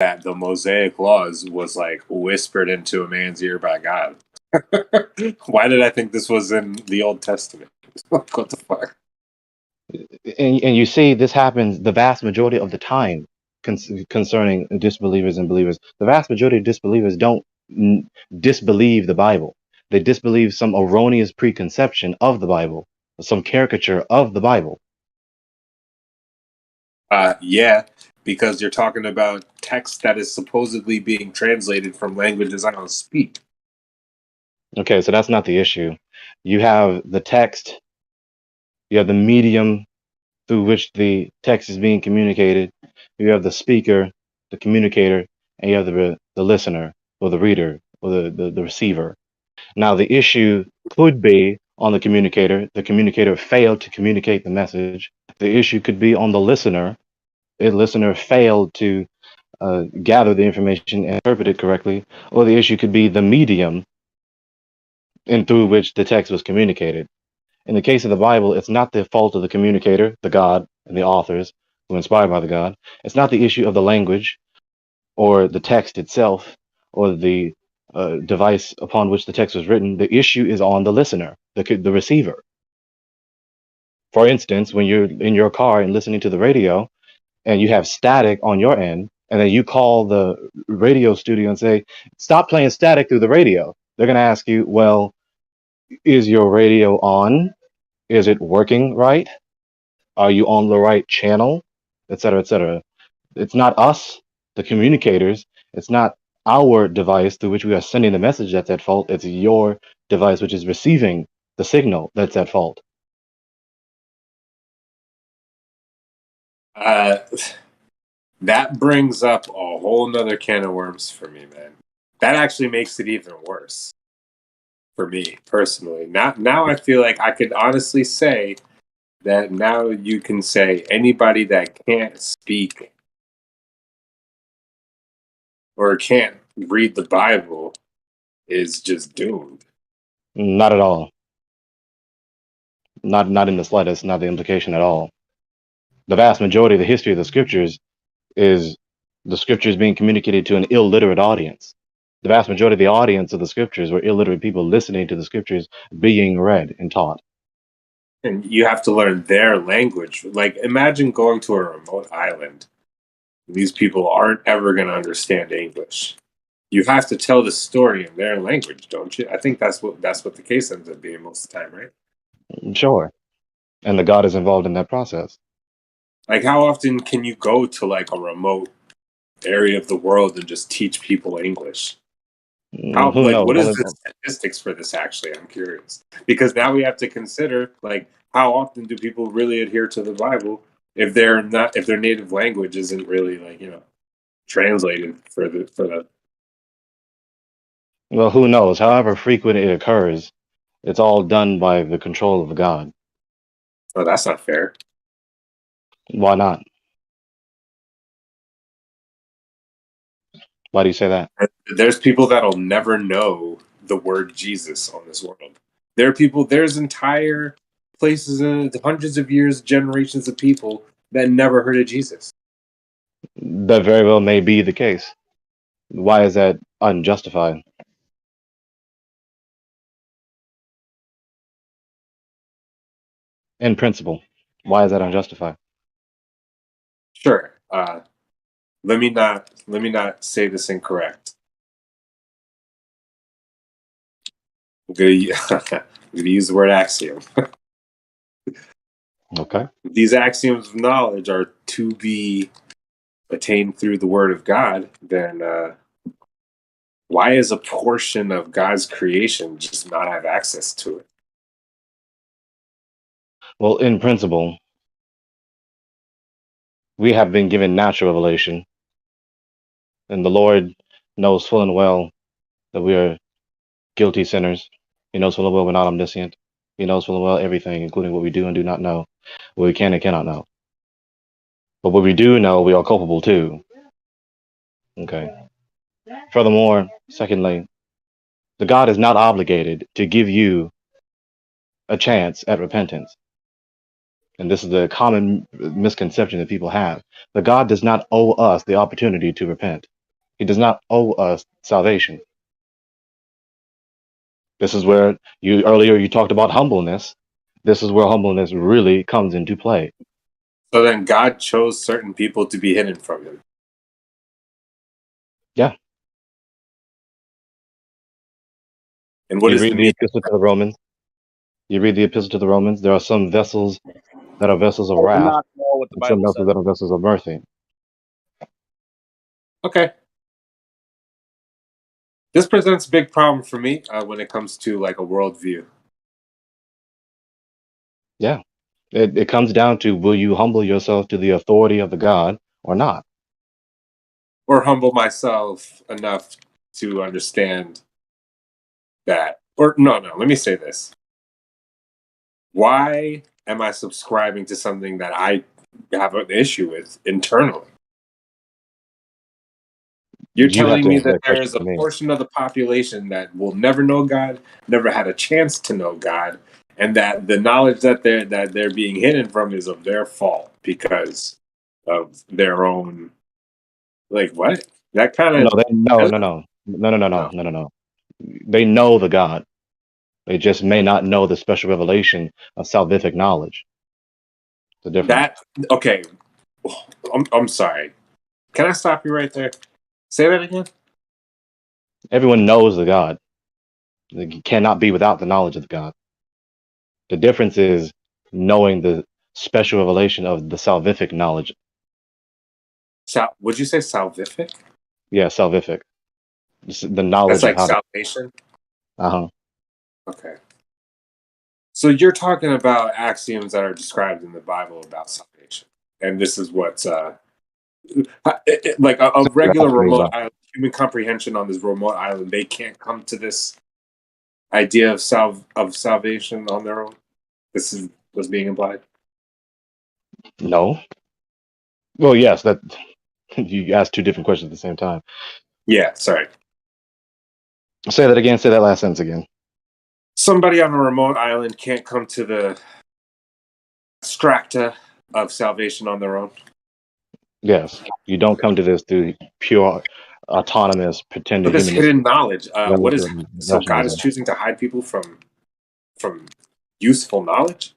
that the Mosaic laws was like whispered into a man's ear by God. Why did I think this was in the Old Testament? What the fuck? And you see, this happens the vast majority of the time concerning disbelievers and believers. The vast majority of disbelievers don't disbelieve the Bible. They disbelieve some erroneous preconception of the Bible, some caricature of the Bible. Yeah, because you're talking about text that is supposedly being translated from languages I don't speak. Okay, so that's not the issue. You have the text, you have the medium through which the text is being communicated, you have the speaker, the communicator, and you have the listener or the reader or the receiver. Now, the issue could be on the communicator failed to communicate the message. The issue could be on the listener failed to gather the information and interpret it correctly, or the issue could be the medium and through which the text was communicated. In the case of the Bible, it's not the fault of the communicator, the God, and the authors who are inspired by the God. It's not the issue of the language or the text itself or the device upon which the text was written. The issue is on the listener, the receiver. For instance, when you're in your car and listening to the radio and you have static on your end, and then you call the radio studio and say, stop playing static through the radio. They're going to ask you, well, is your radio on? Is it working right? Are you on the right channel? Et cetera, et cetera. It's not us, the communicators. It's not our device through which we are sending the message that's at fault. It's your device which is receiving the signal that's at fault. That brings up a whole nother can of worms for me, man. That actually makes it even worse for me personally. Now I feel like I could honestly say that now you can say anybody that can't speak or can't read the Bible is just doomed. Not at all. Not in the slightest, not the implication at all. The vast majority of the history of the scriptures is the scriptures being communicated to an illiterate audience. The vast majority of the audience of the scriptures were illiterate people listening to the scriptures being read and taught. And you have to learn their language. Like, imagine going to a remote island. These people aren't ever going to understand English. You have to tell the story in their language, don't you? I think that's what the case ends up being most of the time, right? Sure. And the God is involved in that process. Like, how often can you go to like a remote area of the world and just teach people English? How, Who like, knows? what is the statistics for this? Actually, I'm curious, because now we have to consider, like, how often do people really adhere to the Bible if their native language isn't really, like, translated for the. Well, who knows? However frequent it occurs, it's all done by the control of God. Oh, that's not fair. Why not? Why do you say that? There's people that'll never know the word Jesus on this world. There's entire places in hundreds of years, generations of people that never heard of Jesus. That very well may be the case. Why is that unjustified? In principle, why is that unjustified? Sure. Let me not say this incorrect. I'm gonna use the word axiom. Okay. These axioms of knowledge are to be attained through the Word of God. Then why is a portion of God's creation just not have access to it? Well, in principle, we have been given natural revelation, and the Lord knows full and well that we are guilty sinners. He knows full and well we're not omniscient. He knows full and well everything, including what we do and do not know, what we can and cannot know. But what we do know, we are culpable too. Okay. Furthermore, secondly, the God is not obligated to give you a chance at repentance. and this is the common misconception that people have, that God does not owe us the opportunity to repent. He does not owe us salvation. This is where you talked about humbleness. This is where humbleness really comes into play. So then God chose certain people to be hidden from him. Yeah. And what You is read the the meaning? epistle to the Romans. You read the epistle to the Romans. There are some vessels that are vessels of I do wrath, not know what the and some Bible vessels says. that are vessels of mercy. Okay. This presents a big problem for me when it comes to like a worldview. Yeah. It comes down to, will you humble yourself to the authority of the God or not? Or humble myself enough to understand that. Or no, let me say this. Why am I subscribing to something that I have an issue with internally? You're You have telling to me answer that that there question is a for me. portion of the population that will never know God, never had a chance to know God, and that the knowledge that they're being hidden from is of their fault because of their own, like, what? That kind No, of no. They know the God. They just may not know the special revelation of salvific knowledge. The difference. that okay. I'm sorry. Can I stop you right there? Say that again. Everyone knows the God. They cannot be without the knowledge of the God. The difference is knowing the special revelation of the salvific knowledge. Would you say salvific? Yeah, salvific. The That's knowledge of like how to. salvation. Uh-huh. Okay. So you're talking about axioms that are described in the Bible about salvation, and this is what's like a So you're regular asking me remote about. island, human comprehension on this remote island. They can't come to this idea of salvation on their own. This is what's being implied. No. Well, yes, that you asked two different questions at the same time. Yeah, sorry. Say that again. Say that last sentence again. Somebody on a remote island can't come to the strata of salvation on their own. Yes, you don't come to this through pure, autonomous, But pretended this humanistic hidden knowledge, what is so God is rationalism. choosing to hide people from useful knowledge?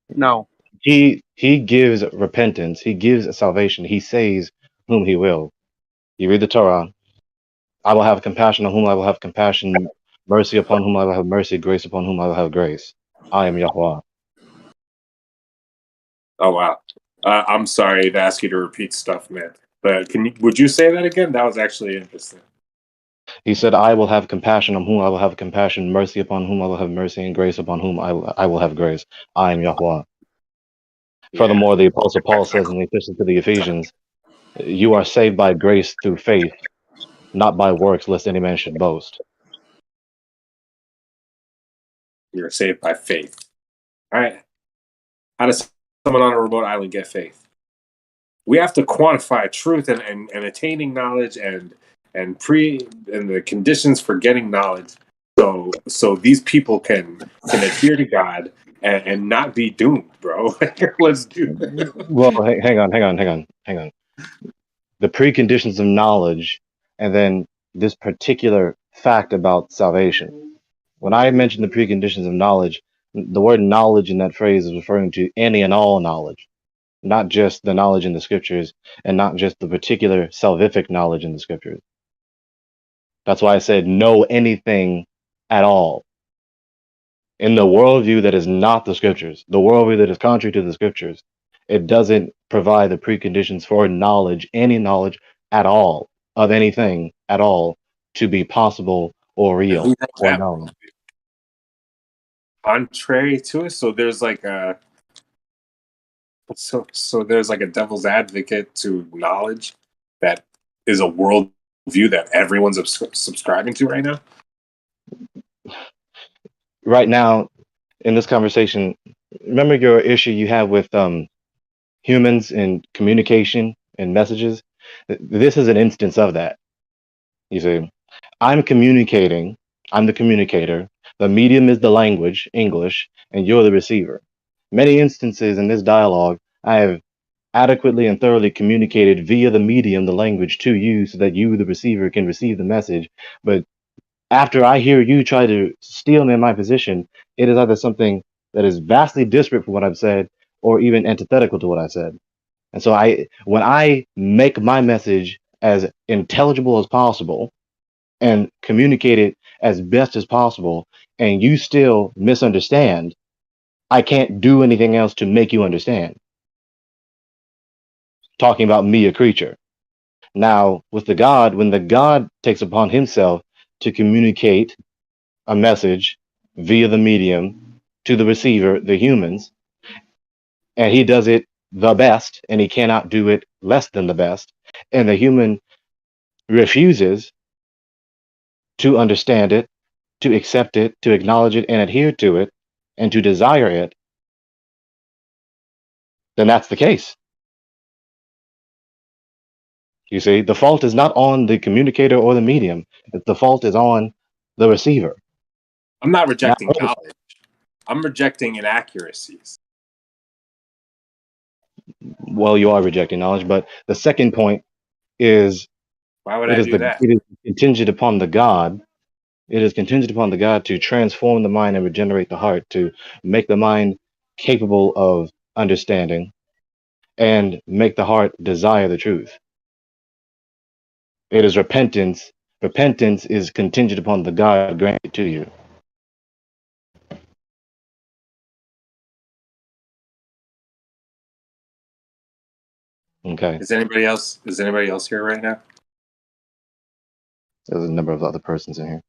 No. He gives repentance. He gives salvation. He saves whom he will. You read the Torah. I will have compassion on whom I will have compassion, mercy upon whom I will have mercy, grace upon whom I will have grace. I am Yahweh. Oh wow. I'm sorry to ask you to repeat stuff, man. But would you say that again? That was actually interesting. He said, I will have compassion on whom I will have compassion, mercy upon whom I will have mercy, and grace upon whom I will have grace. I am Yahweh. Yeah. Furthermore, the Apostle Paul says in the Epistle to the Ephesians, you are saved by grace through faith, not by works, lest any man should boast. You're saved by faith. All right. How does someone on a remote island get faith? We have to quantify truth and attaining knowledge and the conditions for getting knowledge so these people can adhere to God and not be doomed, bro. Let's do that. Well, hang on. The preconditions of knowledge, and then this particular fact about salvation. When I mention the preconditions of knowledge, the word knowledge in that phrase is referring to any and all knowledge, not just the knowledge in the scriptures and not just the particular salvific knowledge in the scriptures. That's why I said know anything at all. In the worldview that is not the scriptures, the worldview that is contrary to the scriptures, it doesn't provide the preconditions for knowledge, any knowledge at all, of anything at all, to be possible or And who real wrote or that known. contrary to it? So there's like a there's like a devil's advocate to knowledge that is a world view that everyone's subscribing to right now. Right now, in this conversation, remember your issue you have with humans and communication and messages? This is an instance of that. You see, I'm communicating, I'm the communicator, the medium is the language, English, and you're the receiver. Many instances in this dialogue, I have adequately and thoroughly communicated via the medium, the language, to you so that you, the receiver, can receive the message. But after I hear you try to steal me in my position, it is either something that is vastly disparate from what I've said or even antithetical to what I said. And so when I make my message as intelligible as possible and communicate it as best as possible, and you still misunderstand, I can't do anything else to make you understand. Talking about me, a creature. Now, with the God, when the God takes upon himself to communicate a message via the medium to the receiver, the humans, and he does it the best, and he cannot do it less than the best, and the human refuses to understand it, to accept it, to acknowledge it, and adhere to it, and to desire it, then that's the case. You see, the fault is not on the communicator or the medium. The fault is on the receiver. I'm not rejecting Now, knowledge. I'm rejecting inaccuracies. well, you are rejecting knowledge, but the second point is Why would I do that? it is contingent upon the God. It is contingent upon the God to transform the mind and regenerate the heart, to make the mind capable of understanding and make the heart desire the truth. It is repentance. Repentance is contingent upon the God granted to you. Okay. Is anybody else here right now? There's a number of other persons in here.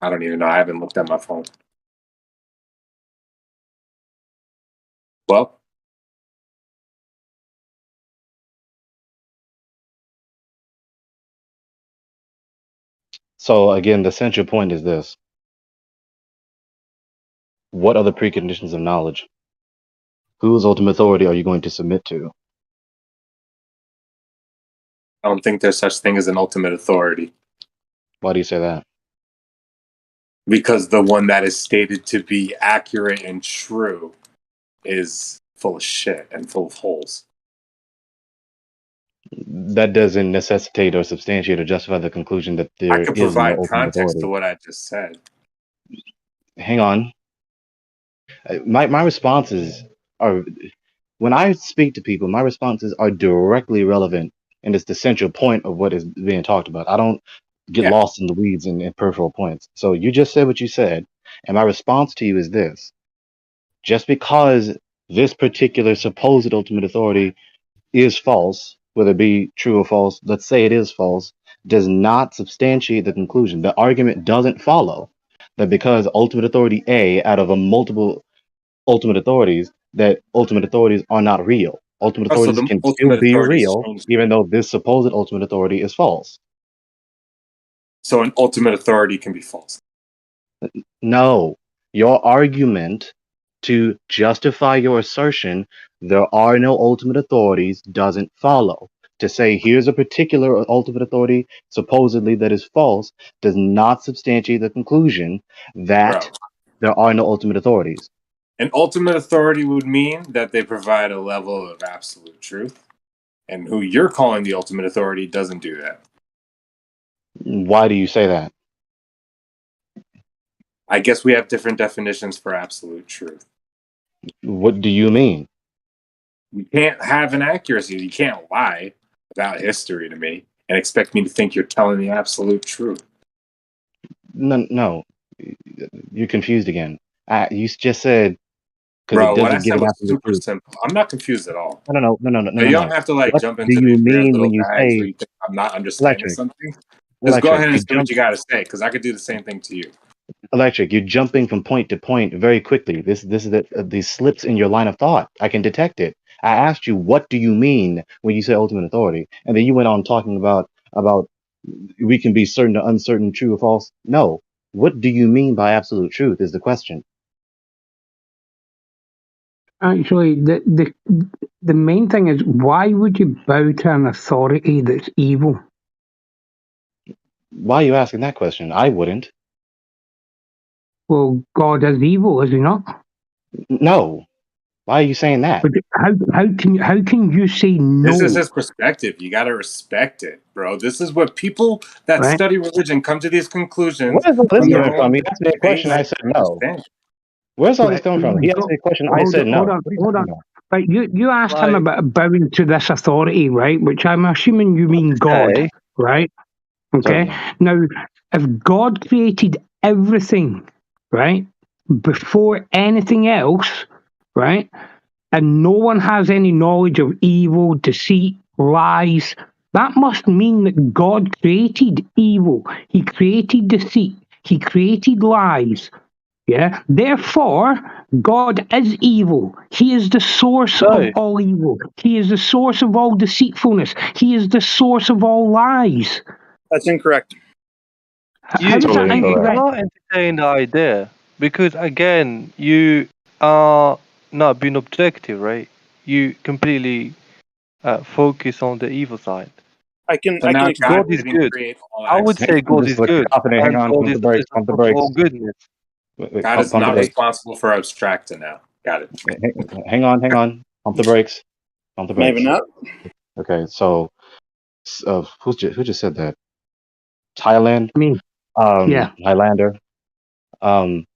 I don't even know. I haven't looked at my phone. Well, So again, the central point is this. What are the preconditions of knowledge? Whose ultimate authority are you going to submit to? I don't think there's such thing as an ultimate authority. Why do you say that? Because the one that is stated to be accurate and true is full of shit and full of holes. That doesn't necessitate or substantiate or justify the conclusion that I there could is no provide ultimate context authority. to what I just said. Hang on. My responses are, when I speak to people, my responses are directly relevant, and it's the central point of what is being talked about. I don't get Yeah. lost in the weeds and peripheral points. So you just said what you said, and my response to you is this. Just because this particular supposed ultimate authority is false, whether it be true or false, let's say it is false, does not substantiate the conclusion. The argument doesn't follow that because ultimate authority A out of a multiple ultimate authorities, that ultimate authorities are not real. Ultimate Oh, so authorities the can still ultimate be authorities real, changed. even though this supposed ultimate authority is false. So an ultimate authority can be false. No, your argument to justify your assertion, there are no ultimate authorities, doesn't follow. To say here's a particular ultimate authority supposedly that is false does not substantiate the conclusion that Bro. there are no ultimate authorities. An ultimate authority would mean that they provide a level of absolute truth. And who you're calling the ultimate authority doesn't do that. Why do you say that? I guess we have different definitions for absolute truth. What do you mean? You can't have an accuracy. You can't lie about history to me and expect me to think you're telling the absolute truth. No, you're confused again. You just said because it Bro, what I doesn't give said an was absolute super truth. simple. I'm not confused at all. You don't No. have to like What jump do into you these weird mean little when you bags where say you think I'm not understanding electric? something. Just go Electric. ahead and You say what jump you got to say because I could do the same thing to you. electric. You're jumping from point to point very quickly. This is these slips in your line of thought. I can detect it. I asked you, what do you mean when you say ultimate authority, and then you went on talking about we can be certain or uncertain, true or false. No. What do you mean by absolute truth is the question. Actually, the main thing is, why would you bow to an authority that's evil? Why are you asking that question? I wouldn't. Well, God is evil, is he not? No. Why are you saying that? But how can you say no? This is his perspective. You got to respect it, bro. This is what people that Right. study religion come to these conclusions. Where's all this on their coming from? own He asked me a question. I said no. understanding. Where's all this Right. coming from? He asked me a question. I said no. Hold on. What are you talking about? Right, you asked him Like- about bowing to this authority, right? Which I'm assuming you mean God, Okay. right? Okay. Certainly. Now, if God created everything, right, before anything else, right, and no one has any knowledge of evil, deceit, lies, that must mean that God created evil. He created deceit. He created lies. Yeah. Therefore, God is evil. He is the source of No. all evil. He is the source of all deceitfulness. He is the source of all lies. That's incorrect. How is that Totally incorrect. incorrect? cannot entertain the idea because again, you are not being objective, right? You completely focus on the evil side. I can So I now can God God is didn't good. create all I would acts. say God Just is look good, confident. Hang and on. God Pump is the brakes. the Pump the source of brakes. all goodness. Wait, God is pump the not brakes. responsible for abstracta now. Got it. Hang on. Hang on. Pump the brakes. Pump the brakes. maybe not. Okay. So, who just said that? Thailand. Me. Yeah. Highlander. That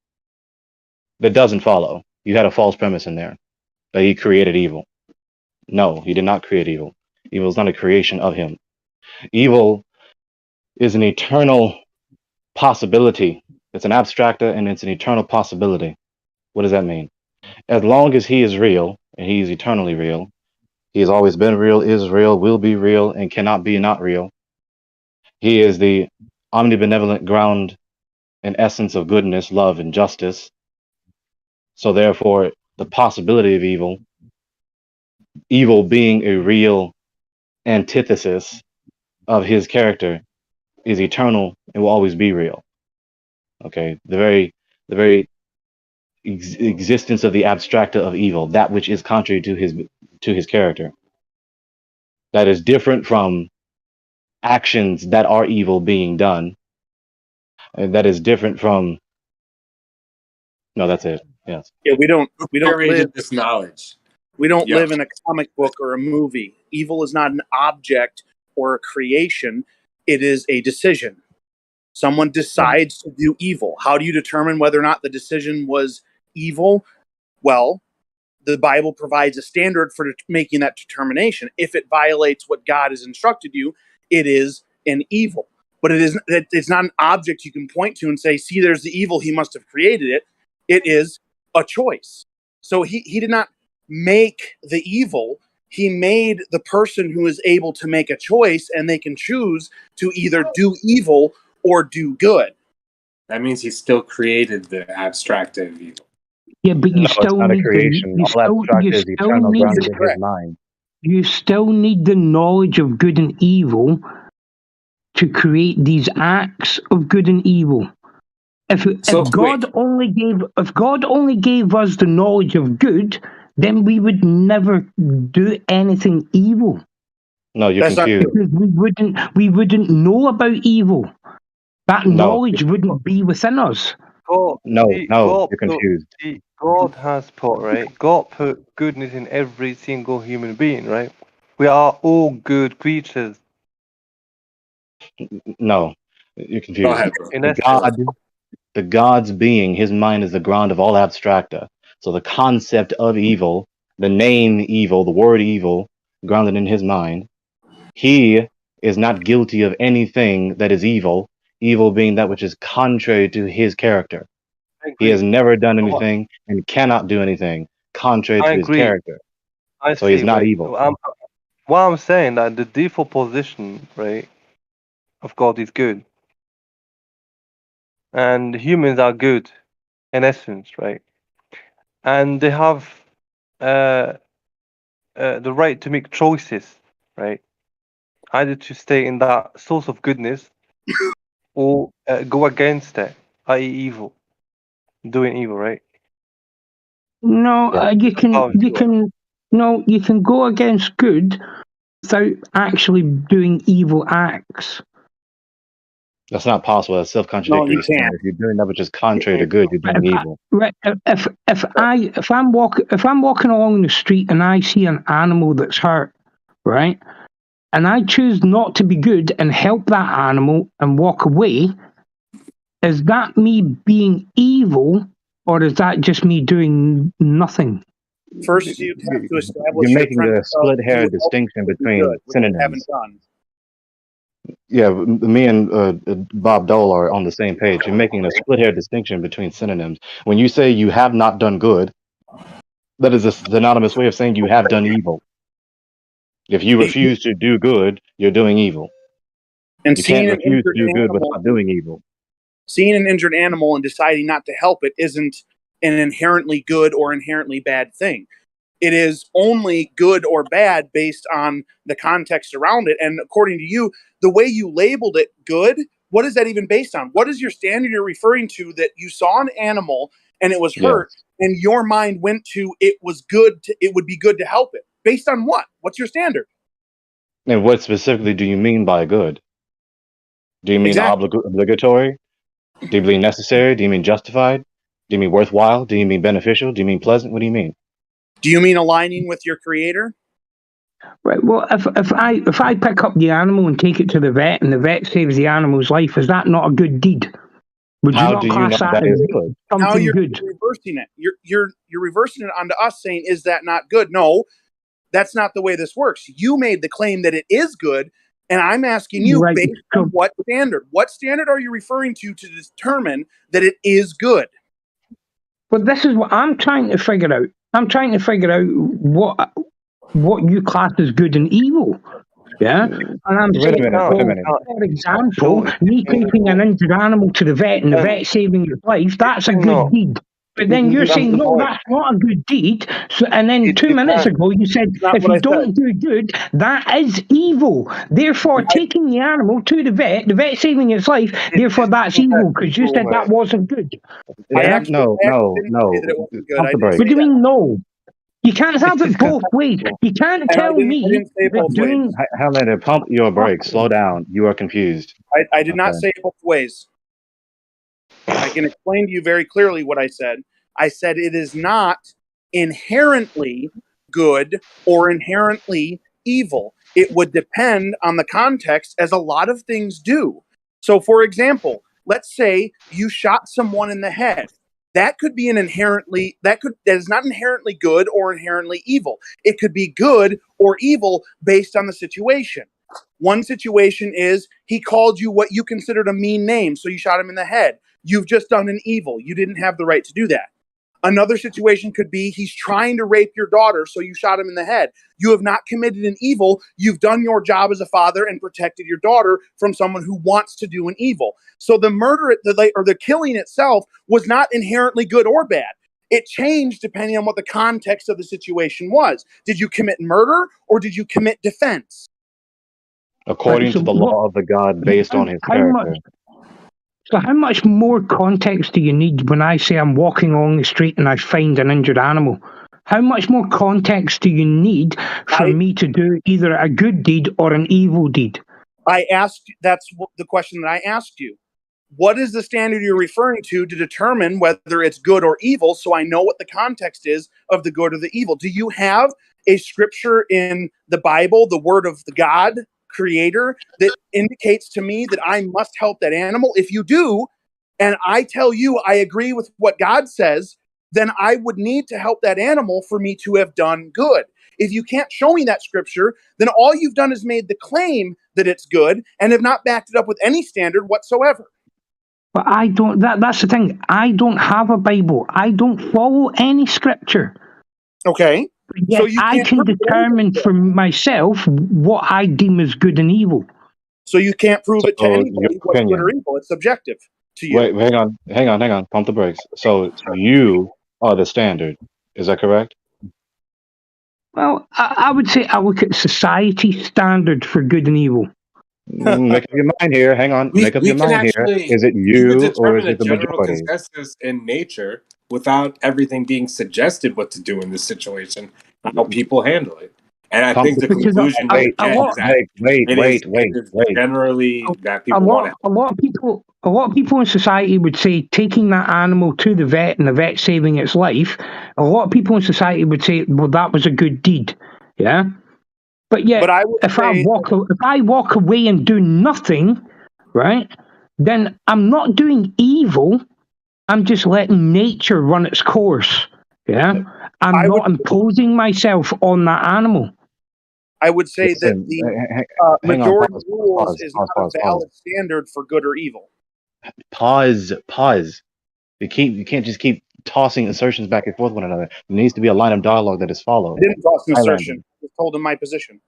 doesn't follow. You had a false premise in there that he created evil. No, he did not create evil. Evil is not a creation of him. Evil is an eternal possibility. It's an abstracta and it's an eternal possibility. What does that mean? As long as he is real and he is eternally real, he has always been real, is real, will be real, and cannot be not real. He is the omnibenevolent ground and essence of goodness, love, and justice. So therefore, the possibility of evil being a real antithesis of his character, is eternal and will always be real. Okay, the very existence of the abstracta of evil, that which is contrary to his character, that is different from actions that are evil being done, and that is different from. No, that's it. Yes. Yeah, we don't Who live curated this knowledge? we don't Yeah. live in a comic book or a movie. Evil is not an object or a creation. It is a decision. Someone decides to do evil. How do you determine whether or not the decision was evil? Well, the Bible provides a standard for making that determination. If it violates what God has instructed you, it is an evil. But it's not an object you can point to and say, see, there's the evil, he must have created it. It is a choice. So he did not make the evil. He made the person who is able to make a choice, and they can choose to either do evil or do good. That means he still created the abstracta of evil. Yeah, but you No, still it's not a need creation. All abstracta is eternal, grounded in his mind. you still need the knowledge of good and evil to create these acts of good and evil. If God only gave us the knowledge of good, then we would never do anything evil. No, you're confused. Because we wouldn't know about evil. That knowledge wouldn't be within us. God, you're confused. God has put, right? God put goodness in every single human being, right? We are all good creatures. No, you're confused. Go ahead, bro. The God's being, his mind is the ground of all abstracta. So the concept of evil, the name evil, the word evil, grounded in his mind, he is not guilty of anything that is evil, evil being that which is contrary to his character. He has never done anything and cannot do anything contrary to his character. So he's not evil. What I'm saying that the default position, right, of God is good. And humans are good in essence, right? And they have the right to make choices, right? Either to stay in that source of goodness or go against it, i.e. evil, doing evil, right? No, you can go against good without actually doing evil acts. That's not possible. That's self-contradictory. No, you can't. If you're doing that which is contrary to good, you're doing evil. If I'm walking along the street and I see an animal that's hurt, right, and I choose not to be good and help that animal and walk away, is that me being evil, or is that just me doing nothing? First, you have to establish You're making your a split-hair distinction between good, which you synonyms. haven't done. Yeah, me and Bob Dole are on the same page. You're making a split-hair distinction between synonyms. When you say you have not done good, that is a synonymous way of saying you have done evil. If you refuse to do good, you're doing evil. And You can't seeing an refuse to injured do good animal, without doing evil. seeing an injured animal and deciding not to help it isn't an inherently good or inherently bad thing. It is only good or bad based on the context around it. And according to you, the way you labeled it good, what is that even based on? What is your standard you're referring to that you saw an animal and it was hurt and your mind went to it was good, it would be good to help it? Based on what? What's your standard? And what specifically do you mean by good? Do you mean Exactly. obligatory? Do you mean necessary? Do you mean justified? Do you mean worthwhile? Do you mean beneficial? Do you mean pleasant? What do you mean? Do you mean aligning with your creator? Right. Well, if I pick up the animal and take it to the vet, and the vet saves the animal's life, is that not a good deed? Would How you do not you know class that that as is good? Now something you're good? reversing it. You're reversing it onto us, saying, "Is that not good?" No, that's not the way this works. You made the claim that it is good, and I'm asking you, Right. based on what standard? What standard are you referring to determine that it is good? But this is what I'm trying to figure out. I'm trying to figure out what you class as good and evil. Yeah, and I'm Wait a saying, minute. for example, me taking an injured animal to the vet and the vet saving your life, that's a good deed. But then you're saying, no, that's not a good deed. So, and then 2 minutes ago, you said, if you don't do good, that is evil. Therefore, taking the animal to the vet saving its life, therefore that's evil, because you said that wasn't good. No. I actually didn't say that it wasn't good. I didn't say What do you that. mean, no? You can't have it both ways. You can't tell me that doing... Highlander, pump your brakes. Slow down. You are confused. I did not say it both ways. I can explain to you very clearly what I said. I said it is not inherently good or inherently evil. It would depend on the context, as a lot of things do. So, for example, let's say you shot someone in the head. That could be that is not inherently good or inherently evil. It could be good or evil based on the situation. One situation is he called you what you considered a mean name, so you shot him in the head. You've just done an evil. You didn't have the right to do that. Another situation could be he's trying to rape your daughter, so you shot him in the head. You have not committed an evil. You've done your job as a father and protected your daughter from someone who wants to do an evil. So the murder, or the killing itself, was not inherently good or bad. It changed depending on what the context of the situation was. Did you commit murder or did you commit defense? According to the law of the God based on his character. So how much more context do you need when I say I'm walking along the street and I find an injured animal? How much more context do you need for me to do either a good deed or an evil deed? That's the question that I asked you. What is the standard you're referring to determine whether it's good or evil, so I know what the context is of the good or the evil? Do you have a scripture in the Bible, the word of the God, creator, that indicates to me that I must help that animal? If you do, and I tell you I agree with what God says, then I would need to help that animal for me to have done good. If you can't show me that scripture, then all you've done is made the claim that it's good and have not backed it up with any standard whatsoever. But I don't, that's the thing. I don't have a Bible. I don't follow any scripture. Okay. Yes, so I can determine for myself what I deem as good and evil. So you can't prove it to anybody what's good or evil. It's subjective to you. Wait, hang on. Pump the brakes. So you are the standard. Is that correct? Well, I would say I look at society standard for good and evil. Make up your mind here. Hang on. Make up your mind here. Is it you or is it the majority? Consensus in nature without everything being suggested what to do in this situation, how people handle it. And I think the conclusion wait, generally that people want to. A lot of of people in society would say taking that animal to the vet and the vet saving its life. A lot of people in society would say, well, that was a good deed. Yeah. But yet, But I would if I say walk away and do nothing, right, then I'm not doing evil. I'm just letting nature run its course. Yeah. I'm not imposing myself on that animal. I would say that Listen, the hang on, majority pause, rules pause, is pause, not pause, a valid standard for good or evil. pause. You can't just keep tossing assertions back and forth with one another. There needs to be a line of dialogue that is followed. I didn't toss an Highlander. assertion. I just told him my position.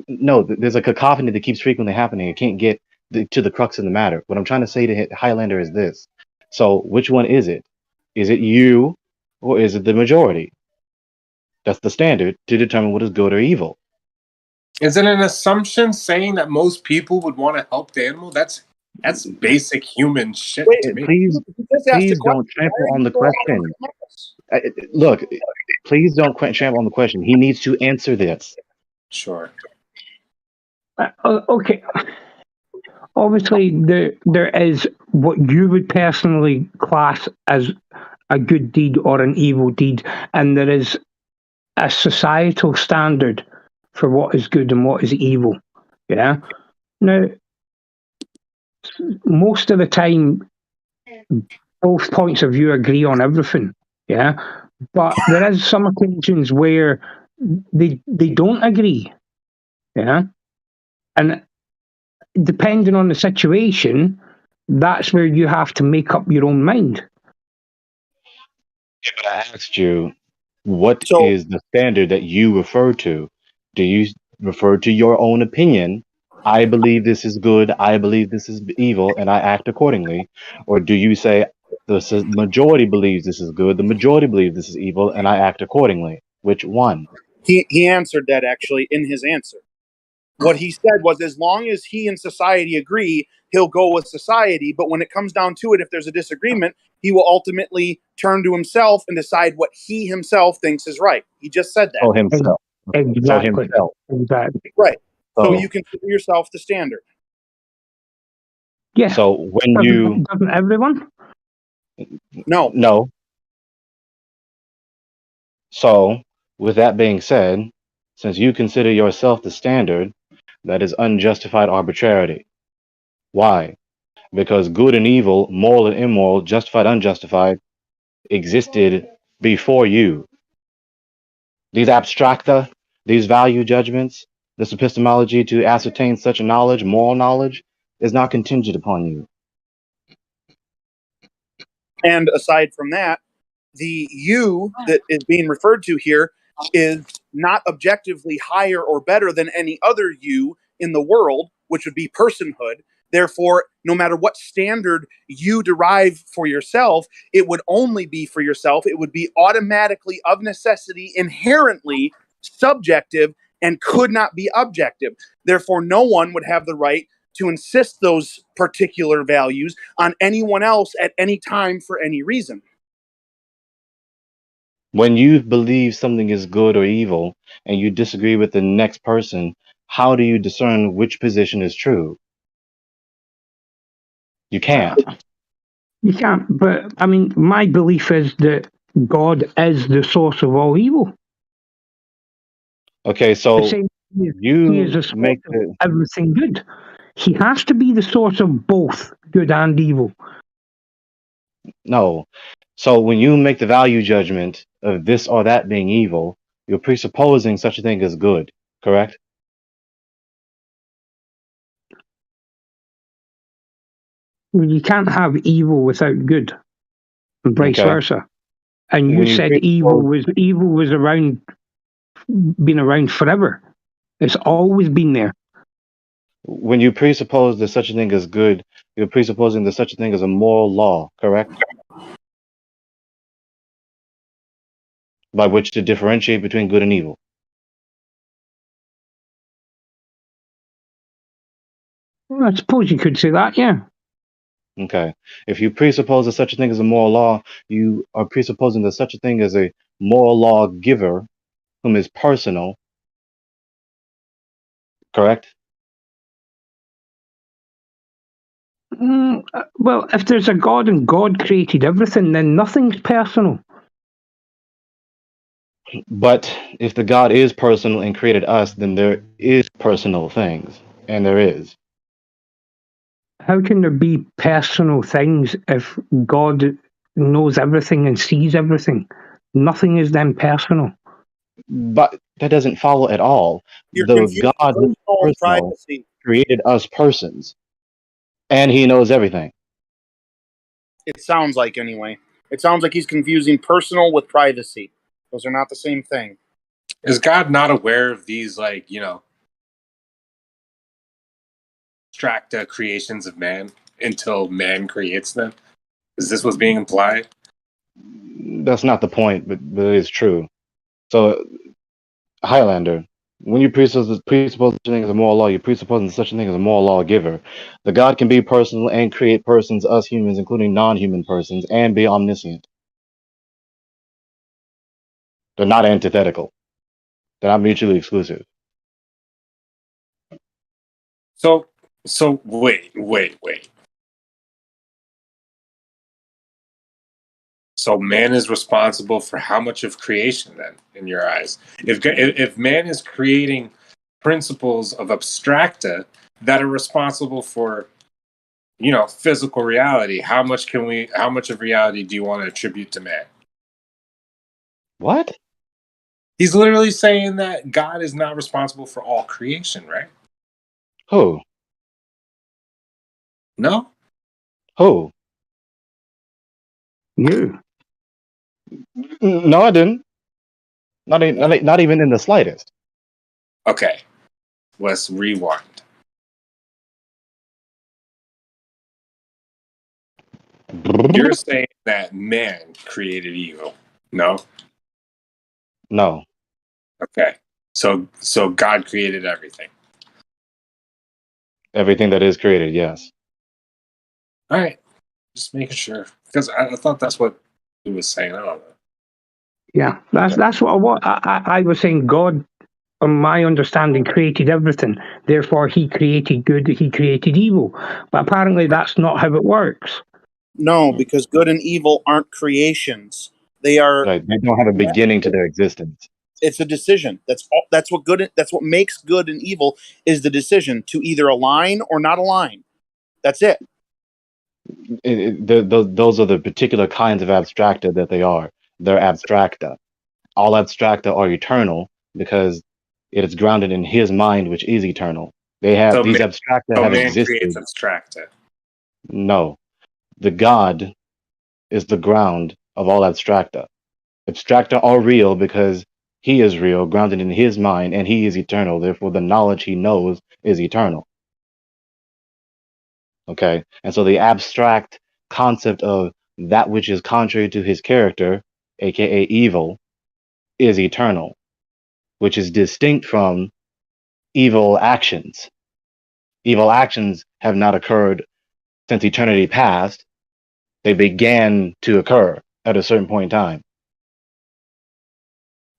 No, there's a cacophony that keeps frequently happening. It can't get to the crux of the matter. What I'm trying to say to Highlander is this. So which one is it? Is it you or is it the majority? That's the standard to determine what is good or evil. Is it an assumption saying that most people would want to help the animal? That's basic human shit to me. Please don't trample on the question. Look, please don't trample on the question. He needs to answer this. Sure. Okay. Obviously, there is what you would personally class as a good deed or an evil deed, and there is a societal standard for what is good and what is evil. Yeah. Now, most of the time, both points of view agree on everything. Yeah. But there is some occasions where they don't agree. Yeah. And depending on the situation, that's where you have to make up your own mind. Yeah, but I asked you, what is the standard that you refer to? Do you refer to your own opinion? I believe this is good. I believe this is evil, and I act accordingly. Or do you say the majority believes this is good, the majority believes this is evil, and I act accordingly? Which one? He answered that actually in his answer. What he said was, as long as he and society agree, he'll go with society. But when it comes down to it, if there's a disagreement, he will ultimately turn to himself and decide what he himself thinks is right. He just said that. Oh, himself. Exactly. So himself. Exactly. Right. So So you consider yourself the standard. Yeah. So when doesn't everyone? No. So with that being said, since you consider yourself the standard, that is unjustified arbitrarity. Why? Because good and evil, moral and immoral, justified, unjustified, existed before you. These abstracta, these value judgments, this epistemology to ascertain such a knowledge, moral knowledge, is not contingent upon you. And aside from that, the you that is being referred to here is not objectively higher or better than any other you in the world, which would be personhood. Therefore, no matter what standard you derive for yourself, it would only be for yourself. It would be automatically, of necessity, inherently subjective and could not be objective. Therefore, no one would have the right to insist those particular values on anyone else at any time for any reason. When you believe something is good or evil and you disagree with the next person, how do you discern which position is true? You can't. You can't. But I mean, my belief is that God is the source of all evil. Okay, so he is the source of everything good. He has to be the source of both good and evil. No. So when you make the value judgment of this or that being evil, you're presupposing such a thing as good, correct? You can't have evil without good, and vice versa. And you said evil was around, been around forever. It's always been there. When you presuppose that such a thing is good, you're presupposing that such a thing is a moral law, correct? By which to differentiate between good and evil. Well, I suppose you could say that, yeah. Okay. If you presuppose that such a thing is a moral law, you are presupposing that such a thing is a moral law giver whom is personal, correct? Well, if there's a God and God created everything, then nothing's personal. But if the God is personal and created us, then there is personal things, and there is. How can there be personal things if God knows everything and sees everything? Nothing is then personal. But that doesn't follow at all. You're The confusing God who is personal and personal privacy. created us persons, and He knows everything. It sounds like, anyway. It sounds like he's confusing personal with privacy. Those are not the same thing. Is God not aware of these, like, you know, abstract creations of man until man creates them? Is this what's being implied? That's not the point, but it is true. So, Highlander, when you presuppose such a thing as a moral law, you presuppose such a thing as a moral lawgiver. The God can be personal and create persons, us humans, including non-human persons, and be omniscient. They're not antithetical. They're not mutually exclusive. So wait. So man is responsible for how much of creation then, in your eyes? If man is creating principles of abstracta that are responsible for, you know, physical reality, how much of reality do you want to attribute to man? What? He's literally saying that God is not responsible for all creation, right? Who? No? Who? You. No, I didn't. Not even in the slightest. Okay. Let's rewind. You're saying that man created evil. No? No. Okay. So God created everything. Everything that is created, yes. All right. Just making sure. Because I thought that's what he was saying. I don't know. Yeah, that's what I was saying. God, on my understanding, created everything. Therefore, he created good, he created evil. But apparently that's not how it works. No, because good and evil aren't creations. They are. Right. They don't have a beginning to their existence. It's a decision. That's all. That's what makes good and evil is the decision to either align or not align. That's it. Those are the particular kinds of abstracta that they are. They're abstracta. All abstracta are eternal because it is grounded in his mind, which is eternal. These abstracta have man creates existed. abstracta. No. The God is the ground of all abstracta. Abstracta are real because he is real, grounded in his mind, and he is eternal. Therefore, the knowledge he knows is eternal. Okay? And so the abstract concept of that which is contrary to his character, aka evil, is eternal, which is distinct from evil actions. Evil actions have not occurred since eternity past. They began to occur at a certain point in time.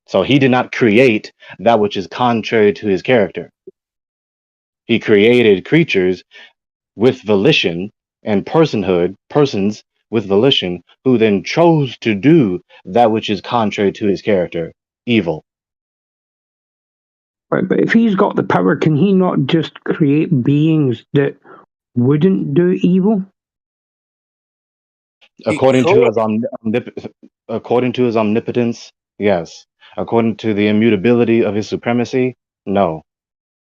So he did not create that which is contrary to his character. He created creatures with volition and personhood, persons with volition, who then chose to do that which is contrary to his character, evil. Right, but if he's got the power, can he not just create beings that wouldn't do evil? According to his omnipotence, yes. According to the immutability of his supremacy, no.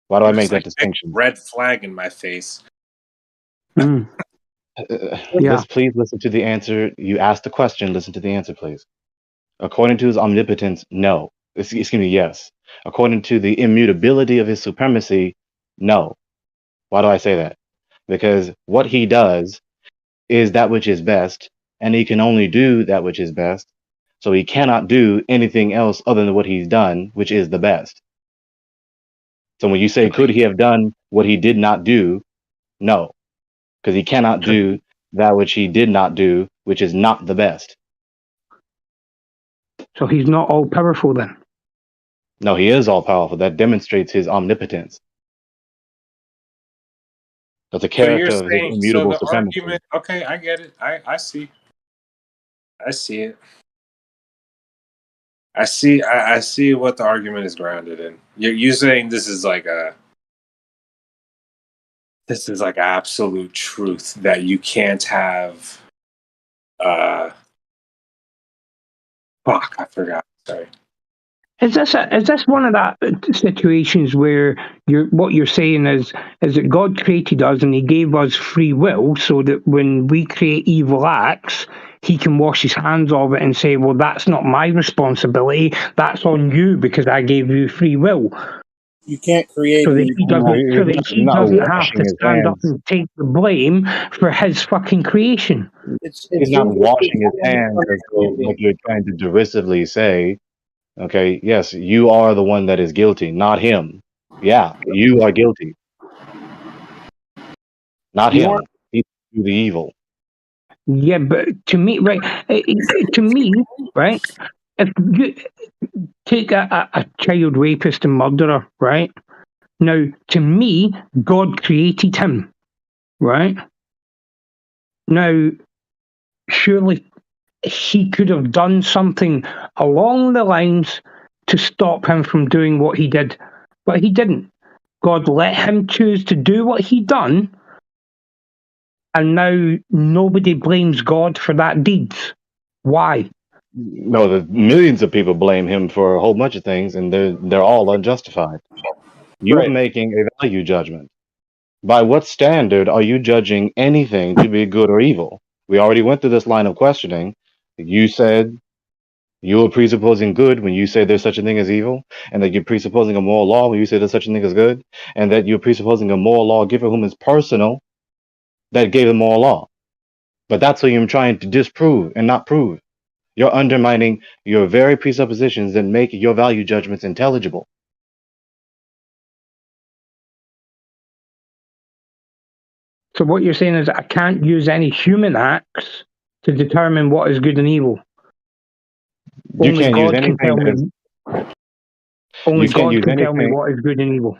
Why do I make that distinction? Red flag in my face. Mm. Yeah. Please listen to the answer. You asked the question. Listen to the answer, please. According to his omnipotence, no. Excuse me, yes. According to the immutability of his supremacy, no. Why do I say that? Because what he does is that which is best, and he can only do that which is best. So he cannot do anything else other than what he's done, which is the best. So when you say, could he have done what he did not do? No, because he cannot do that which he did not do, which is not the best. So he's not all powerful then. No, he is all powerful. That demonstrates his omnipotence. That's a So character you're of his saying, so immutable the supremacy. argument, okay, I get it. I see. I see it. I see what the argument is grounded in. You're saying this is like absolute truth that you can't have fuck, I forgot. Sorry. Is this one of that situations where what you're saying is that God created us and He gave us free will, so that when we create evil acts, He can wash His hands of it and say, "Well, that's not my responsibility. That's on you because I gave you free will." You can't create So an that evil. He Not doesn't have washing to his stand up hands. and take the blame for His fucking creation. It's He's not Jesus' washing his hands as though, understanding. like you're trying to derisively say, okay, yes, you are the one that is guilty, not him. Yeah, you are guilty, not You aren't. him. He's the evil. Yeah, but to me, right? To me, right? If you take a child rapist and murderer, right? Now, to me, God created him, right? Now, surely He could have done something along the lines to stop him from doing what he did, but He didn't. God let him choose to do what he done, and now nobody blames God for that deed. Why? No, the millions of people blame him for a whole bunch of things, and they're all unjustified. You are Right. making a value judgment. By what standard are you judging anything to be good or evil? We already went through this line of questioning. You said you were presupposing good when you say there's such a thing as evil, and that you're presupposing a moral law when you say there's such a thing as good, and that you're presupposing a moral lawgiver whom is personal that gave the moral law. But that's what you're trying to disprove and not prove. You're undermining your very presuppositions that make your value judgments intelligible. So what you're saying is I can't use any human acts to determine what is good and evil. You Only can't use God can anything tell that is, me. Only you can't God use can tell me anything. what is good and evil.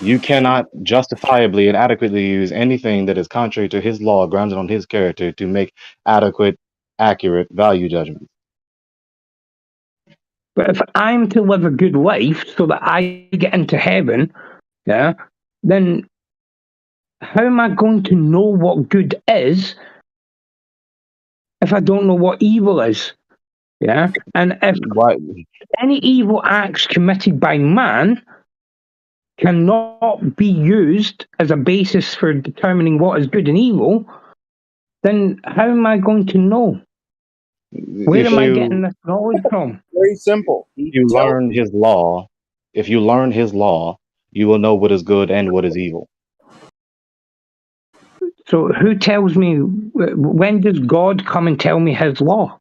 You cannot justifiably and adequately use anything that is contrary to his law, grounded on his character, to make adequate, accurate value judgments. But if I'm to live a good life so that I get into heaven, yeah, then how am I going to know what good is if I don't know what evil is? Yeah. And if Why? any evil acts committed by man cannot be used as a basis for determining what is good and evil, then how am I going to know? Where If am I getting you this knowledge from? Very simple. He you tells learn his law, if you learn his law, you will know what is good and what is evil. So who tells me, when does God come and tell me his law?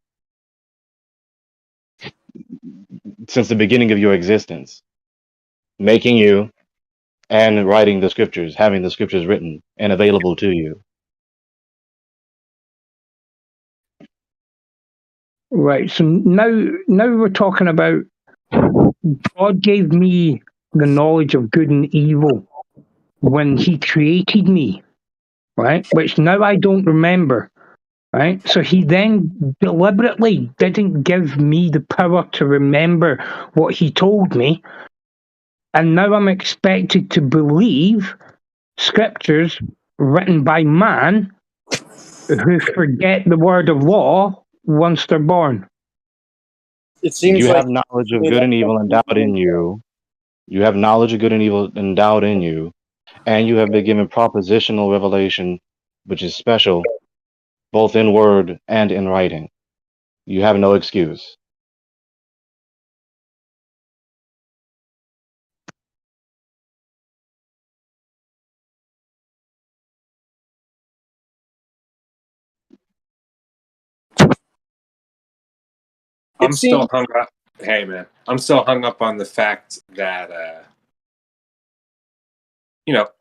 Since the beginning of your existence, making you and writing the scriptures, having the scriptures written and available to you. Right. So now we're talking about God gave me the knowledge of good and evil when he created me, right? Which now I don't remember, right? So he then deliberately didn't give me the power to remember what he told me. And now I'm expected to believe scriptures written by man who forget the word of law once they're born. it seems You like have knowledge of made good up and evil endowed in you. You have knowledge of good and evil endowed in you, and you have been given propositional revelation, which is special, both in word and in writing. You have no excuse. it I'm seems still hung up. Hey, man, I'm still hung up on the fact that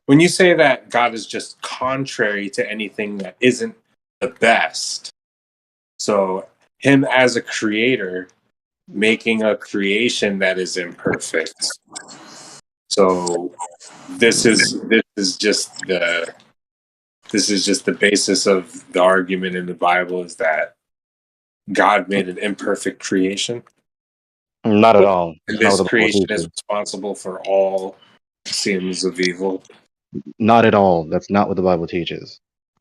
when you say that God is just contrary to anything that isn't the best. So him as a creator making a creation that is imperfect. So this is is just the basis of the argument in the Bible is that God made an imperfect creation. Not at all. And That's not this what the Bible creation is teaches. responsible for all sins of evil. Not at all. That's not what the Bible teaches.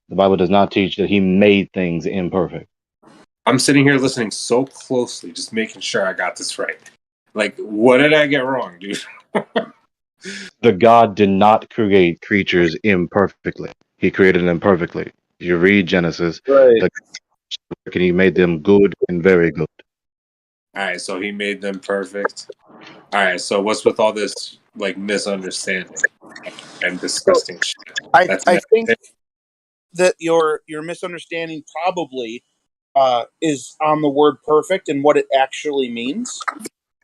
The Bible does not teach that he made things imperfect. I'm sitting here listening so closely, just making sure I got this right. Like, what did I get wrong, dude? The God did not create creatures imperfectly. He created them perfectly. If you read Genesis, Right. and he made them good and very good. All right, so he made them perfect. All right, so what's with all this like misunderstanding and disgusting shit? I That's think that your misunderstanding probably is on the word perfect and what it actually means.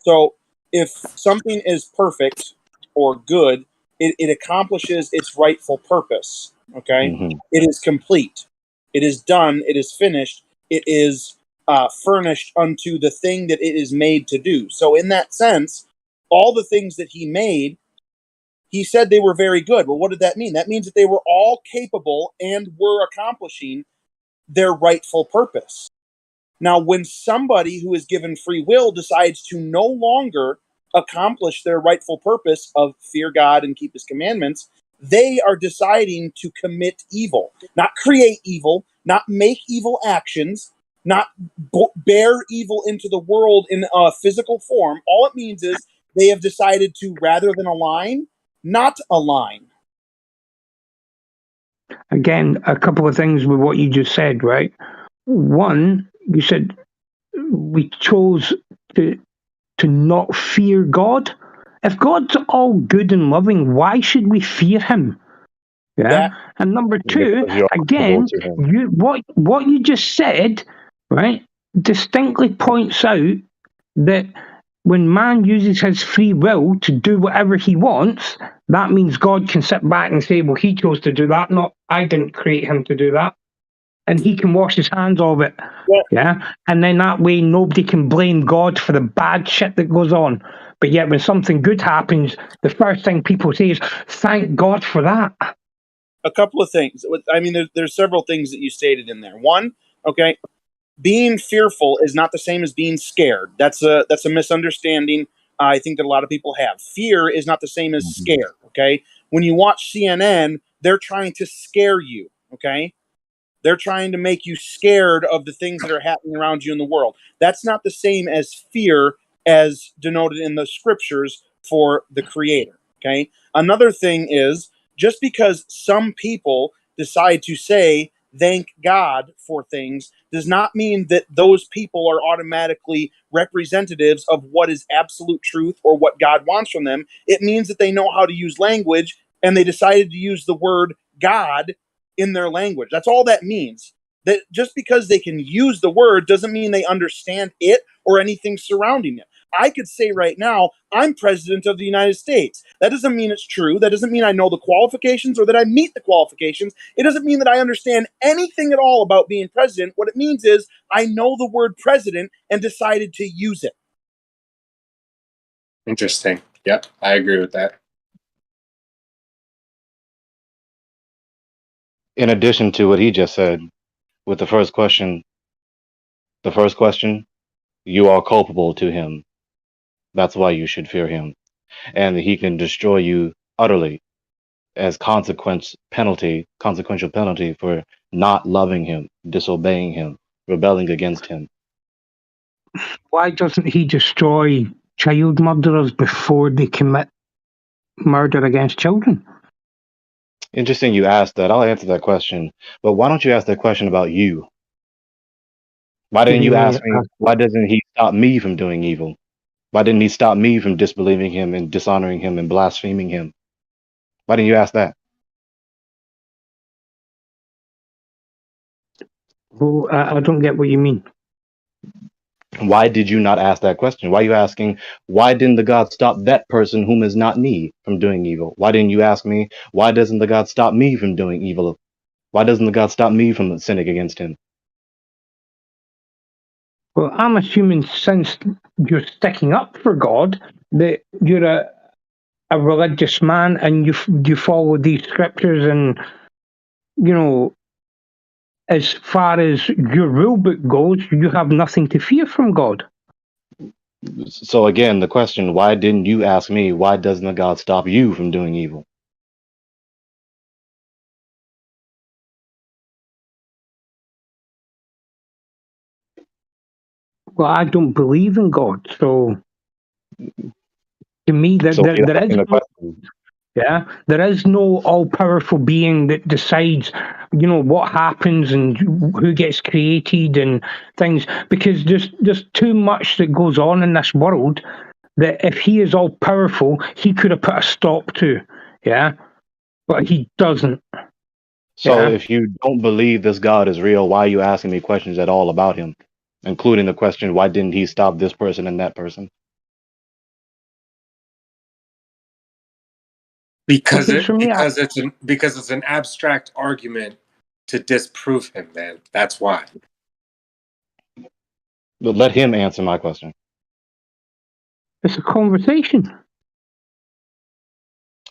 So if something is perfect or good, it accomplishes its rightful purpose. Okay, Mhm. it is complete. It is done. It is finished. It is furnished unto the thing that it is made to do. So in that sense, all the things that he made, he said they were very good. Well, what did that mean? That means that they were all capable and were accomplishing their rightful purpose. Now, when somebody who is given free will decides to no longer accomplish their rightful purpose of fear God and keep his commandments, they are deciding to commit evil, not create evil, not make evil actions, not bear evil into the world in a physical form. All it means is they have decided to, rather than align, not align. Again, a couple of things with what you just said, right? One, you said we chose to not fear God. If God's all good and loving, why should we fear him? Yeah. That- And number two, Because you're again, accountable to him. what you just said, right, distinctly points out that when man uses his free will to do whatever he wants, that means God can sit back and say, well, he chose to do that, not I didn't create him to do that. And he can wash his hands of it. Yeah. And then that way nobody can blame God for the bad shit that goes on. But yet when something good happens, the first thing people say is, thank God for that. A couple of things. I mean, there's several things that you stated in there. One, okay, being fearful is not the same as being scared. That's a misunderstanding. I think that a lot of people have. Fear is not the same as scare. Okay, when you watch CNN, they're trying to scare you. Okay, they're trying to make you scared of the things that are happening around you in the world. That's not the same as fear as denoted in the scriptures for the Creator. Okay, another thing is just because some people decide to say thank God for things does not mean that those people are automatically representatives of what is absolute truth or what God wants from them. It means that they know how to use language and they decided to use the word God in their language. That's all that means. That just because they can use the word doesn't mean they understand it or anything surrounding it. I could say right now, I'm president of the United States. That doesn't mean it's true. That doesn't mean I know the qualifications or that I meet the qualifications. It doesn't mean that I understand anything at all about being president. What it means is I know the word president and decided to use it. Interesting. Yep, I agree with that. In addition to what he just said, with the first question, you are culpable to him. That's why you should fear him. And he can destroy you utterly as consequential penalty for not loving him, disobeying him, rebelling against him. Why doesn't he destroy child murderers before they commit murder against children? Interesting you asked that. I'll answer that question. But why don't you ask that question about you? Why didn't you ask me, why doesn't he stop me from doing evil? Why didn't he stop me from disbelieving him and dishonoring him and blaspheming him? Why didn't you ask that? Well, I don't get what you mean. Why did you not ask that question? Why are you asking, why didn't the God stop that person whom is not me from doing evil? Why didn't you ask me, why doesn't the God stop me from doing evil? Why doesn't the God stop me from sinning against him? Well, I'm assuming since you're sticking up for God, that you're a a religious man and you follow these scriptures and, you know, as far as your rule book goes, you have nothing to fear from God. So again, the question, why didn't you ask me, why doesn't the God stop you from doing evil? Well, I don't believe in God, so to me, So you're there is asking the no, question. yeah, there is no all-powerful being that decides, you know, what happens and who gets created and things, because there's too much that goes on in this world that if he is all-powerful, he could have put a stop to, yeah, but he doesn't, So yeah. if you don't believe this God is real, why are you asking me questions at all about him? Including the question, why didn't he stop this person and that person? Because Because for me, it's an abstract argument to disprove him, man. That's why. But let him answer my question. it's a conversation.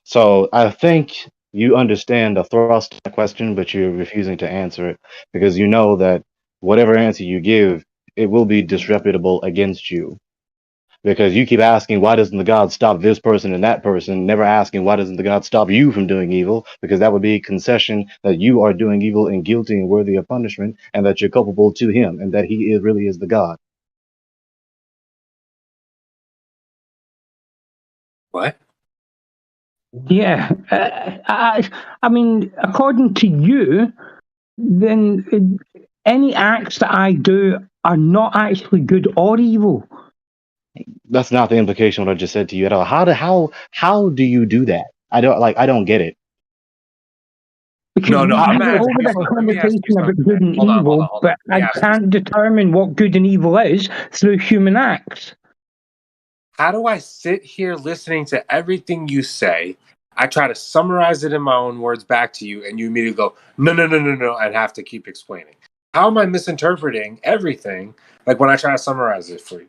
So I think you understand the thrust of the question, but you're refusing to answer it because you know that whatever answer you give, it will be disreputable against you. Because you keep asking, why doesn't the God stop this person and that person, never asking, why doesn't the God stop you from doing evil? Because that would be a concession that you are doing evil and guilty and worthy of punishment, and that you're culpable to him, and that he really is the God. What? Yeah, I mean, according to you, then any acts that I do are not actually good or evil. That's not the implication of what I just said to you at all. How do you do that? I don't get it. Because No, I'm we gonna were ask over you this something. Let me ask you conversation about something, good man. and Hold on, evil, hold on. but Let me I ask you can't something. determine what good and evil is through human acts. How do I sit here listening to everything you say? I try to summarize it in my own words back to you, and you immediately go, no, and have to keep explaining. How am I misinterpreting everything? Like when I try to summarize it for you,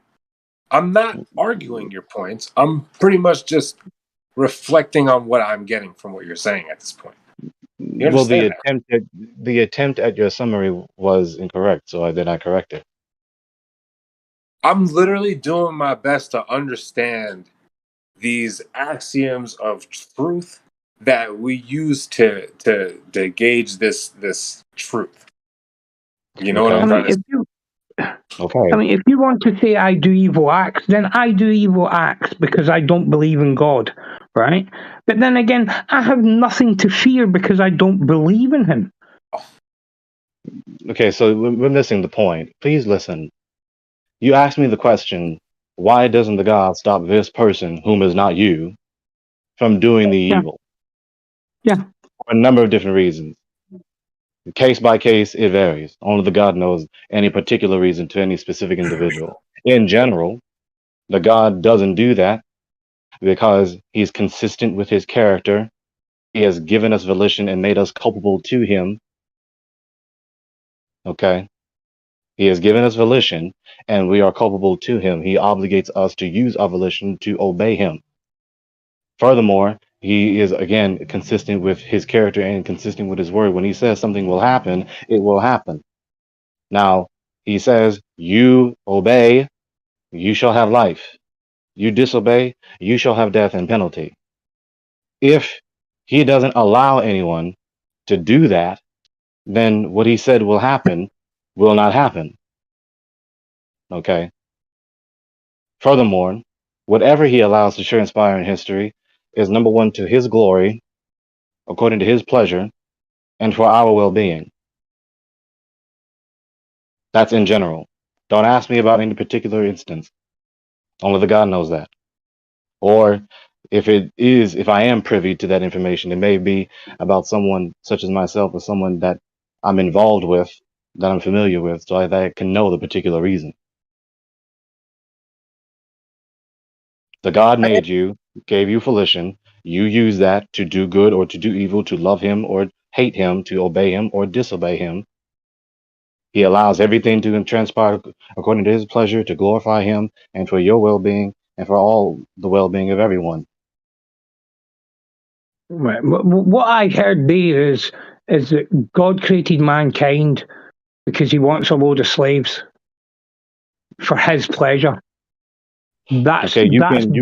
I'm not arguing your points. I'm pretty much just reflecting on what I'm getting from what you're saying at this point. You Well, understand that? the attempt at your summary was incorrect, so then I correct it. I'm literally doing my best to understand these axioms of truth that we use to gauge this truth. You know what Okay. I'm I mean, trying to say? Okay. if you want to say I do evil acts, then I do evil acts because I don't believe in God, right? But then again, I have nothing to fear because I don't believe in Him. Okay, so we're missing the point. Please listen. You asked me the question, why doesn't the God stop this person, whom is not you, from doing the Yeah, evil? yeah. For a number of different reasons. Case by case, it varies. Only the God knows any particular reason to any specific individual. In general, the God doesn't do that because he's consistent with his character. He has given us volition and made us culpable to him. Okay? He has given us volition and we are culpable to him. He obligates us to use our volition to obey him. Furthermore, he is again consistent with his character and consistent with his word. When he says something will happen, it will happen. Now, he says, you obey, you shall have life. You disobey, you shall have death and penalty. If he doesn't allow anyone to do that, then what he said will happen will not happen. Okay. Furthermore, whatever he allows to transpire in history is number one, to his glory, according to his pleasure, and for our well being. That's in general. Don't ask me about any particular instance. Only the God knows that. Or if I am privy to that information, it may be about someone such as myself or someone that I'm involved with, that I'm familiar with, so that I can know the particular reason. The God made you, gave you volition. You use that to do good or to do evil, to love him or hate him, to obey him or disobey him. He allows everything to transpire according to his pleasure, to glorify him and for your well being and for all the well being of everyone. Right. What I heard there is that God created mankind because he wants a load of slaves for his pleasure. That's Okay,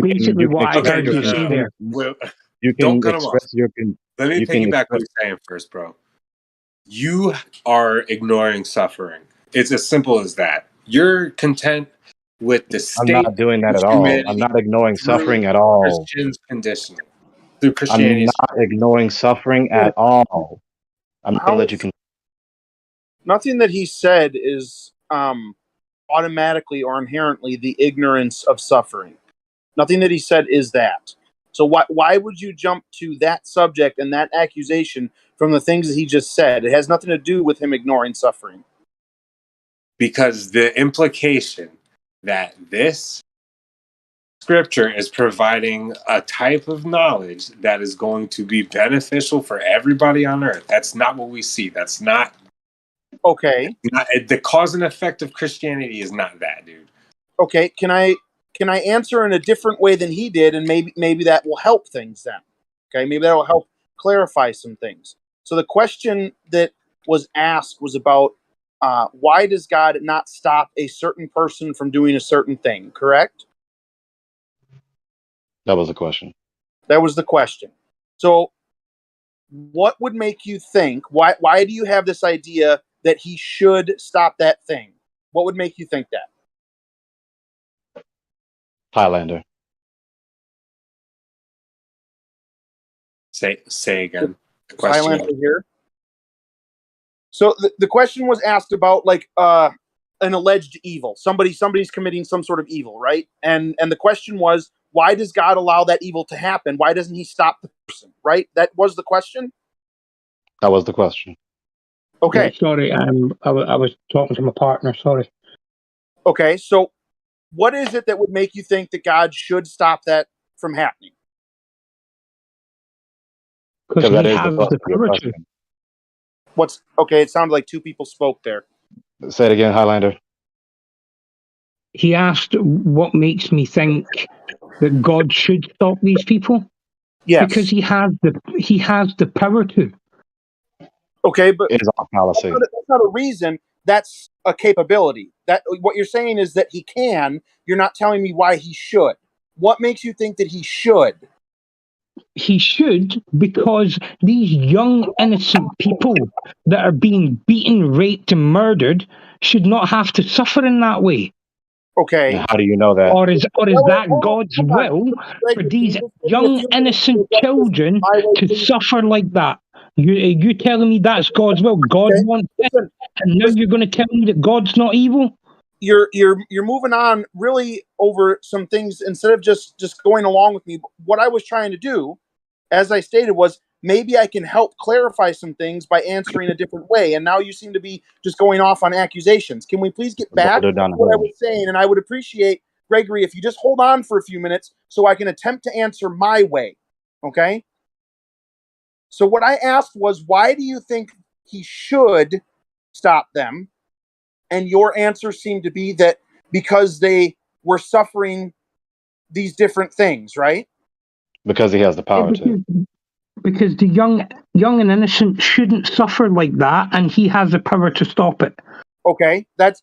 basically what I heard you say there. You Don't can cut him off. express your Let me you can piggyback what express, you're saying first, bro. You are ignoring suffering. It's as simple as that. You're content with the I'm state not doing that of at all. I'm humanity not ignoring through suffering at all. Christians' conditioning. Through I'm Christianity's. not ignoring suffering at all. I'm gonna let you continue. Nothing that he said is automatically or inherently the ignorance of suffering. Nothing that he said is that. So why would you jump to that subject and that accusation from the things that he just said? It has nothing to do with him ignoring suffering. Because the implication that this scripture is providing a type of knowledge that is going to be beneficial for everybody on earth. That's not what we see. That's not Okay. the cause and effect of Christianity is not that, dude. Okay. Can I answer in a different way than he did, and maybe that will help things then? Okay, maybe that will help clarify some things. So the question that was asked was about why does God not stop a certain person from doing a certain thing? Correct? That was the question. That was the question. So what would make you think, why do you have this idea that he should stop that thing? What would make you think that? Highlander. Say again. The question. Highlander here. So the question was asked about like an alleged evil. Somebody's committing some sort of evil, right? And the question was, why does God allow that evil to happen? Why doesn't he stop the person, right? That was the question? That was the question. Okay. Yeah, sorry, I was talking to my partner, sorry. Okay, so what is it that would make you think that God should stop that from happening? Because that he is has the the power to. It sounded like two people spoke there. Say it again, Highlander. He asked what makes me think that God should stop these people. Yes. Because he has the power to. Okay, but It is our policy. that's not a reason. That's a capability. That what you're saying is that he can. You're not telling me why he should. What makes you think that he should? He should, because these young, innocent people that are being beaten, raped, and murdered should not have to suffer in that way. Okay. And how do you know that? Or is that God's will for these young, innocent children to suffer like that? You telling me that's God's will? God wants it, and now you're going to tell me that God's not evil? You're moving on really over some things instead of just going along with me. What I was trying to do, as I stated, was maybe I can help clarify some things by answering a different way. And now you seem to be just going off on accusations. Can we please get back to what I was saying? And I would appreciate, Gregory, if you just hold on for a few minutes so I can attempt to answer my way. Okay? So what I asked was, why do you think he should stop them? And your answer seemed to be that because they were suffering these different things, right? Because he has the power to. Because the young and innocent shouldn't suffer like that, and he has the power to stop it. Okay, that's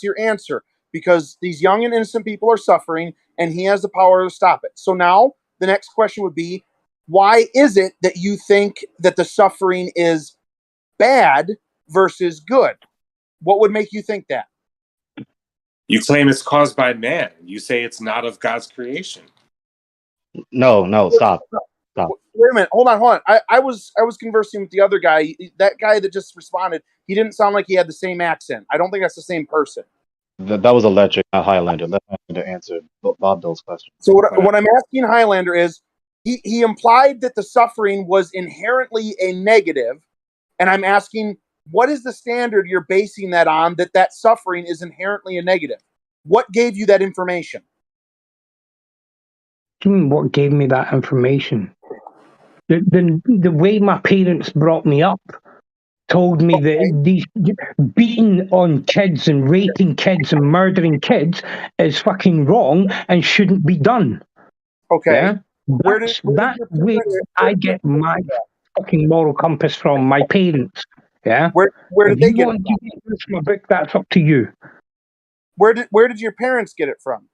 your answer. Because these young and innocent people are suffering, and he has the power to stop it. So now the next question would be, why is it that you think that the suffering is bad versus good? What would make you think that? You claim it's caused by man. You say it's not of God's creation. No, stop. Wait a minute. Hold on. I was conversing with the other guy. That guy that just responded, he didn't sound like he had the same accent. I don't think that's the same person. That was Electric, not Highlander. Let Highlander answer Bob Dole's question. So what I'm asking Highlander is, he implied that the suffering was inherently a negative, and I'm asking, what is the standard you're basing that on, that suffering is inherently a negative? What gave you that information? What gave me that information? The way my parents brought me up told me that these beating on kids and raping kids and murdering kids is fucking wrong and shouldn't be done. Okay. Yeah? That's where I get my fucking moral compass from, my parents. Yeah. Where If did they you get want it to from? get this from a book, that's up to you. Where did your parents get it from?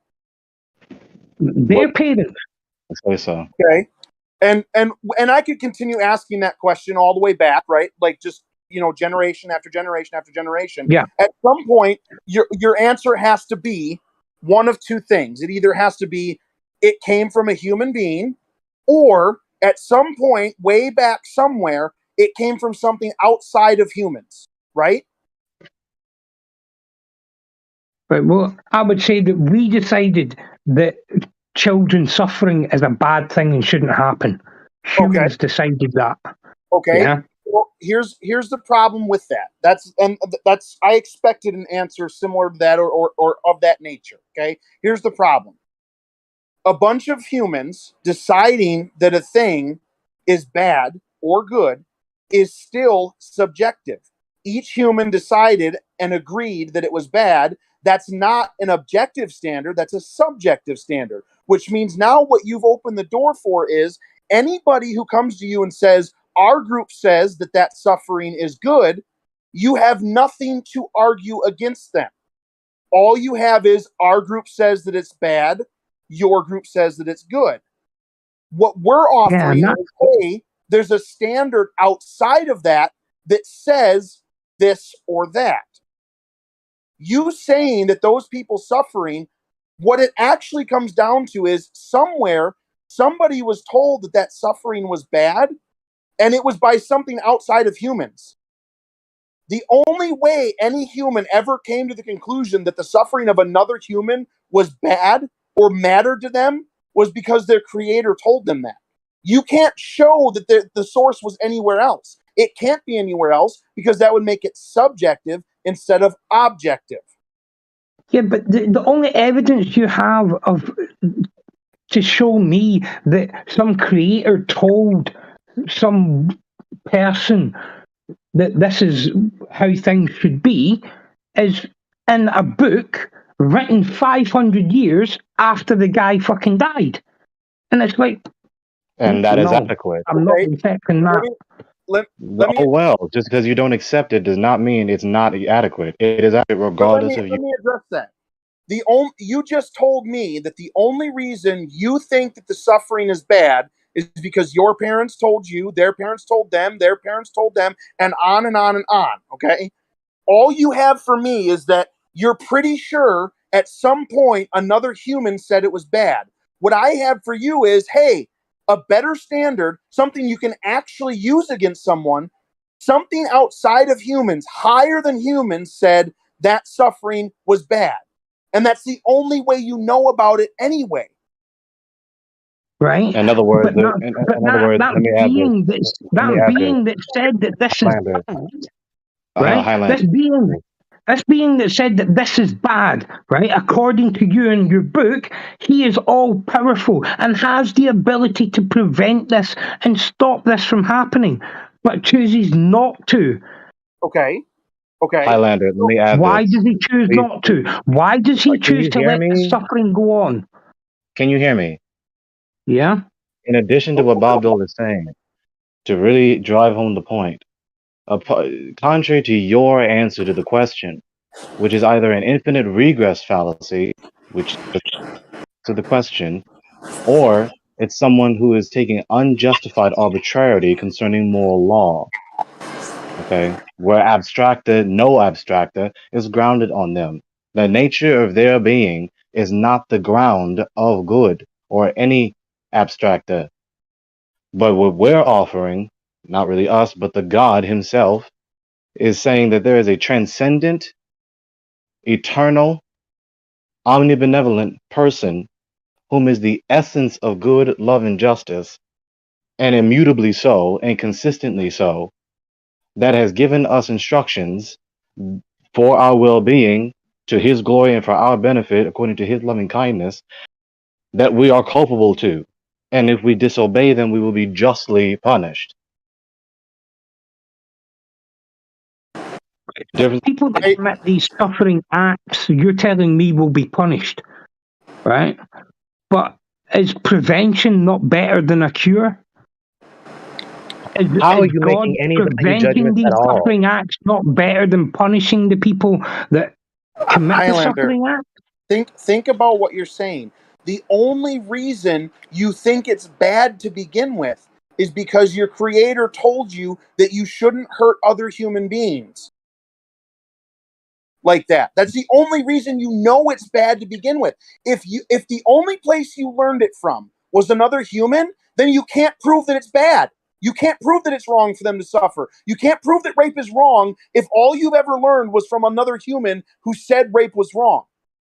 Their parents. I say so. Okay. And I could continue asking that question all the way back, right? Like just, generation after generation after generation. Yeah. At some point, your answer has to be one of two things. It either has to be it came from a human being, or at some point, way back somewhere, it came from something outside of humans, right? Right. Well, I would say that we decided that children suffering is a bad thing and shouldn't happen. Humans decided that. Okay. Yeah. Well, here's the problem with that. That's I expected an answer similar to that or of that nature. Okay. Here's the problem. A bunch of humans deciding that a thing is bad or good is still subjective. Each human decided and agreed that it was bad. That's not an objective standard, that's a subjective standard, which means now what you've opened the door for is anybody who comes to you and says, our group says that suffering is good, you have nothing to argue against them. All you have is our group says that it's bad, your group says that it's good. What we're offering is, hey, there's a standard outside of that says this or that. You saying that those people suffering, what it actually comes down to is somewhere somebody was told that suffering was bad, and it was by something outside of humans. The only way any human ever came to the conclusion that the suffering of another human was bad or mattered to them was because their creator told them that. You can't show that the source was anywhere else. It can't be anywhere else because that would make it subjective instead of objective. Yeah, but the only evidence you have to show me that some creator told some person that this is how things should be is in a book written 500 years after the guy fucking died. And it's like, And that is no, adequate. I'm not accepting that. Let me, well, just because you don't accept it does not mean it's not adequate. It is adequate regardless of you. Let me address that. You just told me that the only reason you think that the suffering is bad is because your parents told you, their parents told them, their parents told them, and on and on and on, okay? All you have for me is that you're pretty sure at some point another human said it was bad. What I have for you is, hey, a better standard, something you can actually use against someone, something outside of humans, higher than humans, said that suffering was bad. And that's the only way you know about it anyway. Right? In other words, that being that said that this is bad, right? This being that said that this is bad, right? According to you in your book, he is all powerful and has the ability to prevent this and stop this from happening, but chooses not to. Okay. Highlander, let me add Why this. does he choose not to? Why does he choose to let the suffering go on? Can you hear me? Yeah. In addition to what Bob Dole is saying, to really drive home the point, contrary to your answer to the question, which is either an infinite regress fallacy, which to the question, or it's someone who is taking unjustified arbitrarity concerning moral law. Okay, where no abstracta is grounded on them. The nature of their being is not the ground of good or any abstracta. But what we're offering, not really us, but the God himself, is saying that there is a transcendent, eternal, omnibenevolent person whom is the essence of good, love, and justice, and immutably so, and consistently so, that has given us instructions for our well-being, to his glory and for our benefit, according to his loving kindness, that we are culpable to. And if we disobey them, we will be justly punished. People that commit these suffering acts, you're telling me will be punished, right? But is prevention not better than a cure? How are Is you God making any value preventing judgments these at all? suffering acts not better than punishing the people that commit the Highlander, suffering act? think about what you're saying. The only reason you think it's bad to begin with is because your creator told you that you shouldn't hurt other human beings like that. That's the only reason you know it's bad to begin with. If the only place you learned it from was another human, then you can't prove that it's bad. You can't prove that it's wrong for them to suffer. You can't prove that rape is wrong if all you've ever learned was from another human who said rape was wrong.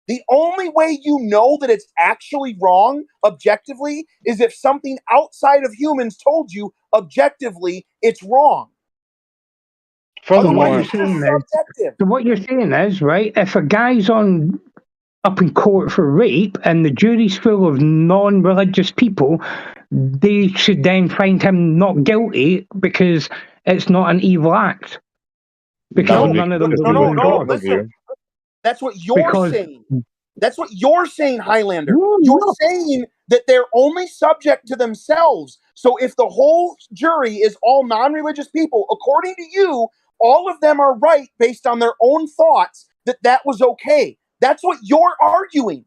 The only way you know that it's actually wrong objectively is if something outside of humans told you objectively it's wrong. Furthermore, Otherwise, it's just subjective. So what you're saying is, right, if a guy's up in court for rape and the jury's full of non-religious people, they should then find him not guilty because it's not an evil act. Because would be none of them consistent believe in with God. Listen, that's what you're Because- saying. That's what you're saying, Highlander. No, You're no. saying that they're only subject to themselves. So if the whole jury is all non-religious people, according to you, all of them are right based on their own thoughts that was okay. That's what you're arguing.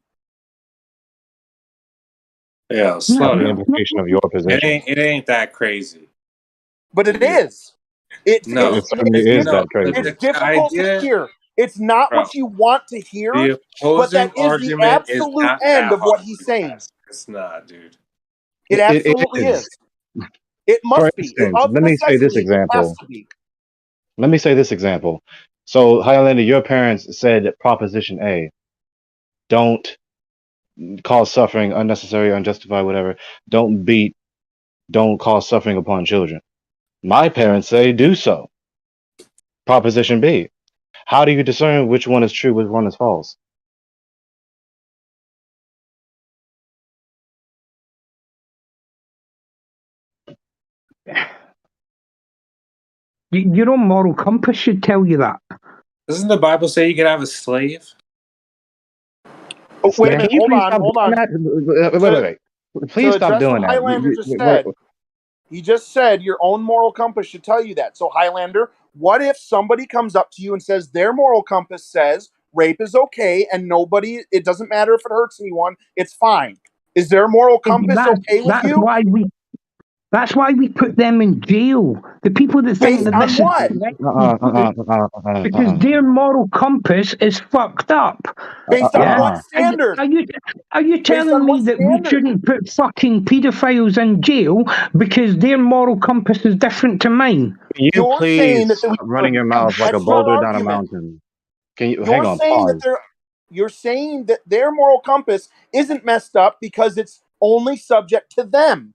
Yeah, slow the down. implication of your position. It ain't that crazy. But it is. It's certainly is that crazy. It's difficult to hear. It's not Bro, what you want to hear, the but that opposing is the argument is absolute not end that of what hard he's to saying. grasp. It's not, dude. It absolutely is. It must For be. instance, Of let me say this necessity, it has example. to be. Let me say this example. So, Highlander, your parents said Proposition A, don't cause suffering, unnecessary, unjustified, whatever. Don't beat, don't cause suffering upon children. My parents say do so. Proposition B. How do you discern which one is true, which one is false? Your own moral compass should tell you that. Doesn't the Bible say you can have a slave? Oh, wait a Man, minute. can you Hold please on. stop Hold doing on. that? Wait. Please To stop address doing what that. Highlander just said, he just said your own moral compass should tell you that. So, Highlander, what if somebody comes up to you and says their moral compass says rape is okay and it doesn't matter if it hurts anyone, it's fine. Is their moral compass okay with you? That's why we put them in jail. The people that think Based that on this what? is because their moral compass is fucked up. Based on what standard? Are you telling me that we shouldn't put fucking pedophiles in jail because their moral compass is different to mine? Can you You're saying please that we stop running your mouth like a that's your boulder down a argument. mountain? Can you hang on? Pause. You're saying that their moral compass isn't messed up because it's only subject to them.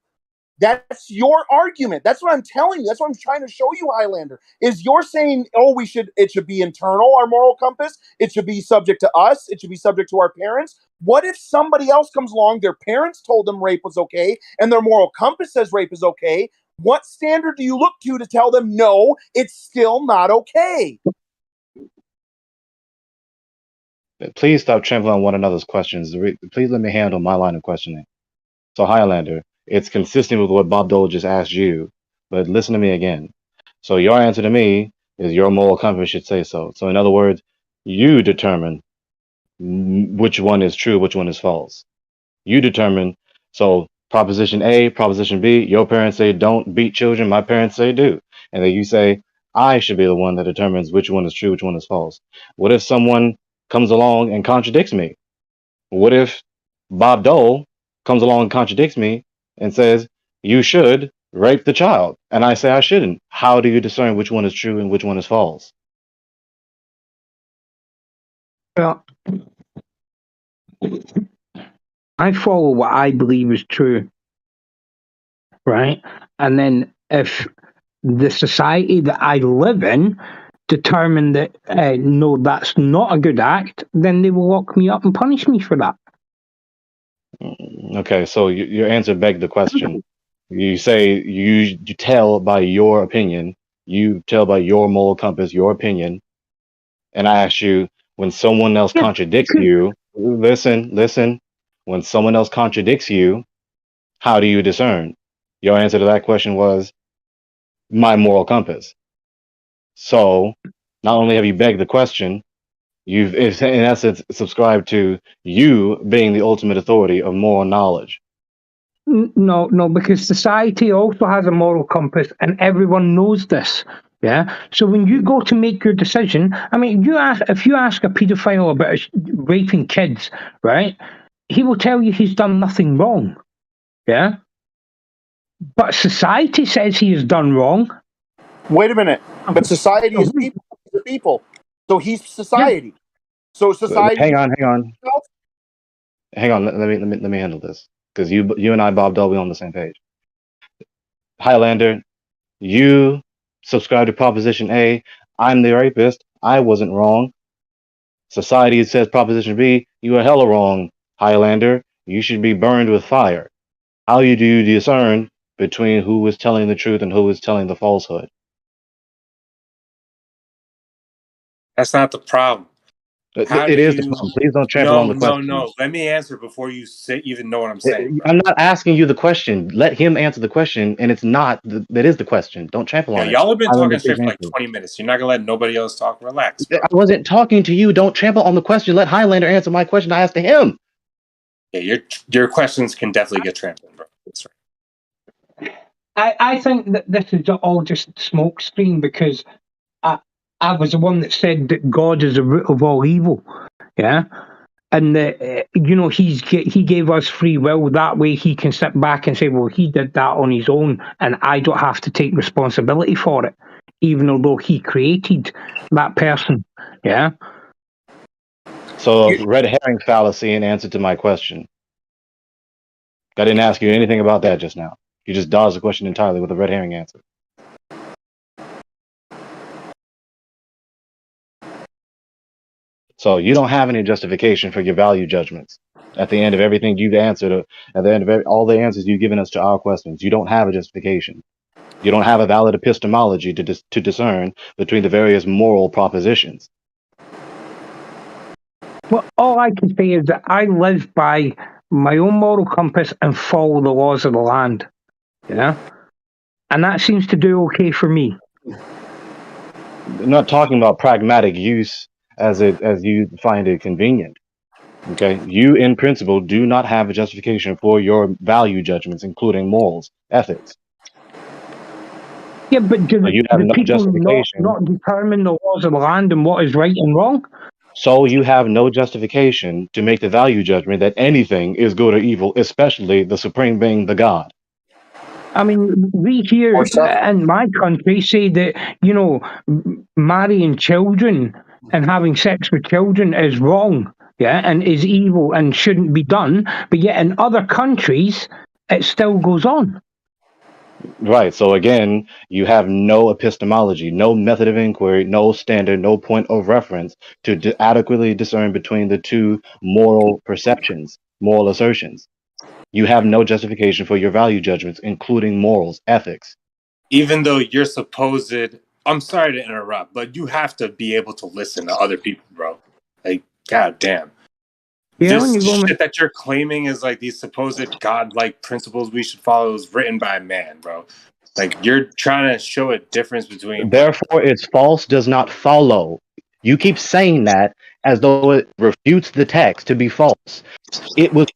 That's your argument. That's what I'm telling you. That's what I'm trying to show you, Highlander. Is you're saying, it should be internal, our moral compass. It should be subject to us. It should be subject to our parents. What if somebody else comes along, their parents told them rape was okay, and their moral compass says rape is okay? What standard do you look to tell them, no, it's still not okay? Please stop trampling on one another's questions. Please let me handle my line of questioning. So, Highlander, it's consistent with what Bob Dole just asked you, but listen to me again. So, your answer to me is your moral compass should say so. So, in other words, you determine which one is true, which one is false. You determine. So, Proposition A, Proposition B, your parents say don't beat children, my parents say do. And then you say, I should be the one that determines which one is true, which one is false. What if someone comes along and contradicts me? What if Bob Dole comes along and contradicts me and says, you should rape the child? And I say I shouldn't. How do you discern which one is true and which one is false? Well, I follow what I believe is true, right? And then if the society that I live in determine that, no, that's not a good act, then they will lock me up and punish me for that. Okay, so your answer begged the question. You say you tell by your opinion, you tell by your moral compass, your opinion. And I ask you, when someone else contradicts you, listen, when someone else contradicts you, How do you discern? Your answer to that question was my moral compass. So not only have you begged the question, you've in essence subscribed to you being the ultimate authority of moral knowledge. No, because society also has a moral compass, and everyone knows this. Yeah. So when you go to make your decision, I mean, if you ask a paedophile about raping kids, right? He will tell you he's done nothing wrong. Yeah. But society says he has done wrong. Wait a minute. But society is people. He's a people. So he's society. Yeah. So society. Hang on. Let me handle this, because you and I, Bob Dole, we on the same page. Highlander, you subscribe to Proposition A. I'm the rapist. I wasn't wrong. Society says Proposition B. You are hella wrong, Highlander. You should be burned with fire. How do you discern between who is telling the truth and who is telling the falsehood? That's not the problem. It is the problem. Please don't trample on the question. No. Let me answer before you even know what I'm saying. I'm not asking you the question. Let him answer the question, and it's not. That is the question. Don't trample on it. Y'all have been talking straight for like 20 minutes. You're not gonna let nobody else talk. Relax, bro. I wasn't talking to you. Don't trample on the question. Let Highlander answer my question I asked to him. Yeah, your questions can definitely get trampled, bro. That's right. I think that this is all just smoke screen, because I was the one that said that God is the root of all evil, yeah, and that he gave us free will. That way, he can sit back and say, "Well, he did that on his own, and I don't have to take responsibility for it, even although he created that person." Yeah. So, red herring fallacy in answer to my question. I didn't ask you anything about that just now. You just dodged the question entirely with a red herring answer. So you don't have any justification for your value judgments. At the end of everything you've answered, at the end of all the answers you've given us to our questions, you don't have a justification. You don't have a valid epistemology to discern between the various moral propositions. Well, all I can say is that I live by my own moral compass and follow the laws of the land. Yeah? And that seems to do okay for me. I'm not talking about pragmatic use as you find it convenient. Okay, you in principle do not have a justification for your value judgments, including morals, ethics. Yeah, but do you have the no people justification. not determine the laws of the land and what is right and wrong? So you have no justification to make the value judgment that anything is good or evil, especially the supreme being, the God. I mean, we here in my country say that, marrying children and having sex with children is wrong, yeah, and is evil and shouldn't be done. But yet in other countries, it still goes on. Right. So again, you have no epistemology, no method of inquiry, no standard, no point of reference to adequately discern between the two moral perceptions, moral assertions. You have no justification for your value judgments, including morals, ethics. Even though you're supposed, I'm sorry to interrupt, but you have to be able to listen to other people, bro. Like, goddamn. Yeah, this shit that you're claiming is like these supposed God-like principles we should follow is written by a man, bro. Like, you're trying to show a difference between. Therefore, it's false does not follow. You keep saying that as though it refutes the text to be false. It was,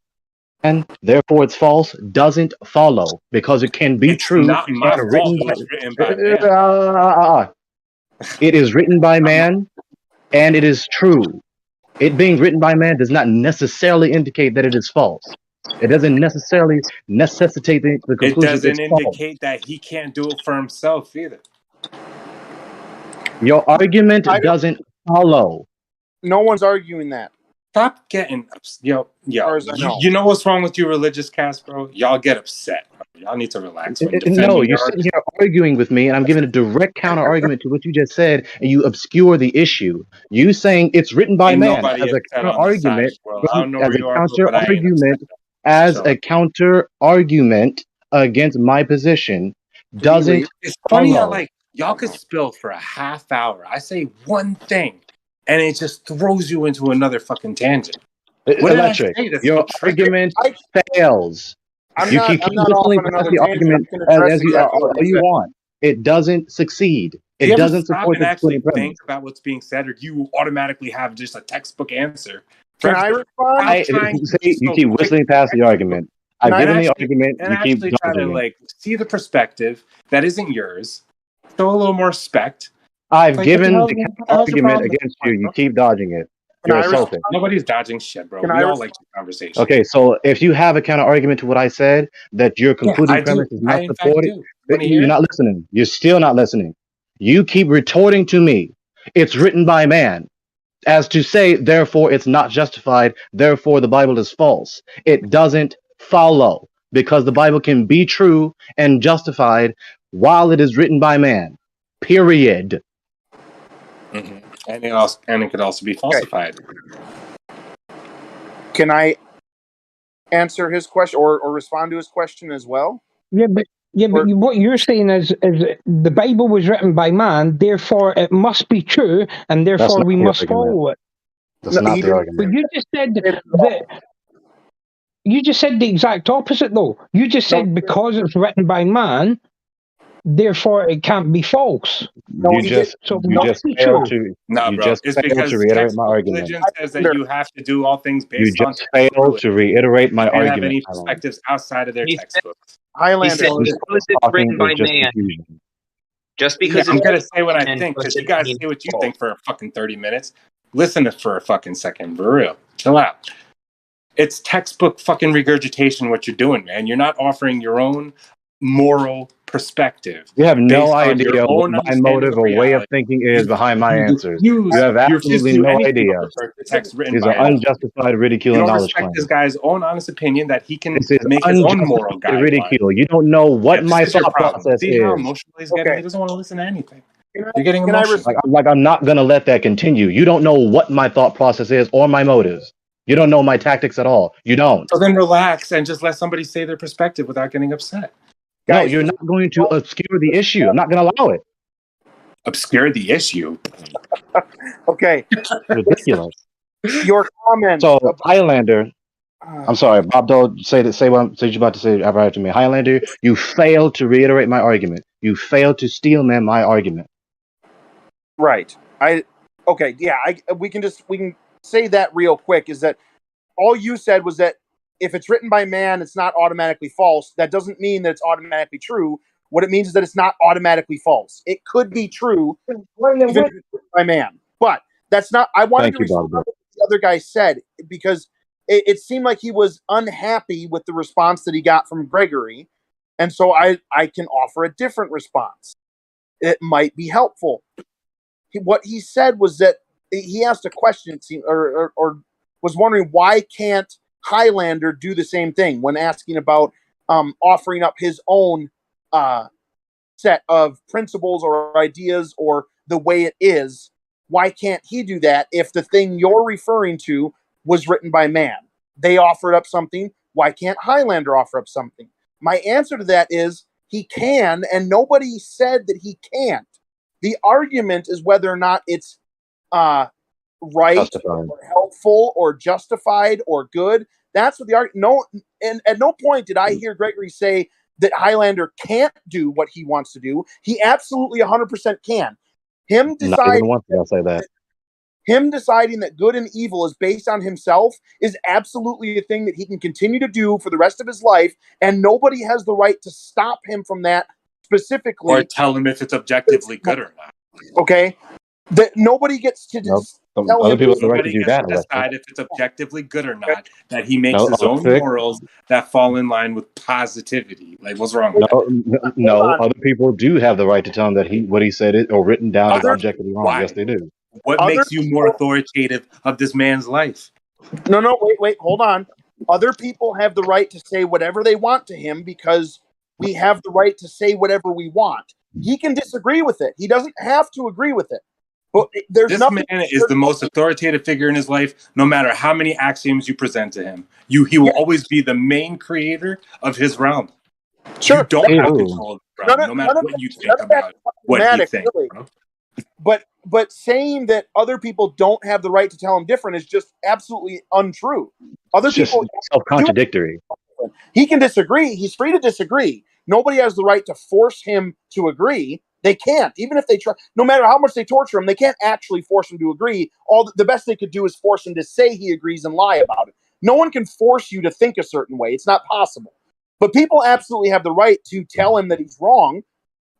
and therefore it's false doesn't follow, because it can be true. Not my fault. It's written by man. It is written by man, and it is true. It being written by man does not necessarily indicate that it is false. It doesn't necessarily necessitate the conclusion. It doesn't indicate that he can't do it for himself either. Your argument doesn't follow. No one's arguing that. Stop getting yo. You know what's wrong with you religious cast, bro? Y'all get upset. Bro. Y'all need to relax. No, you're sitting here arguing with me, and I'm giving a direct counter argument to what you just said, and you obscure the issue. You saying it's written by man as a counter argument, as a counter argument against my position doesn't. It's funny how like y'all could spill for a half hour. I say one thing, and it just throws you into another fucking tangent. Electric. Your argument fails. I'm You not. keep I'm not whistling off on past another the tangent. argument I can address as you exactly what all you said. want. It doesn't succeed. Do It you ever doesn't stop support and the actually premise. think about what's being said, or do you automatically have just a textbook answer? Can I respond? I say you keep whistling past the argument. I've given the argument. And You keep actually try to dodging it. like see the perspective that isn't yours. Show a little more respect. I've Like, given what the the hell's your argument problem? against you. You keep dodging it. Can You're I assaulting. Nobody's dodging shit, bro. Can We I all like the conversation. Okay, so if you have a counter argument to what I said, that your concluding I do. premise is I not in fact supported, do. Want to hear you're it? not listening. You're still not listening. You keep retorting to me. It's written by man, as to say, therefore it's not justified. Therefore the Bible is false. It doesn't follow, because the Bible can be true and justified while it is written by man. Period. Mm-hmm. And it could also be falsified. Can I answer his question or respond to his question as well? Yeah, but what you're saying is the Bible was written by man, therefore it must be true, and That's therefore not we the must argument. follow it. That's No, not he the didn't. But argument. you just said that. You just said the exact opposite, though. You just said because it's written by man, therefore it can't be false. No, You he just So it you must just be failed true. to No, you bro. just It's failed because to reiterate my textbook argument. religion says that you have to do all things You based on just textbook failed religion. to reiterate my They don't have argument. any Highlander. perspectives outside of their He said- textbooks. He Highlander. said, Just because it's talking written by is just man, confusion. just Yeah, because I'm it's gonna say what I man think, because you doesn't guys mean say what you false. think for a fucking 30 minutes. Listen to for a fucking second, for real. Chill out. It's textbook fucking regurgitation what you're doing, man. You're not offering your own moral perspective. You have no based on idea your what own my understanding motive of or way of reality. thinking is behind my answers. You You have refuse to absolutely do no anything idea. but refer to text written These by are an unjustified ridicule You and don't knowledge respect this claims. guy's own honest opinion that he can This is make his own moral unjustified guideline. ridicule. You don't know what Yeah, this my is your thought problem. process See how is. emotional he's getting? Okay. He doesn't want to listen to anything. Can I- You're getting can I emotional. Like I'm not gonna let that continue. You don't know what my thought process is or my motives. You don't know my tactics at all. You don't. So then relax and just let somebody say their perspective without getting upset. No, Guys, you're not going to obscure the issue. I'm not gonna allow it. Obscure the issue. Okay. Ridiculous. Your comment. So Highlander, I'm sorry, Bob Dole, say what you're about to say after me. Highlander, you failed to reiterate my argument. You failed to steelman my argument. Right. Okay. Yeah. We can say that real quick. Is that all you said was that if it's written by man, it's not automatically false. That doesn't mean that it's automatically true. What it means is that it's not automatically false. It could be true even if it's written by man, but that's not. I wanted Thank to you, respond Bob. to what the other guy said because it seemed like he was unhappy with the response that he got from Gregory, and so I can offer a different response. It might be helpful. What he said was that he asked a question, it seemed, or was wondering why can't Highlander do the same thing when asking about offering up his own set of principles or ideas or the way it is. Why can't he do that if the thing you're referring to was written by man? They offered up something. Why can't Highlander offer up something? My answer to that is he can, and nobody said that he can't. The argument is whether or not it's right Justified. or helpful or justified or good. That's what the argument. No, and at no point did I hear Gregory say that Highlander can't do what he wants to do. He absolutely 100% can. Him deciding that good and evil is based on himself is absolutely a thing that he can continue to do for the rest of his life, and nobody has the right to stop him from that specifically. Or tell him if it's objectively good or not. Okay? That nobody gets to tell other him people have the right to Nobody do gets that. to decide if it's objectively good or not. That he makes his own Vic. morals that fall in line with positivity. Like, what's wrong with that? No. Other people do have the right to tell him that what he said it or written down is objectively wrong. Why? Yes, they do. What makes you more authoritative of this man's life? No, wait, hold on. Other people have the right to say whatever they want to him because we have the right to say whatever we want. He can disagree with it. He doesn't have to agree with it. But there's This man is the most authoritative figure in his life, no matter how many axioms you present to him. He will always be the main creator of his realm. Sure. You don't have control of the realm, no matter what you think about what he thinks. Really. But saying that other people don't have the right to tell him different is just absolutely untrue. Other people self-contradictory. discipline. He can disagree. He's free to disagree. Nobody has the right to force him to agree. They can't, even if they try. No matter how much they torture him, they can't actually force him to agree. The best they could do is force him to say he agrees and lie about it. No one can force you to think a certain way. It's not possible. But people absolutely have the right to tell him that he's wrong,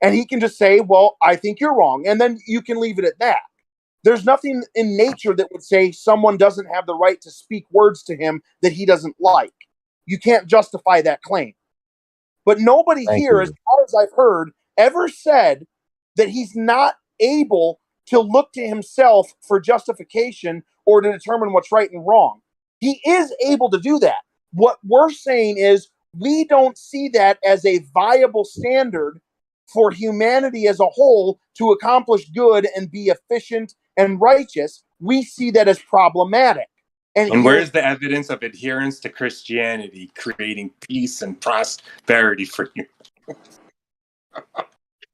and he can just say, well, I think you're wrong, and then you can leave it at that. There's nothing in nature that would say someone doesn't have the right to speak words to him that he doesn't like. You can't justify that claim. But nobody here, as far as I've heard, ever said that he's not able to look to himself for justification or to determine what's right and wrong. He is able to do that. What we're saying is we don't see that as a viable standard for humanity as a whole to accomplish good and be efficient and righteous. We see that as problematic. And where's the evidence of adherence to Christianity creating peace and prosperity for you?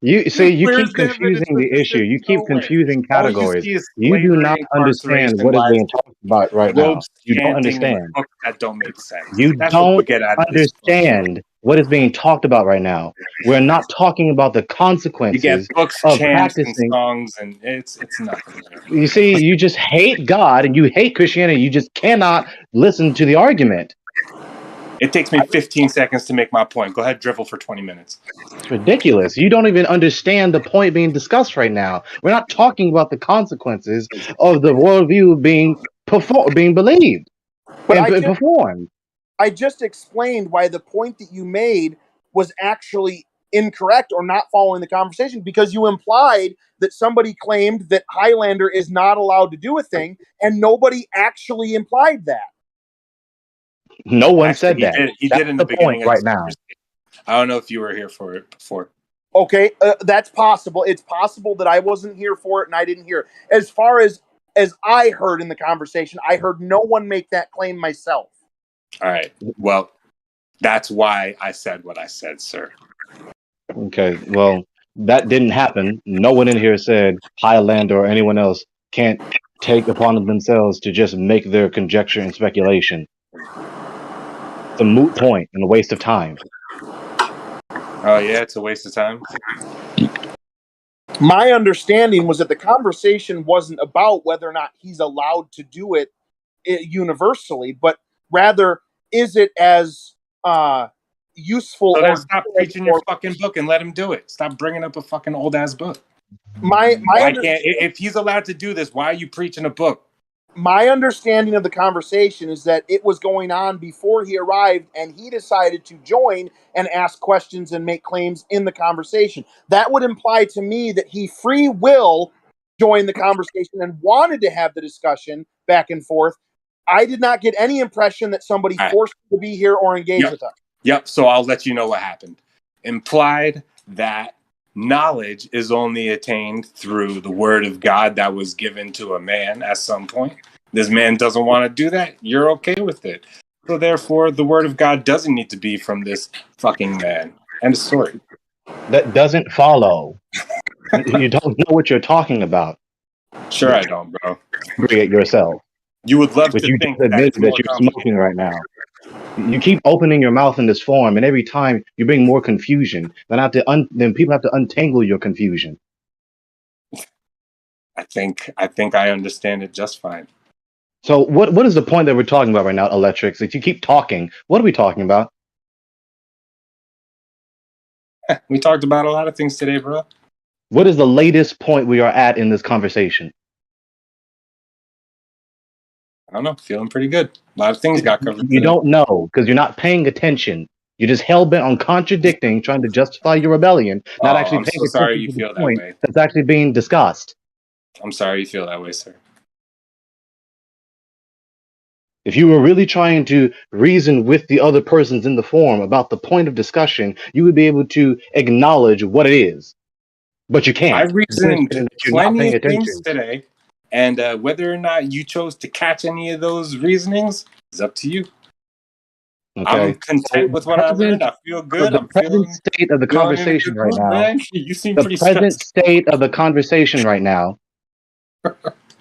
You see, you keep confusing the issue. You keep confusing categories. You do not understand what is being talked about right now. You don't understand. That don't make sense. You don't understand what is being talked about right now. We're not talking about the consequences you get books, of chants, practicing and songs, and it's nothing. You see, you just hate God and you hate Christianity. You just cannot listen to the argument. It takes me 15 seconds to make my point. Go ahead, drivel for 20 minutes. It's ridiculous. You don't even understand the point being discussed right now. We're not talking about the consequences of the worldview being believed and performed. I just explained why the point that you made was actually incorrect or not following the conversation, because you implied that somebody claimed that Highlander is not allowed to do a thing, and nobody actually implied that. No one said that. He did in the beginning right now. I don't know if you were here for it before. Okay, that's possible. It's possible that I wasn't here for it and I didn't hear it. As far as I heard in the conversation, I heard no one make that claim myself. All right. Well, that's why I said what I said, sir. Okay. Well, that didn't happen. No one in here said Highlander or anyone else can't take upon themselves to just make their conjecture and speculation. It's a moot point and a waste of time. Oh, yeah, it's a waste of time. My understanding was that the conversation wasn't about whether or not he's allowed to do it universally, but rather, is it as useful? So then stop preaching your fucking book and let him do it. Stop bringing up a fucking old ass book. If he's allowed to do this, why are you preaching a book? My understanding of the conversation is that it was going on before he arrived, and he decided to join and ask questions and make claims in the conversation. That would imply to me that he free will joined the conversation and wanted to have the discussion back and forth. I did not get any impression that somebody forced him to be here or engage with us. Yep, so I'll let you know what happened. Implied that knowledge is only attained through the word of God that was given to a man at some point. This man doesn't want to do that. You're okay with it. So therefore, the word of God doesn't need to be from this fucking man. End of story. That doesn't follow. You don't know what you're talking about. Sure I don't, bro. Agree it yourself. You would love but to you think just admit that you're smoking right now. You keep opening your mouth in this form, and every time you bring more confusion. Then people have to untangle your confusion. I think I understand it just fine. So what is the point that we're talking about right now, Electrics? If you keep talking, what are we talking about? We talked about a lot of things today, bro. What is the latest point we are at in this conversation? I don't know. Feeling pretty good. A lot of things got covered. You don't know because you're not paying attention. You're just hell-bent on contradicting, trying to justify your rebellion, not actually paying attention sorry you to feel the point that way. that's actually being discussed. I'm sorry you feel that way, sir. If you were really trying to reason with the other persons in the forum about the point of discussion, you would be able to acknowledge what it is. But you can't. I reasoned plenty of things today, and whether or not you chose to catch any of those reasonings is up to you. Okay. I'm content with what I learned. I feel good. The present state of the conversation right now. Man. You seem the pretty present stressed. State of the conversation right now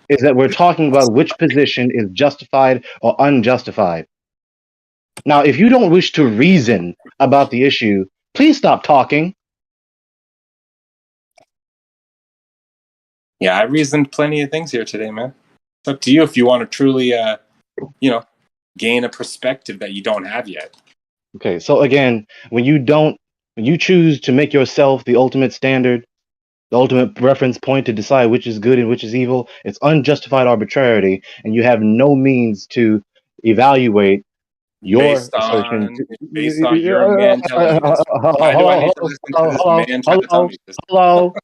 is that we're talking about which position is justified or unjustified. Now, if you don't wish to reason about the issue, please stop talking. Yeah, I reasoned plenty of things here today, man. It's up to you if you want to truly, gain a perspective that you don't have yet. Okay, so again, when you choose to make yourself the ultimate standard, the ultimate reference point to decide which is good and which is evil, it's unjustified arbitrarily, and you have no means to evaluate your assertion. Based on your man telling you this. Why do I need to listen to this man trying to tell me this? Hello.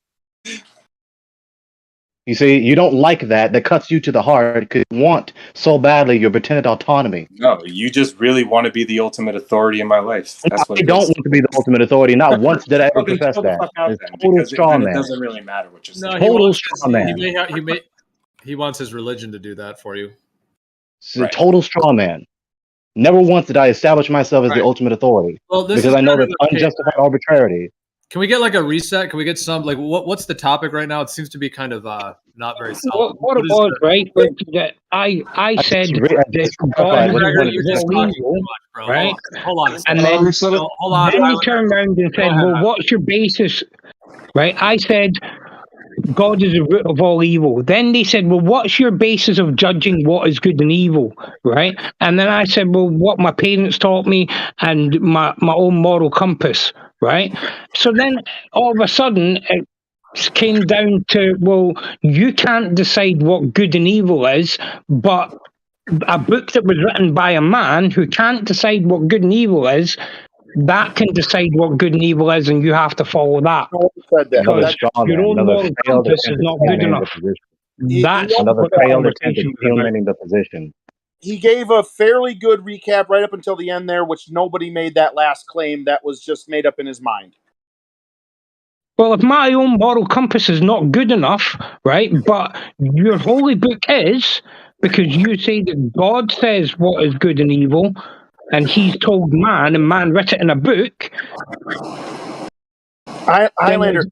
You see, you don't like that. That cuts you to the heart because you want so badly your pretended autonomy. No, you just really want to be the ultimate authority in my life. That's what I don't want to be the ultimate authority. Not once did I ever Okay, profess chill the that. fuck out It's then, total because straw then it man. doesn't really matter what you're saying. No, Total straw man. He wants his religion to do that for you. It's a total straw man. Never once did I establish myself as the ultimate authority. Well, this because is I know kind that's of okay, unjustified arbitrarity. Can we get like a reset? Can we get some like what's the topic right now? It seems to be kind of not very solid. What it was, right? Was that I said that God is You're just all talking evil, too much, bro. right? Hold on a second. And then, hold on. then he turned around and said, "Well, what's your basis?" Right? I said, God is the root of all evil. Then they said, well, what's your basis of judging what is good and evil? Right? And then I said, well, what my parents taught me and my own moral compass. Right? So then all of a sudden it came down to, well, you can't decide what good and evil is, but a book that was written by a man who can't decide what good and evil is, that can decide what good and evil is, and you have to follow that. Said that. Because your own moral compass is not good enough. That's another what failed attempt at conversation was about. humaniting the position. He gave a fairly good recap right up until the end there, which nobody made that last claim. That was just made up in his mind. Well, if my own moral compass is not good enough, right, but your holy book is, because you say that God says what is good and evil, and he's told man, and man wrote it in a book, Highlander,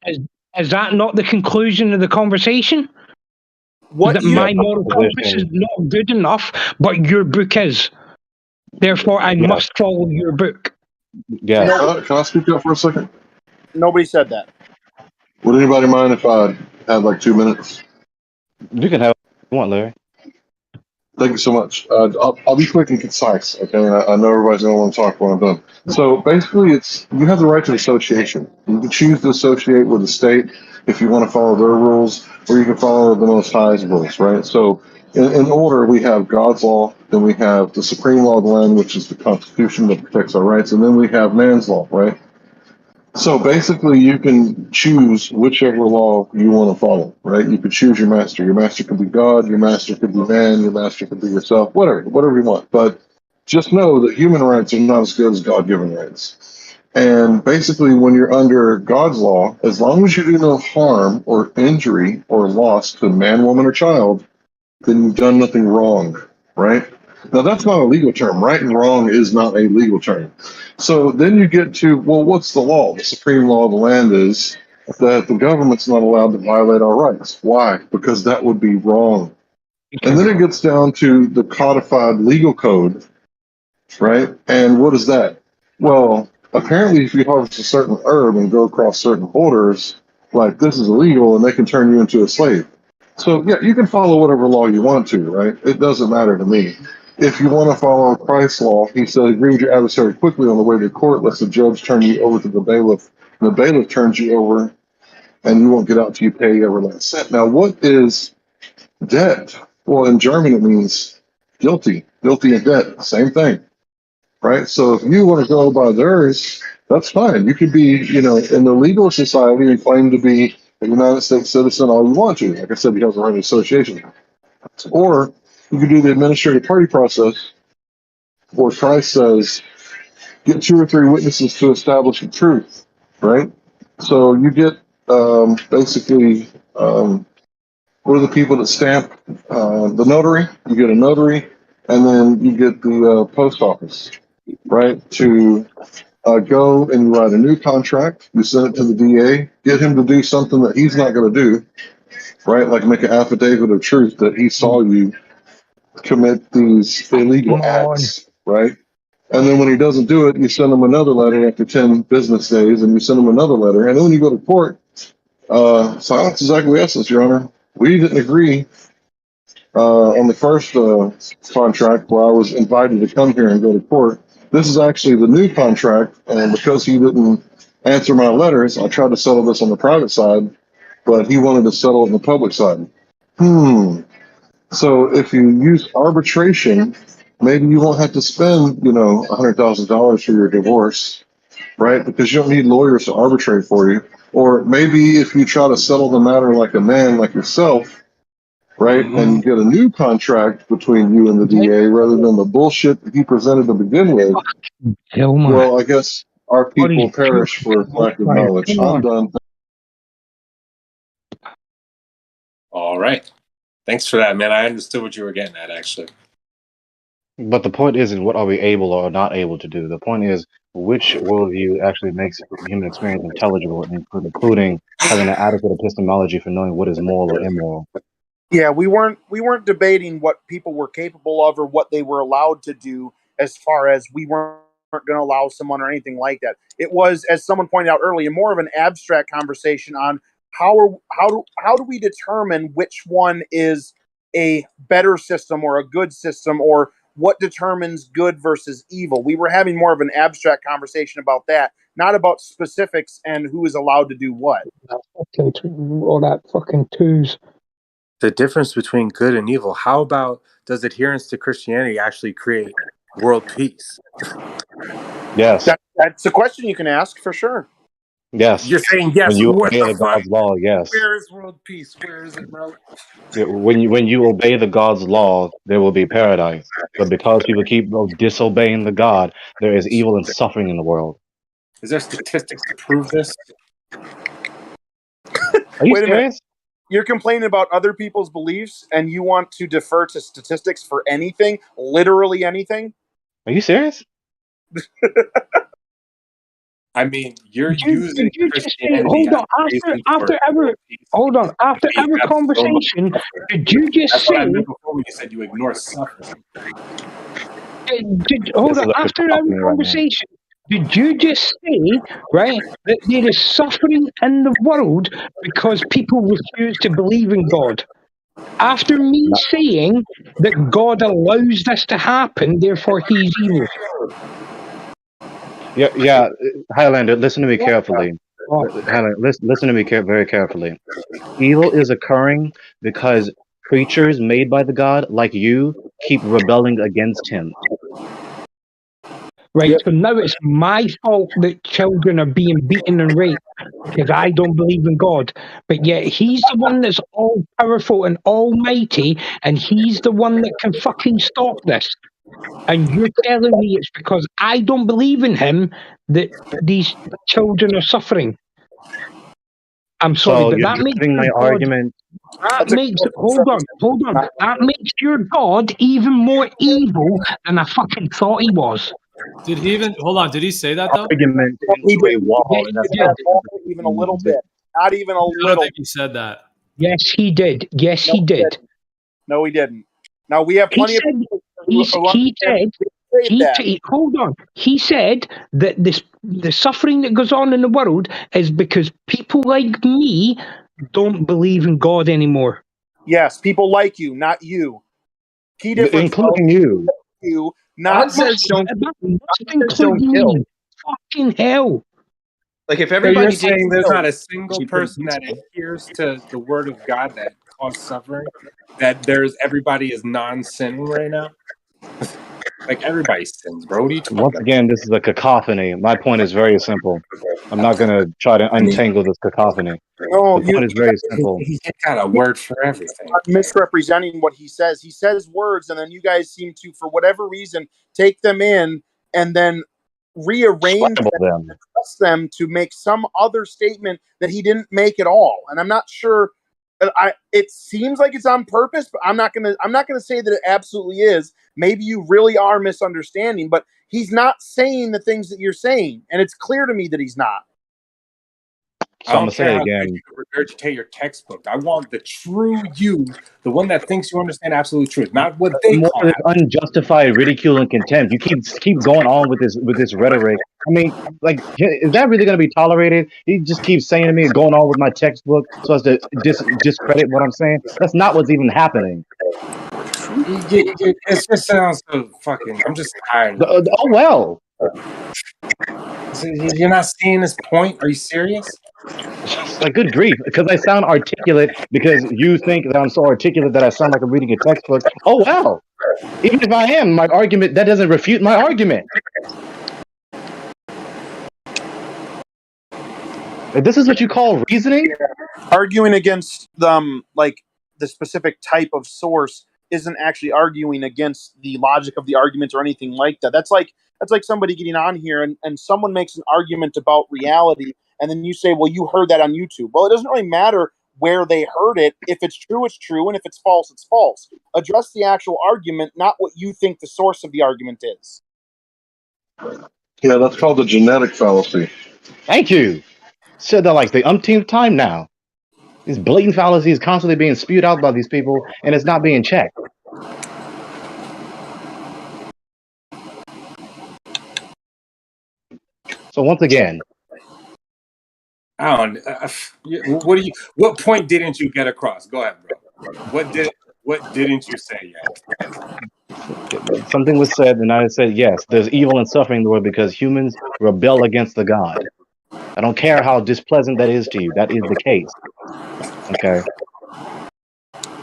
is that not the conclusion of the conversation? What that you, my moral compass is not good enough, but your book is. Therefore, I must follow your book. Yeah. Can I speak up for a second? Nobody said that. Would anybody mind if I had like 2 minutes? You can have what you want, Larry. Thank you so much. I'll be quick and concise, okay? I know everybody's going to want to talk when I'm done. So basically, you have the right to association. You can choose to associate with the state if you want to follow their rules, or you can follow the Most High's rules, right? So in order, we have God's law, then we have the supreme law of the land, which is the Constitution that protects our rights, and then we have man's law, right? So basically, you can choose whichever law you want to follow, right? You could choose your master. Your master could be God. Your master could be man. Your master could be yourself. Whatever you want. But just know that human rights are not as good as God-given rights. And basically, when you're under God's law, as long as you do no harm or injury or loss to man, woman, or child, then you've done nothing wrong, right? Now, that's not a legal term. Right and wrong is not a legal term. So then you get to, well, what's the law? The supreme law of the land is that the government's not allowed to violate our rights. Why? Because that would be wrong. And then it gets down to the codified legal code, right? And what is that? Well, apparently if you harvest a certain herb and go across certain borders, like this is illegal and they can turn you into a slave. So yeah, you can follow whatever law you want to, right? It doesn't matter to me. If you want to follow Christ's law, he said, agree with your adversary quickly on the way to court, lest the judge turn you over to the bailiff. And the bailiff turns you over, and you won't get out till you pay every last cent. Now, what is debt? Well, in German, it means guilty. Guilty and debt, same thing, right? So if you want to go by theirs, that's fine. You could be, in the legal society and claim to be a United States citizen all you want to. Like I said, you have the right of association. Or you can do the administrative party process, where Christ says, get 2 or 3 witnesses to establish the truth, right? So you get basically, what are the people that stamp the notary? You get a notary, and then you get the post office, right? To go and you write a new contract, you send it to the DA, get him to do something that he's not going to do, right? Like make an affidavit of truth that he saw you commit these illegal acts, right? And then when he doesn't do it, you send him another letter after 10 business days, and you send him another letter. And then when you go to court, silence is acquiescence, Your Honor. We didn't agree on the first contract where I was invited to come here and go to court. This is actually the new contract, and because he didn't answer my letters, I tried to settle this on the private side, but he wanted to settle it on the public side. So if you use arbitration, maybe you won't have to spend, $100,000 for your divorce, right? Because you don't need lawyers to arbitrate for you. Or maybe if you try to settle the matter like a man like yourself, right, and you get a new contract between you and the DA rather than the bullshit that he presented to begin with, well, I guess our people perish for lack of knowledge. I'm done. All right. Thanks for that, man. I understood what you were getting at, actually. But the point isn't what are we able or not able to do. The point is which worldview actually makes human experience intelligible, including having an adequate epistemology for knowing what is moral or immoral. Yeah, we weren't debating what people were capable of or what they were allowed to do, as far as we weren't going to allow someone or anything like that. It was, as someone pointed out earlier, more of an abstract conversation on how do we determine which one is a better system or a good system, or what determines good versus evil. We were having more of an abstract conversation about that, not about specifics and who is allowed to do what. All that fucking twos. The difference between good and evil. How about, does adherence to Christianity actually create world peace? Yes. That's a question you can ask for sure. Yes. You're saying yes. When you What obey the the God's law, yes. Where is world peace? Where is it, bro? When you obey the God's law, there will be paradise. But because people keep disobeying the God, there is evil and suffering in the world. Is there statistics to prove this? Are you Wait a minute. serious? You're complaining about other people's beliefs and you want to defer to statistics for anything, literally anything? Are you serious? I mean, you're using Christianity hold on, after every conversation, did you just That's say? what I meant before when you said you ignore suffering. After every conversation, did you just say, right, that there is suffering in the world because people refuse to believe in God? After me saying that God allows this to happen, therefore he's evil. Yeah, Highlander, listen to me carefully. Highlander, listen to me very carefully. Evil is occurring because creatures made by the God, like you, keep rebelling against him. Right, so now it's my fault that children are being beaten and raped because I don't believe in God. But yet he's the one that's all powerful and almighty, and he's the one that can fucking stop this. And you're telling me it's because I don't believe in him that these children are suffering. I'm sorry, So but you're that makes driving my your God, argument. that makes hold on. That makes your God even more evil than I fucking thought he was. Did he even hold on? Did he say that though? Argument into a wall, and that's not Even a little bit. Not even a I don't little. think he said that. Yes, he did. Yes, he did. No, he didn't. Now we have plenty of people who hold on. He said that the suffering that goes on in the world is because people like me don't believe in God anymore. Yes, people like you, not you. Key difference, including you. You, not including me. Fucking hell. Like if So everybody you're saying there's not a single should person that adheres to the word of God that caused suffering? That everybody is non-sinning right now? Like everybody sins, bro. What are you talking Once about? again, this is a cacophony. My point is very simple. I'm not going to try to untangle this cacophony. No, the point is very simple. He's got a word for everything. Misrepresenting what he says. He says words, and then you guys seem to, for whatever reason, take them in and then rearrange them, adjust them to make some other statement that he didn't make at all. And I'm not sure. It seems like it's on purpose, but I'm not gonna say that it absolutely is. Maybe you really are misunderstanding, but he's not saying the things that you're saying, and it's clear to me that he's not. So I'm gonna say it again. You can regurgitate your textbook. I want the true you, the one that thinks you understand absolute truth, not what they More call than unjustified ridicule and contempt. You keep going on with this rhetoric. I mean, like, is that really going to be tolerated? He just keeps saying to me, going on with my textbook, so as to discredit what I'm saying. That's not what's even happening. It just sounds so fucking. I'm just tired. Oh well. You're not seeing this point? Are you serious? Like, good grief, because I sound articulate, because you think that I'm so articulate that I sound like I'm reading a textbook. Oh well. Even if I am, my argument, that doesn't refute my argument. This is what you call reasoning? Arguing against like the specific type of source isn't actually arguing against the logic of the argument or anything like that. That's like somebody getting on here and someone makes an argument about reality, and then you say, well, you heard that on YouTube. Well, it doesn't really matter where they heard it. If it's true, it's true, and if it's false, it's false. Address the actual argument, not what you think the source of the argument is. Yeah, that's called the genetic fallacy. Thank you. Said that like the umpteenth time now. These blatant fallacies constantly being spewed out by these people, and it's not being checked. So once again, I don't. What point didn't you get across? Go ahead, bro. What didn't you say yet? Something was said, and I said, yes, there's evil and suffering in the world because humans rebel against the God. I don't care how displeasant that is to you. That is the case. Okay.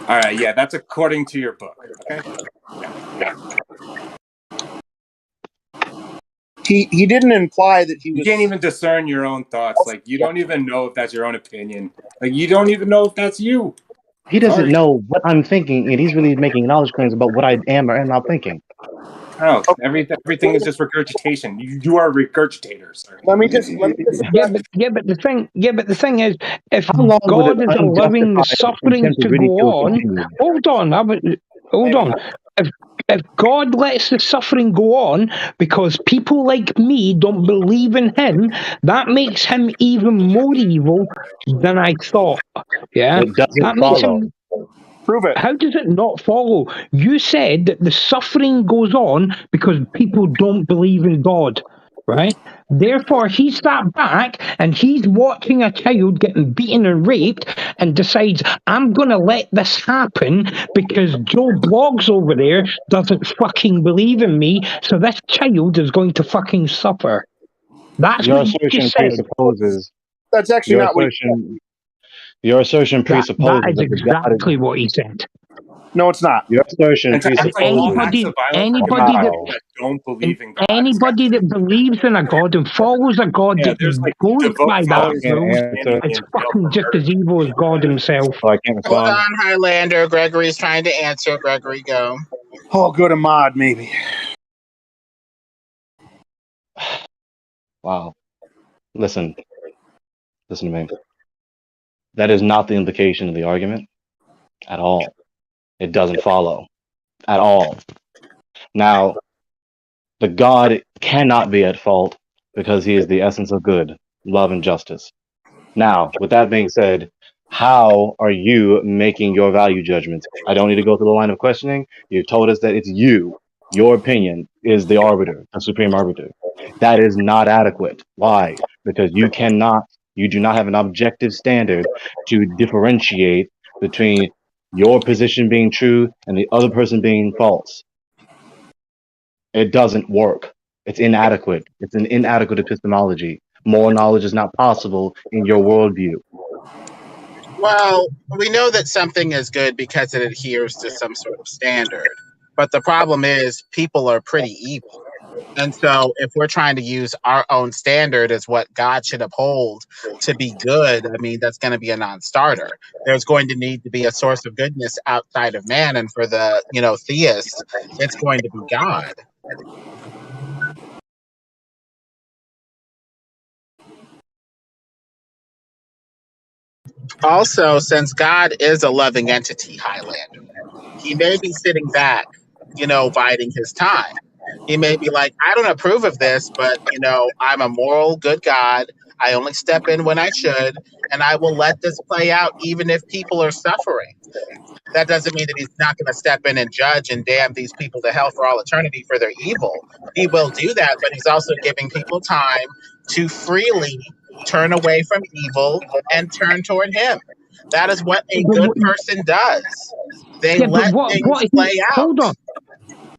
All right. Yeah, that's according to your book. Okay. Yeah. He didn't imply that he was. You can't even discern your own thoughts. Like, you don't even know if that's your own opinion. Like, you don't even know if that's you. He doesn't know what I'm thinking, and he's really making knowledge claims about what I am or am not thinking. Oh, everything is just regurgitation. You are a regurgitator, sir. Let me just. Yeah, but the thing is, if How long would God it is allowing the unjustified suffering contempt to of ridicule go on, continue? hold on. If God lets the suffering go on because people like me don't believe in Him, that makes Him even more evil than I thought. Yeah, It doesn't that makes follow. Him. Prove it. How does it not follow? You said that the suffering goes on because people don't believe in God, right? Therefore, he sat back and he's watching a child getting beaten and raped and decides, I'm going to let this happen because Joe Blogs over there doesn't fucking believe in me, so this child is going to fucking suffer. That's Your what you assertion just said. presupposes. That's actually Your not what. Your assertion presupposes That is that the God is. exactly what he said. No, it's not. Your assertion And presupposes. Anybody that don't believe in God. Anybody that believes in a God and follows a God that there's like goes devout by that followers can't rules, answer. it's fucking just as evil as God himself. So I can't Hold respond. on, Highlander. Gregory's trying to answer. Gregory, go. Oh, go to mod, maybe. Wow. Listen to me. That is not the implication of the argument at all. It doesn't follow at all. Now, the God cannot be at fault because he is the essence of good, love, and justice. Now, with that being said, how are you making your value judgments? I don't need to go through the line of questioning. You've told us that it's you. Your opinion is the arbiter, the supreme arbiter. That is not adequate. Why? Because you do not have an objective standard to differentiate between your position being true and the other person being false. It doesn't work. It's inadequate. It's an inadequate epistemology. More knowledge is not possible in your worldview. Well, we know that something is good because it adheres to some sort of standard. But the problem is people are pretty evil. And so if we're trying to use our own standard as what God should uphold to be good, I mean, that's going to be a non-starter. There's going to need to be a source of goodness outside of man. And for the, theists, it's going to be God. Also, since God is a loving entity, Highlander, he may be sitting back, biding his time. He may be like, I don't approve of this, but, I'm a moral, good God. I only step in when I should, and I will let this play out even if people are suffering. That doesn't mean that he's not going to step in and judge and damn these people to hell for all eternity for their evil. He will do that, but he's also giving people time to freely turn away from evil and turn toward him. That is what a good person does. They let things play out. Hold on.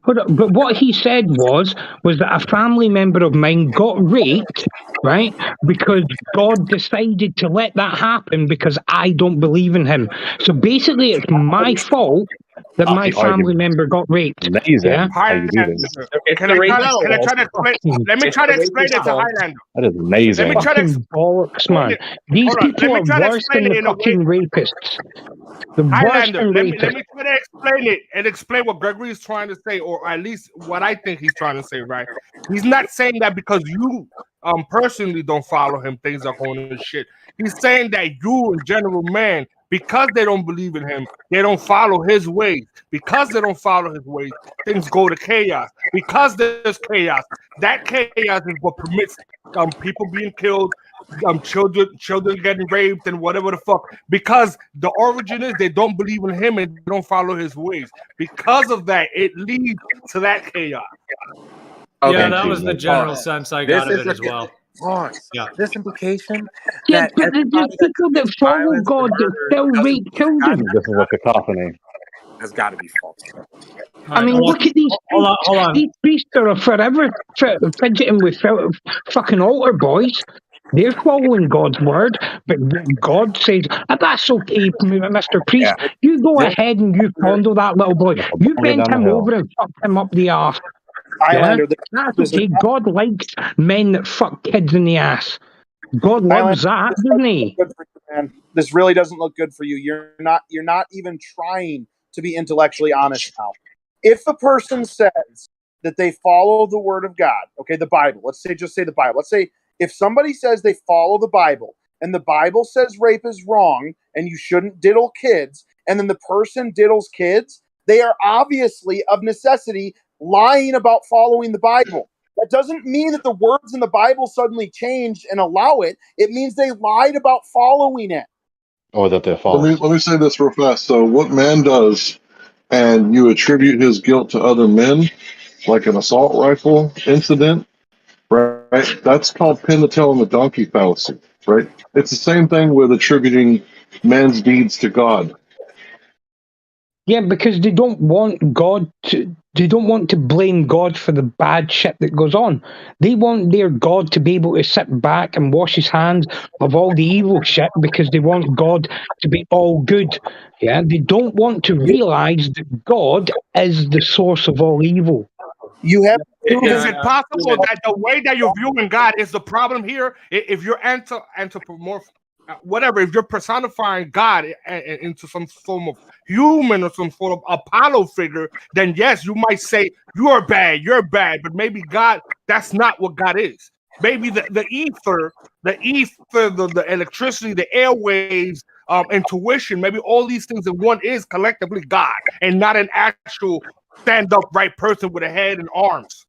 But what he said was that a family member of mine got raped, right? Because God decided to let that happen because I don't believe in him. So basically, it's my fault that my family member got raped. Amazing. Yeah? How you do this. Can I try to explain? Let me try to explain it to Highlander. That is amazing. Let me try to Fucking bollocks, man. These people are worse than the fucking rapists. The worst Highlander, than let me rapists. try to explain it and explain what Gregory is trying to say, or at least what I think he's trying to say, right? He's not saying that because you personally don't follow him, things are going to shit. He's saying that you, in general, man, because they don't believe in him, they don't follow his ways. Because they don't follow his ways, things go to chaos. Because there's chaos, that chaos is what permits people being killed, children getting raped, and whatever the fuck. Because the origin is they don't believe in him and they don't follow his ways. Because of that, it leads to that chaos. Okay. Yeah, that was the general sense I got of it as well. Yeah. This implication Yeah, that but the people that follow God that still rape children. This is a cacophony. has got to be false. I mean, look at these priests. Hold on. These priests are forever fidgeting with fucking altar boys. They're following God's word, but God says, that's okay, Mr. Priest. Yeah. You go ahead and you fondle that little boy. You bend him over and fuck him up the arse. Highlander, That's okay. God likes men that fuck kids in the ass. God loves that, doesn't he? Good for you, man. This really doesn't look good for you. You're not even trying to be intellectually honest now. If a person says that they follow the word of God, okay, the Bible, just say the Bible. Let's say if somebody says they follow the Bible and the Bible says rape is wrong and you shouldn't diddle kids, and then the person diddles kids, they are obviously of necessity lying about following the Bible. That doesn't mean that the words in the Bible suddenly changed and allow it. It means they lied about following it. Or that they're false. Let me say this real fast. So what man does, and you attribute his guilt to other men, like an assault rifle incident, right? That's called pin the tail on the donkey fallacy, right? It's the same thing with attributing man's deeds to God. Yeah, because they don't want to blame God for the bad shit that goes on. They want their God to be able to sit back and wash his hands of all the evil shit because they want God to be all good. Yeah, they don't want to realize that God is the source of all evil. You have. Is it possible that the way that you're viewing God is the problem here? If you're anthropomorphic, whatever, if you're personifying God into some form of human or some sort of Apollo figure, then yes, you might say you're bad, but maybe God, that's not what God is. Maybe the ether, the electricity, the airwaves, intuition, maybe all these things in one is collectively God and not an actual stand-up right person with a head and arms.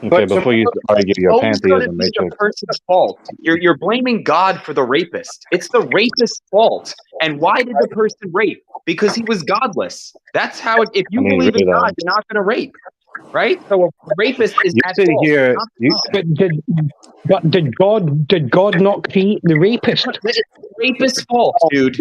Okay, before you argue your pantheism, it's the person's fault. You're blaming God for the rapist. It's the rapist's fault. And why did the person rape? Because he was godless. That's how. If you believe in God, you're not going to rape, right? So a rapist is at fault. Here, but did God not create the rapist? It's the rapist's fault, dude.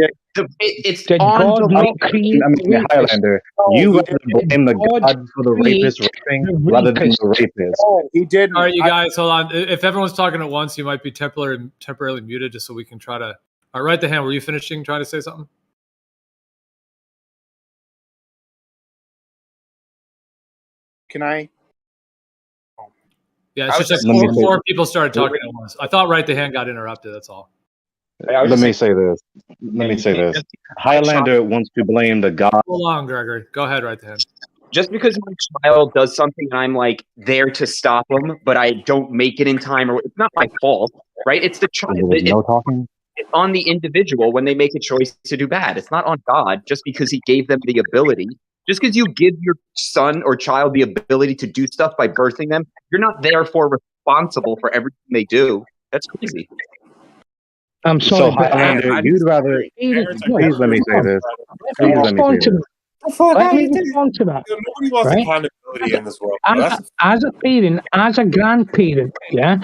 It's did on God not create the Highlander, you rather blame the God for the rapist raping rather than the rapist. Oh, he did. All right, you guys, hold on. If everyone's talking at once, you might be temporarily muted just so we can try to... All right, right the hand. Were you finishing trying to say something? Can I? Yeah, it's just like four people started talking at once. I thought right the hand got interrupted, that's all. Let me say this. Highlander wants to blame the God. Hold on, Gregory. Go ahead, right the hand. Just because my child does something and I'm like there to stop him, but I don't make it in time, or it's not my fault, right? It's the child. It's on the individual when they make a choice to do bad. It's not on God just because he gave them the ability. Just because you give your son or child the ability to do stuff by birthing them, you're not therefore responsible for everything they do. That's crazy. I'm sorry, So, but Highlander, you'd rather. Please let me say this. Please let me say this. Let me respond to that. Nobody wants Right? accountability in this world. Bro. That's As a parent, as a grandparent, yeah,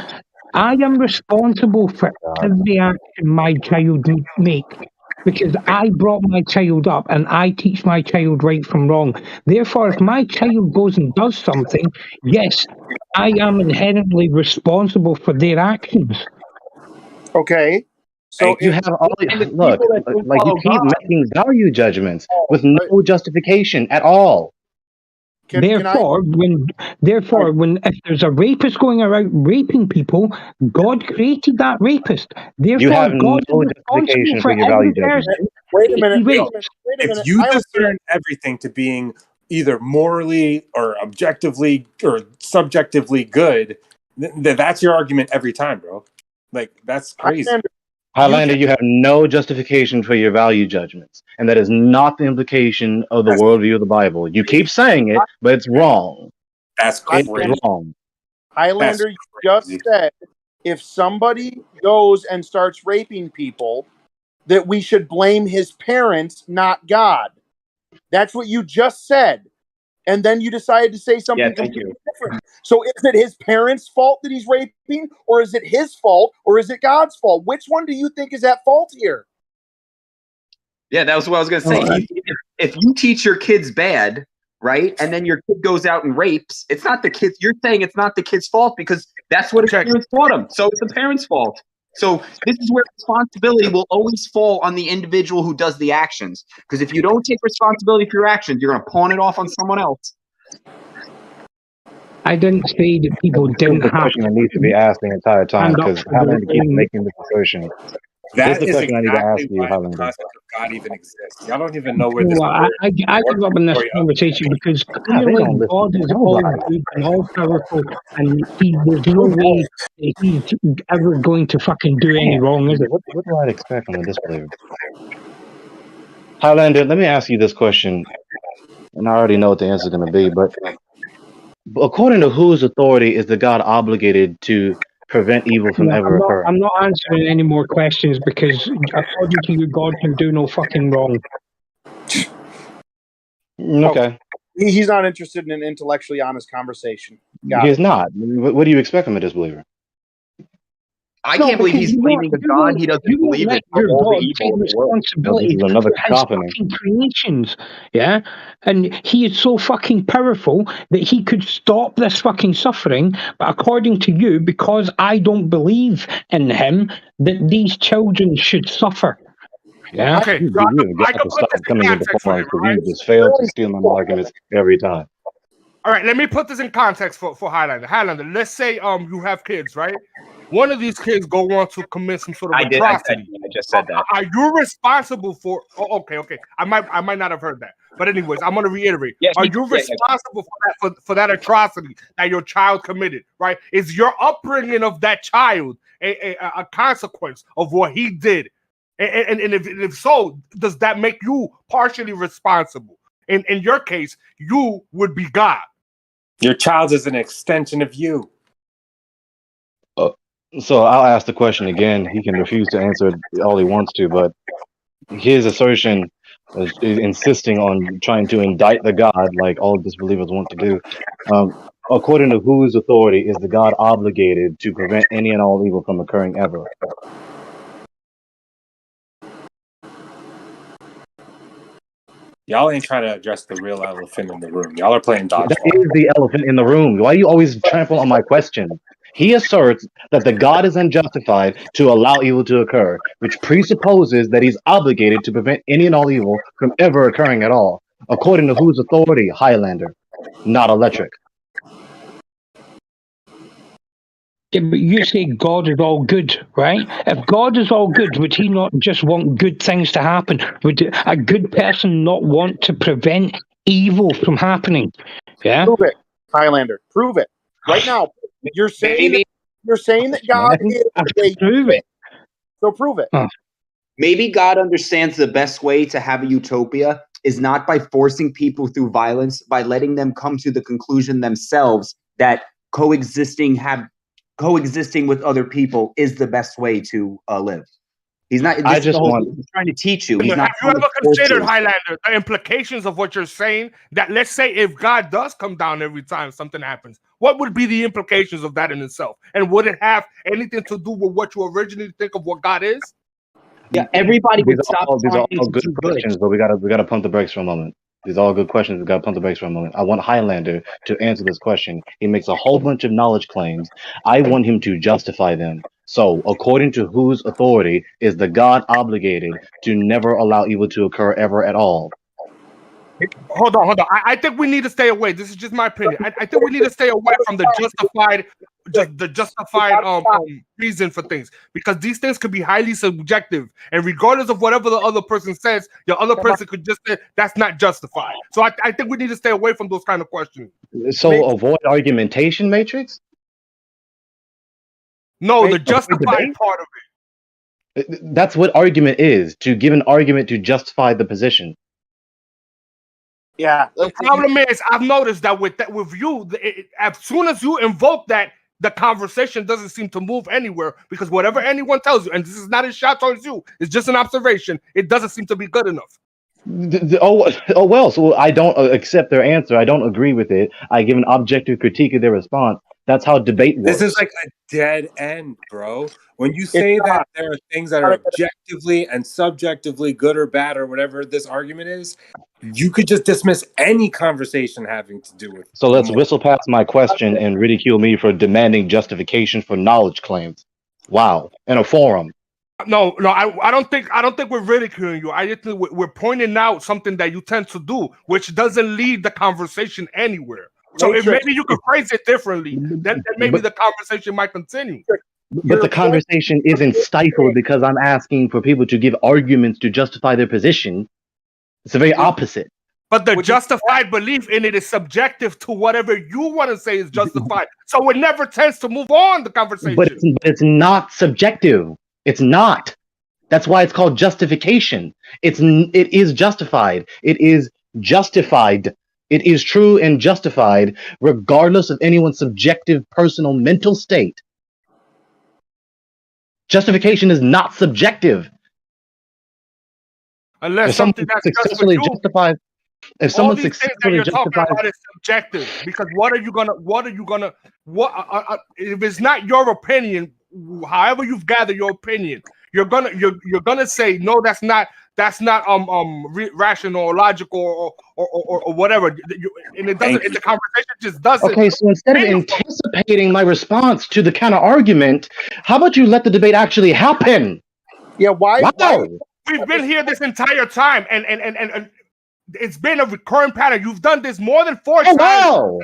I am responsible for every action my child makes because I brought my child up and I teach my child right from wrong. Therefore, if my child goes and does something, yes, I am inherently responsible for their actions. Okay. So You if, have all. Look, like you keep making value judgments with no justification at all. Therefore, when if there's a rapist going around raping people, God created that rapist. Therefore, have God no is responsible justification for for your every value judgment. person. wait a minute. he Wait a rapes. minute. Wait a minute. if you I discern everything to being either morally or objectively or subjectively good, that's your argument every time, bro. Like that's crazy. Highlander, you have no justification for your value judgments, and that is not the implication of the worldview of the Bible. You keep saying it, but it's wrong. That's It's crazy. wrong. Highlander, you just said if somebody goes and starts raping people, that we should blame his parents, not God. That's what you just said. And then you decided to say something completely different. So is it his parents' fault that he's raping, or is it his fault, or is it God's fault? Which one do you think is at fault here? Yeah, that was what I was going to say. If you teach your kids bad, right, and then your kid goes out and rapes, it's not the kids. You're saying it's not the kid's fault because that's what his parents taught him. So it's the parents' fault. So this is where responsibility will always fall on the individual who does the actions. Because if you don't take responsibility for your actions, you're going to pawn it off on someone else. I didn't say that people didn't the have question that needs to be asked the entire time because Highlander keeps making this assertion. That This is is the question I need to ask exactly you, why the Highlander. concept of God even exists. Y'all don't even know where this. Well, I give up on this conversation because clearly God is all good and all powerful, and there's no way that he's ever going to fucking do any wrong, is it? What do I expect from the display? Highlander, let me ask you this question, and I already know what the answer is going to be, but according to whose authority is the God obligated to prevent evil from ever occurring? I'm not answering any more questions because according to you, God can do no fucking wrong. Okay. He's not interested in an intellectually honest conversation. He's not. What do you expect from a disbeliever? I can't believe he's blaming a God he doesn't believe in for all the evil in the world. Responsibility for his fucking creations, yeah? And he is so fucking powerful that he could stop this fucking suffering, but according to you, because I don't believe in him, that these children should suffer. Yeah. Okay, You so I got can to put stop this in coming into context for form him, because right? you just fail to steal my arguments every time. All right, let me put this in context for Highlander. Highlander, let's say you have kids, right? One of these kids go on to commit some sort of atrocity. I just said that. Are you responsible for? Oh, okay. I might not have heard that, but anyways, I'm gonna reiterate. Are you responsible for that atrocity that your child committed? Right? Is your upbringing of that child a consequence of what he did? And if so, does that make you partially responsible? In your case, you would be God. Your child is an extension of you. So I'll ask the question again. He can refuse to answer it all he wants to, but his assertion is insisting on trying to indict the God like all disbelievers want to do. According to whose authority is the God obligated to prevent any and all evil from occurring ever? Y'all ain't trying to address the real elephant in the room. Y'all are playing dodgeball. That is the elephant in the room. Why do you always trample on my question? He asserts that the God is unjustified to allow evil to occur, which presupposes that he's obligated to prevent any and all evil from ever occurring at all. According to whose authority? Highlander, not Electric. Yeah, but you say God is all good, right? If God is all good, would he not just want good things to happen? Would a good person not want to prevent evil from happening? Yeah. Prove it, Highlander. Prove it right now. You're saying that God is the way. Prove it. So prove it. Maybe God understands the best way to have a utopia is not by forcing people through violence, by letting them come to the conclusion themselves that coexisting with other people is the best way to live. He's not. I This is just the whole want- thing. He's trying to teach you. He's Have not. you trying to ever force considered, you. Highlander, the implications of what you're saying? That let's say if God does come down every time something happens, what would be the implications of that in itself? And would it have anything to do with what you originally think of what God is? Yeah, everybody would stop These are trying all to good do good. questions, but we gotta pump the brakes for a moment. These are all good questions. We gotta pump the brakes for a moment. I want Highlander to answer this question. He makes a whole bunch of knowledge claims. I want him to justify them. So, according to whose authority is the God obligated to never allow evil to occur ever at all? Hold on. I think we need to stay away. This is just my opinion. I think we need to stay away from the justified reason for things, because these things could be highly subjective, and regardless of whatever the other person says, the other person could just say that's not justified. So I think we need to stay away from those kind of questions. So, avoid argumentation, Matrix? No, the Avoid justified debate? part of it. That's what argument is, to give an argument to justify the position. Yeah. The problem is, I've noticed that with you, as soon as you invoke that, the conversation doesn't seem to move anywhere, because whatever anyone tells you, and this is not a shot towards you, it's just an observation, it doesn't seem to be good enough. Oh well, so I don't accept their answer. I don't agree with it. I give an objective critique of their response. That's how debate works. This is like a dead end, bro. When you say that there are things that are objectively and subjectively good or bad or whatever this argument is, you could just dismiss any conversation having to do with. So let's whistle past my question and ridicule me for demanding justification for knowledge claims. Wow, in a forum. No, I don't think we're ridiculing you. I just think we're pointing out something that you tend to do, which doesn't lead the conversation anywhere. So if maybe you could phrase it differently, then maybe the conversation might continue. But the conversation isn't stifled because I'm asking for people to give arguments to justify their position. It's the very opposite. But the justified belief in it is subjective to whatever you want to say is justified. So it never tends to move on the conversation. But it's not subjective. It's not. That's why it's called justification. It is justified. It is justified. It is true and justified regardless of anyone's subjective, personal, mental state. Justification is not subjective. Unless something that's successfully justifies. If someone successfully justifies, about is subjective, because what are you gonna if it's not your opinion, however you've gathered your opinion, you're gonna say no, that's not rational or logical or whatever, and it doesn't. The conversation just doesn't. Okay, so instead of anticipating my response to the counter argument, how about you let the debate actually happen? Yeah, why? We've been here this entire time, and it's been a recurring pattern. You've done this more than 4 times. Wow.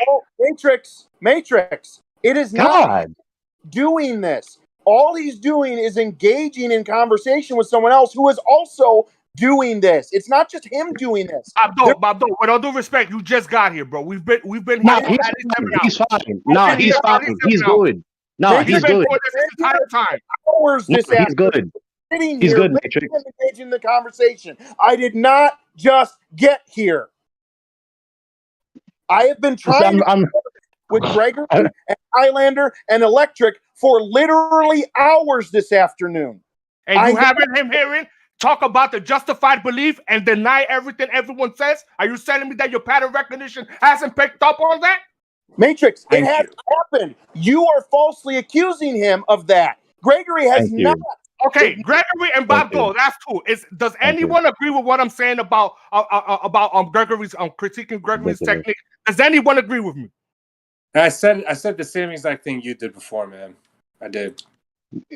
Oh, Matrix. It is not doing this. All he's doing is engaging in conversation with someone else who is also doing this. It's not just him doing this. Abdul, with all due respect, you just got here, bro. We've been here. He's fine. No, he's fine. He's good. No, he's good. This entire time. Hours this he's good. He's good, Matrix. Engaging the conversation. I did not just get here. I have been trying with Gregory and Highlander and Electric for literally hours this afternoon. And you haven't him hearing talk about the justified belief and deny everything everyone says? Are you telling me that your pattern recognition hasn't picked up on that? Matrix, it has happened. You are falsely accusing him of that. Gregory has not. Okay, Gregory and Bob Go, that's cool. Does anyone agree with what I'm saying about Gregory's critiquing Gregory's technique? Does anyone agree with me? I said the same exact thing you did before, man. I did.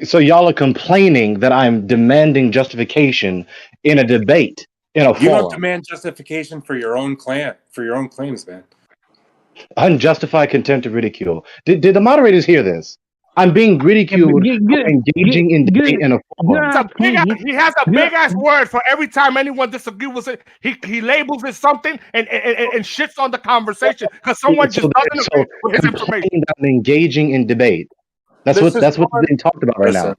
So y'all are complaining that I'm demanding justification in a debate in a forum. You don't demand justification for your own claims, man. Unjustified contempt of ridicule. Did the moderators hear this? I'm being ridiculed for engaging in debate in a forum. He has a big ass word for every time anyone disagrees with it. He labels it something and shits on the conversation because someone just doesn't agree with his information. I'm engaging in debate. That's what's being talked about right now.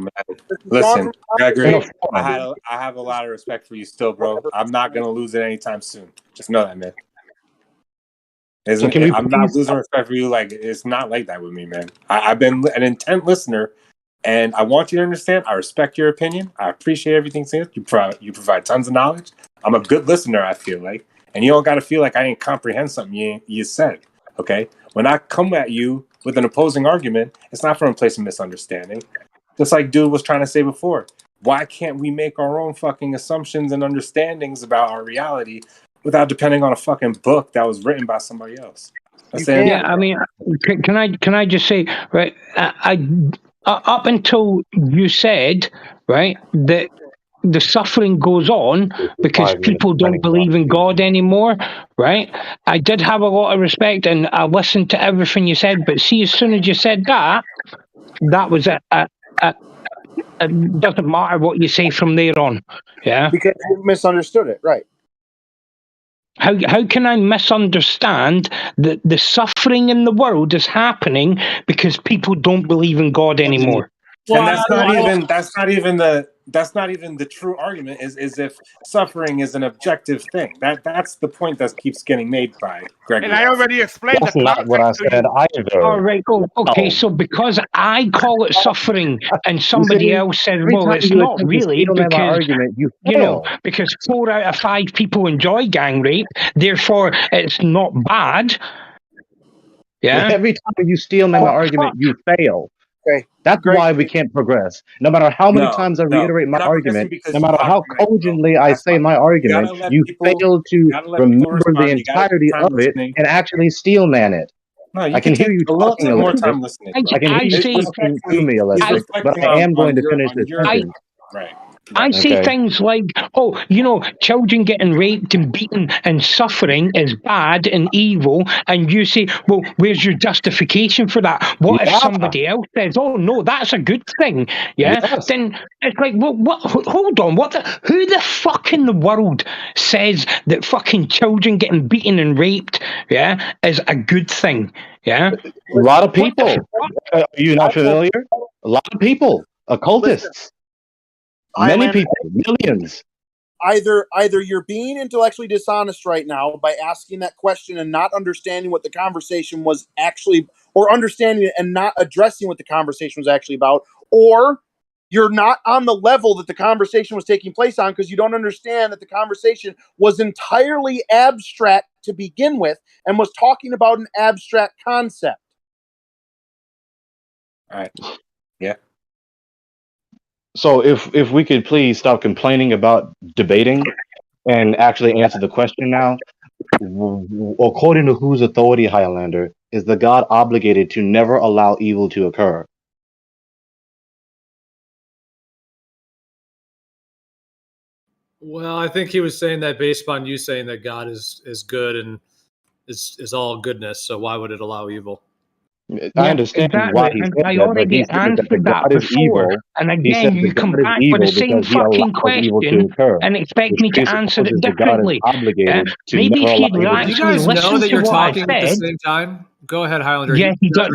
Listen, Gregory, I have a lot of respect for you still, bro. I'm not gonna lose it anytime soon. Just know that, man. I'm not losing respect for you. Like, it's not like that with me, man. I've been an intent listener And I want you to understand, I respect your opinion. I appreciate everything you provide tons of knowledge. I'm a good listener, I feel like. And you don't got to feel like I didn't comprehend something you said, okay? When I come at you with an opposing argument, it's not from a place of misunderstanding. Just like dude was trying to say before. Why can't we make our own fucking assumptions and understandings about our reality without depending on a fucking book that was written by somebody else? Yeah, I mean, can I just say, right? Up until you said, right, that the suffering goes on because people don't believe in God anymore, right? I did have a lot of respect and I listened to everything you said, but see, as soon as you said that, that was it. It doesn't matter what you say from there on, yeah? Because you misunderstood it, right? How can I misunderstand that the suffering in the world is happening because people don't believe in God anymore? And that's not even the true argument is if suffering is an objective thing. That's the point that keeps getting made by Gregory. And I already explained That's not what I said either. All right. Okay. So because I call it suffering and somebody else says, well, it's not really because you know, because 4 out of 5 people enjoy gang rape, therefore it's not bad. Yeah. Every time you steal my argument, you fail. Okay. That's why we can't progress. No matter how many times I reiterate my argument, no matter how cogently I say my argument, you fail to remember the entirety of it and actually steel man it. No, you I can hear you talking, time Elizabeth. listening. I can hear you talking to me, Elizabeth, but I am going to finish this sentence. Right. I say things like, oh, you know, children getting raped and beaten and suffering is bad and evil. And you say, well, where's your justification for that? What if somebody else says, oh, no, that's a good thing? Yeah. Yes. Then it's like, well, hold on. Who the fuck in the world says that fucking children getting beaten and raped, yeah, is a good thing? Yeah. A lot of people. Are you not familiar? A lot of people. Occultists. Many people, millions. Either you're being intellectually dishonest right now by asking that question and not understanding what the conversation was actually, or understanding it and not addressing what the conversation was actually about, or you're not on the level that the conversation was taking place on because you don't understand that the conversation was entirely abstract to begin with and was talking about an abstract concept. All right. Yeah. So if we could please stop complaining about debating and actually answer the question now. According to whose authority, Highlander, is the God obligated to never allow evil to occur? Well, I think he was saying that based on you saying that God is good and is all goodness. So why would it allow evil? I understand why he said I that, but already he said that the answered that God is before. evil. And He said again, the you come God is back with evil the same because he fucking allows evil to question occur, and expect which me to answer it presupposes the God is differently. obligated to Maybe never if allow you'd evil to Do you actually guys know listen that to you're what I talking at the said. same time? Go ahead, Highlander. Yeah, he does.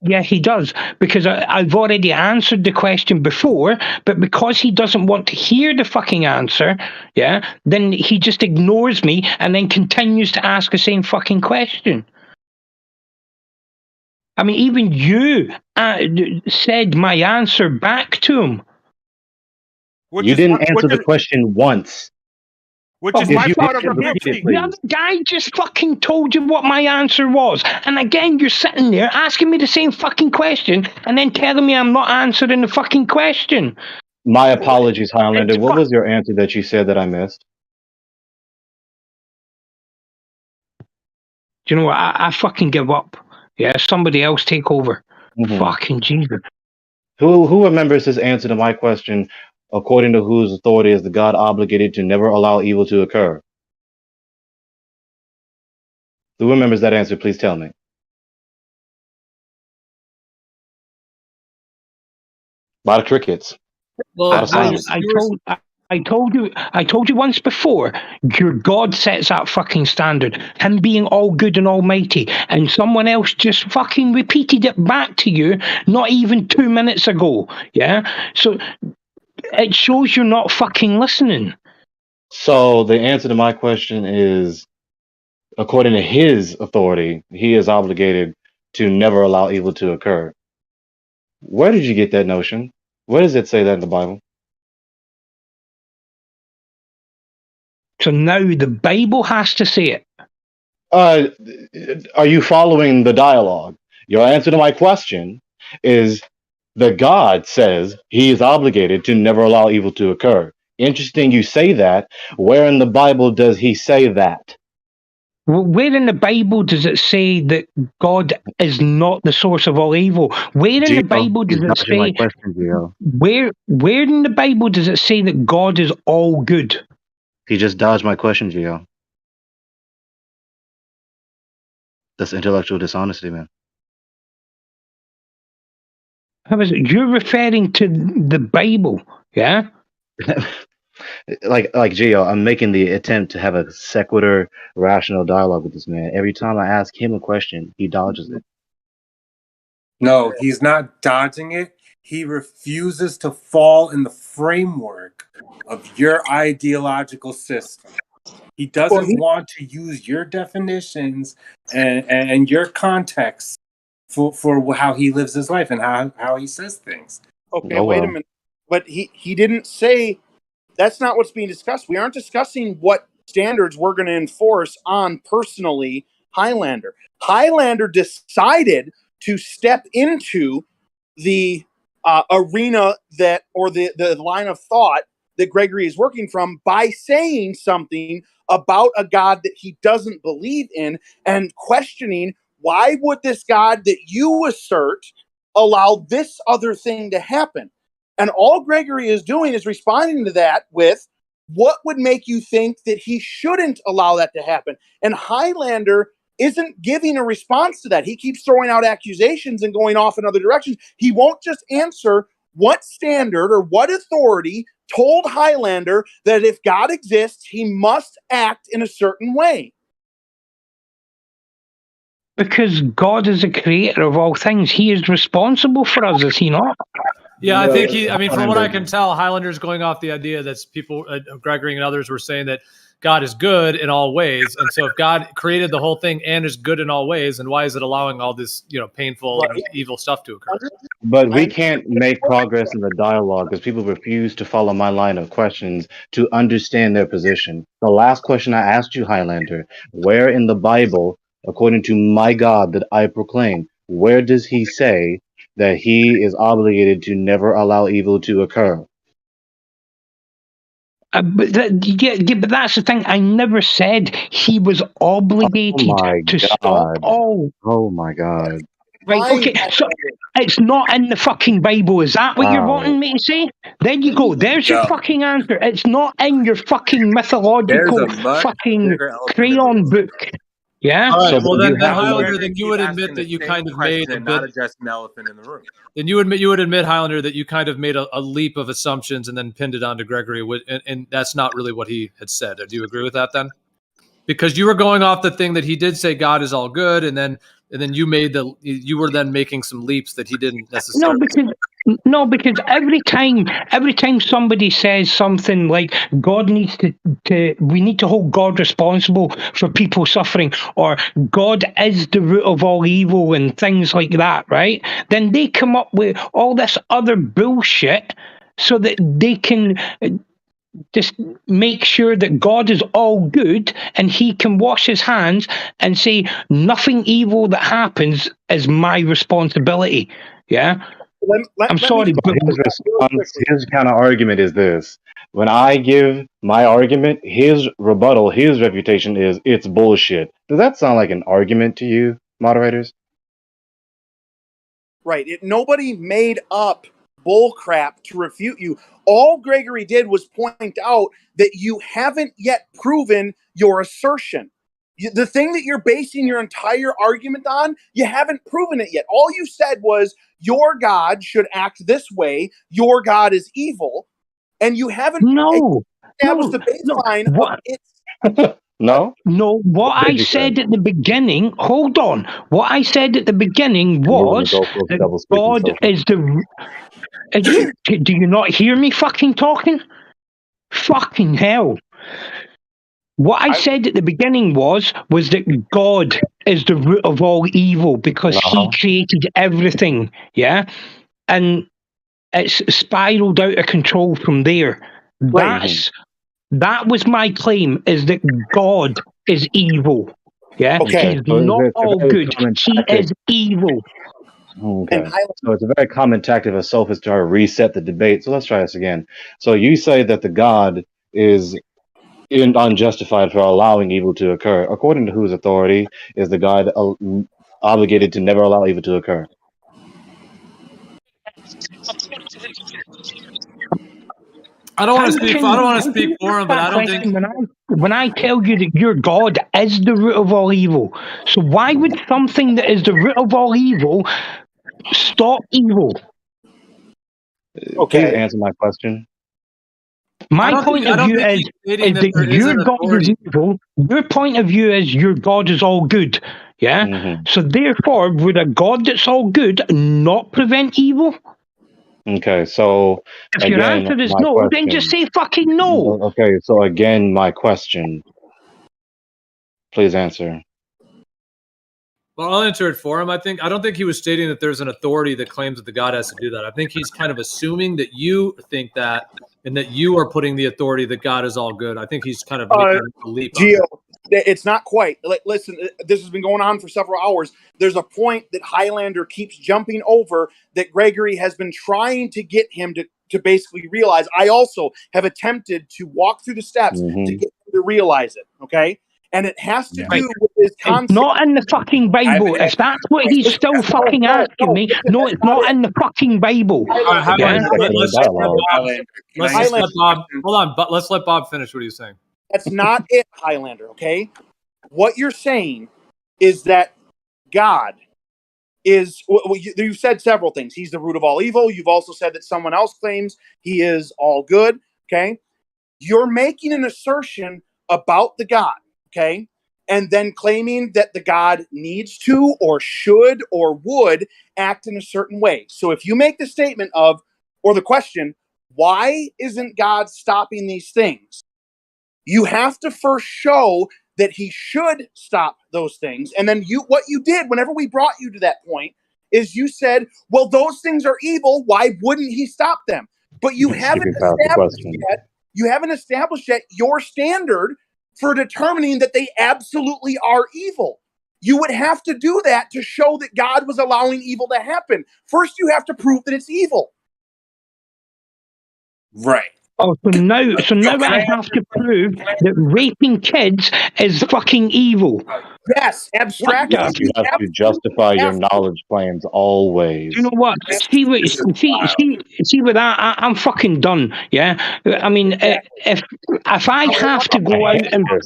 Yeah, he does. Because I've already answered the question before, but because he doesn't want to hear the fucking answer, yeah, then he just ignores me and then continues to ask the same fucking question. I mean, even you said my answer back to him. You didn't answer the question once. Which is my part of the group. The other guy just fucking told you what my answer was. And again, you're sitting there asking me the same fucking question and then telling me I'm not answering the fucking question. My apologies, Highlander. What was your answer that you said that I missed? Do you know what? I fucking give up. Yeah, somebody else take over. Fucking Jesus. Who remembers his answer to my question, according to whose authority is the God obligated to never allow evil to occur? Who remembers that answer? Please tell me. A lot of crickets. Well, I told you once before, your God sets that fucking standard, him being all good and almighty, and someone else just fucking repeated it back to you not even 2 minutes ago, yeah? So it shows you're not fucking listening. So the answer to my question is, according to his authority, he is obligated to never allow evil to occur. Where did you get that notion? Where does it say that in the Bible? So now the Bible has to say it. Are you following the dialogue? Your answer to my question is that God says he is obligated to never allow evil to occur. Interesting you say that. Where in the Bible does he say that? Well, where in the Bible does it say that God is not the source of all evil? Where in the Bible does it say where in the Bible does it say that God is all good? He just dodged my question, Gio. That's intellectual dishonesty, man. How is it? You're referring to the Bible, yeah? like Gio, I'm making the attempt to have a sequitur, rational dialogue with this man. Every time I ask him a question, he dodges it. No, he's not dodging it. He refuses to fall in the framework of your ideological system. He doesn't want to use your definitions and your context for how he lives his life and how he says things. Okay, wait a minute. But he didn't say that's not what's being discussed. We aren't discussing what standards we're going to enforce on personally Highlander. Highlander decided to step into the arena that, or the line of thought that Gregory is working from by saying something about a God that he doesn't believe in and questioning, why would this God that you assert allow this other thing to happen? And all Gregory is doing is responding to that with, what would make you think that he shouldn't allow that to happen? And Highlander isn't giving a response to that. He keeps throwing out accusations and going off in other directions. He won't just answer what standard or what authority told Highlander that if God exists, he must act in a certain way. Because God is the creator of all things. He is responsible for us, is he not? Yeah, I think from what I can tell, Highlander's going off the idea that people, Gregory and others were saying that God is good in all ways. And so if God created the whole thing and is good in all ways, then why is it allowing all this, painful and evil stuff to occur? But we can't make progress in the dialogue because people refuse to follow my line of questions to understand their position. The last question I asked you, Highlander, where in the Bible, according to my God that I proclaim, where does he say that he is obligated to never allow evil to occur? But that's the thing. I never said he was obligated to stop all. Oh my God. Right, okay, so it's not in the fucking Bible. Is that what you're wanting me to say? There you go. There's your fucking answer. It's not in your fucking mythological fucking crayon book. Yeah? All right, So well then Highlander, Highlander, then you would admit that you kind of made a bit, not addressing the elephant in the room. Then you would admit, Highlander, that you kind of made a leap of assumptions and then pinned it onto Gregory, and that's not really what he had said. Do you agree with that then? Because you were going off the thing that he did say God is all good, and then you were then making some leaps that he didn't necessarily. Because every time somebody says something like God needs we need to hold God responsible for people suffering, or God is the root of all evil and things like that, right? Then they come up with all this other bullshit so that they can just make sure that God is all good and he can wash his hands and say nothing evil that happens is my responsibility. Yeah. I'm sorry, but his kind of argument is this. When I give my argument, his rebuttal, his refutation is it's bullshit. Does that sound like an argument to you, moderators? Right. Nobody made up bullcrap to refute you. All Gregory did was point out that you haven't yet proven your assertion. The thing that you're basing your entire argument on, you haven't proven it yet. All you said was your God should act this way. Your God is evil. And you haven't established the baseline of it. No, what I said at the beginning, hold on. What I said at the beginning was that God is the... Do you not hear me fucking talking? Fucking hell. What I said at the beginning was that God is the root of all evil because he created everything, yeah? and it's spiraled out of control from there. That was my claim, is that God is evil. Yeah, Okay. he's not all good. He is evil. Okay. So it's a very common tactic of sophists to try to reset the debate. So let's try this again. So you say that the God is unjustified for allowing evil to occur. According to whose authority is the God obligated to never allow evil to occur? I don't want to speak. I don't want to speak for him, but I don't think. When I tell you that your God is the root of all evil, so why would something that is the root of all evil stop evil? Okay. Please answer my question. My point of view is that your God is evil. Your point of view is your God is all good. Yeah. So therefore, would a God that's all good not prevent evil? Okay, so if your answer is no, then just say fucking no. Okay, so again, my question. Please answer. Well, I'll answer it for him. I don't think he was stating that there's an authority that claims that the God has to do that. I think he's kind of assuming that you think that, and that you are putting the authority that God is all good. I think he's kind of making a leap. Gio, it's not quite. Listen, this has been going on for several hours. There's a point that Highlander keeps jumping over that Gregory has been trying to get him to basically realize. I also have attempted to walk through the steps to get him to realize it, okay? And it has to do with his concept. It's not in the fucking Bible. If that's what he's still fucking asking me, no, it's not in the fucking Bible. Let's let Bob. Hold on, but let's let Bob finish what he's saying. That's not it, Highlander, okay? What you're saying is that God is, you've said several things. He's the root of all evil. You've also said that someone else claims he is all good, okay? You're making an assertion about the God, okay? And then claiming that the God needs to or should or would act in a certain way. So if you make the statement of, or the question, why isn't God stopping these things? You have to first show that he should stop those things. And then what you did whenever we brought you to that point is you said, well, those things are evil. Why wouldn't he stop them? But you haven't established yet your standard for determining that they absolutely are evil. You would have to do that to show that God was allowing evil to happen. First, you have to prove that it's evil. Right. Oh, so now I have to prove that raping kids is fucking evil. Yes, abstractly. You have to justify your knowledge claims always. You know what? See with that, I'm fucking done. Yeah, I mean, if I have to go out and prove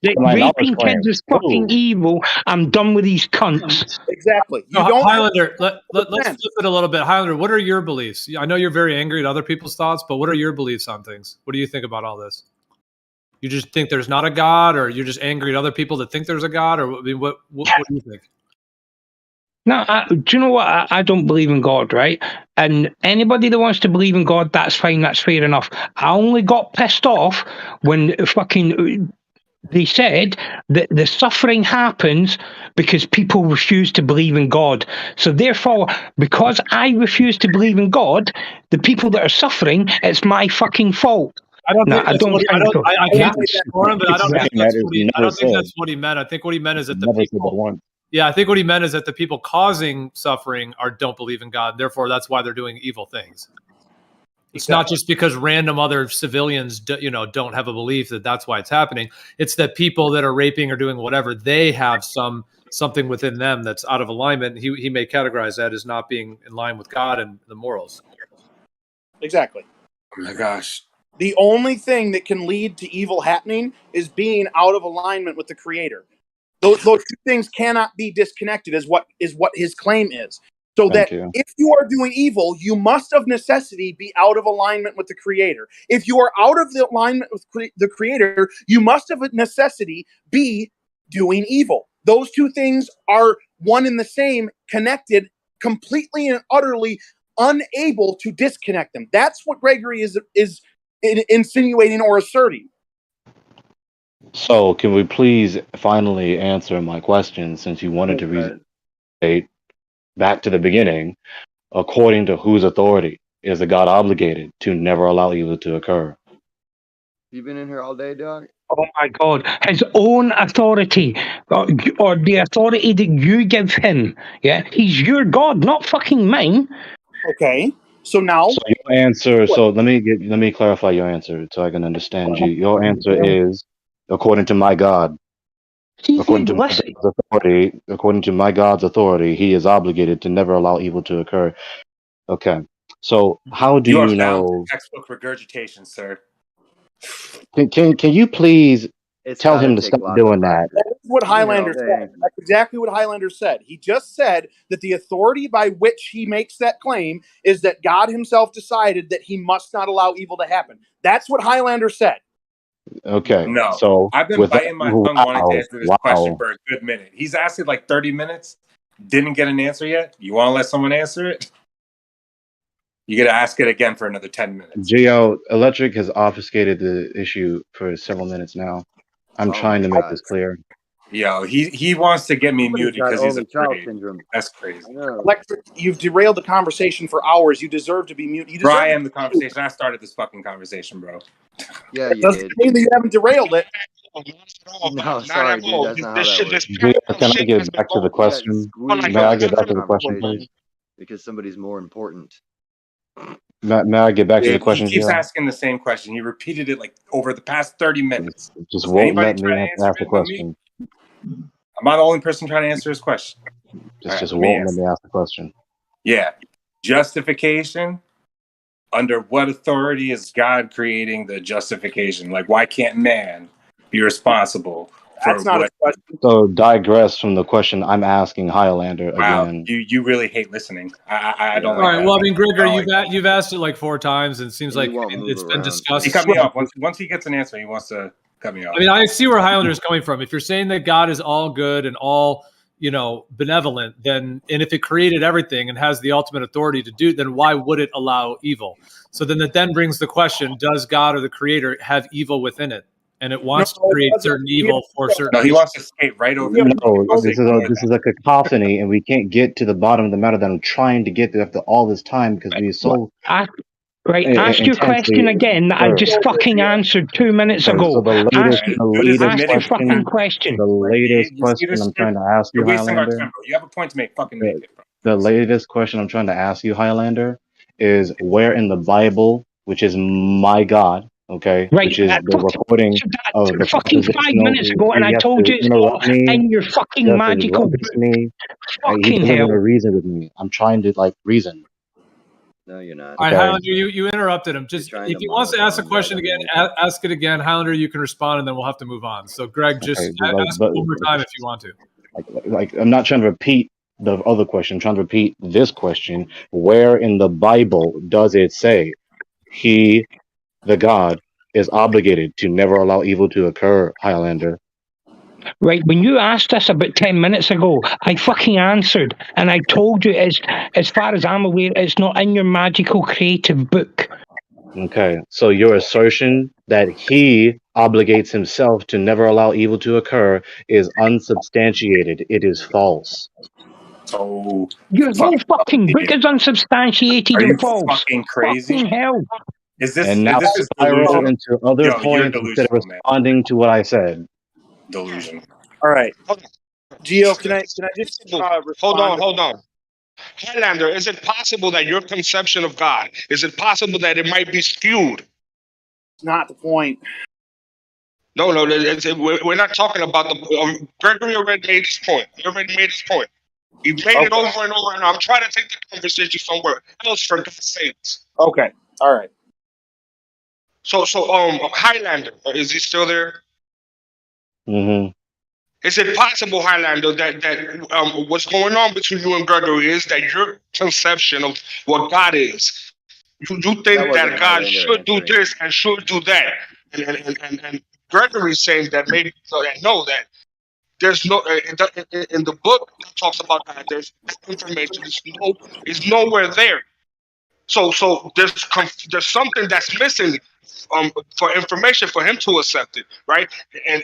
that raping kids is fucking evil, I'm done with these cunts. Exactly. Highlander, let's flip it a little bit. Highlander, what are your beliefs? I know you're very angry at other people's thoughts, but what are your beliefs on things? What do you think about all this? You just think there's not a God, or you're just angry at other people that think there's a God, or what do you think? No, do you know what? I don't believe in God, right? And anybody that wants to believe in God, that's fine, that's fair enough. I only got pissed off when they said that the suffering happens because people refuse to believe in God. So therefore, because I refuse to believe in God, the people that are suffering, it's my fucking fault. I can't speak for him, but I don't think that's what he meant. I think what he meant is that the people. Yeah, I think what he meant is that the people causing suffering don't believe in God. Therefore, that's why they're doing evil things. It's not just because random other civilians, don't have a belief that that's why it's happening. It's that people that are raping or doing whatever, they have something within them that's out of alignment. He may categorize that as not being in line with God and the morals. Exactly. Oh my gosh. The only thing that can lead to evil happening is being out of alignment with the Creator. Those two things cannot be disconnected, is what his claim is. So if you are doing evil, you must of necessity be out of alignment with the Creator. If you are out of the alignment with the Creator, you must of necessity be doing evil. Those two things are one and the same, connected, completely and utterly unable to disconnect them. That's what Gregory is insinuating or asserting. So can we please finally answer my question, since you wanted to restate back to the beginning? according to whose authority is the God obligated to never allow evil to occur? You been in here all day, dog? Oh my God, his own authority, or the authority that you give him. Yeah, he's your God, not fucking mine. Okay, so now, So your answer. So let me clarify your answer so I can understand you. Your answer is according to my God. According to my God's authority, he is obligated to never allow evil to occur. Okay. So how do You are you bound to know? textbook regurgitation, sir. Can you please It's tell gotta him to take stop lots of doing that? that is what I've been here all Highlander day. said. That's exactly what Highlander said. He just said that the authority by which he makes that claim is that God himself decided that he must not allow evil to happen. That's what Highlander said. Okay. No. So I've been with that, biting my tongue wanting to answer this question wow. for a good minute. He's asked it like 30 minutes, didn't get an answer yet. You want to let someone answer it? You got to ask it again for another 10 minutes. Geo Electric has obfuscated the issue for several minutes now. I'm Oh trying my to make God. this clear. Yo, he wants to get me Somebody's muted got because he's only child afraid. syndrome. That's crazy. I know. Electric, you've derailed the conversation for hours. You deserve to be muted. You Bro, deserve I to am the conversation. I started this fucking conversation, bro. Yeah, That you doesn't did. mean that you haven't derailed it. No, sorry, dude. That's not how that works. Geo, can I get back to the You got question? squeezed May I into get back the to the question, conversation please? because somebody's more important. May I get back to the He question, keeps Geo? asking the same question. He repeated it like over the past 30 minutes. Just Is won't anybody let me trying to answer ask the it but me? question. Am I the only person trying to answer his question? Just let me won't let answer. me ask the question. Yeah. Justification. Under what authority is God creating the justification? Like, why can't man be responsible for That's not what? a question. So digress from the question I'm asking Highlander Wow, again. you really hate listening. I don't All like right. that. Well, I mean, Gregor, I don't like you've asked it like 4 times, and it seems And he like won't move it's been around, discussed. He cut me off. Once he gets an answer, he wants to cut me off. I mean, I see where Highlander is coming from. If you're saying that God is all good and all, benevolent, then, and if it created everything and has the ultimate authority to do, then why would it allow evil? So then that then brings the question: does God or the Creator have evil within it, and it wants to create certain evil for certain? No, he wants to skate right over. No, this is a cacophony, and we can't get to the bottom of the matter that I'm trying to get to after all this time because we so Ask your intensely. question again that I just fucking answered 2 minutes Okay, ago. so the latest, Ask your fucking question. the latest question I'm trying to ask you, You're wasting our Highlander. time, bro. You have a point to make. Fucking make it, bro. The latest question I'm trying to ask you, Highlander, is where in the Bible, which is my God, okay, Right, which is I the recording of the fucking 5 minutes ago, and I told you it's not in your fucking magical book. me. He Fucking doesn't hell. want to reason with me. I'm trying to reason. No, you're not. All right, Okay. Highlander, you interrupted him. Just if he wants to ask a question again, ask it again. Highlander, you can respond, and then we'll have to move on. So, Greg, just Okay, ask it one more time if you want to. Like I'm not trying to repeat the other question. I'm trying to repeat this question. Where in the Bible does it say he, the God, is obligated to never allow evil to occur, Highlander? Right, when you asked us about 10 minutes ago, I fucking answered, and I told you, as far as I'm aware, it's not in your magical creative book. Okay, so your assertion that he obligates himself to never allow evil to occur is unsubstantiated. It is false. So Your whole fucking book is unsubstantiated Are you and false. fucking crazy? Fucking hell. Is this? And now This is spiral delusional. into other Yo, you're points instead of delusional, man. responding to what I said. Delusion. All right, Gio, can I just respond? Hold on. Highlander, is it possible that your conception of God, is it possible that it might be skewed? It's not the point. No, we're not talking about the. Gregory already made his point. He already made his point. He made it over and over, and I'm trying to take the conversation somewhere else for God's sakes. Okay, all right. So, Highlander, is he still there? Mm-hmm. Is it possible, Highlander, that what's going on between you and Gregory is that your conception of what God is, you think that God should do this and should do that, and Gregory's saying that maybe so that no, that there's no in the book that talks about that there's information is nowhere there. So there's something that's missing for information for him to accept it, right? And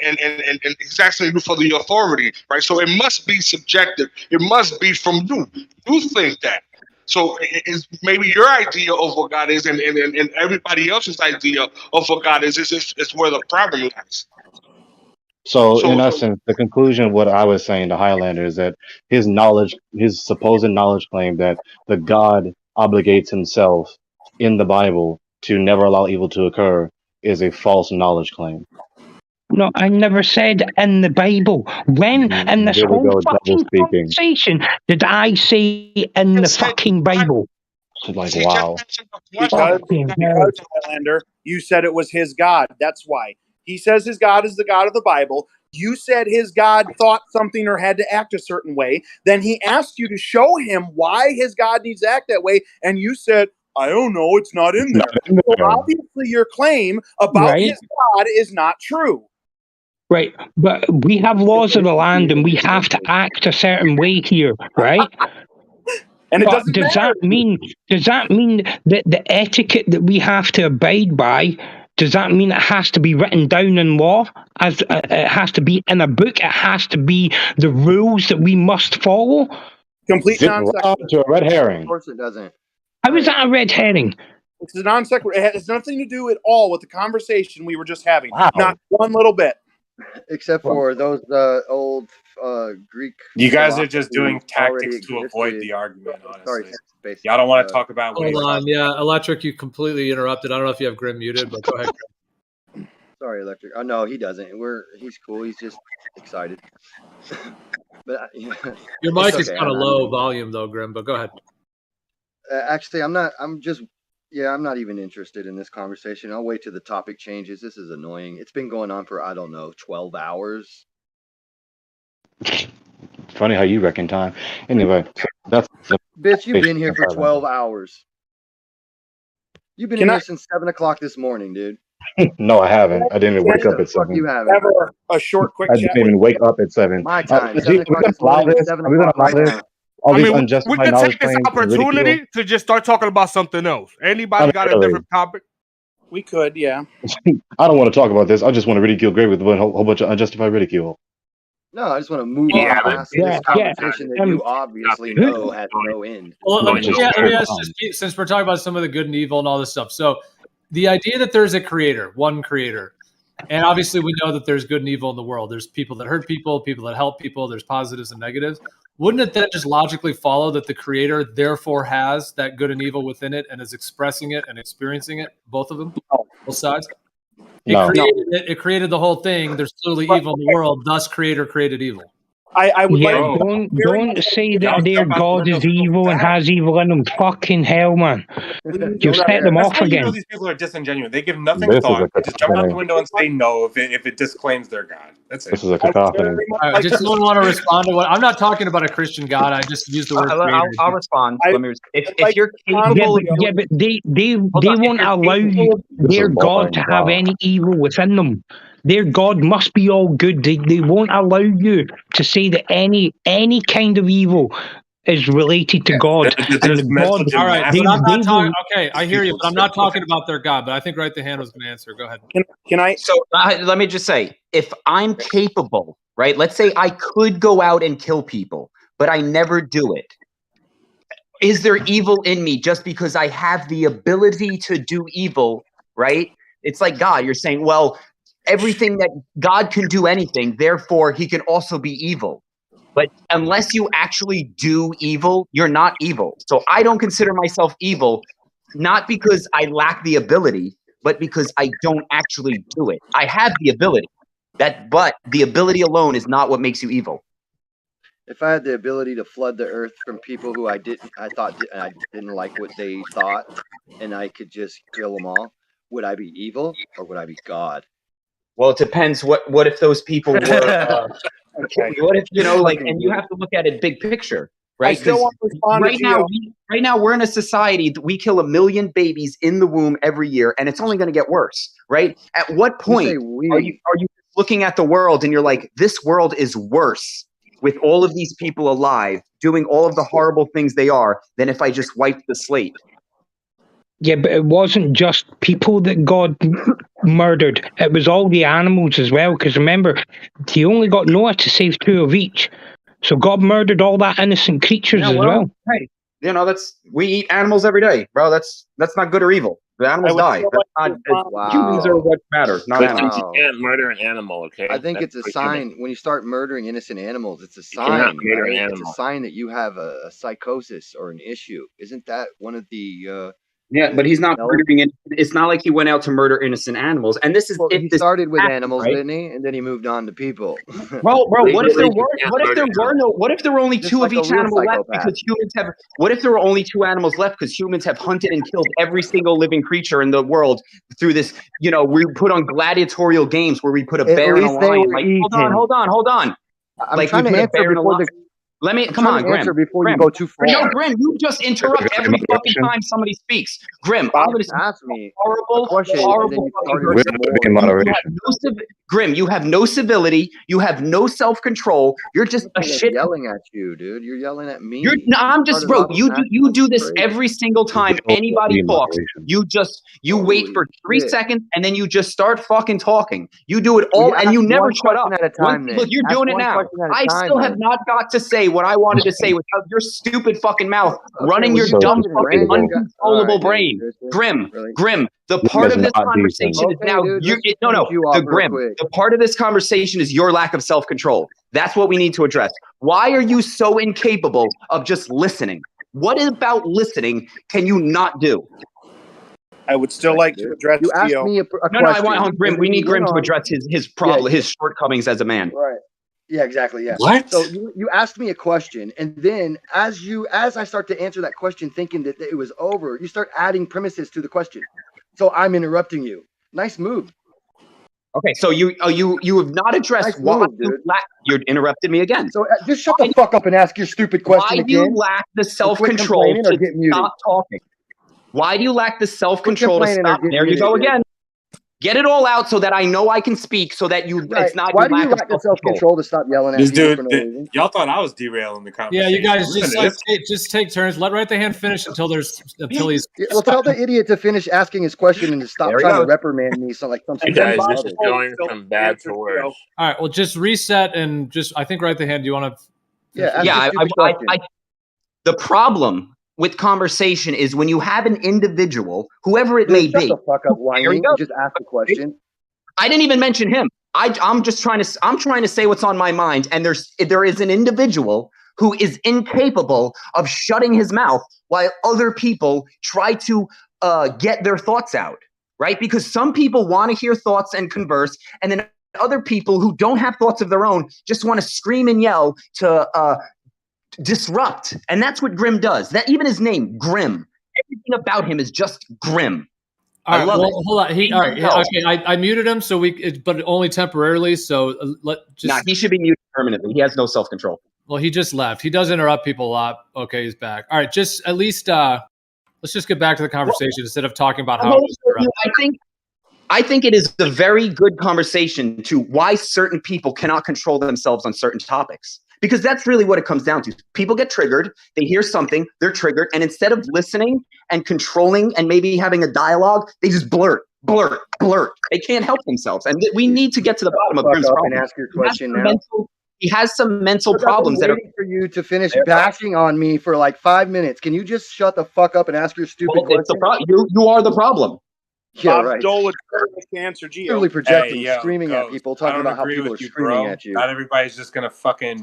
he's asking you for the authority, right? So it must be subjective. It must be from you. You think that. So it's maybe your idea of what God is, and everybody else's idea of what God is where the problem lies. So in essence, the conclusion of what I was saying to Highlander is that his knowledge, his supposed knowledge claim that the God obligates himself in the Bible to never allow evil to occur is a false knowledge claim. No, I never said in the Bible. When in this Here we whole go, double fucking speaking. conversation did I say in the fucking Bible? Like, wow. Because Highlander, you said it was his God. That's why. He says his God is the God of the Bible. You said his God thought something or had to act a certain way. Then he asked you to show him why his God needs to act that way. And you said, I don't know, it's not in there. So obviously your claim about his God is not true. Right, but we have laws of the land and we have to act a certain way here, right? And it but doesn't does matter. Does that mean that the etiquette that we have to abide by, does that mean it has to be written down in law? As it has to be in a book? It has to be the rules that we must follow? Complete nonsense. To a red herring. Of course it doesn't. How is that a red herring? It's a non sequitur. It has nothing to do at all with the conversation we were just having. Wow. Not one little bit. Except for those old Greek. You guys are just doing already tactics to avoid the argument, honestly. Sorry, Y'all don't want to talk about what Hold on, yeah, Electric, you completely interrupted. I don't know if you have Grim muted, but go ahead. Sorry, Electric. Oh no, he doesn't. He's cool. He's just excited. But Your mic is kind of low volume though, Grim. But go ahead. Actually, I'm not. I'm not even interested in this conversation. I'll wait till the topic changes. This is annoying. It's been going on for, I don't know, 12 hours. Funny how you reckon time. Anyway, that's Bitch, you've been here for 12 hours. You've been here since 7 o'clock this morning, dude. No, I haven't. I didn't even wake up at 7. You haven't. Ever a short, quick I chat. didn't even wake up at 7. My time. 7 Are we o'clock gonna this allow morning. this? 7 Are we gonna o'clock allow right this? now. All these we unjustified can knowledge take this claims and ridicule? opportunity to just start talking about something else. Anybody got a different topic? We could, yeah. I don't want to talk about this. I just want to ridicule Greg with a whole bunch of unjustified ridicule. No, I just want to move on past this conversation that you obviously know has no end. Well, let me ask this, since we're talking about some of the good and evil and all this stuff. So the idea that there's a creator, one creator, and obviously we know that there's good and evil in the world. There's people that hurt people, people that help people. There's positives and negatives. Wouldn't it then just logically follow that the creator therefore has that good and evil within it and is expressing it and experiencing it, both of them, both sides? It created the whole thing. There's clearly evil in the world. Thus, creator created evil. I would don't say that their God is evil and has evil in them. Fucking hell, man. You set them off You know again. these people are disingenuous. They give nothing thought. They just jump out the window and say no if it disclaims their God. That's it. This is a cacophony. All right, just someone want to respond to what I'm not talking about a Christian God. I just use the word. I'll respond. If you're capable, but they won't allow their God to have any evil within them. Their God must be all good. They won't allow you to say that any kind of evil is related to God. All right, but I'm not talking. Okay, I hear you, but I'm not talking about their God. But I think Right the Hand was going to answer. Go ahead. Can I? So let me just say, if I'm capable, right? Let's say I could go out and kill people, but I never do it. Is there evil in me just because I have the ability to do evil? Right? It's like God. You're saying, well, everything that God can do anything, therefore he can also be evil. But unless you actually do evil, you're not evil. So I don't consider myself evil, not because I lack the ability, but because I don't actually do it. I have the ability, but the ability alone is not what makes you evil. If I had the ability to flood the earth from people who I thought I didn't like what they thought, and I could just kill them all, would I be evil or would I be God? Well, it depends. What if those people were? Okay. What if and you have to look at it big picture, right? I still want to respond right now we're in a society that we kill 1 million babies in the womb every year, and it's only going to get worse, right? At what point are you looking at the world and you're like, this world is worse with all of these people alive doing all of the horrible things they are than if I just wiped the slate? Yeah, but it wasn't just people that God murdered. It was all the animals as well. Because remember, he only got Noah to save 2 of each. So God murdered all that innocent creatures as well. Right. You know, we eat animals every day, bro. That's not good or evil. The animals die. Humans are what matter, not animals. You can't murder an animal, okay? I think it's a sign when you start murdering innocent animals. It's a sign. cannot murder an Right? It's a animal. sign that you have a psychosis or an issue. Isn't that one of the? Yeah, but he's not murdering it. It's not like he went out to murder innocent animals. And this is He started with animals, right? didn't he? And then he moved on to people. Bro, what if there were only two of each animal left because humans have? What if there were only two animals left because humans have hunted and killed every single living creature in the world through this? You know, we put on gladiatorial games where we put a bear and a lion. Like, hold on. I'm like trying to answer before the. Let me I'm come on, trying to answer Grim. before you go too far. No, Grim, you just interrupt every fucking time somebody speaks. Grim, I'm going to ask me horrible. Grim, you have no civility. You have no self-control. You're just a shit. Yelling at you, dude. You're yelling at me. I'm just, bro. You do this every single time anybody talks. You wait for 3 seconds and then you just start fucking talking. You do it all and you never shut up. Look, you're doing it now. I still have not got to say what I wanted to say without your stupid fucking mouth running your dumb fucking uncontrollable brain. Grim. The part of this conversation is now the part of this conversation is your lack of self-control. That's what we need to address. Why are you so incapable of just listening? What about listening can you not do? I would still like to address you asked me a question. No, I want Grim. We need Grim to address his problem, his shortcomings as a man. Right. Yeah, exactly. Yeah. What? So you asked me a question, and then as I start to answer that question, thinking that it was over, you start adding premises to the question. So I'm interrupting you. Nice move. Okay, so you have not addressed why you interrupted me again. So just shut the fuck up and ask your stupid question again. Why do you lack the self-control to stop talking? Why do you lack the self-control to stop? There you go again. Get it all out so that I know I can speak. So that it's not. Why do you lack the self-control to stop yelling at me? Y'all thought I was derailing the conversation. Yeah, you guys just take turns. Let Right the Hand finish until he's. Well, tell the idiot to finish asking his question and to stop trying to reprimand me. So like You guys just going from bad to worse. All right, well, just reset and I think Right the Hand. Do you want to? Yeah. The problem with conversation is when you have an individual, whoever it may be. Shut the fuck up, whining. Just ask the question. I didn't even mention him. I'm trying to say what's on my mind, and there is an individual who is incapable of shutting his mouth while other people try to get their thoughts out, right? Because some people want to hear thoughts and converse, and then other people who don't have thoughts of their own just want to scream and yell to disrupt. And that's what Grim does. That even his name, Grim, everything about him is just grim. I love it. Hold on. Okay, I muted him but only temporarily. So he should be muted permanently. He has no self-control. Well, he just left. He does interrupt people a lot. Okay, he's back. All right, just at least let's just get back to the conversation instead of talking about how. I think it is a very good conversation to why certain people cannot control themselves on certain topics. Because that's really what it comes down to. People get triggered, they hear something, they're triggered, and instead of listening and controlling and maybe having a dialogue, they just blurt. They can't help themselves. And we need to get to the bottom of Grim's problem. And ask your question now. He has some mental problems that are for you to finish bashing on me for like 5 minutes. Can you just shut the fuck up and ask your stupid question? You are the problem. Yeah, right. Joel would answer Gio. Literally projecting, screaming at people, talking about how people are screaming at you. Not everybody's just gonna fucking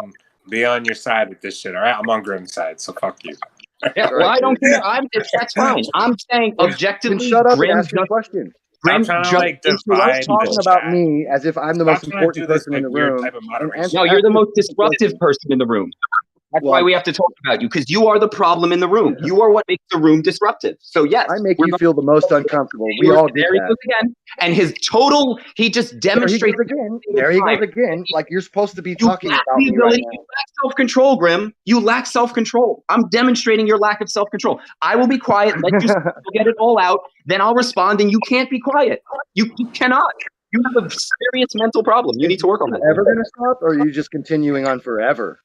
be on your side with this shit. All right, I'm on Grim's side, so fuck you. Yeah, well, I don't care. That's fine. I'm saying objectively, shut up and ask your question. I'm trying to talking about me as if I'm the most important person in the room. No, you're the most disruptive person in the room. That's why we have to talk about you, because you are the problem in the room. You are what makes the room disruptive. So yes, I make you feel the most uncomfortable. We all do that. He goes again, and he just demonstrates There he goes again. Like you're supposed to be talking about me right now. You lack self-control, Grim. You lack self-control. I'm demonstrating your lack of self-control. I will be quiet. Let you get it all out. Then I'll respond, and you can't be quiet. You cannot. You have a serious mental problem. You need to work on that. Ever gonna stop, or are you just continuing on forever?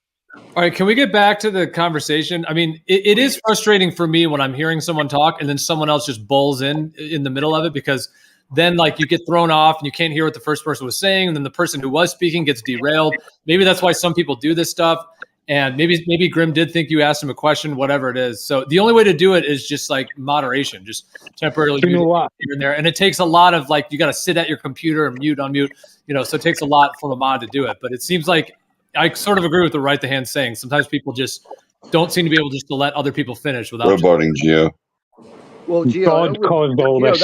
All right, can we get back to the conversation? I mean, it is frustrating for me when I'm hearing someone talk and then someone else just bowls in the middle of it, because then like you get thrown off and you can't hear what the first person was saying, and then the person who was speaking gets derailed. Maybe that's why some people do this stuff. And maybe Grim did think you asked him a question, whatever it is. So the only way to do it is just like moderation, just temporarily You know mute what? here and there. And it takes a lot of like, you got to sit at your computer and mute, unmute, so it takes a lot from a mod to do it. But it seems like I sort of agree with the right the hand saying sometimes people just don't seem to be able just to let other people finish without Roboting Geo. Well, Gio, God caused all this.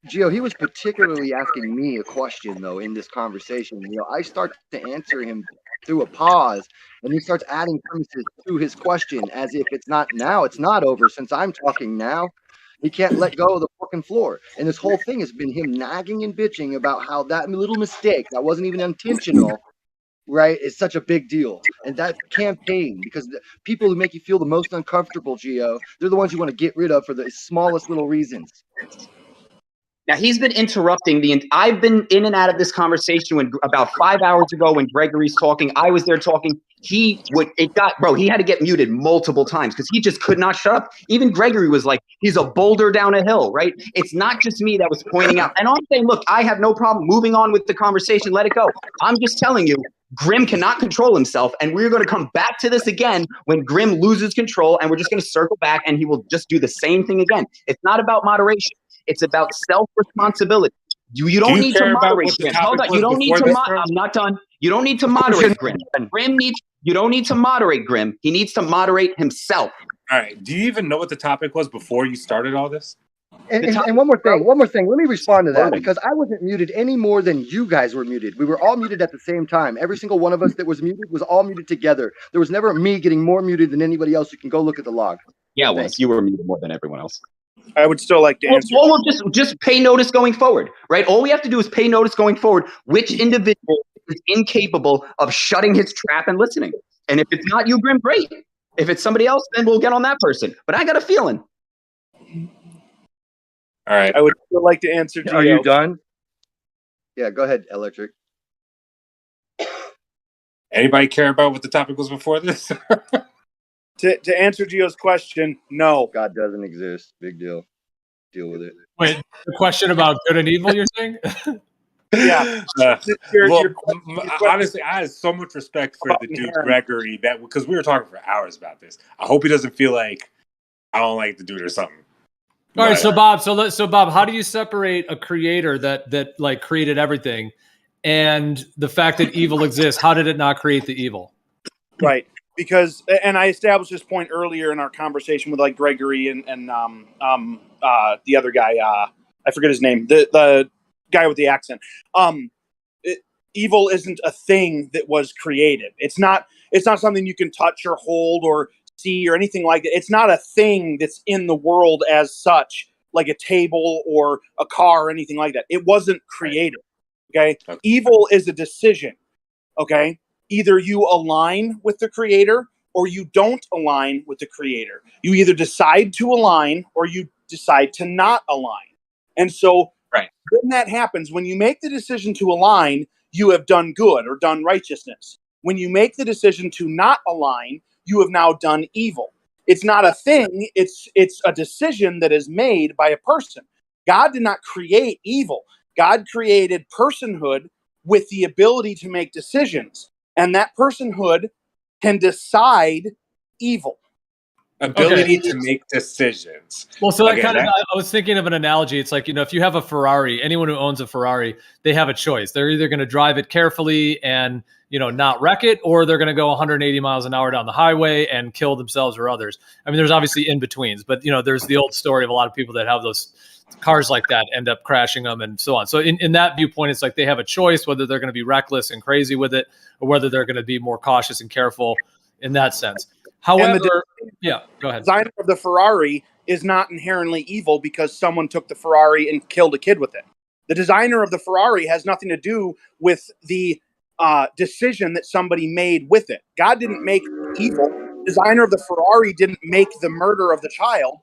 Gio, he was particularly asking me a question though in this conversation. I start to answer him through a pause, and he starts adding premises to his question as if it's not over since I'm talking now. He can't let go of the fucking floor, and this whole thing has been him nagging and bitching about how that little mistake that wasn't even intentional. Right, it's such a big deal, and that campaign because the people who make you feel the most uncomfortable, Gio, they're the ones you want to get rid of for the smallest little reasons. Now he's been interrupting I've been in and out of this conversation when about 5 hours ago when Gregory's talking, I was there talking. He had to get muted multiple times because he just could not shut up. Even Gregory was like, he's a boulder down a hill, right? It's not just me that was pointing out. And I'm saying, look, I have no problem moving on with the conversation. Let it go. I'm just telling you, Grim cannot control himself, and we're going to come back to this again when Grim loses control, and we're just going to circle back, and he will just do the same thing again. It's not about moderation. It's about self-responsibility. You don't need to moderate Grim. Hold on. You don't need to I'm not done. You don't need to moderate Grim. You don't need to moderate Grim. He needs to moderate himself. All right. Do you even know what the topic was before you started all this? And one more thing. Let me respond to that because I wasn't muted any more than you guys were muted. We were all muted at the same time. Every single one of us that was muted was all muted together. There was never me getting more muted than anybody else. You can go look at the log. Yeah, well, you were muted more than everyone else. I would still like to answer. We'll just pay notice going forward, right? All we have to do is pay notice going forward which individual is incapable of shutting his trap and listening. And if it's not you, Grim, great. If it's somebody else, then we'll get on that person. But I got a feeling. All right. I would still like to answer. Gio. Are you done? Yeah, go ahead, Electric. Anybody care about what the topic was before this? To answer Gio's question, no. God doesn't exist. Big deal. Deal with it. Wait, the question about good and evil, you're saying? Yeah. Honestly, I have so much respect for the dude Gregory because we were talking for hours about this. I hope he doesn't feel like I don't like the dude or something. All right, so Bob, how do you separate a creator that like created everything and the fact that evil exists? How did it not create the evil? Right, because and I established this point earlier in our conversation with like Gregory and the other guy. I forget his name. The guy with the accent. Evil isn't a thing that was created. It's not something you can touch or hold or see or anything like that. It's not a thing that's in the world as such, like a table or a car or anything like that. It wasn't created. Okay. Evil is a decision. Okay. Either you align with the creator or you don't align with the creator. You either decide to align or you decide to not align. And so when that happens, when you make the decision to align, you have done good or done righteousness. When you make the decision to not align, you have now done evil. It's not a thing. It's a decision that is made by a person. God did not create evil. God created personhood with the ability to make decisions. And that personhood can decide evil. Ability to make decisions. Well, so I was thinking of an analogy. It's like, if you have a Ferrari, anyone who owns a Ferrari, they have a choice. They're either going to drive it carefully and, not wreck it, or they're going to go 180 miles an hour down the highway and kill themselves or others. I mean, there's obviously in-betweens, but, there's the old story of a lot of people that have those cars like that end up crashing them and so on. So in that viewpoint, it's like they have a choice whether they're going to be reckless and crazy with it or whether they're going to be more cautious and careful in that sense. However, go ahead. The designer of the Ferrari is not inherently evil because someone took the Ferrari and killed a kid with it. The designer of the Ferrari has nothing to do with the decision that somebody made with it. God didn't make evil. The designer of the Ferrari didn't make the murder of the child.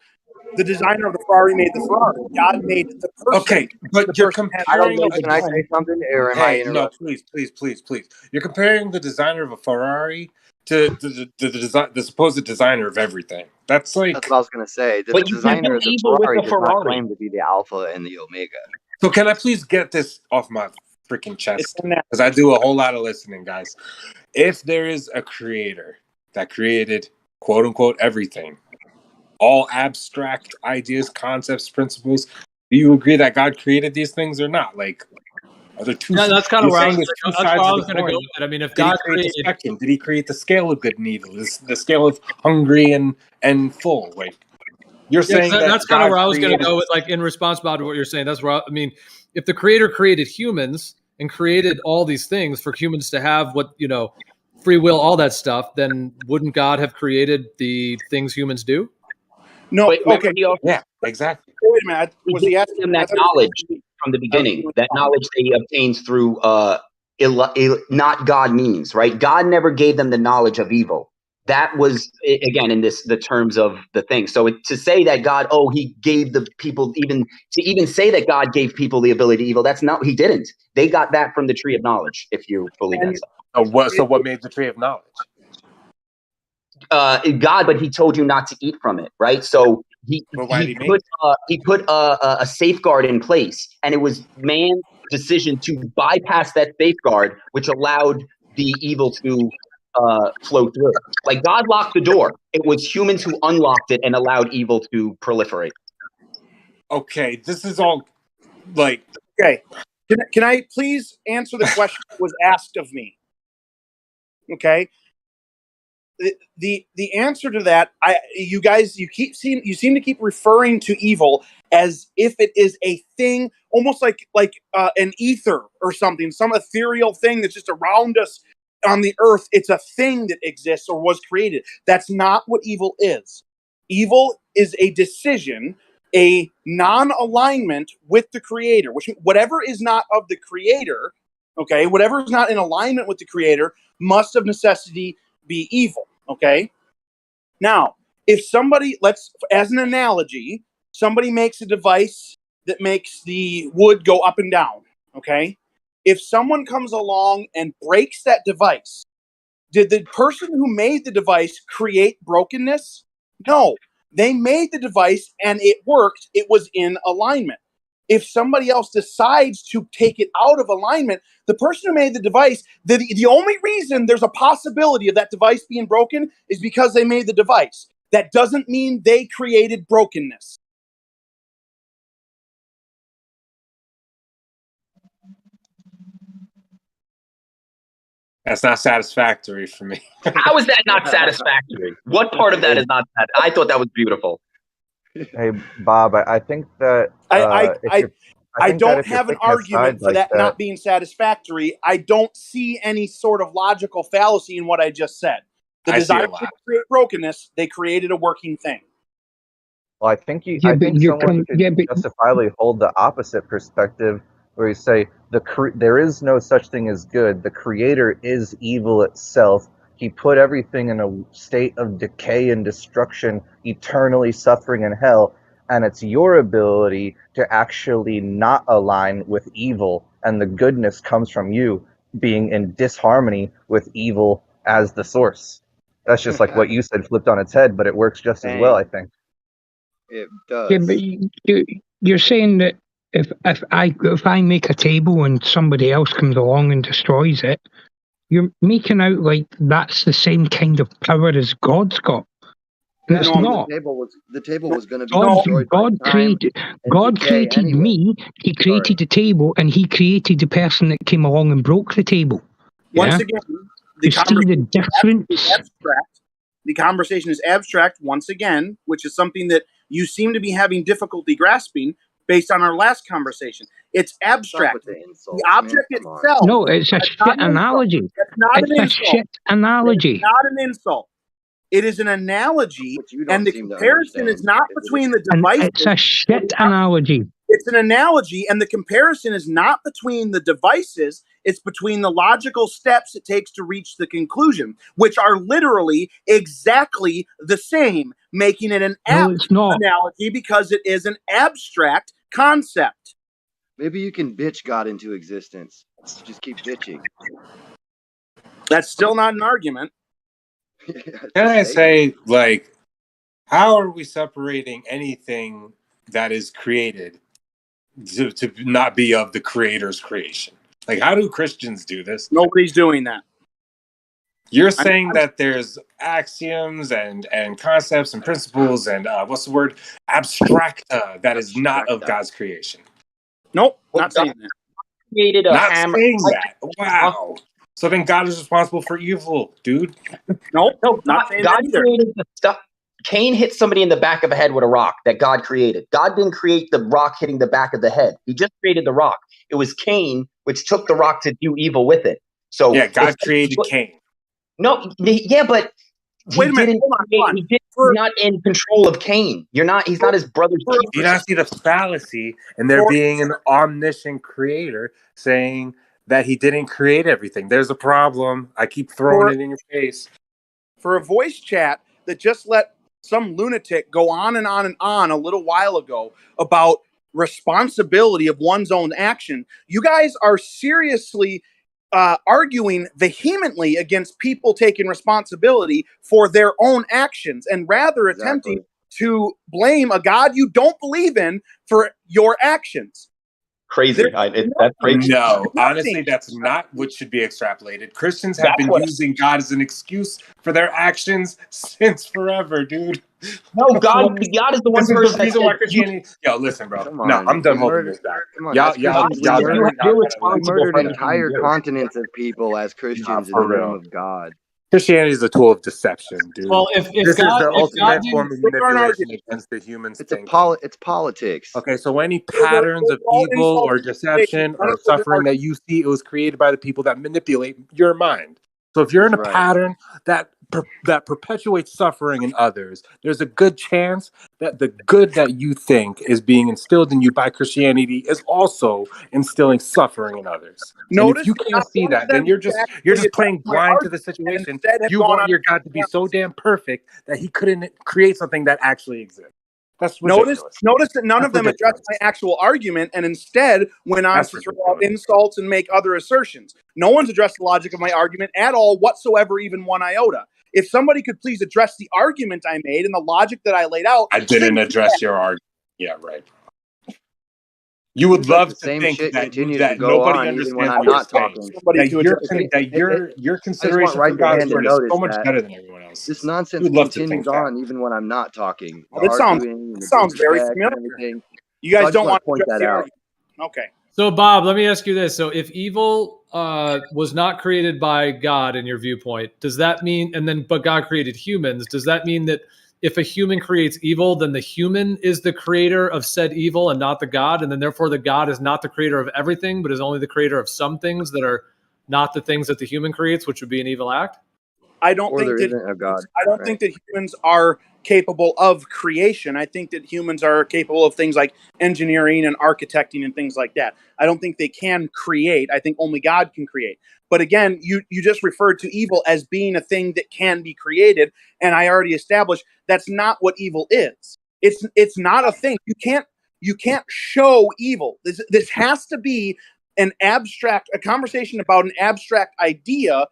The designer of the Ferrari made the Ferrari. God made the person. Okay, but you're comparing. Can I say something, or am I interrupting? No, please. You're comparing the designer of a Ferrari to the supposed designer of everything. That's what I was going to say. The designer of the Ferrari does not claim to be the alpha and the omega. So can I please get this off my freaking chest? Because I do a whole lot of listening, guys. If there is a creator that created quote unquote everything, all abstract ideas, concepts, principles. Do you agree that God created these things or not? Like, are there two? Yeah, that's kind of You're where I saying was. there's two That's sides where I of was the going to coin. go with it. I mean, if Did he God create the created, spectrum? Did he create the scale of good and evil? The scale of hungry and full? Like, you're yeah, 'cause saying that that's kind of God where I was going to created. go with, like, in response, Bob, to what you're saying. That's where I mean, if the Creator created humans and created all these things for humans to have, what free will, all that stuff, then wouldn't God have created the things humans do? No. But remember, Okay. he also Yeah, exactly. Wait a minute. he Was he gave asking? them I that thought he was knowledge asking me. from the I was beginning. gonna That respond. knowledge they obtains through not God means, right? God never gave them the knowledge of evil. That was again in the terms of the thing. So to say that God, he gave the people even say that God gave people the ability to evil, that's not, he didn't. They got that from the tree of knowledge, if you believe that stuff. So what made the tree of knowledge? God, but he told you not to eat from it, right? So he put a safeguard in place, and it was man's decision to bypass that safeguard, which allowed the evil to flow through. Like, God locked the door. It was humans who unlocked it and allowed evil to proliferate. Okay, this is all like. Okay, can I please answer the question that was asked of me? Okay. The answer to that, you seem to keep referring to evil as if it is a thing, almost like an ether or something, some ethereal thing that's just around us on the earth. It's a thing that exists or was created. That's not what evil is. Evil is a decision, a non-alignment with the Creator, which whatever is not of the Creator, okay, whatever is not in alignment with the Creator must of necessity be evil. Okay. Now, if somebody, as an analogy, somebody makes a device that makes the wood go up and down. Okay. If someone comes along and breaks that device, did the person who made the device create brokenness? No. They made the device and it worked. It was in alignment. If somebody else decides to take it out of alignment, the person who made the device, the only reason there's a possibility of that device being broken is because they made the device. That doesn't mean they created brokenness. That's not satisfactory for me. How is that not satisfactory? What part of that is not that? I thought that was beautiful. Hey, Bob, I think that I don't have an argument for that not being satisfactory. I don't see any sort of logical fallacy in what I just said. The desire to create brokenness, they created a working thing. Well, I think someone could justifiably hold the opposite perspective, where you say there is no such thing as good. The Creator is evil itself. He put everything in a state of decay and destruction, eternally suffering in hell. And it's your ability to actually not align with evil, and the goodness comes from you being in disharmony with evil as the source. That's just like what you said, flipped on its head, but it works just as well, I think. It does. Yeah, but you're saying that if I make a table and somebody else comes along and destroys it, you're making out like that's the same kind of power as God's got. And it's not. The table was going to be destroyed. God created me. He created the table, and he created the person that came along and broke the table. Once again, the conversation is abstract once again, which is something that you seem to be having difficulty grasping based on our last conversation. It's abstract. The object itself. No, it's a shit analogy. It's not an insult. It's a shit analogy. It's not an insult. It is an analogy, and the comparison is not between the devices. It's a shit analogy. It's an analogy, and the comparison is not between the devices. It's between the logical steps it takes to reach the conclusion, which are literally exactly the same, making it an analogy because it is an abstract concept. Maybe you can bitch God into existence. Just keep bitching. That's still not an argument. Can I say, like, how are we separating anything that is created to not be of the Creator's creation? Like, how do Christians do this? Nobody's doing that. You're saying that there's axioms and concepts and principles and what's the word? Abstracta that is not of God's creation. Nope, not saying that. Created a Not hammer. saying that. Wow. So then God is responsible for evil, dude. Nope, No, not saying God that either. created the stuff. Cain hit somebody in the back of the head with a rock that God created. God didn't create the rock hitting the back of the head. He just created the rock. It was Cain which took the rock to do evil with it. So yeah, God created Cain. No, yeah, but he didn't. He's not in control of Cain. He's not his brother's keeper. Do you not see the fallacy in there being an omniscient creator saying that he didn't create everything? There's a problem. I keep throwing it in your face. For a voice chat that just let some lunatic go on and on and on a little while ago about responsibility of one's own action, you guys are seriously arguing vehemently against people taking responsibility for their own actions and rather attempting to blame a God you don't believe in for your actions. Crazy. That's crazy. No, honestly, that's not what should be extrapolated. Christians have been using God as an excuse for their actions since forever, dude. No, God is the one person that reason why said, Christianity. Yo, listen, bro. Come No, on. I'm done We holding murdered- this back. Come on, Y'all, as Christians, we murdered entire continents of people as Christians in for the name real. of God. Christianity is a tool of deception, dude. Well, if this God- is the if God ultimate didn't- form of manipulation against the humans. It's politics. Okay, so any patterns of evil or deception or suffering that you see, it was created by the people that manipulate your mind. So if you're in a pattern that perpetuates suffering in others, there's a good chance that the good that you think is being instilled in you by Christianity is also instilling suffering in others. And if you can't see that, then you're just playing blind to the situation. You want your God to be so damn perfect that he couldn't create something that actually exists. That's ridiculous. Notice that none of them addressed my actual argument and instead went on to throw out insults and make other assertions. No one's addressed the logic of my argument at all whatsoever, even one iota. If somebody could please address the argument I made and the logic that I laid out. I didn't address your argument. Yeah, right. You would love to think that nobody understands what you're saying. That your consideration for God is so much better than everyone else. This nonsense You'd love to continues think that. on even when I'm not talking. That sounds very familiar. You guys don't want to point that out. Okay. So, Bob, let me ask you this. So, if evil was not created by God in your viewpoint, does that mean, but God created humans, does that mean that if a human creates evil, then the human is the creator of said evil and not the God, and then therefore the God is not the creator of everything, but is only the creator of some things that are not the things that the human creates, which would be an evil act? I don't think that humans are capable of creation. I think that humans are capable of things like engineering and architecting and things like that. I don't think they can create. I think only God can create. But again, you just referred to evil as being a thing that can be created, and I already established that's not what evil is. It's not a thing. You can't show evil. This has to be a conversation about an abstract idea.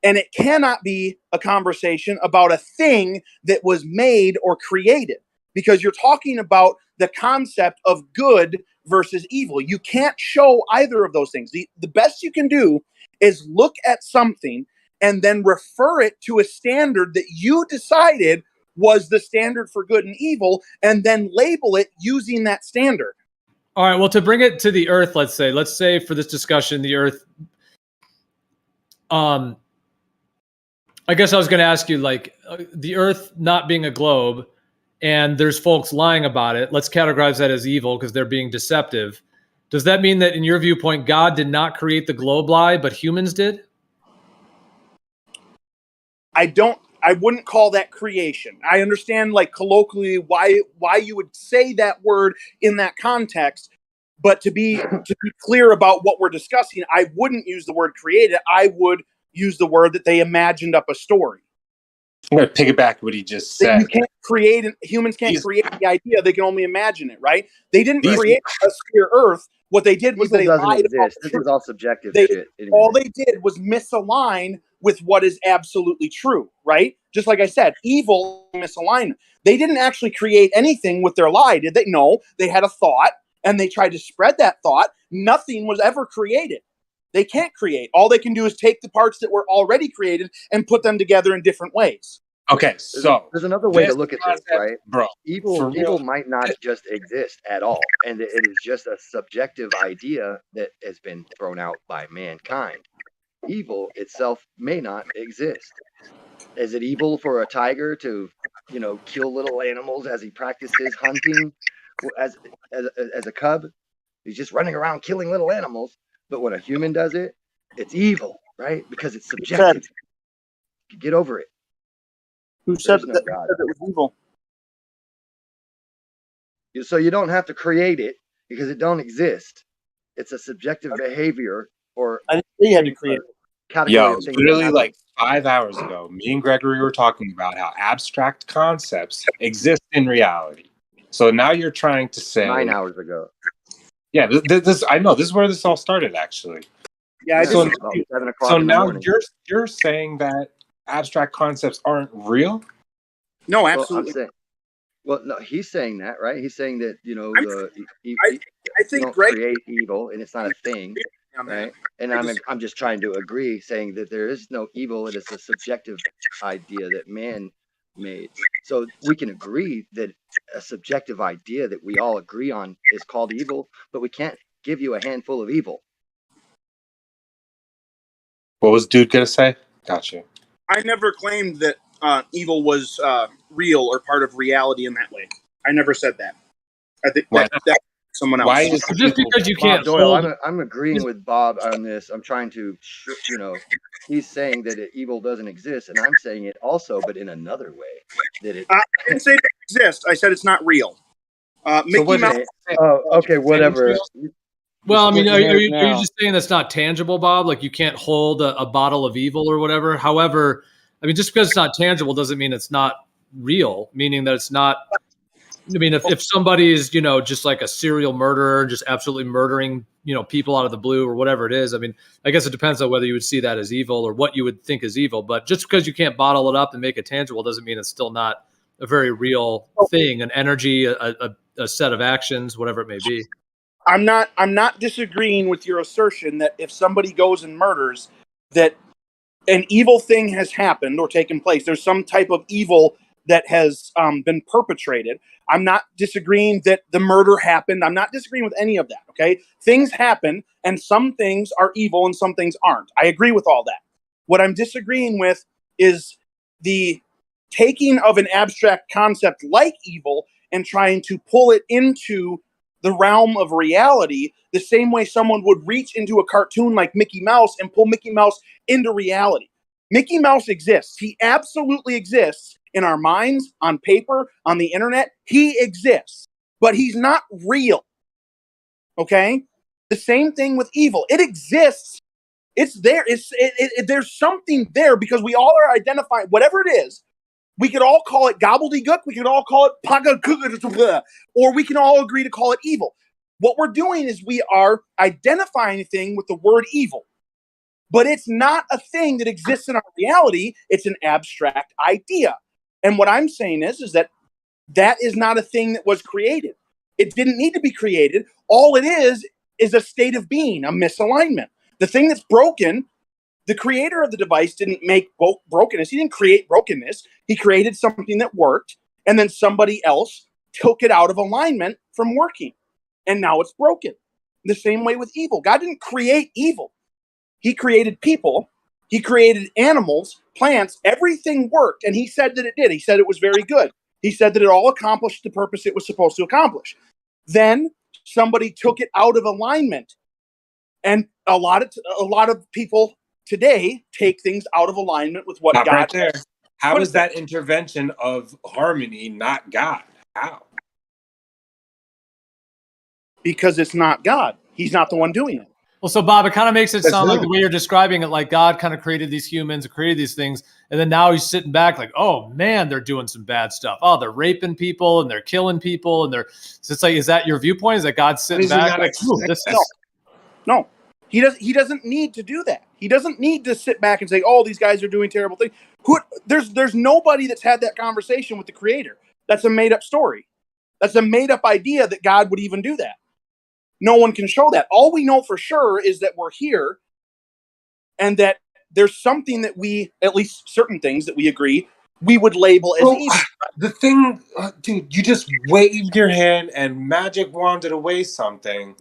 And it cannot be a conversation about a thing that was made or created, because you're talking about the concept of good versus evil. You can't show either of those things. The best you can do is look at something and then refer it to a standard that you decided was the standard for good and evil, and then label it using that standard. All right. Well, to bring it to the earth, let's say for this discussion, the earth, I guess I was going to ask you, like, the earth not being a globe and there's folks lying about it, let's categorize that as evil because they're being deceptive. Does that mean that in your viewpoint, God did not create the globe lie, but humans did? I wouldn't call that creation. I understand, like, colloquially why you would say that word in that context, but to be clear about what we're discussing, I wouldn't use the word created. I would use the word that they imagined up a story. I'm going to piggyback what he just said. You can't create, humans can't create the idea. They can only imagine it, right? They didn't create a sphere Earth. What they did was they lied about this is all subjective shit. Anyway. All they did was misalign with what is absolutely true, right? Just like I said, evil misalignment. They didn't actually create anything with their lie, did they? No, they had a thought and they tried to spread that thought. Nothing was ever created. They can't create. All they can do is take the parts that were already created and put them together in different ways. Okay, so there's another way to look at this, right? bro. Evil might not just exist at all, and it is just a subjective idea that has been thrown out by mankind. Evil itself may not exist. Is it evil for a tiger to, kill little animals as he practices hunting as a cub? He's just running around killing little animals. But when a human does it, it's evil, right? Because it's subjective. Get over it. Who said that it was evil? So you don't have to create it because it don't exist. It's a subjective behavior, or I didn't say you had to create it. Yo, literally like 5 hours ago, me and Gregory were talking about how abstract concepts exist in reality. So now you're trying to say 9 hours ago. Yeah, this I know. This is where this all started, actually. Yeah, so now morning. you're saying that abstract concepts aren't real? No, absolutely. No, he's saying that, right? He's saying that I think don't create evil, and it's not a thing, right? And I'm just trying to agree, saying that there is no evil; it is a subjective idea that man made. So we can agree that a subjective idea that we all agree on is called evil, but we can't give you a handful of evil. What was dude gonna say? Gotcha. I never claimed that evil was real or part of reality in that way. I never said that. I think that's someone else. Why is just because you can't Doyle, I'm agreeing with Bob on this. I'm trying to, he's saying that evil doesn't exist, and I'm saying it also, but in another way. That it. I didn't say it exists. I said it's not real. Mickey Mouse. Oh, okay, whatever. Well, I mean, are you just saying that's not tangible, Bob? Like you can't hold a bottle of evil or whatever? However, I mean, just because it's not tangible doesn't mean it's not real, meaning that it's not. I mean, if somebody is, just like a serial murderer, just absolutely murdering, people out of the blue or whatever it is, I mean, I guess it depends on whether you would see that as evil or what you would think is evil. But just because you can't bottle it up and make it tangible doesn't mean it's still not a very real thing, an energy, a set of actions, whatever it may be. I'm not disagreeing with your assertion that if somebody goes and murders, that an evil thing has happened or taken place. There's some type of evil that has been perpetrated. I'm not disagreeing that the murder happened. I'm not disagreeing with any of that, okay? Things happen, and some things are evil and some things aren't. I agree with all that. What I'm disagreeing with is the taking of an abstract concept like evil and trying to pull it into the realm of reality the same way someone would reach into a cartoon like Mickey Mouse and pull Mickey Mouse into reality. Mickey Mouse exists. He absolutely exists in our minds, on paper, on the internet. He exists, but he's not real. Okay? The same thing with evil. It exists. It's there. There's something there because we all are identifying, whatever it is. We could all call it gobbledygook. We could all call it paga, or we can all agree to call it evil. What we're doing is we are identifying a thing with the word evil. But it's not a thing that exists in our reality. It's an abstract idea. And what I'm saying is that is not a thing that was created. It didn't need to be created. All it is a state of being, a misalignment. The thing that's broken, the creator of the device didn't make brokenness. He didn't create brokenness. He created something that worked, and then somebody else took it out of alignment from working. And now it's broken. The same way with evil. God didn't create evil. He created people. He created animals, plants. Everything worked, and he said that it did. He said it was very good. He said that it all accomplished the purpose it was supposed to accomplish. Then somebody took it out of alignment, and a lot of people today take things out of alignment with what Not God right there. How What is is that intervention of harmony not God? How? Because it's not God. He's not the one doing it. Well, so Bob, it kind of makes it sound like the way you're describing it, like God kind of created these humans, created these things, and then now he's sitting back like, oh man, they're doing some bad stuff. Oh, they're raping people and they're killing people, and so it's like, is that your viewpoint? Is that God's sitting back like, No. He doesn't need to do that. He doesn't need to sit back and say, oh, these guys are doing terrible things. There's nobody that's had that conversation with the creator. That's a made-up story. That's a made-up idea that God would even do that. No one can show that. All we know for sure is that we're here and that there's something that we, at least certain things that we agree, we would label as evil. The thing, dude, you just waved your hand and magic wanded away something.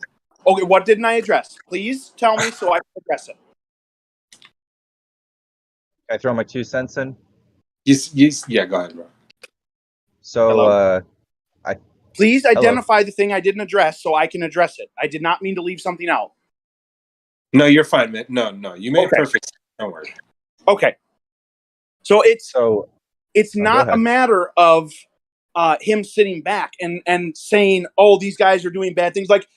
Okay, what didn't I address? Please tell me so I can address it. Can I throw my 2 cents in? Yeah, go ahead, bro. So, Please identify the thing I didn't address so I can address it. I did not mean to leave something out. No, you're fine, man. No, you made perfect sense. Don't worry. Okay. So it's not a matter of him sitting back and saying, "Oh, these guys are doing bad things," like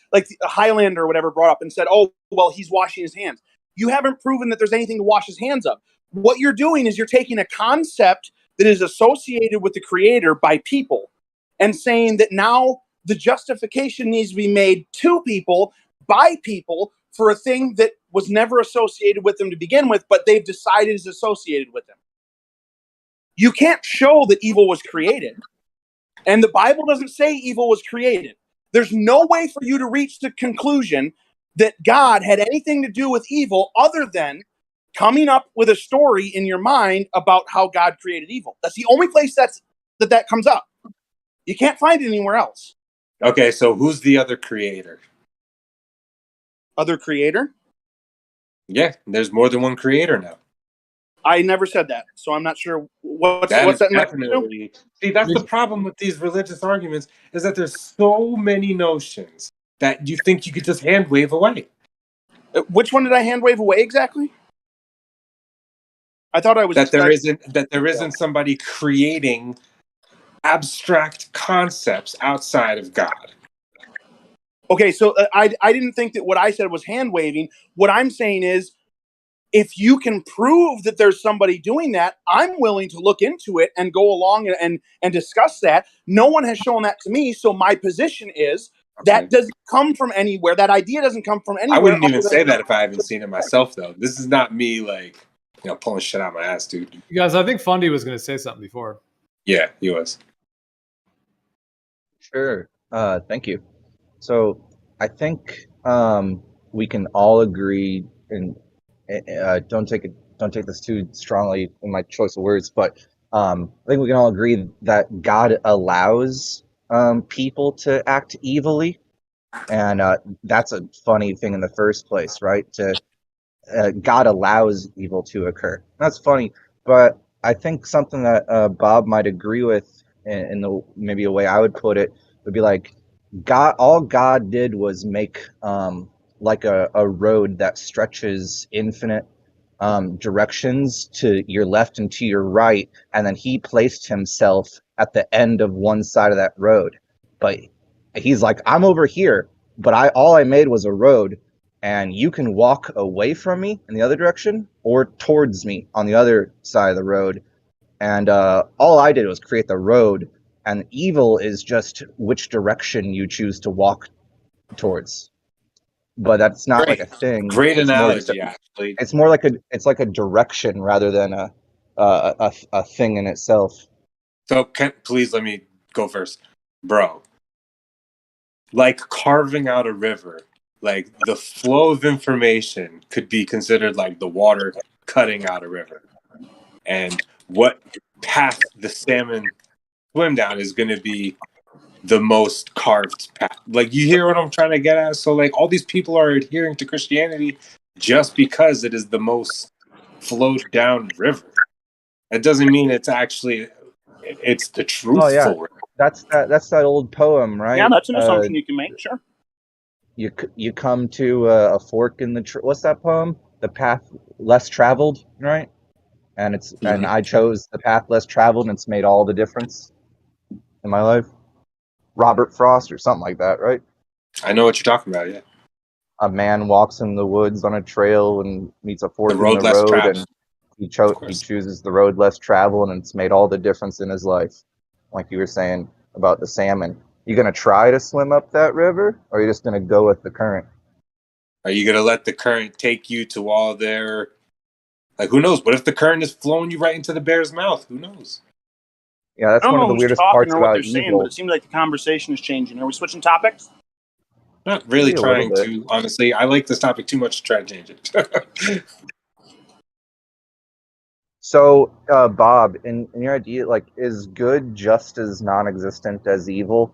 Highlander or whatever brought up and said, "Oh, well, he's washing his hands." You haven't proven that there's anything to wash his hands of. What you're doing is you're taking a concept that is associated with the creator by people and saying that now the justification needs to be made to people by people for a thing that was never associated with them to begin with, but they've decided is associated with them. You can't show that evil was created. And the Bible doesn't say evil was created. There's no way for you to reach the conclusion that God had anything to do with evil other than coming up with a story in your mind about how God created evil. That's the only place that comes up. You can't find it anywhere else. Okay, so who's the other creator? Other creator? Yeah, there's more than one creator now. I never said that, so I'm not sure what's that definitely. See, that's the problem with these religious arguments, is that there's so many notions that you think you could just hand wave away. Which one did I hand wave away exactly? I thought I was that there isn't somebody creating abstract concepts outside of God. Okay, so I didn't think that what I said was hand waving. What I'm saying is, if you can prove that there's somebody doing that, I'm willing to look into it and go along and discuss that. No one has shown that to me, so my position is that doesn't come from anywhere. That idea doesn't come from anywhere. I wouldn't even say that if I haven't seen it myself, though. This is not me, like, pulling shit out my ass, dude. You guys, I think Fundy was going to say something before. Yeah, he was. Sure. Thank you. So I think we can all agree, and don't take this too strongly in my choice of words, but I think we can all agree that God allows people to act evilly, and that's a funny thing in the first place, right? God allows evil to occur. That's funny, but I think something that Bob might agree with, in the maybe a way I would put it, would be like, all God did was make like a road that stretches infinite directions to your left and to your right, and then he placed himself at the end of one side of that road. But he's like, I'm over here, but all I made was a road, and you can walk away from me in the other direction or towards me on the other side of the road. And all I did was create the road, and evil is just which direction you choose to walk towards. But that's not like a thing. Great analogy, actually. It's more like a direction rather than a thing in itself. So please let me go first, bro. Like carving out a river, like the flow of information could be considered like the water cutting out a river, and what path the salmon swim down is going to be the most carved path. Like, you hear what I'm trying to get at? So like all these people are adhering to Christianity just because it is the most flowed down river. It doesn't mean it's actually the truthful. Oh yeah, river. that's that old poem, right? Yeah, that's an assumption you can make. Sure. You come to a fork in the what's that poem? The path less traveled, right? And and I chose the path less traveled, and it's made all the difference in my life. Robert Frost or something like that, right? I know what you're talking about, yeah. A man walks in the woods on a trail and meets a fork in the road, and he chooses the road less traveled, and it's made all the difference in his life. Like you were saying about the salmon. You gonna try to swim up that river, or are you just gonna go with the current? Are you gonna let the current take you to all their... Like, who knows? What if the current is flowing you right into the bear's mouth? Who knows? Yeah, that's one of the weirdest parts about evil. Saying, but it seems like the conversation is changing. Are we switching topics? Not really trying to, honestly. I like this topic too much to try to change it. So, Bob, in your idea, like, is good just as non-existent as evil?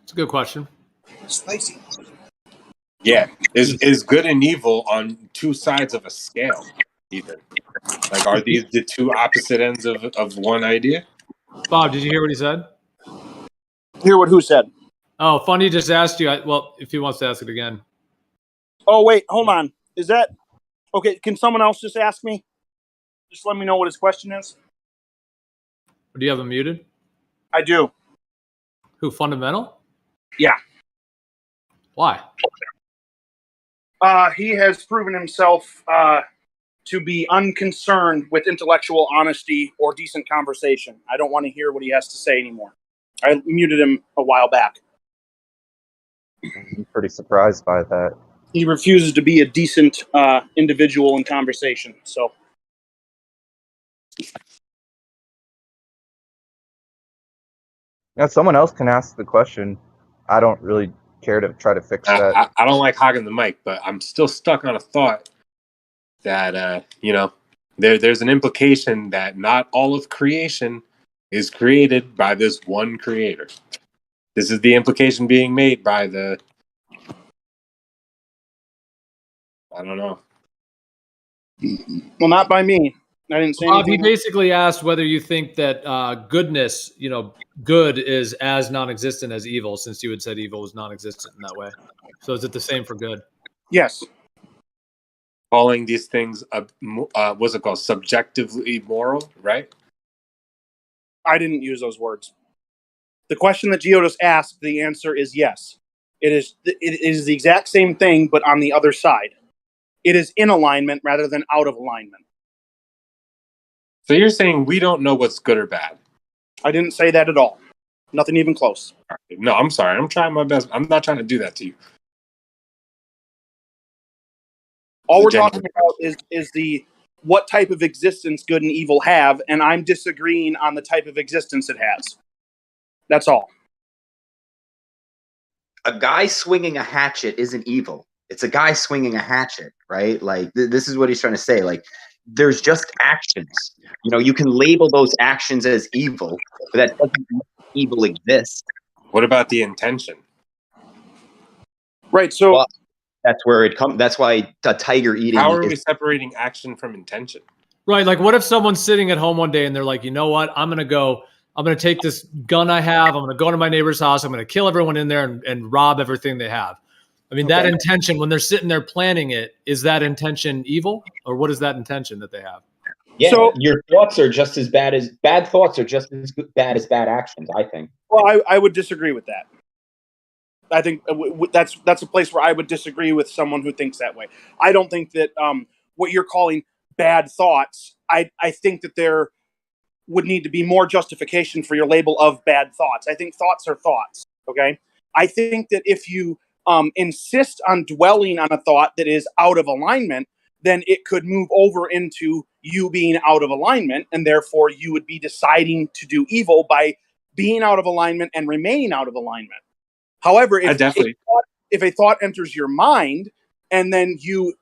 It's a good question. Spicy. Yeah, is good and evil on two sides of a scale? Even like, are these the two opposite ends of one idea? Bob, did you hear what he said? Hear what who said? Oh, Funny just asked you. Well, if he wants to ask it again. Oh, wait, hold on. Is that okay? Can someone else just ask me? Just let me know what his question is. Do you have him muted? I do. Who, Fundamental? Yeah. Why? He has proven himself to be unconcerned with intellectual honesty or decent conversation. I don't want to hear what he has to say anymore. I muted him a while back. I'm pretty surprised by that. He refuses to be a decent individual in conversation. So, Yeah, someone else can ask the question. I don't really care to try to fix that. I don't like hogging the mic, but I'm still stuck on a thought that there's an implication that not all of creation is created by this one creator. This is the implication being made by the, I don't know. well, not by me. I didn't say Bob, he anything. basically asked whether you think that goodness, good is as non-existent as evil, since you had said evil was non-existent in that way. So is it the same for good? Yes. Calling these things, what's it called? Subjectively moral, right? I didn't use those words. The question that Geodis asked, the answer is yes. It is the exact same thing, but on the other side. It is in alignment rather than out of alignment. So you're saying we don't know what's good or bad? I didn't say that at all. Nothing even close. No, I'm sorry. I'm trying my best. I'm not trying to do that to you. All we're talking about is the what type of existence good and evil have, and I'm disagreeing on the type of existence it has. That's all. A guy swinging a hatchet isn't evil. It's a guy swinging a hatchet, right? Like this is what he's trying to say. Like there's just actions. You can label those actions as evil, but that doesn't mean evil exists. What about the intention? Right. So well, that's where it comes. That's why a tiger eating. How are we separating action from intention? Right. Like, what if someone's sitting at home one day and they're like, you know what? I'm going to take this gun I have. I'm going to go to my neighbor's house. I'm going to kill everyone in there and rob everything they have. I mean, that intention, when they're sitting there planning it, is that intention evil? Or what is that intention that they have? Yeah, so, your thoughts are just as bad as bad thoughts are just as bad as bad actions, I think. Well, I would disagree with that. I think that's a place where I would disagree with someone who thinks that way. I don't think that what you're calling bad thoughts, I think that there would need to be more justification for your label of bad thoughts. I think thoughts are thoughts, okay? I think that if you insist on dwelling on a thought that is out of alignment, then it could move over into you being out of alignment, and therefore you would be deciding to do evil by being out of alignment and remaining out of alignment. However, if a thought enters your mind and then you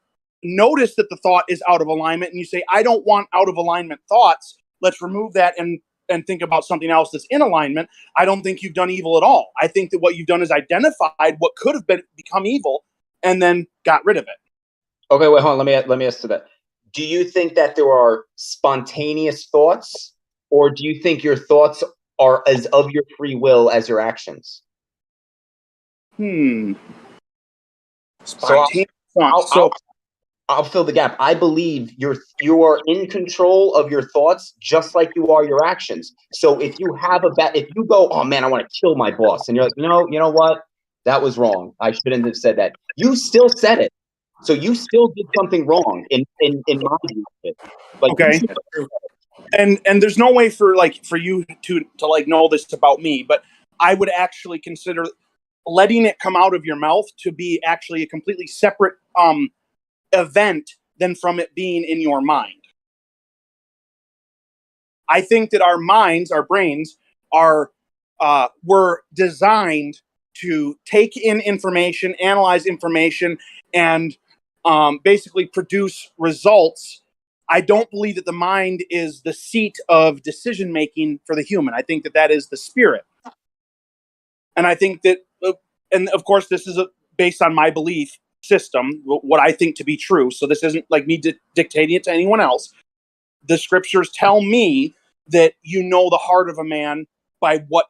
notice that the thought is out of alignment and you say, I don't want out of alignment thoughts, let's remove that and think about something else that's in alignment, I don't think you've done evil at all. I think that what you've done is identified what could have become evil and then got rid of it. Okay, wait, hold on. Let me ask to that. Do you think that there are spontaneous thoughts, or do you think your thoughts are as of your free will as your actions? I'll fill the gap. I believe you are in control of your thoughts just like you are your actions. So if you have if you go, oh man, I want to kill my boss, and you're like, you know what? That was wrong. I shouldn't have said that. You still said it. So you still did something wrong in my view of it. Like, okay. And there's no way for you to know this about me, but I would actually consider letting it come out of your mouth to be actually a completely separate event than from it being in your mind. I think that our minds, our brains were designed to take in information, analyze information, and basically produce results. I don't believe that the mind is the seat of decision making for the human. I think that that is the spirit. And I think that, and of course, this is based on my belief system, what I think to be true. So this isn't like me dictating it to anyone else. The scriptures tell me that you know the heart of a man by what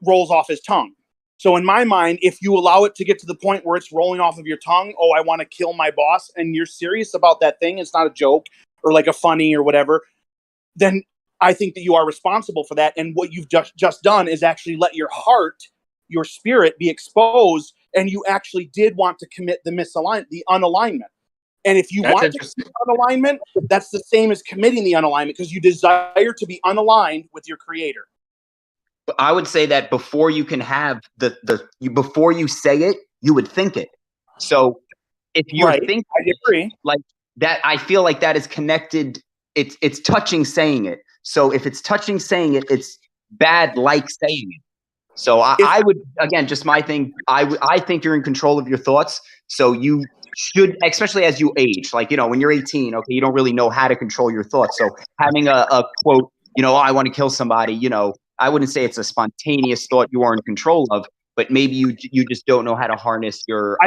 rolls off his tongue. So in my mind, if you allow it to get to the point where it's rolling off of your tongue, oh, I want to kill my boss, and you're serious about that thing, it's not a joke or like a funny or whatever, then I think that you are responsible for that. And what you've just done is actually let your heart, your spirit be exposed, and you actually did want to commit the unalignment. And if you want to commit unalignment, that's the same as committing the unalignment, because you desire to be unaligned with your creator. I would say that before you can have before you say it, you would think it. So if you're thinking, I agree. Like that, I feel like that is connected. It's touching saying it. So if it's touching saying it, it's bad like saying it. So I would, again, just my thing. I think you're in control of your thoughts. So you should, especially as you age, like, when you're 18, okay, you don't really know how to control your thoughts. So having a quote, I want to kill somebody, I wouldn't say it's a spontaneous thought you are in control of, but maybe you just don't know how to harness your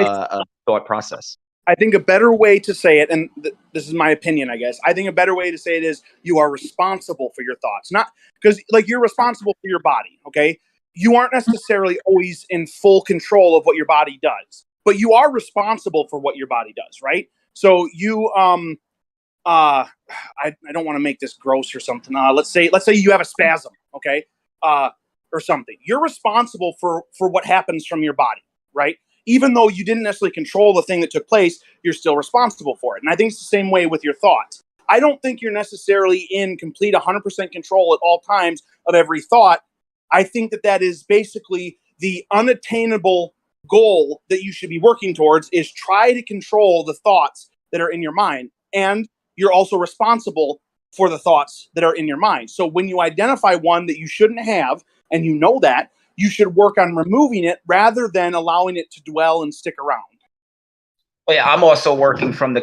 thought process. I think a better way to say it, and this is my opinion, I guess, I think a better way to say it is you are responsible for your thoughts. Not because, like, you're responsible for your body, okay? You aren't necessarily always in full control of what your body does, but you are responsible for what your body does, right? So you, I don't want to make this gross or something. Let's say you have a spasm, okay? Or something. You're responsible for what happens from your body, right? Even though you didn't necessarily control the thing that took place, you're still responsible for it. And I think it's the same way with your thoughts. I don't think you're necessarily in complete 100% control at all times of every thought. I think that is basically the unattainable goal that you should be working towards, is try to control the thoughts that are in your mind. And you're also responsible for the thoughts that are in your mind. So when you identify one that you shouldn't have, and you know that, you should work on removing it rather than allowing it to dwell and stick around. Well, yeah, I'm also working from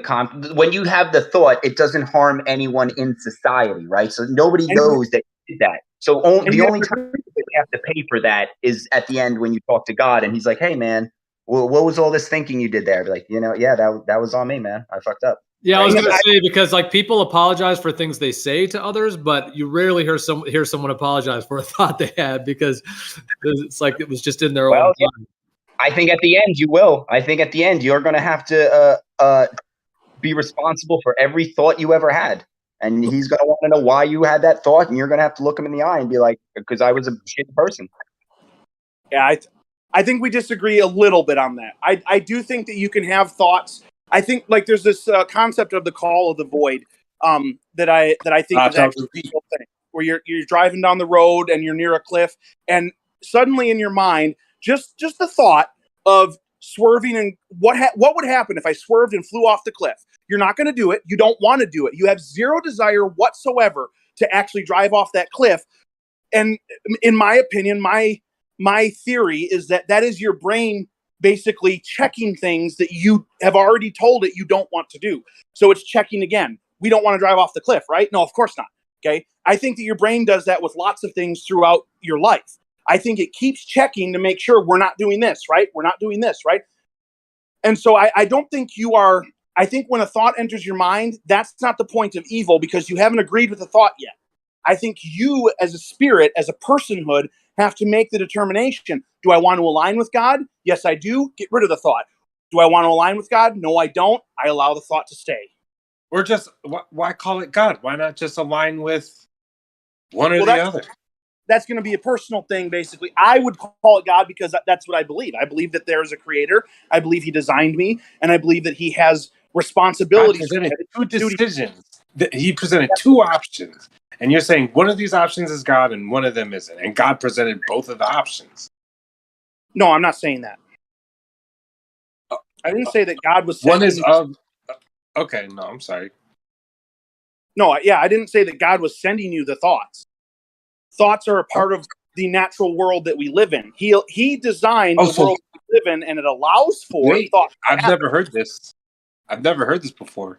when you have the thought, it doesn't harm anyone in society, right? So nobody knows that you did that. So the only time you have to pay for that is at the end when you talk to God, and he's like, hey, man, what was all this thinking you did there? Be like, yeah, that was on me, man. I fucked up. Yeah, I was going to say, because like people apologize for things they say to others, but you rarely hear someone apologize for a thought they had, because it's like it was just in their own mind. I think at the end you will. I think at the end you're going to have to be responsible for every thought you ever had, and he's going to want to know why you had that thought, and you're going to have to look him in the eye and be like, because I was a shitty person. Yeah, I think we disagree a little bit on that. I do think that you can have thoughts. I think like there's this concept of the call of the void that I think is actually a real thing, where you're driving down the road and you're near a cliff, and suddenly in your mind, just the thought of swerving, and what would happen if I swerved and flew off the cliff? You're not going to do it. You don't want to do it. You have zero desire whatsoever to actually drive off that cliff. And in my opinion, my theory is that is your brain basically checking things that you have already told it you don't want to do. So it's checking again. We don't want to drive off the cliff, right? No, of course not. Okay. I think that your brain does that with lots of things throughout your life. I think it keeps checking to make sure we're not doing this, right? We're not doing this, right? And so I don't think you are, I think when a thought enters your mind, that's not the point of evil, because you haven't agreed with the thought yet. I think you as a spirit, as a personhood, have to make the determination. Do I want to align with God? Yes, I do. Get rid of the thought. Do I want to align with God? No, I don't. I allow the thought to stay. Or just, why call it God? Why not just align with one or the other? That's going to be a personal thing, basically. I would call it God because that's what I believe. I believe that there is a creator. I believe he designed me, and I believe that he has responsibilities. Two decisions. He presented two options. And you're saying one of these options is God and one of them isn't. And God presented both of the options. No, I'm not saying that. I didn't say that God was one is of. Okay, no, I'm sorry. No, yeah, I didn't say that God was sending you the thoughts. Thoughts are a part of the natural world that we live in. He designed the world we live in, and it allows for thought. I've never heard this. I've never heard this before.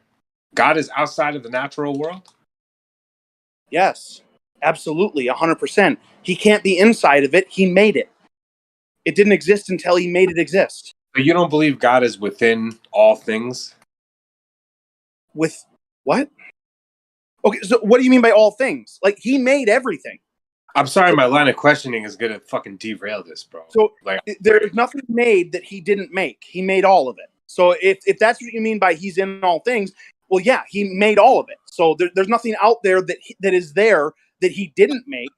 God is outside of the natural world? Yes, absolutely, 100%. He can't be inside of it. He made it. It didn't exist until he made it exist. But you don't believe God is within all things? With what? Okay, so what do you mean by all things? Like, he made everything. I'm sorry, my line of questioning is gonna fucking derail this, bro. So like, there is nothing made that he didn't make. He made all of it. So if that's what you mean by he's in all things, well, yeah, he made all of it. So there's nothing out there that is there that he didn't make.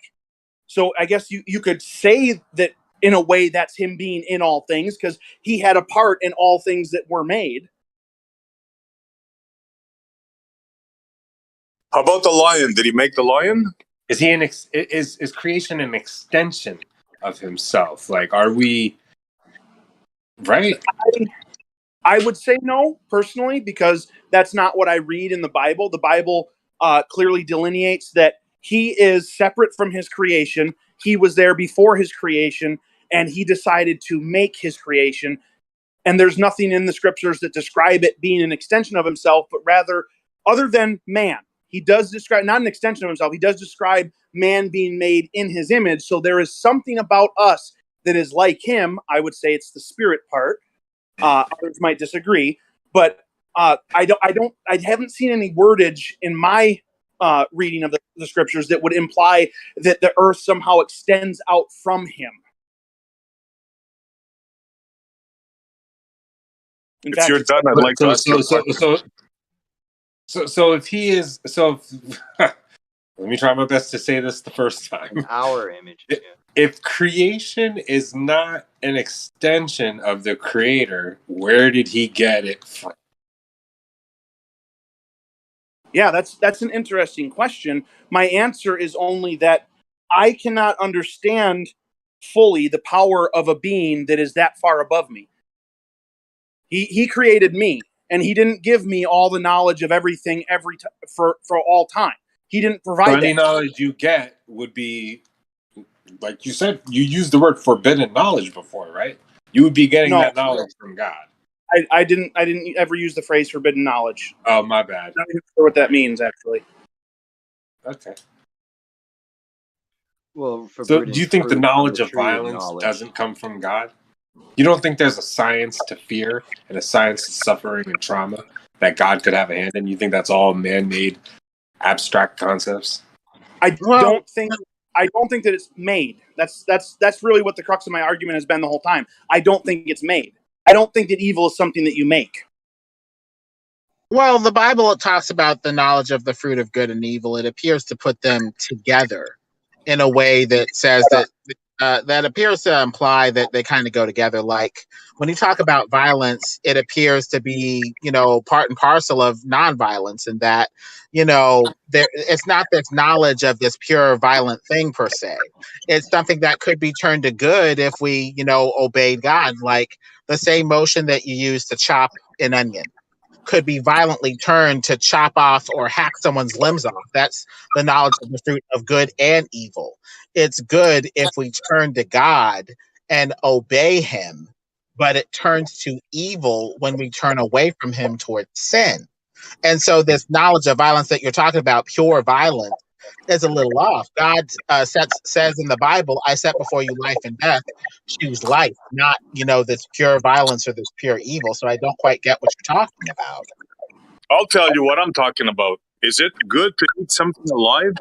So I guess you could say that in a way that's him being in all things, because he had a part in all things that were made. How about the lion? Did he make the lion? Is he is creation an extension of himself? Like, are we right? I would say no, personally, because that's not what I read in the Bible. The Bible clearly delineates that he is separate from his creation. He was there before his creation, and he decided to make his creation. And there's nothing in the scriptures that describe it being an extension of himself, but rather, other than man. He does describe, not an extension of himself, he does describe man being made in his image. So there is something about us that is like him. I would say it's the spirit part. Others might disagree, but I haven't seen any wordage in my reading of the scriptures that would imply that the earth somehow extends out from him. If you're done, I'd like to ask you. So if he is, let me try my best to say this the first time. Our image. If creation is not an extension of the creator, where did he get it from? Yeah, that's an interesting question. My answer is only that I cannot understand fully the power of a being that is that far above me. He created me, and he didn't give me all the knowledge of everything for all time. He didn't provide So any knowledge you get would be, like you said, you used the word forbidden knowledge before, right? You would be getting that knowledge from God. I didn't ever use the phrase forbidden knowledge. Oh, my bad. I'm not even sure what that means, actually. Okay. Well, so do you think the knowledge of violence doesn't come from God? You don't think there's a science to fear and a science to suffering and trauma that God could have a hand in? You think that's all man-made abstract concepts? I don't think that it's made. That's really what the crux of my argument has been the whole time. I don't think it's made. I don't think that evil is something that you make. Well, the Bible talks about the knowledge of the fruit of good and evil. It appears to put them together in a way that says that that appears to imply that they kind of go together. Like when you talk about violence, it appears to be, part and parcel of nonviolence, and that, it's not this knowledge of this pure violent thing per se. It's something that could be turned to good if we, obeyed God. Like the same motion that you use to chop an onion could be violently turned to chop off or hack someone's limbs off. That's the knowledge of the fruit of good and evil. It's good if we turn to God and obey him, but it turns to evil when we turn away from him towards sin. And so this knowledge of violence that you're talking about, pure violence, is a little off. God says in the Bible, I set before you life and death, choose life, not, this pure violence or this pure evil. So I don't quite get what you're talking about. I'll tell you what I'm talking about. Is it good to eat something alive?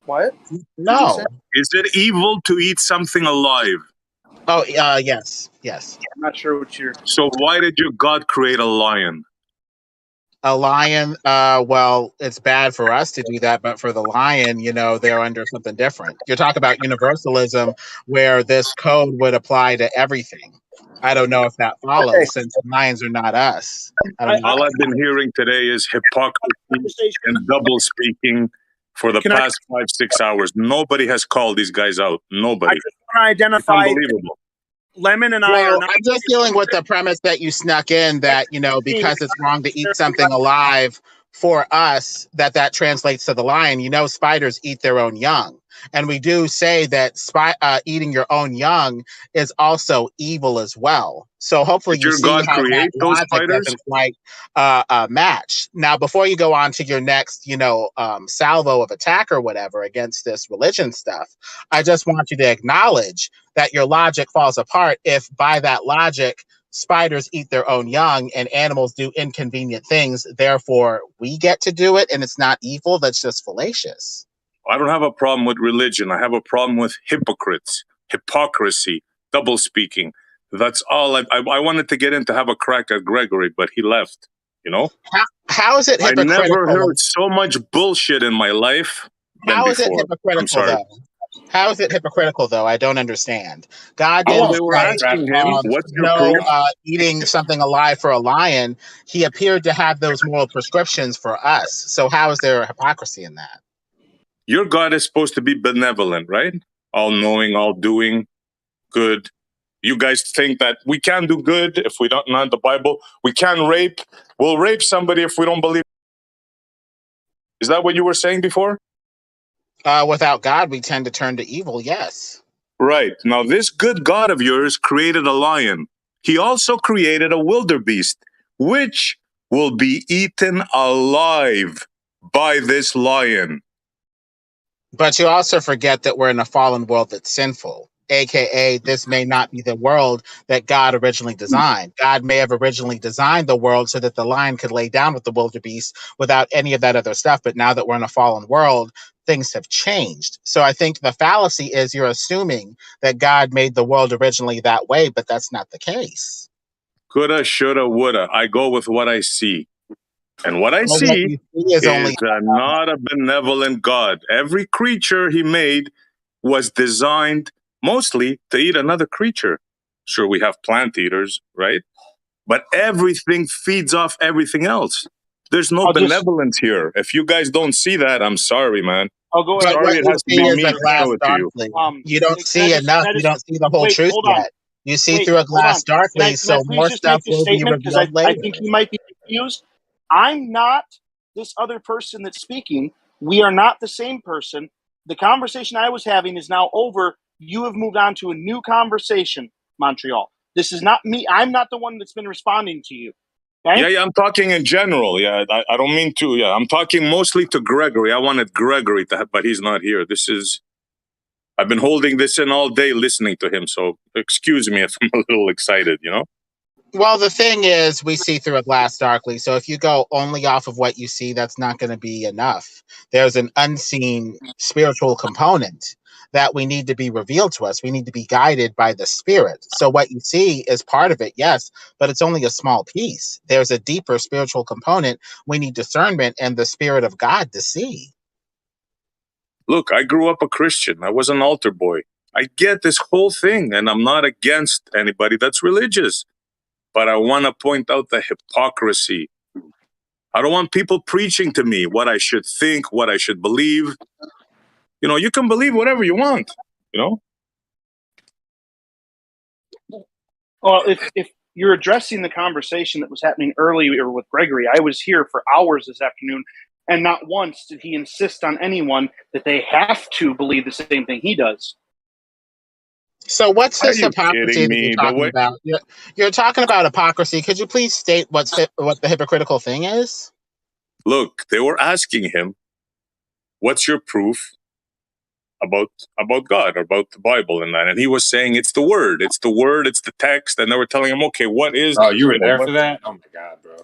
What? No. Is it evil to eat something alive? Oh, yes. I'm not sure what you're... So why did your God create a lion? A lion, well, it's bad for us to do that, but for the lion, they're under something different. You're talking about universalism, where this code would apply to everything. I don't know if that follows, since lions are not us. All I've been hearing today is hypocrisy and double speaking for the past 5-6 hours. Nobody has called these guys out. Nobody. I just want to identify... It's unbelievable. Lemon and I are not... I'm just dealing with the premise that you snuck in that, because it's wrong to eat something alive for us, that translates to the lion. Spiders eat their own young. And we do say that eating your own young is also evil as well. So hopefully Did you your see God how that create those logic spiders? doesn't quite match. Now, before you go on to your next, salvo of attack or whatever against this religion stuff, I just want you to acknowledge that your logic falls apart if by that logic, spiders eat their own young and animals do inconvenient things. Therefore, we get to do it and it's not evil. That's just fallacious. I don't have a problem with religion. I have a problem with hypocrites, hypocrisy, double speaking. That's all. I wanted to get in to have a crack at Gregory, but he left, How is it hypocritical? I never heard so much bullshit in my life than How is it before. I'm hypocritical, sorry. though? How is it hypocritical, though? I don't understand. God didn't They were asking him, what's your proof? Eating something alive for a lion. He appeared to have those moral prescriptions for us. So how is there a hypocrisy in that? Your God is supposed to be benevolent, right? All-knowing, all-doing, good. You guys think that we can't do good if we don't know the Bible. We can't rape. We'll rape somebody if we don't believe. Is that what you were saying before? Without God, we tend to turn to evil, yes. Right. Now, this good God of yours created a lion. He also created a wildebeest, which will be eaten alive by this lion. But you also forget that we're in a fallen world that's sinful. AKA, this may not be the world that God originally designed. God may have originally designed the world so that the lion could lay down with the wildebeest without any of that other stuff. But now that we're in a fallen world, things have changed. So I think the fallacy is you're assuming that God made the world originally that way, but that's not the case. Coulda, shoulda, woulda. I go with what I see. And what I see is not a benevolent God. Every creature he made was designed mostly to eat another creature. Sure, we have plant eaters, right? But everything feeds off everything else. There's no benevolence here. If you guys don't see that, I'm sorry, man. I'll go ahead. Sorry, it has to be me to show it to you. You don't see enough. You don't see the whole truth yet. You see through a glass darkly, so more stuff will be revealed later. I think you might be confused. I'm not this other person that's speaking. We are not the same person. The conversation I was having is now over. You have moved on to a new conversation, Montreal. This is not me. I'm not the one that's been responding to you. Okay? Yeah, I'm talking in general. Yeah, I don't mean to. Yeah, I'm talking mostly to Gregory. I wanted Gregory to have, but he's not here. I've been holding this in all day listening to him. So excuse me if I'm a little excited, Well, the thing is, we see through a glass darkly. So if you go only off of what you see, that's not going to be enough. There's an unseen spiritual component that we need to be revealed to us. We need to be guided by the Spirit. So what you see is part of it, yes, but it's only a small piece. There's a deeper spiritual component. We need discernment and the Spirit of God to see. Look, I grew up a Christian. I was an altar boy. I get this whole thing, and I'm not against anybody that's religious. But I want to point out the hypocrisy. I don't want people preaching to me what I should think, what I should believe. You can believe whatever you want, Well, if you're addressing the conversation that was happening earlier with Gregory, I was here for hours this afternoon, and not once did he insist on anyone that they have to believe the same thing he does. So what's this hypocrisy that you're talking about? You're talking about hypocrisy. Could you please state what the hypocritical thing is? Look, they were asking him, what's your proof about God, or about the Bible and that? And he was saying, it's the word, it's the text. And they were telling him, okay, what is... Oh, you were there for that? Oh my God, bro.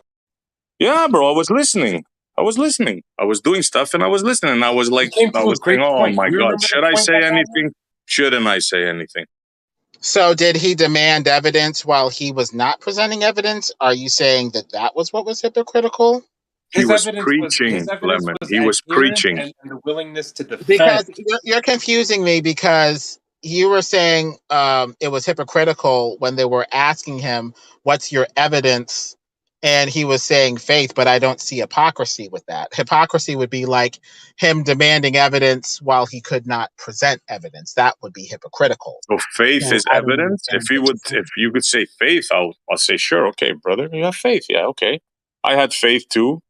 Yeah, bro, I was listening. I was doing stuff and I was listening. And I was like, saying, oh my God, should I say anything? Shouldn't I say anything? So did he demand evidence while he was not presenting evidence? Are you saying that was what was hypocritical? He was preaching, Lemon. He was preaching. And the willingness to defend. Because you're confusing me, because you were saying it was hypocritical when they were asking him, what's your evidence? And he was saying faith, but I don't see hypocrisy with that. Hypocrisy would be like him demanding evidence while he could not present evidence. That would be hypocritical. So faith is evidence? If you could say faith, I'll say, sure, okay, brother, you have faith. Yeah, okay. I had faith too.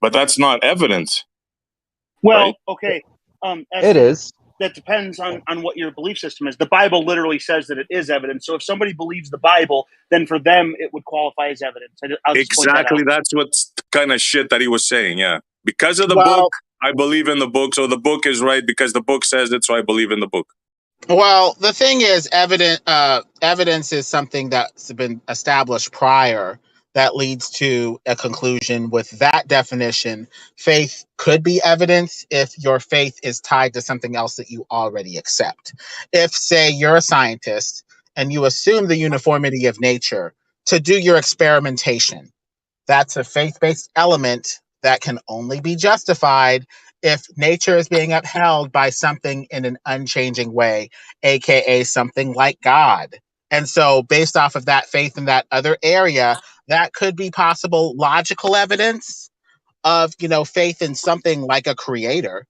But that's not evidence. Well, right? Okay. It is. That depends on what your belief system is. The Bible literally says that it is evidence. So if somebody believes the Bible, then for them it would qualify as evidence. I'll just point that Exactly. out. That's what's kind of shit that he was saying. Yeah. Because of the Well- book, I believe in the book. So the book is right because the book says it. So I believe in the book. Well, the thing is, evidence is something that's been established prior that leads to a conclusion. With that definition, faith could be evidence if your faith is tied to something else that you already accept. If, say, you're a scientist and you assume the uniformity of nature to do your experimentation, that's a faith-based element that can only be justified if nature is being upheld by something in an unchanging way, aka something like God. And so, based off of that faith in that other area, that could be possible logical evidence of, faith in something like a creator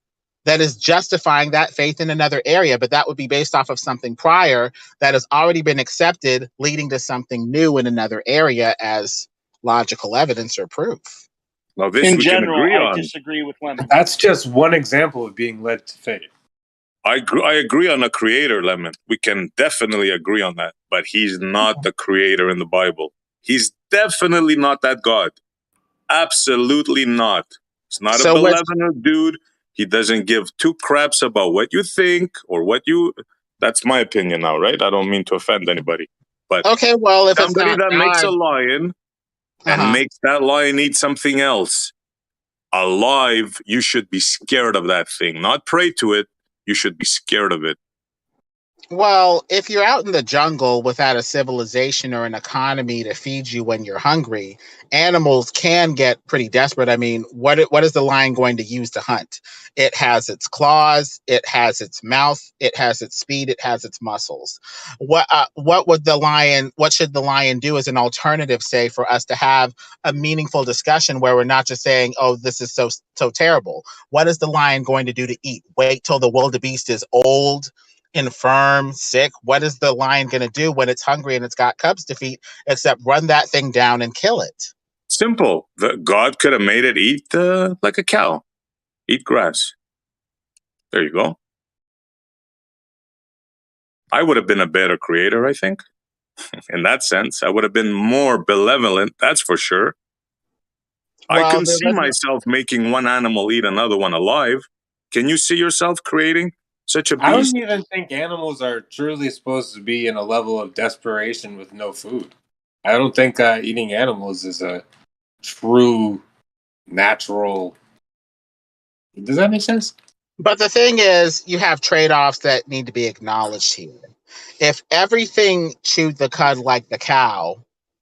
that is justifying that faith in another area. But that would be based off of something prior that has already been accepted, leading to something new in another area as logical evidence or proof. Now, this In we general, can agree I on. disagree with Lemon. That's just one example of being led to faith. I agree on the creator, Lemon. We can definitely agree on that. But he's not the creator in the Bible. He's definitely not that God. Absolutely not. He's not So a what's- benevolent dude. He doesn't give two craps about what you think or what you... That's my opinion now, right? I don't mean to offend anybody. But Okay, well, if it's somebody not that makes a God, lion and makes that lion eat something else alive, you should be scared of that thing. Not pray to it. You should be scared of it. well, if you're out in the jungle without a civilization or an economy to feed you when you're hungry, animals can get pretty desperate. I mean, what is the lion going to use to hunt? It has its claws, it has its mouth, it has its speed, it has its muscles. What should the lion do as an alternative, say, for us to have a meaningful discussion where we're not just saying, oh, this is so terrible? What is the lion going to do to eat? Wait till the wildebeest is old, infirm, sick? What is the lion going to do when it's hungry and it's got cubs to feed except run that thing down and kill it? Simple. God could have made it eat like a cow. Eat grass. There you go. I would have been a better creator, I think. In that sense, I would have been more benevolent, that's for sure. I Well, can see myself making one animal eat another one alive. Can you see yourself creating such a I beast? don't even think animals are truly supposed to be in a level of desperation with no food. I don't think eating animals is a true natural. Does that make sense? But the thing is, you have trade-offs that need to be acknowledged here. If everything chewed the cud like the cow,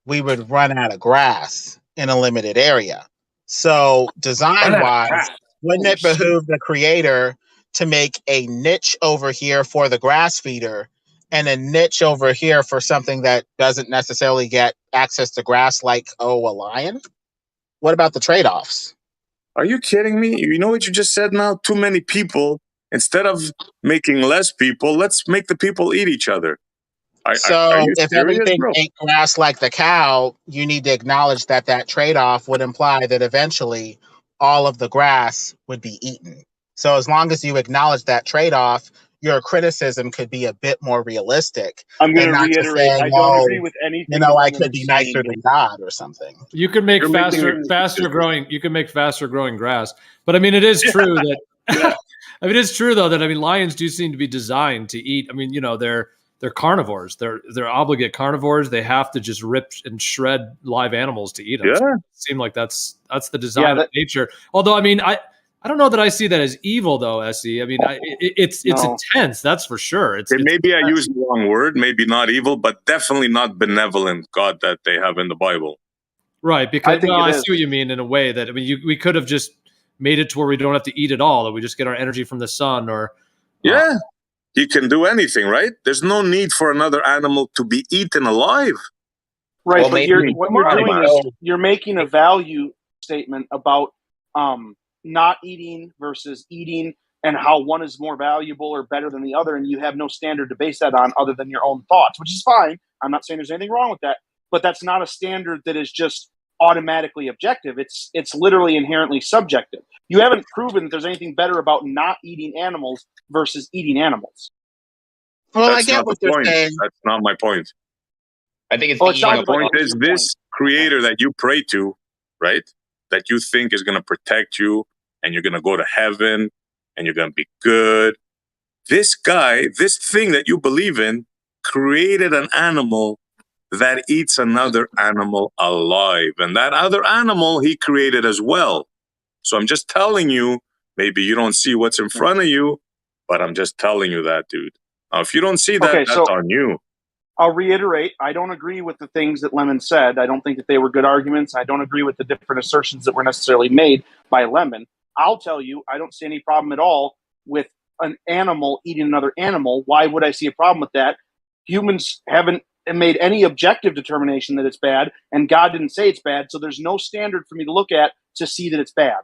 we would run out of grass in a limited area. So design-wise, wouldn't it behoove the creator to make a niche over here for the grass feeder and a niche over here for something that doesn't necessarily get access to grass like, a lion? What about the trade-offs? Are you kidding me? You know what you just said now? Too many people. Instead of making less people, let's make the people eat each other. Are So you if serious, everything bro? ate grass like the cow, you need to acknowledge that trade-off would imply that eventually all of the grass would be eaten. So as long as you acknowledge that trade-off, your criticism could be a bit more realistic. I'm going and to not just reiterate, saying, I don't agree with anything that I Lemon could is be saying nicer than God or something. You can make You're making faster growing. You can make faster growing grass, but I mean, it is true that. I mean, it's true though that lions do seem to be designed to eat. I mean, they're carnivores. They're obligate carnivores. They have to just rip and shred live animals to eat them. Yeah. So it seems like that's the design of nature. Although, I mean, I don't know that I see that as evil though, Essie. I mean, it's intense. That's for sure. Maybe I used the wrong word. Maybe not evil, but definitely not benevolent God that they have in the Bible. Right, because I see what you mean in a way that, I mean, we could have just made it to where we don't have to eat at all, that we just get our energy from the sun or... Yeah, he can do anything, right? There's no need for another animal to be eaten alive. Right, Well, but maybe- what you're doing is you're making a value statement about not eating versus eating and how one is more valuable or better than the other, and you have no standard to base that on other than your own thoughts, which is fine. I'm not saying there's anything wrong with that, but that's not a standard that is just automatically objective. It's literally inherently subjective. You haven't proven that there's anything better about not eating animals versus eating animals. Well, That's I get not what the you're point. saying. That's not my point. I think it's Well, the it's eating not of like Point blood. is this creator that you pray to, right? That you think is going to protect you and you're going to go to heaven and you're going to be good. This guy, this thing that you believe in, created an animal that eats another animal alive. And that other animal he created as well. So I'm just telling you, maybe you don't see what's in front of you, but I'm just telling you that, dude. Now, if you don't see that, Okay, that's so on you. I'll reiterate, I don't agree with the things that Lemon said. I don't think that they were good arguments. I don't agree with the different assertions that were necessarily made by Lemon. I'll tell you, I don't see any problem at all with an animal eating another animal. Why would I see a problem with that? Humans haven't made any objective determination that it's bad, and God didn't say it's bad, so there's no standard for me to look at to see that it's bad.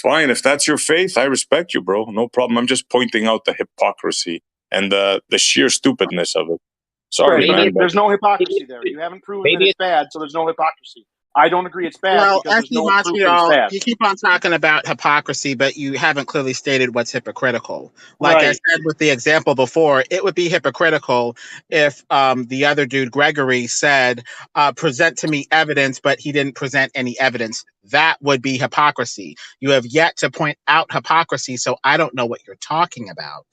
Fine, if that's your faith, I respect you, bro. No problem. I'm just pointing out the hypocrisy and the sheer stupidness of it. Sorry, man. But There's no hypocrisy there. You haven't proven that it's bad, so there's no hypocrisy. I don't agree it's bad Well, because there's actually, no proof that it's Montreal, bad. you keep on talking about hypocrisy, but you haven't clearly stated what's hypocritical. Like I Right. said with the example before, it would be hypocritical if the other dude, Gregory, said, present to me evidence, but he didn't present any evidence. That would be hypocrisy. You have yet to point out hypocrisy, so I don't know what you're talking about.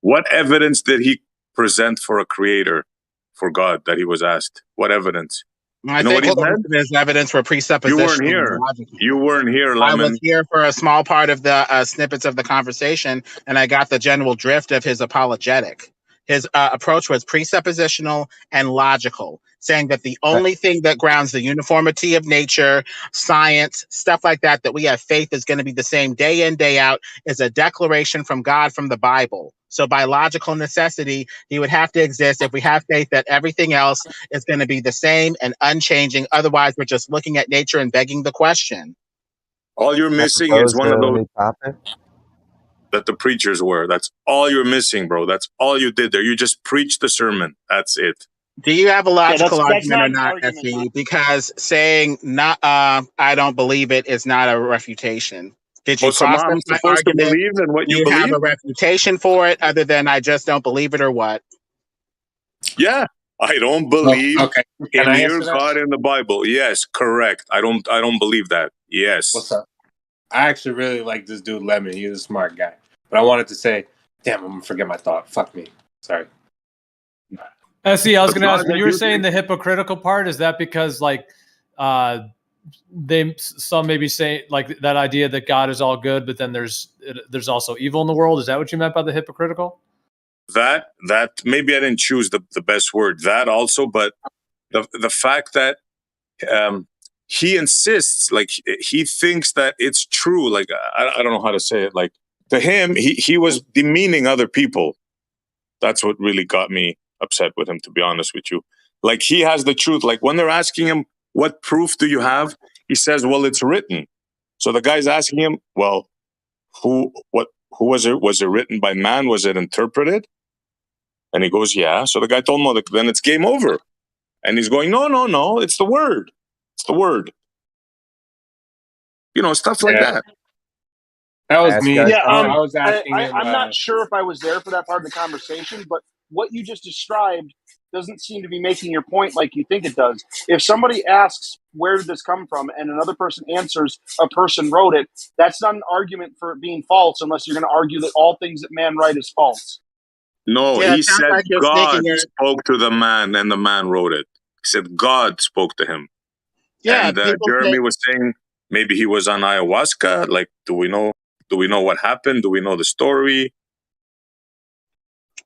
what evidence did he present for a creator, for God, that he was asked? What evidence? I You know think what he most said? of his evidence for presupposition. You weren't here. You weren't here, I Lemon. was here for a small part of the snippets of the conversation, and I got the general drift of his apologetic. His approach was presuppositional and logical, saying that the only thing that grounds the uniformity of nature, science, stuff like that, that we have faith is going to be the same day in, day out, is a declaration from God from the Bible. So by logical necessity, he would have to exist if we have faith that everything else is going to be the same and unchanging. Otherwise, we're just looking at nature and begging the question. All you're Can I missing is propose one of a those new topic? that the preachers were. That's all you're missing, bro. That's all you did there. You just preached the sermon. That's it. Do you have a logical that's argument not or an not, argument, Effie? Because saying not, I don't believe it is not a refutation. Did you Oh, so process I'm my supposed to argument? believe in what Do you you have believe? a refutation for it other than I just don't believe it or what? Yeah. I don't believe Okay. Can in I your answer that? God in the Bible. Yes, correct. I don't believe that. Yes. What's up? I actually really like this dude Lemon. He's a smart guy. But I wanted to say, damn, I'm gonna forget my thought. Fuck me. Sorry. SE, I was going to As ask, long when as you were you saying think- the hypocritical part, is that because like some maybe say like that idea that God is all good, but then there's also evil in the world? Is that what you meant by the hypocritical? that maybe I didn't choose the best word. That also, but the fact that he insists, like he thinks that it's true. Like I don't know how to say it. Like to him, he was demeaning other people. That's what really got me upset with him, to be honest with you. Like he has the truth. Like when they're asking him, what proof do you have? He says, well, it's written. So the guy's asking him, well, who was it? Was it written by man? Was it interpreted? And he goes, yeah. So the guy told him, then it's game over. And he's going, no, it's the word. It's the word. You know, stuff like that. That was me. Yeah, I was asking him. I'm not sure if I was there for that part of the conversation, but what you just described doesn't seem to be making your point like you think it does. If somebody asks, where did this come from, and another person answers, a person wrote it, that's not an argument for it being false unless you're going to argue that all things that man write is false. No, Yeah, he it sounds said like you're God sneaking it. spoke to the man and the man wrote it. He said God spoke to him. Yeah, And people Jeremy say, was saying maybe he was on ayahuasca. Like, do we know what happened? Do we know the story?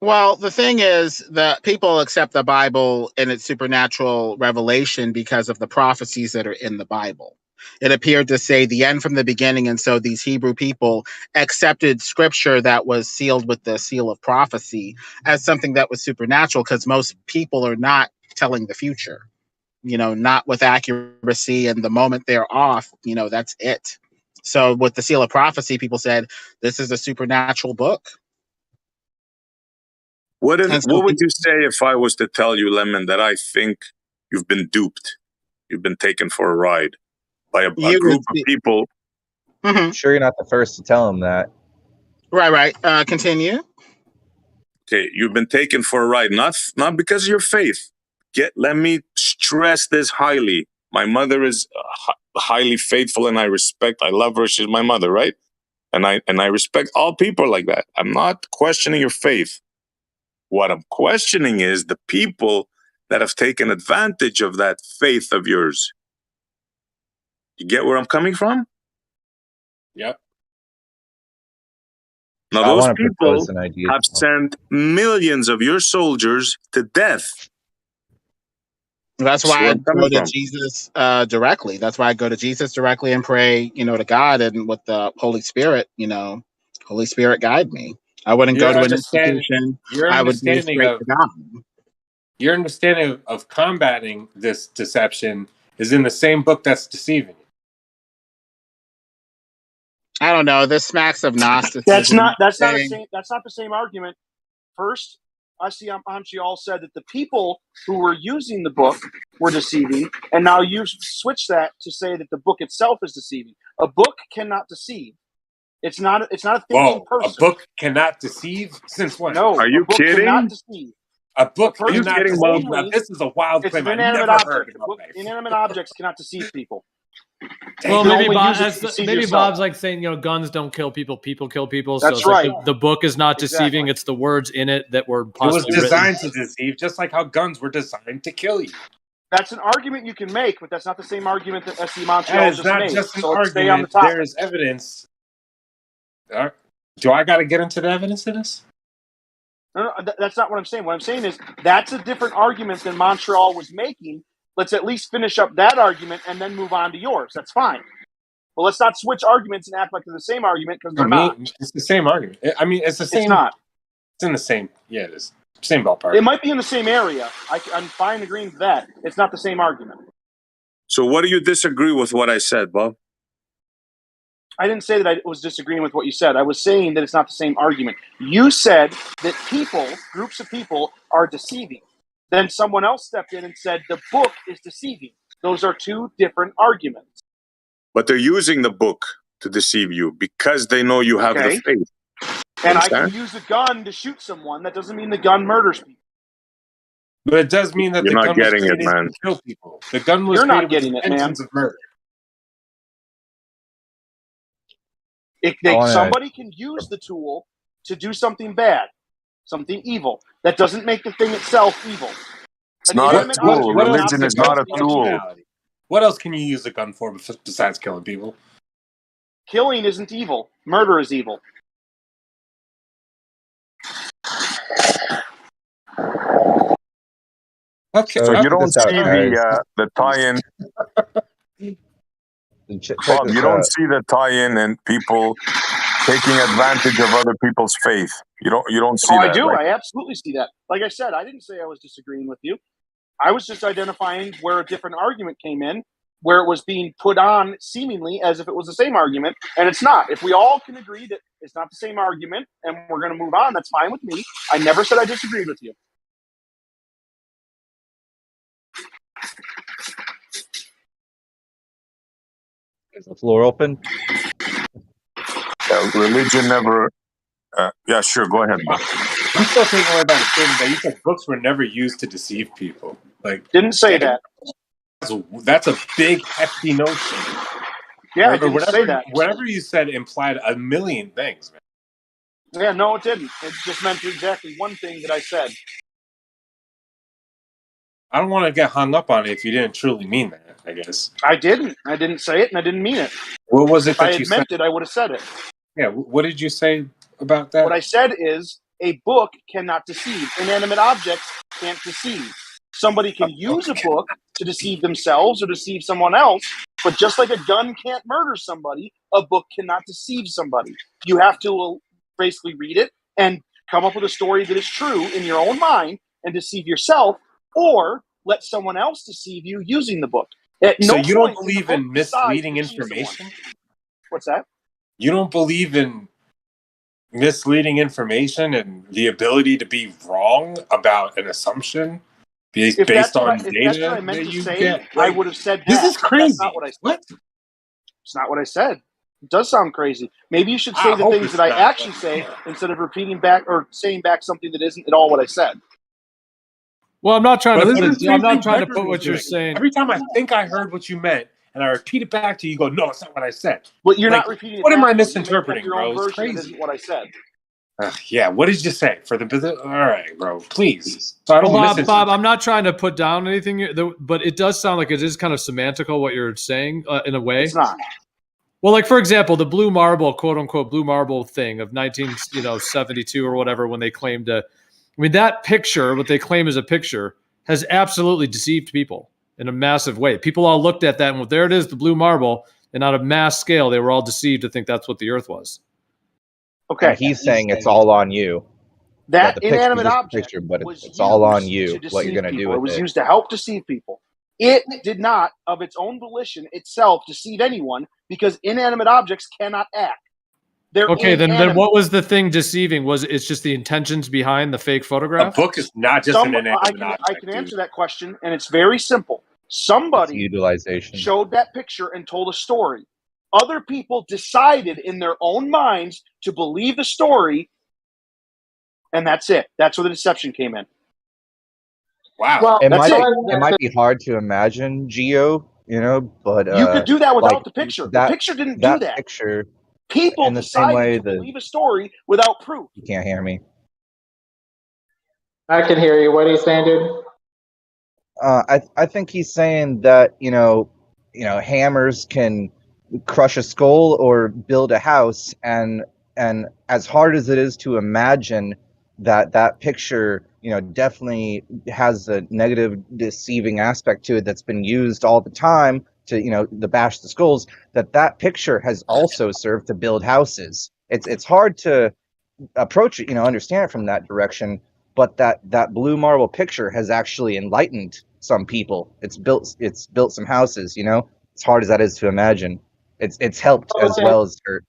well, the thing is that people accept the Bible and its supernatural revelation because of the prophecies that are in the Bible. It appeared to say the end from the beginning, and so these Hebrew people accepted scripture that was sealed with the seal of prophecy as something that was supernatural, because most people are not telling the future, not with accuracy, and the moment they're off, that's it. So with the seal of prophecy, people said, this is a supernatural book. What And so would you say if I was to tell you, Lemon, that I think You've been duped. You've been taken for a ride by a You group would of people. Mhm. Sure, you're not the first to tell him that. Right. Continue. Okay, you've been taken for a ride, not because of your faith. Let me stress this highly. My mother is highly faithful, and I love her. She's my mother, right? And I respect all people like that. I'm not questioning your faith. What I'm questioning is the people that have taken advantage of that faith of yours. You get where I'm coming from? Yep. Now, I those want to people propose an idea. have sent millions of your soldiers to death. That's where why I I'm coming go to from. Jesus directly. That's why I go to Jesus directly and pray, to God, and with the Holy Spirit, Holy Spirit guide me. I wouldn't go Your to an understanding, institution. your I would go understanding straight of to God. your understanding of combating this deception is in the same book that's deceiving you. I don't know. This smacks of Gnosticism. That's not the Saying- same argument. First, I see Amchi all said that the people who were using the book were deceiving, and now you switch that to say that the book itself is deceiving. A book cannot deceive. It's not a thinking person. A book cannot deceive? Since when? No, Are you a book kidding? cannot deceive. A book Are you cannot kidding, deceive? Bob? Now, this is a wild It's claim an I've inanimate never heard object. in my life. Inanimate objects cannot deceive people. Well, You can maybe only use it to deceive maybe yourself. Bob's like saying, guns don't kill people, people kill people. So That's it's like right. the book is not deceiving; Exactly. it's the words in it that were It was possibly written. designed to deceive, just like how guns were designed to kill you. That's an argument you can make, but that's not the same argument that S.E. That Montreal is just not made. just an So let's stay on the argument. topic. There is evidence. Do I got to get into the evidence of this? No, that's not what I'm saying. What I'm saying is that's a different argument than Montreal was making. Let's at least finish up that argument and then move on to yours. That's fine. But let's not switch arguments and act like they're the same argument because they're not. It's the same argument. I mean, it's the same. It's not. It's in the same. Yeah, it is. Same ballpark. It might be in the same area. I'm fine agreeing with that. It's not the same argument. So what do you disagree with what I said, Bob? I didn't say that I was disagreeing with what you said. I was saying that it's not the same argument. You said that groups of people, are deceiving. Then someone else stepped in and said the book is deceiving. Those are two different arguments. But they're using the book to deceive you because they know you have the faith. And I can use a gun to shoot someone. That doesn't mean the gun murders people. But it does mean that You're the not gun was getting it, created man. to kill people. The gun was You're not created with getting it, man. intentions of murder. Somebody can use the tool to do something bad, something evil. That doesn't make the thing itself evil. It's not a tool. Religion is not a tool. What else can you use a gun for besides killing people? Killing isn't evil. Murder is evil. Okay. So you don't see the tie-in. Bob, you don't see the tie-in and people taking advantage of other people's faith. You don't see that. I do. Like, I absolutely see that. Like I said, I didn't say I was disagreeing with you. I was just identifying where a different argument came in, where it was being put on seemingly as if it was the same argument, and it's not. If we all can agree that it's not the same argument and we're going to move on, that's fine with me. I never said I disagreed with you. Is the floor open? religion never. Yeah, sure. Go ahead, Bob. I'm still taking away by the statement that you said books were never used to deceive people. Like, didn't say that. That's a big hefty notion. Yeah, right? I didn't say that. Whatever you said implied a million things, man. Yeah, no, it didn't. It just meant exactly one thing that I said. I don't want to get hung up on it if you didn't truly mean that, I guess. I didn't. I didn't say it, and I didn't mean it. What was it if I that had you said? meant it, I would have said it. Yeah, what did you say about that? What I said is a book cannot deceive. Inanimate objects can't deceive. Somebody can use a book to deceive themselves or deceive someone else, but just like a gun can't murder somebody, a book cannot deceive somebody. You have to basically read it and come up with a story that is true in your own mind and deceive yourself, or let someone else deceive you using the book. So you don't believe in misleading information? What's that? You don't believe in misleading information and the ability to be wrong about an assumption based on if data that's what I meant that to you say, get. I would have said that. This is But crazy. That's not what I said. What? It's not what I said. It does sound crazy. Maybe you should I say the hope things it's that I not actually what- say instead of repeating back or saying back something that isn't at all what I said. Well, I'm not trying But to this put is the it. I'm same thing not trying to Gregory put was what you're doing. saying. Every time I think I heard what you meant, and I repeat it back to you, you go, "No, it's not what I said." But you're Like, not repeating it. what am back, I though. You're misinterpreting, making up your bro? own It's version that crazy. isn't what I said. Yeah, what did you say for the business? All right, bro, please. So I don't Well, misinterpret. Bob, I'm not trying to put down anything, but it does sound like it is kind of semantical what you're saying in a way. It's not. Well, like for example, the blue marble, quote unquote, blue marble thing of 1972 or whatever, when they claimed to. I mean, that picture, what they claim is a picture, has absolutely deceived people in a massive way. People all looked at that and, well, there it is, the blue marble, and on a mass scale, they were all deceived to think that's what the Earth was. Okay. And he's saying it's all on you. That the picture is inanimate just a object picture, but was it's all on used you. to What you're deceive going to do people. It with was it. used to help deceive people. It did not, of its own volition itself, deceive anyone because inanimate objects cannot act. They're Okay, then inanimate. what was the thing deceiving? Was it's just the intentions behind the fake A photograph? book is not just an inanimate object. I can answer that question, and it's very simple. Somebody Utilization. showed that picture and told a story. Other people decided in their own minds to believe the story, and that's it. That's where the deception came in. Wow. Well, It that's might be hard to imagine, Geo, but you could do that without like the picture. that, The picture didn't do that. Picture, People in the same way decided to believe a story without proof. You can't hear me. I can hear you. What are you saying, dude? I think he's saying that hammers can crush a skull or build a house, and as hard as it is to imagine that picture definitely has a negative deceiving aspect to it that's been used all the time to bash the skulls, that picture has also served to build houses. It's hard to approach it, understand it from that direction, but that blue marble picture has actually enlightened some people. It's built some houses, as hard as that is to imagine. It's helped as well as hurt.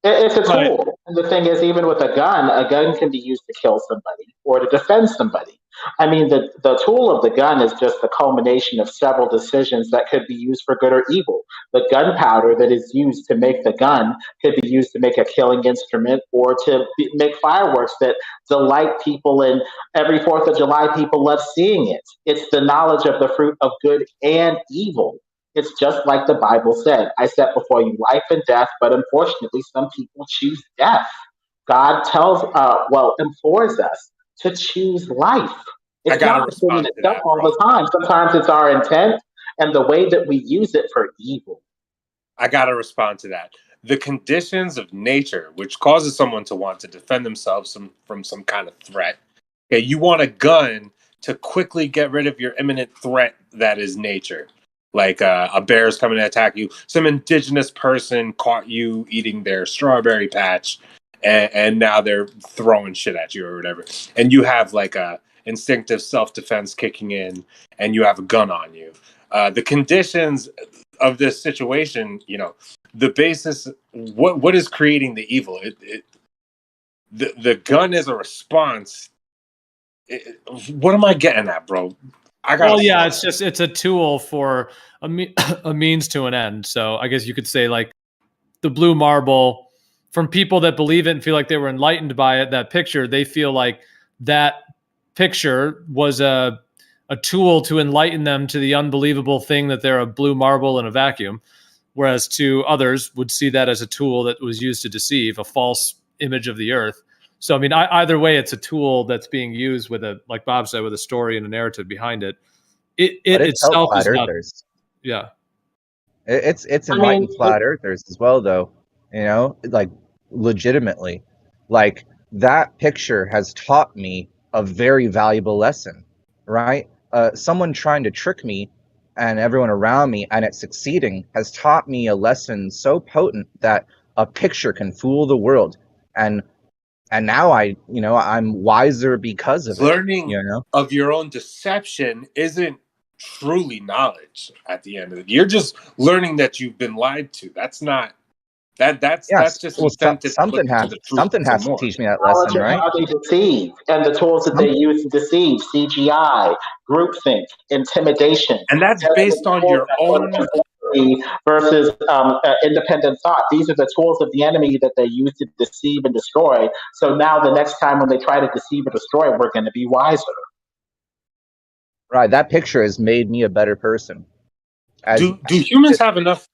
It's a tool. And the thing is, even with a gun can be used to kill somebody or to defend somebody. I mean, the tool of the gun is just the culmination of several decisions that could be used for good or evil. The gunpowder that is used to make the gun could be used to make a killing instrument or to make fireworks that delight people, and every 4th of July, people love seeing it. It's the knowledge of the fruit of good and evil. It's just like the Bible said, I set before you life and death, but unfortunately, some people choose death. God implores us to choose life. It's not the thing in itself all the time. Sometimes it's our intent and the way that we use it for evil. I got to respond to that. The conditions of nature, which causes someone to want to defend themselves from some kind of threat. Okay, you want a gun to quickly get rid of your imminent threat that is nature. Like a bear's coming to attack you. Some indigenous person caught you eating their strawberry patch, and now they're throwing shit at you or whatever. And you have like a instinctive self-defense kicking in, and you have a gun on you. The conditions of this situation, the basis, what is creating the evil? The gun is a response. What am I getting at, bro? It's a tool for a means to an end. So I guess you could say like the blue marble, from people that believe it and feel like they were enlightened by it, that picture, they feel like that picture was a tool to enlighten them to the unbelievable thing that they're a blue marble in a vacuum. Whereas to others would see that as a tool that was used to deceive, a false image of the earth. So, I mean, either way, it's a tool that's being used with like Bob said, with a story and a narrative behind it. It itself is not. Yeah. It's enlightened flat earthers as well, though. Like legitimately, like that picture has taught me a very valuable lesson, right? Someone trying to trick me and everyone around me, and it's succeeding, has taught me a lesson so potent that a picture can fool the world, and now I'm wiser because of Learning it. of your own deception isn't truly knowledge at the end of it. You're just learning that you've been lied to. That's not That's just well, incentive to look something into has the truth something some has to more. teach me that lesson, right? How they deceive and the tools that they use to deceive, CGI, groupthink, intimidation. And that's based on your own. Versus independent thought. These are the tools of the enemy that they use to deceive and destroy. So now the next time when they try to deceive or destroy, we're going to be wiser. Right. That picture has made me a better person. Do humans have enough?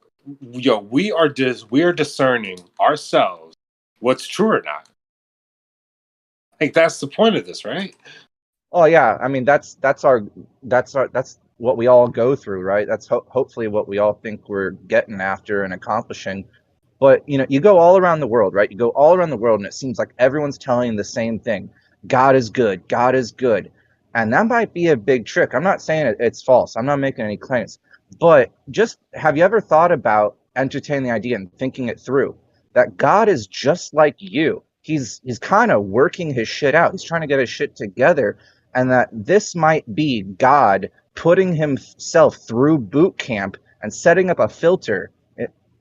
Yo, we are discerning ourselves what's true or not. Like that's the point of this, right? Oh yeah, I mean that's what we all go through, right? That's hopefully what we all think we're getting after and accomplishing. But you know, you go all around the world, right? You go all around the world, and it seems like everyone's telling the same thing: God is good, God is good, and that might be a big trick. I'm not saying it's false. I'm not making any claims, but just have you ever thought about entertaining the idea and thinking it through that God is just like you? He's kind of working his shit out. He's trying to get his shit together, and that this might be God putting himself through boot camp and setting up a filter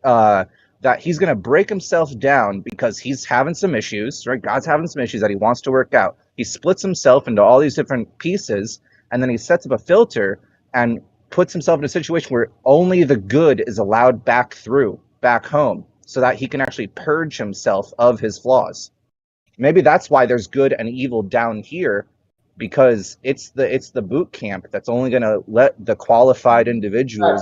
that he's going to break himself down because he's having some issues, right? God's having some issues that he wants to work out. He splits himself into all these different pieces, and then he sets up a filter and puts himself in a situation where only the good is allowed back home, so that he can actually purge himself of his flaws. Maybe that's why there's good and evil down here, because it's the boot camp that's only going to let the qualified individuals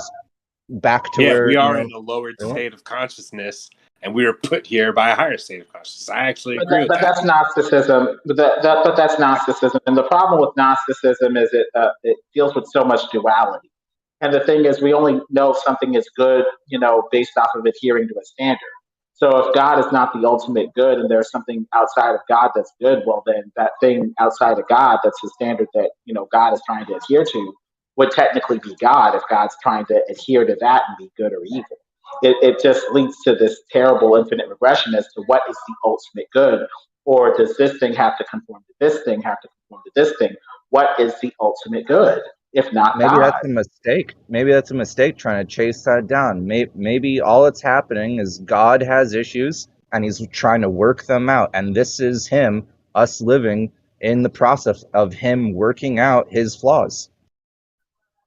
back to where we are in a lowered state of consciousness, and we were put here by a higher state of consciousness. I actually agree with that. But that's Gnosticism. But that's Gnosticism, and the problem with Gnosticism is it deals with so much duality. And the thing is, we only know if something is good, based off of adhering to a standard. So if God is not the ultimate good and there's something outside of God that's good, well, then that thing outside of God, that's the standard that, God is trying to adhere to, would technically be God if God's trying to adhere to that and be good or evil. It just leads to this terrible infinite regression as to what is the ultimate good, or does this thing have to conform to this thing, have to conform to this thing? What is the ultimate good? If not maybe God. that's a mistake. Maybe that's a mistake trying to chase that down. Maybe all that's happening is God has issues and he's trying to work them out. And this is us living in the process of him working out his flaws.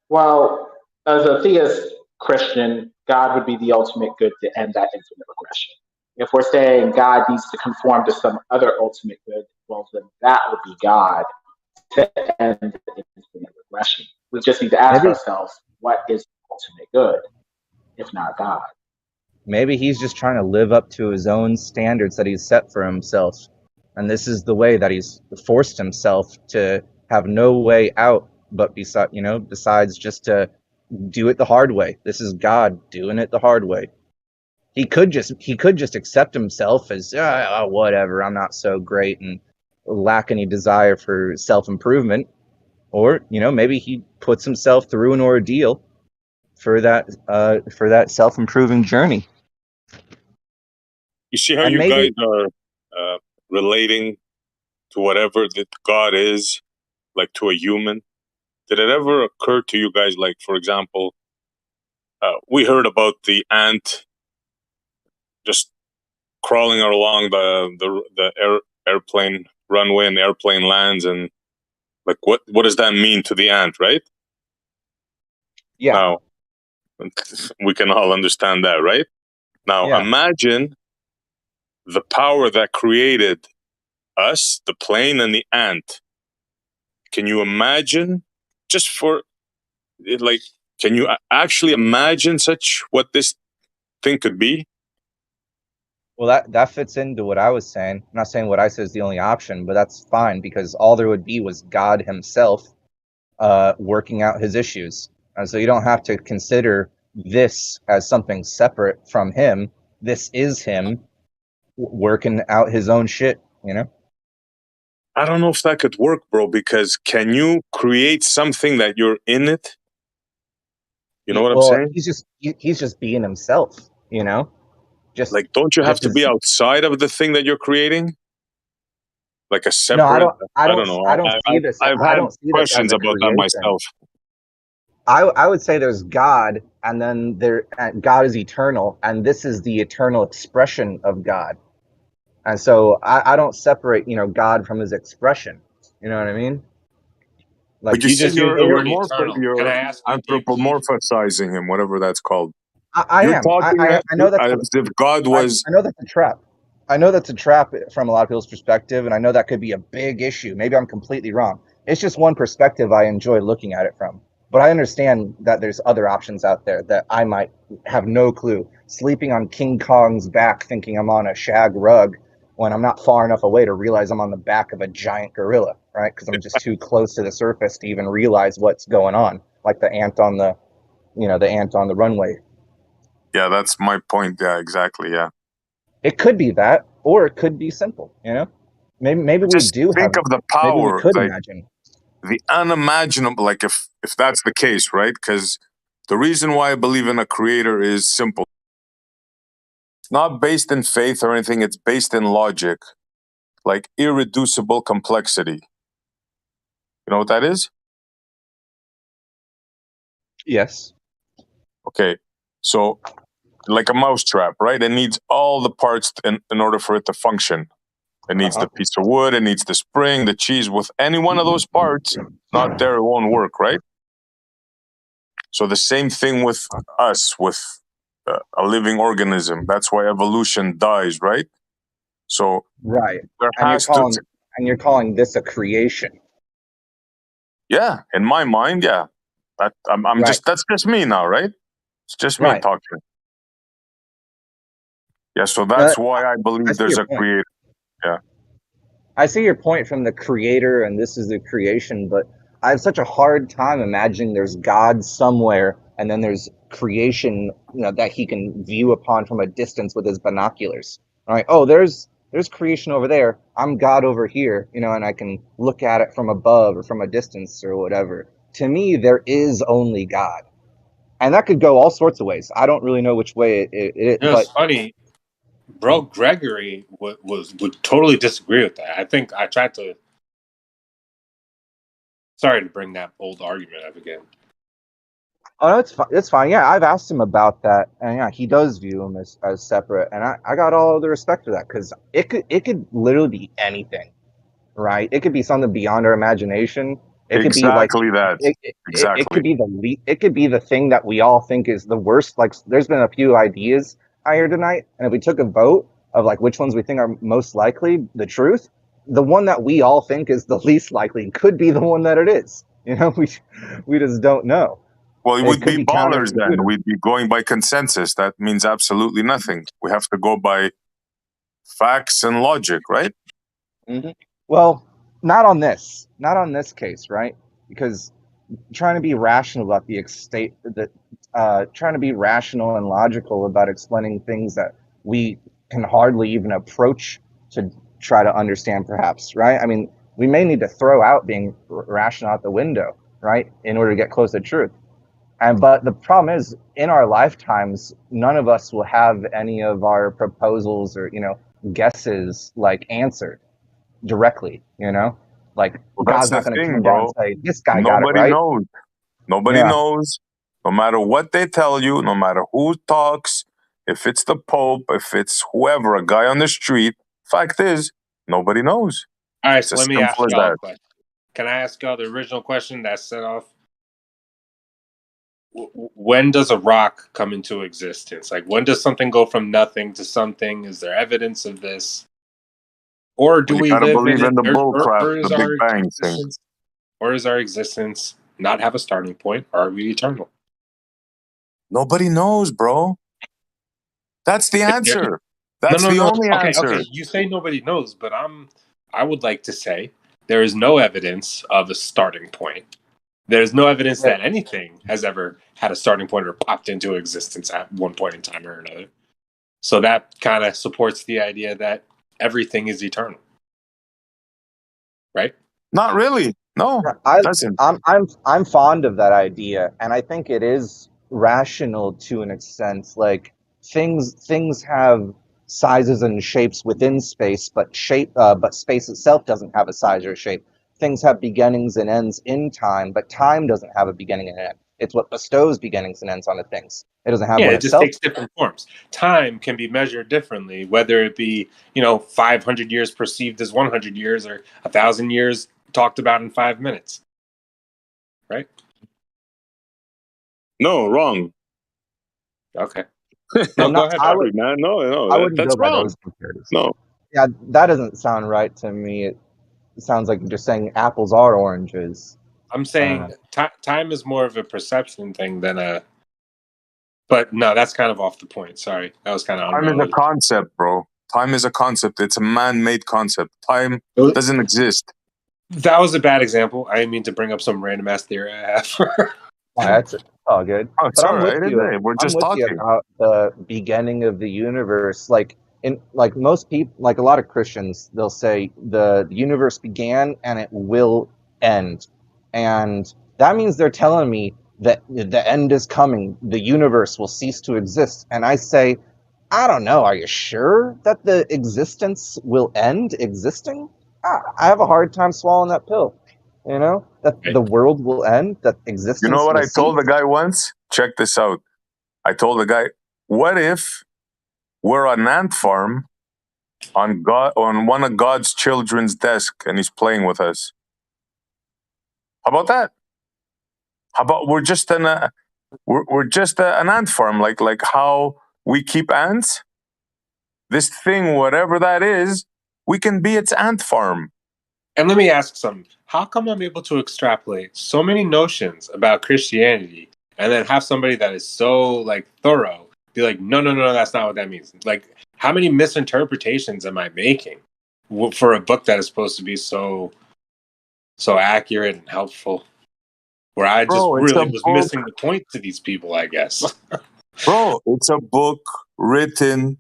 Well, as a theist Christian, God would be the ultimate good to end that infinite regression. If we're saying God needs to conform to some other ultimate good, well, then that would be God to end the infinite regression. We just need to ask ourselves, what is the ultimate good, if not God? Maybe he's just trying to live up to his own standards that he's set for himself. And this is the way that he's forced himself to have no way out, but besides just to do it the hard way. This is God doing it the hard way. He could just accept himself as whatever, I'm not so great, and lack any desire for self-improvement. Or, maybe he puts himself through an ordeal for that self-improving journey. You see how you guys are relating to whatever that God is, like to a human? Did it ever occur to you guys, like, for example, we heard about the ant just crawling along the airplane runway, and the airplane lands, and like what does that mean to the ant, right? Yeah. Now we can all understand that, right? Now imagine the power that created us, the plane and the ant. Can you imagine, just for like, can you actually imagine what this thing could be? Well, that fits into what I was saying. I'm not saying what I said is the only option, but that's fine, because all there would be was God himself working out his issues. And so you don't have to consider this as something separate from him. This is him working out his own shit, I don't know if that could work, bro, because can you create something that you're in it? You know what I'm saying? He's just being himself, Just like, don't you have to be outside of the thing that you're creating? Like a separate? No, I don't know. see this. I've had questions about that myself. I would say there's God, and then God is eternal, and this is the eternal expression of God. And so I don't separate, God from his expression. You know what I mean? But you You see, just use the you're word eternal. Can I you're ask you, anthropomorphizing him, whatever that's called. I You're am. talking I know that's as if God was. I know that's a trap. I know that's a trap from a lot of people's perspective, and I know that could be a big issue. Maybe I'm completely wrong. It's just one perspective I enjoy looking at it from. But I understand that there's other options out there that I might have no clue. Sleeping on King Kong's back thinking I'm on a shag rug when I'm not far enough away to realize I'm on the back of a giant gorilla, right? Because I'm just too close to the surface to even realize what's going on, like the ant on the runway. Yeah, that's my point. Yeah, exactly. Yeah. It could be that, or it could be simple. Maybe we Just do think have. of the Maybe we power, could like imagine. the unimaginable. Like if that's the case, right? Because the reason why I believe in a creator is simple. It's not based in faith or anything. It's based in logic, like irreducible complexity. You know what that is? Yes. Okay, so like a mousetrap, right? It needs all the parts in order for it to function. It needs the piece of wood, it needs the spring, the cheese. With any one of those parts not there, it won't work, right? So the same thing with us, with a living organism. That's why evolution dies, right? So Right. there And has to, you're calling this a creation. yeah, in my mind, yeah. I'm Right. just, that's just me now, right? It's just me Right. talking. Yeah, so that's why I believe there's a creator. Yeah. I see your point from the creator, and this is the creation, but I have such a hard time imagining there's God somewhere, and then there's creation, that he can view upon from a distance with his binoculars. All right. Oh, there's creation over there. I'm God over here, and I can look at it from above or from a distance or whatever. To me, there is only God, and that could go all sorts of ways. I don't really know which way it It was funny, bro. Gregory would totally disagree with that. I think I tried to. Sorry to bring that old argument up again. Oh, no, it's fine. Yeah, I've asked him about that, and yeah, he does view them as separate, and I got all the respect for that, because it could literally be anything, right? It could be something beyond our imagination. It could be like Exactly that. it could be it could be the thing that we all think is the worst. Like, there's been a few ideas out here tonight, and if we took a vote of like which ones we think are most likely the truth, the one that we all think is the least likely could be the one that it is. We just don't know. Well, It we'd could be be ballers then. counterintuitive. We'd be going by consensus. That means absolutely nothing. We have to go by facts and logic, right? Mm-hmm. Well, not on this case, right? Because trying to be rational about trying to be rational and logical about explaining things that we can hardly even approach to try to understand, perhaps, right? I mean, we may need to throw out being rational out the window, right, in order to get close to truth. But the problem is, in our lifetimes, none of us will have any of our proposals or guesses like answered directly. Like, Well, that's God's the not going to thing, come down and bro. say this guy got it Nobody right. knows. Nobody Yeah. knows. No matter what they tell you, no matter who talks, if it's the Pope, if it's whoever, a guy on the street, fact is, nobody knows. All right, It's so as let me ask simple as y'all a that. question. Can I ask y'all the original question that set off? When does a rock come into existence? Like, when does something go from nothing to something? Is there evidence of this? Or do Well, you we gotta live in believe it? in the bull crap, Or the is Big our Bang thing. existence, or is our existence not have a starting point? Or are we eternal? Nobody knows, bro. That's the answer. That's the only answer. Okay. You say nobody knows, but I would like to say there is no evidence of a starting point. There's no evidence that anything has ever had a starting point or popped into existence at one point in time or another. So that kind of supports the idea that everything is eternal, right? Not really. No, doesn't. I'm fond of that idea, and I think it is rational to an extent. Like, things have sizes and shapes within space, but space itself doesn't have a size or shape. things have beginnings and ends in time, but time doesn't have a beginning and an end. It's what bestows beginnings and ends on the things. It doesn't have Yeah, one it just itself. takes different forms. Time can be measured differently, whether it be 500 years perceived as 100 years or 1,000 years talked about in 5 minutes. Right? No, wrong. Okay. No, No, go ahead, I would, man. No, I wouldn't that's go by wrong. those comparisons. No. Yeah, that doesn't sound right to me. It sounds like you're just saying apples are oranges. I'm saying time is more of a perception thing than a. But no, that's kind of off the point. Sorry, that was kind of Time is a unrelated. concept, bro. Time is a concept. It's a man-made concept. Time doesn't exist. That was a bad example. I didn't mean to bring up some random ass theory I have. That's all good. Oh, it's But all I'm right. with you. We're I'm just with you talking. about the beginning of the universe. Like most people, like a lot of Christians, they'll say the universe began and it will end, and that means they're telling me that the end is coming. The universe will cease to exist, and I say, I don't know. Are you sure that the existence will end existing? I have a hard time swallowing that pill. That the world will end, that existence. You know what will I told cease? the guy once? Check this out. I told the guy, what if we're an ant farm on one of God's children's desk and he's playing with us? How about that? How about we're just an ant farm, like how we keep ants? This thing, whatever that is, we can be its ant farm. And let me ask something. How come I'm able to extrapolate so many notions about Christianity and then have somebody that is so thorough be like, no, that's not what that means? Like, how many misinterpretations am I making for a book that is supposed to be so accurate and helpful? Where I just really was missing the point to these people, I guess. Bro, it's a book written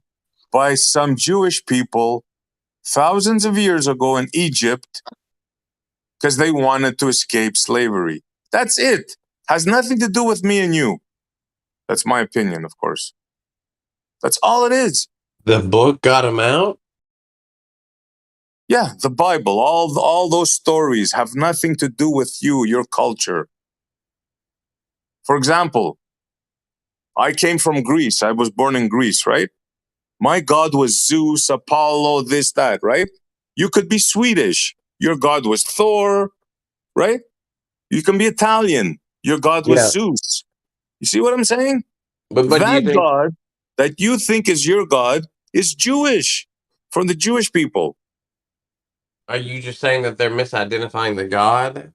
by some Jewish people thousands of years ago in Egypt because they wanted to escape slavery. That's it. Has nothing to do with me and you. That's my opinion, of course. That's all it is. The book got him out? Yeah, the Bible, all those stories have nothing to do with you, your culture. For example, I came from Greece. I was born in Greece, right? My God was Zeus, Apollo, this, that, right? You could be Swedish. Your God was Thor, right? You can be Italian. Your God was Zeus. You see what I'm saying? But that God that you think is your God is Jewish, from the Jewish people. Are you just saying that they're misidentifying the God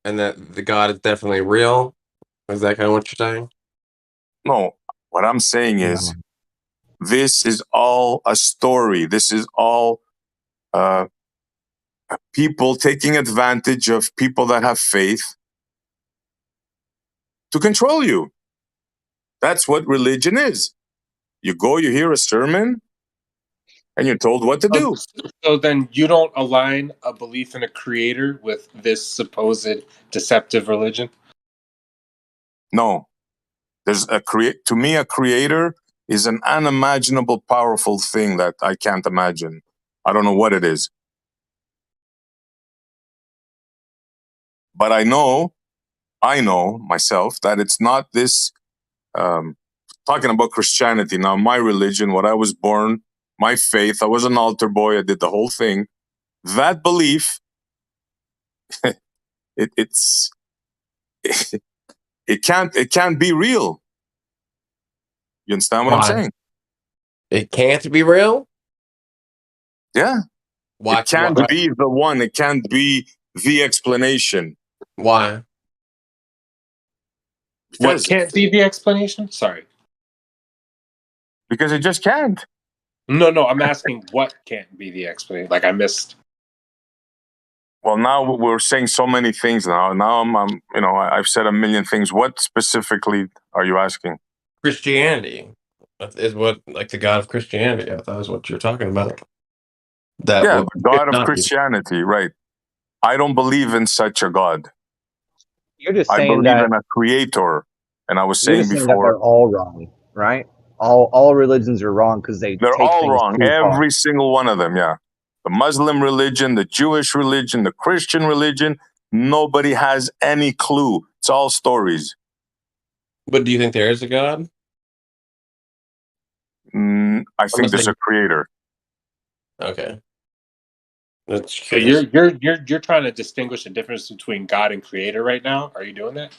and that the God is definitely real? Is that kind of what you're saying? No, what I'm saying is this is all a story. This is all people taking advantage of people that have faith to control you. That's what religion is. You go, you hear a sermon, and you're told what to do. So then you don't align a belief in a creator with this supposed deceptive religion? No. There's to me, a creator is an unimaginable, powerful thing that I can't imagine. I don't know what it is. But I know myself that it's not this, talking about Christianity now, my religion, what I was born, my faith, I was an altar boy, I did the whole thing. That belief, it can't be real. You understand what I'm saying? It can't be real? Yeah. Why? It can't be the one. It can't be the explanation. Why? What can't be the explanation? Sorry. Because it just can't. No, I'm asking what can't be the explanation. Like I missed. Well, now we're saying so many things now. Now I'm I've said a million things. What specifically are you asking? Christianity. That is what, the God of Christianity. I thought was what you're talking about. The God of Christianity, right. I don't believe in such a God. You're just I saying believe that in a creator. And I was you're saying just saying that before, they're all wrong, right? All religions are wrong because they they're take all things wrong. too far. Every single one of them, yeah. The Muslim religion, the Jewish religion, the Christian religion, nobody has any clue. It's all stories. But do you think there is a God? I think there's a creator. Okay. That's So you're trying to distinguish the difference between God and creator right now? Are you doing that?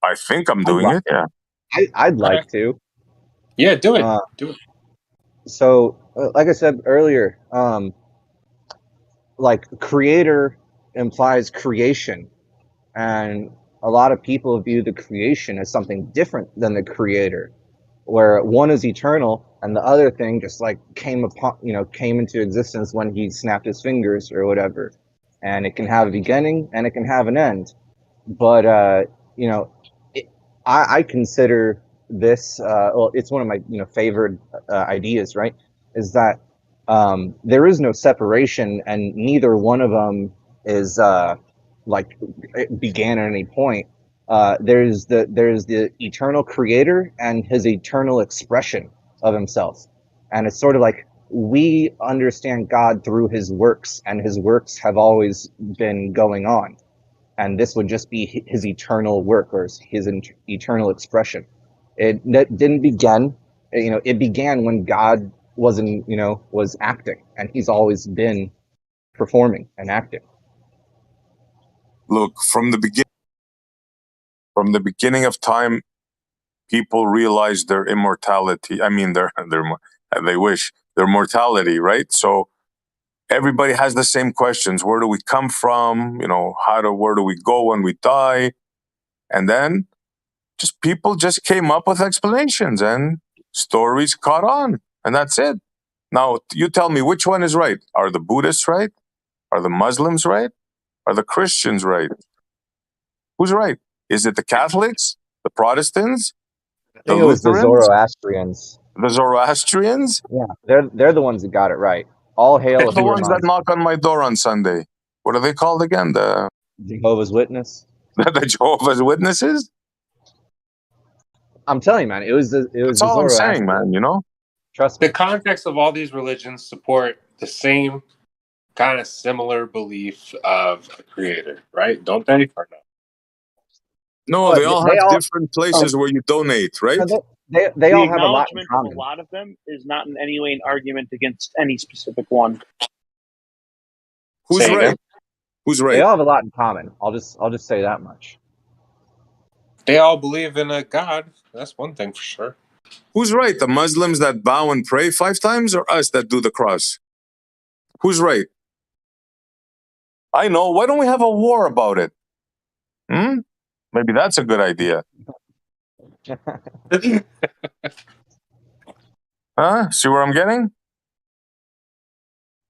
I think I'm doing it, yeah. I'd like to. Yeah, do it. Do it. So, like I said earlier, like creator implies creation, and a lot of people view the creation as something different than the creator, where one is eternal and the other thing just like came into existence when he snapped his fingers or whatever, and it can have a beginning and it can have an end. But I consider this well, it's one of my favorite ideas, right? Is that there is no separation, and neither one of them is like it began at any point. There's the eternal creator and his eternal expression of himself, and it's sort of like we understand God through his works, and his works have always been going on, and this would just be his eternal work or his eternal expression. It didn't begin, it began when God was acting, and he's always been performing and acting. Look, from the beginning of time, people realized their immortality. I mean, they wish their mortality, right? So everybody has the same questions. Where do we come from? Where do we go when we die? And then people just came up with explanations, and stories caught on, and that's it. Now, you tell me, which one is right? Are the Buddhists right? Are the Muslims right? Are the Christians right? Who's right? Is it the Catholics, the Protestants, I the think it was the Lutherans? Zoroastrians. The Zoroastrians? Yeah, they're the ones that got it right. All hail The ones that knock on my door on Sunday. What are they called again? The Jehovah's Witness. The Jehovah's Witnesses? I'm telling you, man, it was That's all I'm saying, man, Trust me. The context of all these religions support the same kind of similar belief of a creator, right? Don't they? Or no? No, they all have different places where you donate, right? They all have a lot in acknowledgement of common. a lot of them is not in any way an argument against any specific one. Who's right? Who's right? They all have a lot in common. I'll just say that much. They all believe in a God. That's one thing for sure. Who's right? The Muslims that bow and pray 5 times, or us that do the cross? Who's right? I know. Why don't we have a war about it? Maybe that's a good idea. Huh? See where I'm getting?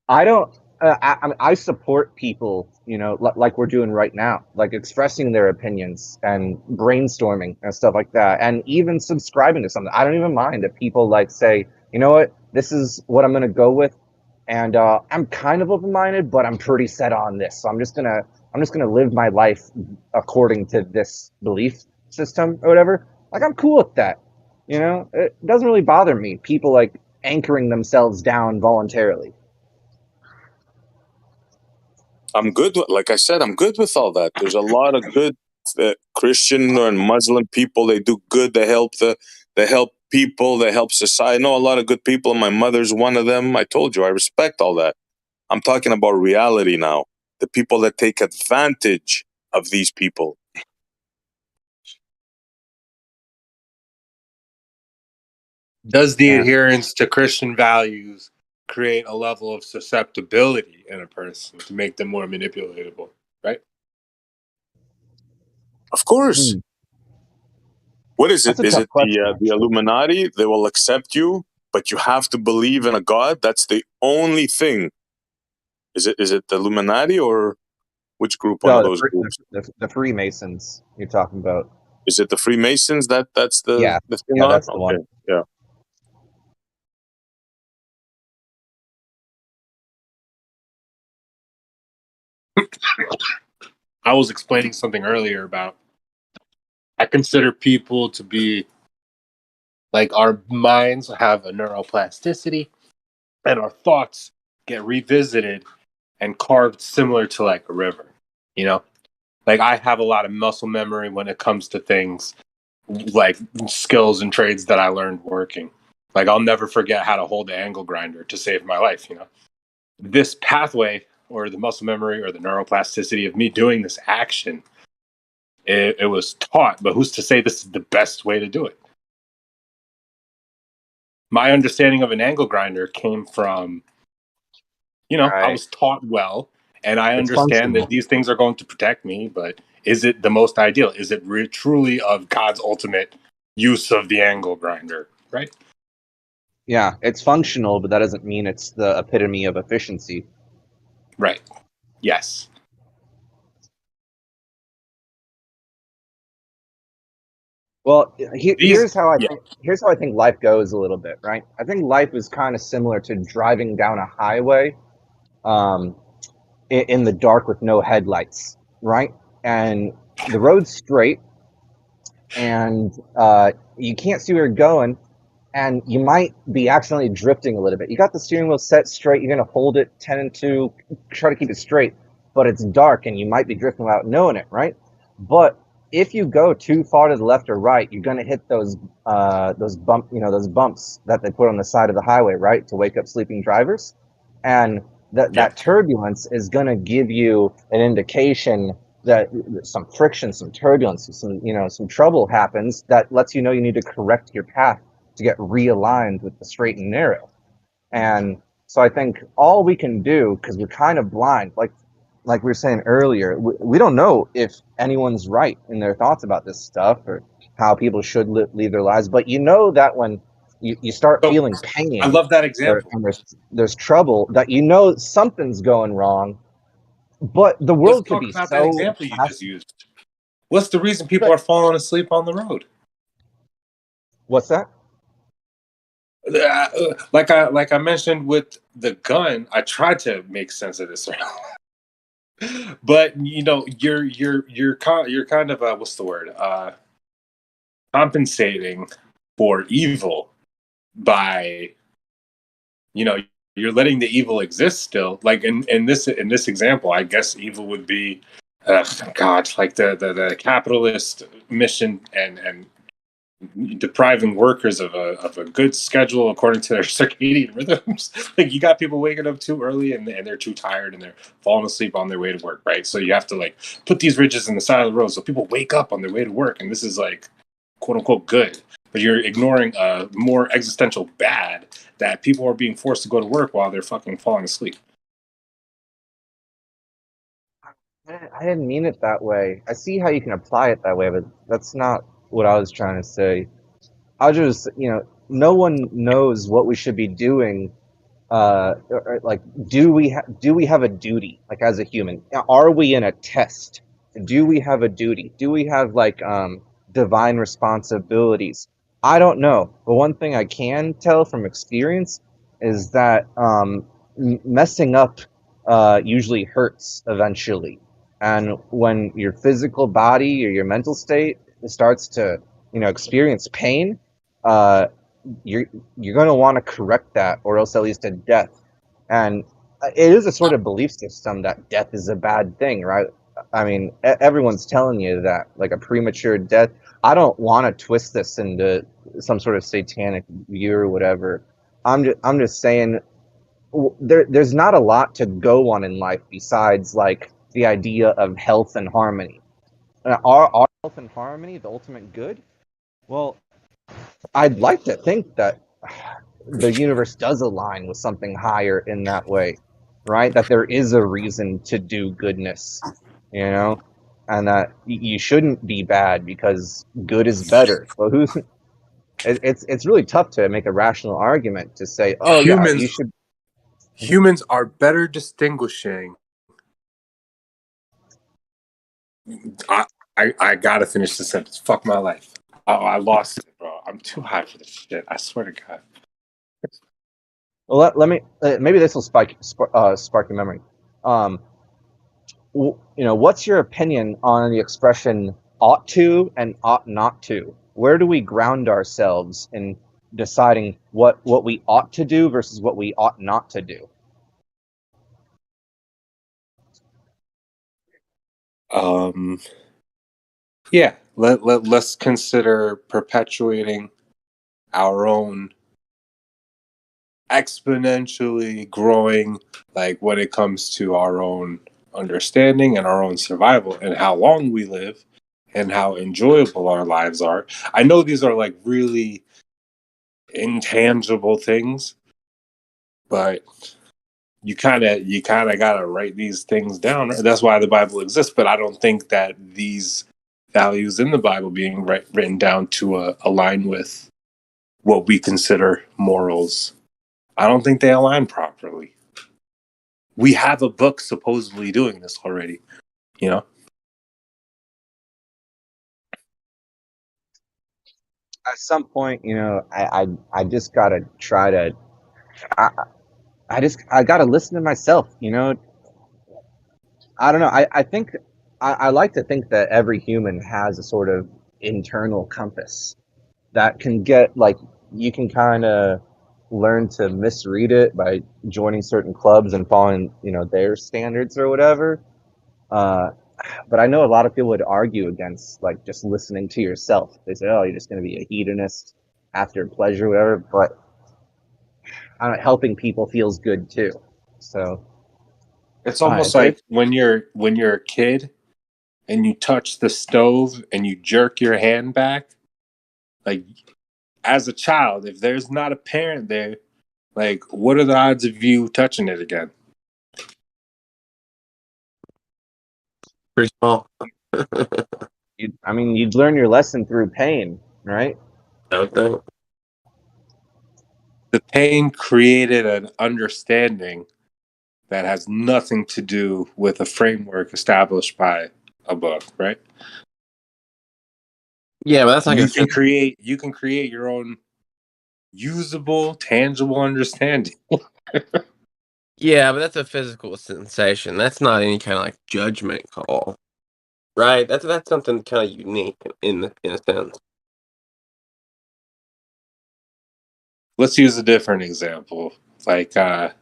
I don't. I support people, like we're doing right now, like expressing their opinions and brainstorming and stuff like that, and even subscribing to something. I don't even mind that people like say, you know what, this is what I'm going to go with, and I'm kind of open-minded, but I'm pretty set on this. So I'm just gonna live my life according to this belief system or whatever. Like, I'm cool with that. It doesn't really bother me. People like anchoring themselves down voluntarily. I'm good with, like I said, I'm good with all that. There's a lot of good Christian and Muslim people. They do good. They help people. They help society. I know a lot of good people, and my mother's one of them. I told you, I respect all that. I'm talking about reality now. The people that take advantage of these people. Does the adherence to Christian values create a level of susceptibility in a person to make them more manipulatable, right? Of course. What is it? That's a Is tough it question, the Illuminati? They will accept you, but you have to believe in a God. That's the only thing. Is it the Illuminati, or which group? One of those groups? The Freemasons you're talking about. Is it the Freemasons? That's the thing. Yeah, that's the one. Yeah. I was explaining something earlier about, I consider people to be like, our minds have a neuroplasticity and our thoughts get revisited and carved similar to like a river, you know? Like I have a lot of muscle memory when it comes to things like skills and trades that I learned working. Like I'll never forget how to hold the angle grinder to save my life, you know? This pathway or the muscle memory or the neuroplasticity of me doing this action, it was taught, but who's to say this is the best way to do it? My understanding of an angle grinder came from, you know, I was taught well, and I understand that these things are going to protect me, but is it the most ideal? Is it truly of God's ultimate use of the angle grinder, right? Yeah, it's functional, but that doesn't mean it's the epitome of efficiency. Right. Yes. Well, here's how I think life goes a little bit, right? I think life is kind of similar to driving down a highway in the dark with no headlights, right? And the road's straight, and you can't see where you're going, and you might be accidentally drifting a little bit. You got the steering wheel set straight, you're going to hold it 10 and 2, try to keep it straight, but it's dark, and you might be drifting without knowing it, right? But if you go too far to the left or right, you're going to hit those bumps that they put on the side of the highway, right, to wake up sleeping drivers, and that turbulence is going to give you an indication that some friction, some turbulence, some trouble happens that lets you know you need to correct your path to get realigned with the straight and narrow. And so I think all we can do, because we're kind of blind, like we were saying earlier, we don't know if anyone's right in their thoughts about this stuff or how people should lead their lives. But you know that when you start feeling pain, I love that example. There's trouble, that you know something's going wrong, but the world could be about so that example you just used. What's the reason people are falling asleep on the road? What's that? Like I mentioned with the gun, I tried to make sense of this. But you know, you're kind of what's the word? Compensating for evil by, you know, you're letting the evil exist still. Like in this example, I guess evil would be, God, like the capitalist mission and depriving workers of a good schedule according to their circadian rhythms. Like you got people waking up too early and they're too tired and they're falling asleep on their way to work, right? So you have to like put these ridges in the side of the road so people wake up on their way to work, and this is like quote unquote good, but you're ignoring a more existential bad that people are being forced to go to work while they're fucking falling asleep. I didn't mean it that way. I see how you can apply it that way, but that's not what I was trying to say. I was just, no one knows what we should be doing. Like, do we have a duty, like as a human? Are we in a test? Do we have a duty? Do we have like divine responsibilities? I don't know. But one thing I can tell from experience is that messing up usually hurts eventually. And when your physical body or your mental state starts to, experience pain, you're going to want to correct that, or else at least to death. And it is a sort of belief system that death is a bad thing, right? I mean, everyone's telling you that, like a premature death. I don't want to twist this into some sort of satanic view or whatever. I'm just saying there's not a lot to go on in life besides like the idea of health and harmony. Are health and harmony the ultimate good? Well, I'd like to think that the universe does align with something higher in that way, right? That there is a reason to do goodness, and that you shouldn't be bad because good is better. Well, it's really tough to make a rational argument to say, oh yeah, you should. Humans are better distinguishing. I gotta finish the sentence. Fuck my life. I lost it, bro. I'm too high for this shit. I swear to God. Well, let me. Maybe this will spark your memory. What's your opinion on the expression "ought to" and "ought not to"? Where do we ground ourselves in deciding what we ought to do versus what we ought not to do? Yeah, let's consider perpetuating our own exponentially growing, like when it comes to our own understanding and our own survival and how long we live and how enjoyable our lives are. I know these are like really intangible things, but you kind of got to write these things down. That's why the Bible exists, but I don't think that these values in the Bible being written down to align with what we consider morals, I don't think they align properly. We have a book supposedly doing this already, you know? At some point, you know, I just gotta try to, I gotta listen to myself, you know. I don't know. I think I like to think that every human has a sort of internal compass that can get like you can kind of learn to misread it by joining certain clubs and following, you know, their standards or whatever. But I know a lot of people would argue against like just listening to yourself. They say, "Oh, you're just going to be a hedonist after pleasure, whatever." But I don't know, helping people feels good too. So It's almost like when you're a kid and you touch the stove and you jerk your hand back. Like as a child, if there's not a parent there, like what are the odds of you touching it again? Pretty small. I mean, you'd learn your lesson through pain, right? Okay. The pain created an understanding that has nothing to do with a framework established by a book, right? Yeah, but that's like you can create your own usable, tangible understanding. Yeah, but that's a physical sensation. That's not any kind of like judgment call, right? That's something kind of unique in a sense. Let's use a different example, like the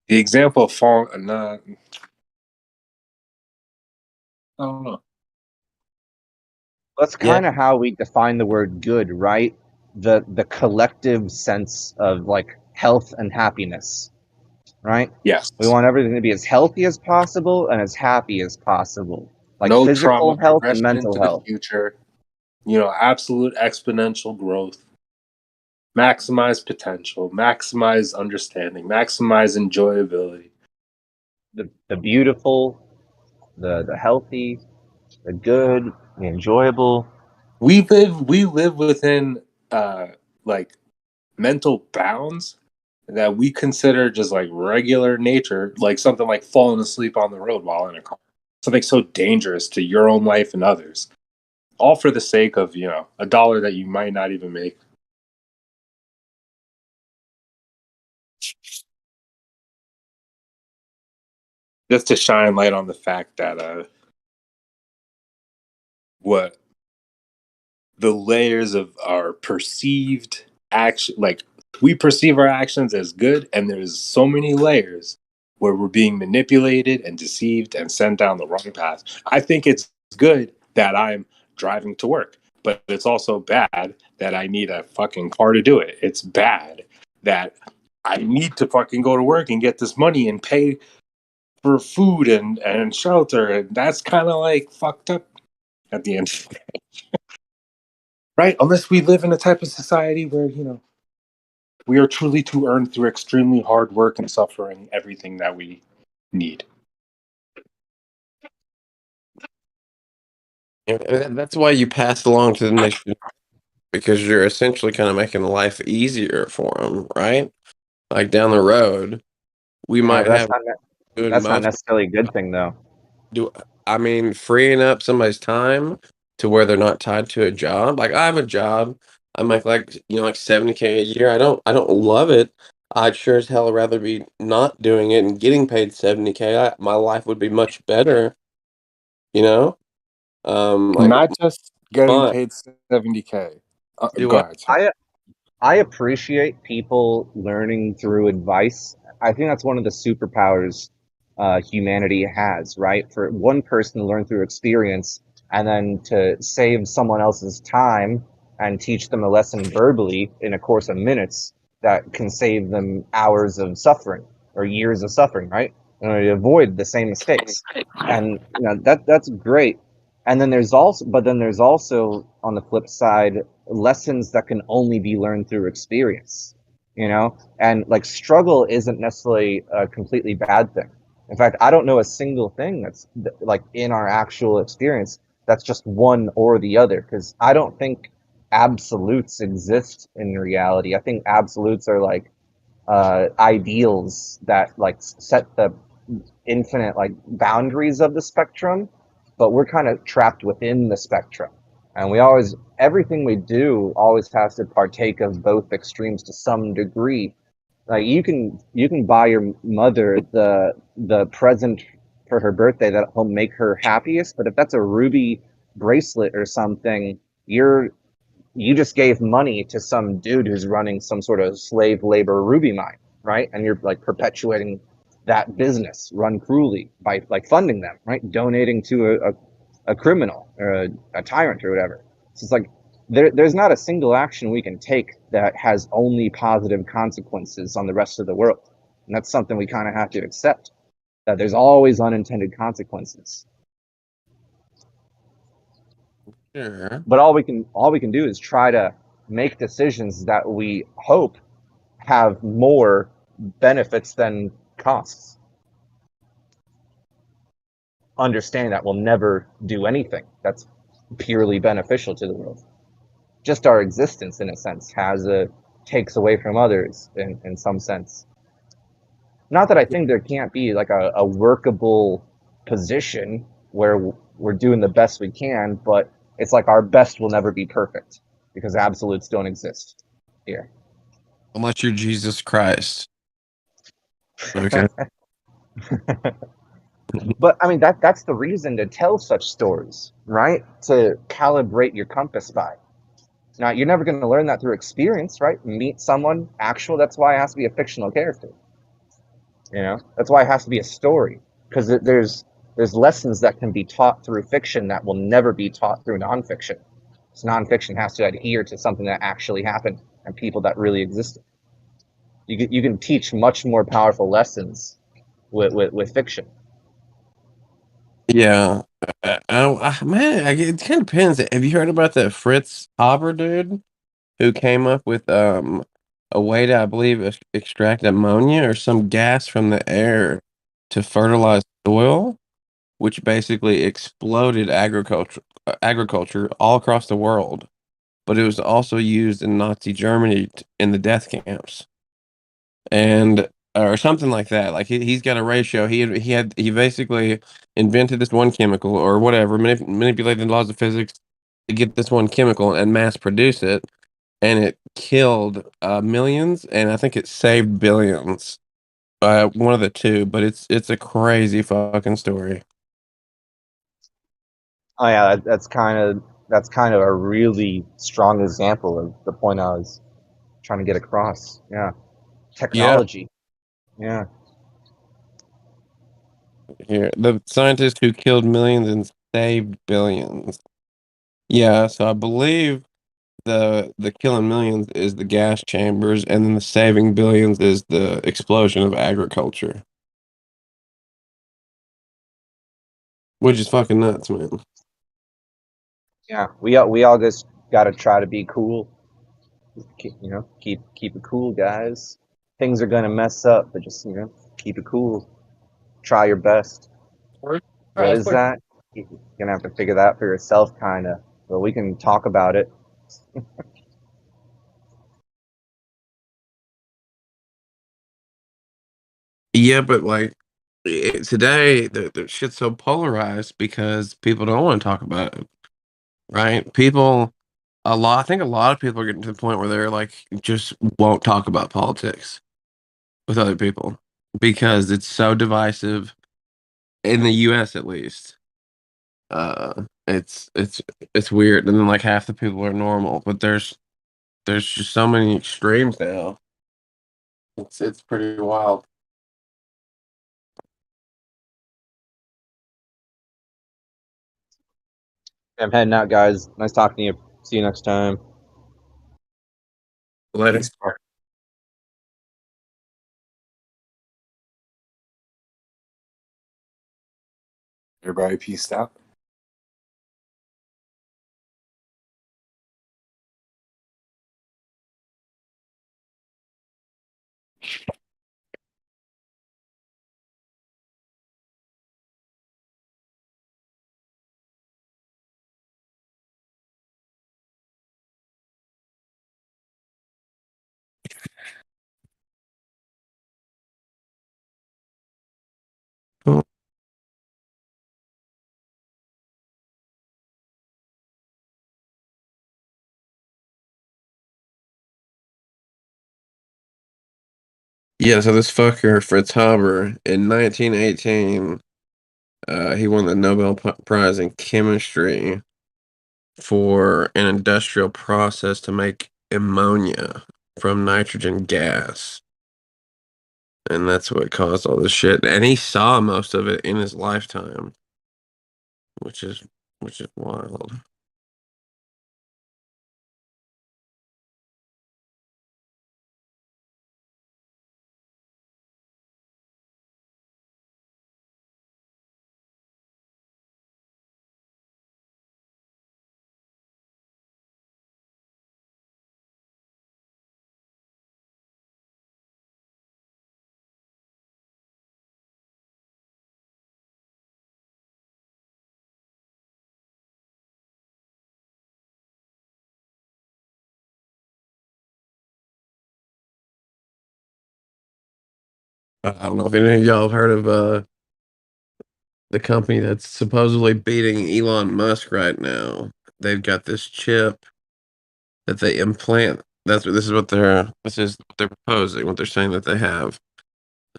example of falling. I don't know. That's kind of how we define the word good, right? The collective sense of like health and happiness, right? Yes. We want everything to be as healthy as possible and as happy as possible, like No physical trauma health and progression mental into the health. future. You know, absolute exponential growth. Maximize potential, maximize understanding, maximize enjoyability. The beautiful, the healthy, the good, the enjoyable. We live within like mental bounds that we consider just like regular nature, like something like falling asleep on the road while in a car. Something so dangerous to your own life and others. All for the sake of, you know, $1 that you might not even make. Just to shine light on the fact that what the layers of our perceived action, like we perceive our actions as good, and there's so many layers where we're being manipulated and deceived and sent down the wrong path. I think it's good that I'm driving to work, but it's also bad that I need a fucking car to do it. It's bad that I need to fucking go to work and get this money and pay for food and shelter, and that's kind of like fucked up at the end of the day. Right? Unless we live in a type of society where, you know, we are truly to earn through extremely hard work and suffering everything that we need. Yeah, that's why you pass along to the next, because you're essentially kind of making life easier for them, right? Like down the road, we Yeah, might but have that's not necessarily a good thing, though. I mean, freeing up somebody's time to where they're not tied to a job. Like I have a job, I make like like $70K a year. I don't love it. I'd sure as hell rather be not doing it and getting paid $70K. My life would be much better, you know. Like Not just getting fun. paid $70K. Do Go what? ahead. Sorry. I appreciate people learning through advice I think that's one of the superpowers humanity has, right? For one person to learn through experience and then to save someone else's time and teach them a lesson verbally in a course of minutes that can save them hours of suffering or years of suffering, right? In order to avoid the same mistakes. And that's great. And then there's also on the flip side lessons that can only be learned through experience, and like struggle isn't necessarily a completely bad thing. In fact, I don't know a single thing that's like in our actual experience that's just one or the other, because I don't think absolutes exist in reality. I think absolutes are like ideals that like set the infinite like boundaries of the spectrum, but we're kind of trapped within the spectrum, and everything we do always has to partake of both extremes to some degree. Like you can buy your mother the present for her birthday that will make her happiest, but if that's a ruby bracelet or something, you just gave money to some dude who's running some sort of slave labor ruby mine, right? And you're like perpetuating that business run cruelly by like funding them, right? Donating to a criminal or a tyrant or whatever. So it's like there's not a single action we can take that has only positive consequences on the rest of the world. And that's something we kind of have to accept, that there's always unintended consequences. Sure. But all we can do is try to make decisions that we hope have more benefits than costs. Understand that we'll never do anything that's purely beneficial to the world. Just our existence, in a sense, takes away from others in some sense. Not that I think there can't be like a workable position where we're doing the best we can, but it's like our best will never be perfect because absolutes don't exist here. Unless you're Jesus Christ. Okay. But I mean that's the reason to tell such stories, right? To calibrate your compass by. Now you're never going to learn that through experience, right? Meet someone actual. That's why it has to be a fictional character. That's why it has to be a story, because there's lessons that can be taught through fiction that will never be taught through nonfiction. So nonfiction has to adhere to something that actually happened and people that really existed. You can teach much more powerful lessons with fiction. Yeah. Man, it kind of depends. Have you heard about that Fritz Haber dude who came up with a way to, I believe, extract ammonia or some gas from the air to fertilize soil, which basically exploded agriculture all across the world. But it was also used in Nazi Germany in the death camps, and or something like that. Like he's got a ratio. He basically invented this one chemical or whatever, manipulated the laws of physics to get this one chemical and mass produce it, and it killed millions, and I think it saved billions. One of the two, but it's a crazy fucking story. Oh yeah, that's kind of a really strong example of the point I was trying to get across. Yeah, technology. Yeah. Here, the scientist who killed millions and saved billions. Yeah, so I believe the killing millions is the gas chambers, and then the saving billions is the explosion of agriculture. Which is fucking nuts, man. Yeah, we all just gotta try to be cool. Keep it cool, guys. Things are gonna mess up, but just keep it cool. Try your best. What is that? You're gonna have to figure that out for yourself, kind of. But we can talk about it. Yeah, but like today, the shit's so polarized because people don't want to talk about it, right? I think a lot of people are getting to the point where they're like, just won't talk about politics with other people because it's so divisive in the U.S. at least. It's weird, and then like half the people are normal, but there's just so many extremes now. It's pretty wild. I'm heading out, guys. Nice talking to you. See you next time. Later. Everybody peaced out. Cool. Yeah, so this fucker, Fritz Haber, in 1918, he won the Nobel Prize in Chemistry for an industrial process to make ammonia from nitrogen gas. And that's what caused all this shit. And he saw most of it in his lifetime, which is wild. I don't know if any of y'all have heard of the company that's supposedly beating Elon Musk right now. They've got this chip that they implant. This is what they're proposing, what they're saying that they have.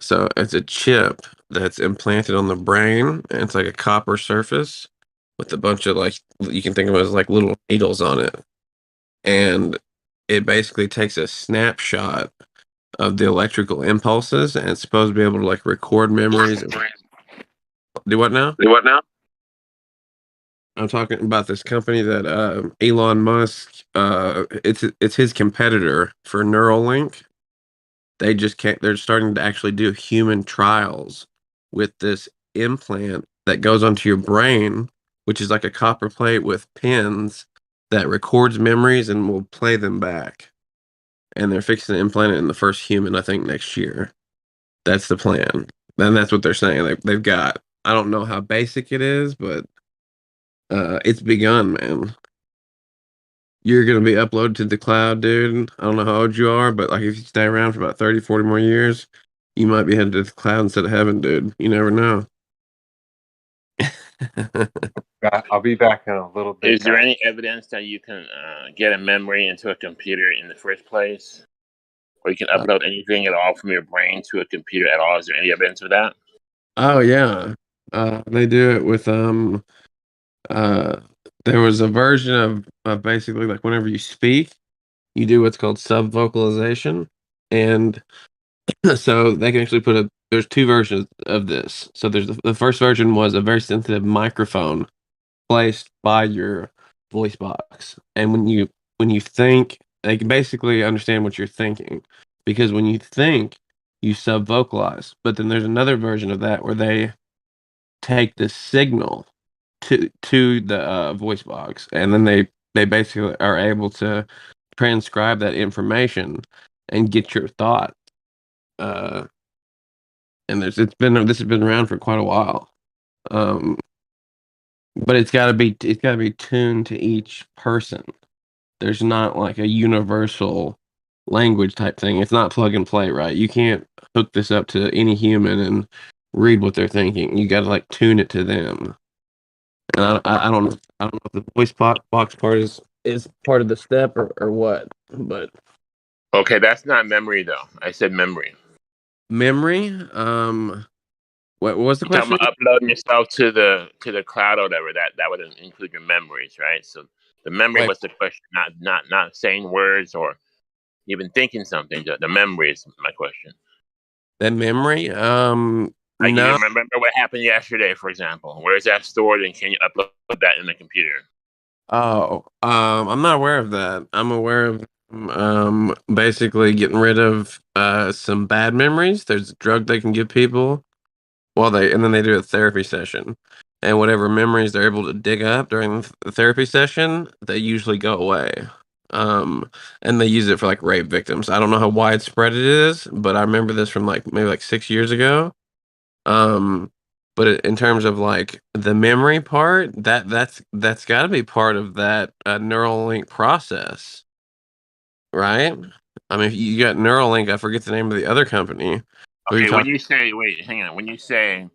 So it's a chip that's implanted on the brain, and it's like a copper surface with a bunch of, like, you can think of it as like little needles on it. And it basically takes a snapshot of the electrical impulses, and it's supposed to be able to like record memories. Do what now? Do what now? I'm talking about this company that Elon Musk. It's his competitor for Neuralink. They just can't. They're starting to actually do human trials with this implant that goes onto your brain, which is like a copper plate with pins that records memories and will play them back. And they're fixing to implant it in the first human, I think, next year. That's the plan. And that's what they're saying. They've got. I don't know how basic it is, but it's begun, man. You're going to be uploaded to the cloud, dude. I don't know how old you are, but like if you stay around for about 30, 40 more years, you might be headed to the cloud instead of heaven, dude. You never know. I'll be back in a little bit. Is there any evidence that you can get a memory into a computer in the first place? Or you can upload anything at all from your brain to a computer at all? Is there any evidence of that? Oh, yeah. They do it with, there was a version of basically like whenever you speak, you do what's called sub-vocalization. And so they can actually there's two versions of this. So there's the first version was a very sensitive microphone placed by your voice box. And when you think, they can basically understand what you're thinking. Because when you think, you sub-vocalize. But then there's another version of that where they take the signal to the voice box, and then they basically are able to transcribe that information and get your thought. And this has been around for quite a while. But it's got to be tuned to each person. There's not like a universal language type thing. It's not plug and play, right? You can't hook this up to any human and read what they're thinking. You got to like tune it to them. And I don't know if the voice box part is part of the step or what, but Okay, that's not memory though. I said memory. memory. What was the You're talking question? about uploading yourself to the cloud or whatever. That would include your memories, right? So the memory was the question, not saying words or even thinking something. The memory is my question. The memory. Like No. you remember what happened yesterday, for example. Where is that stored, and can you upload that in the computer? Oh, I'm not aware of that. I'm aware of basically getting rid of some bad memories. There's a drug they can give people. Well, and then they do a therapy session, and whatever memories they're able to dig up during the therapy session, they usually go away. And they use it for like rape victims. I don't know how widespread it is, but I remember this from like maybe like 6 years ago. Um, but in terms of like the memory part, that's got to be part of that Neuralink process, right? I mean, if you got Neuralink, I forget the name of the other company. Who you Okay, when talking? you say, wait, hang on. When you say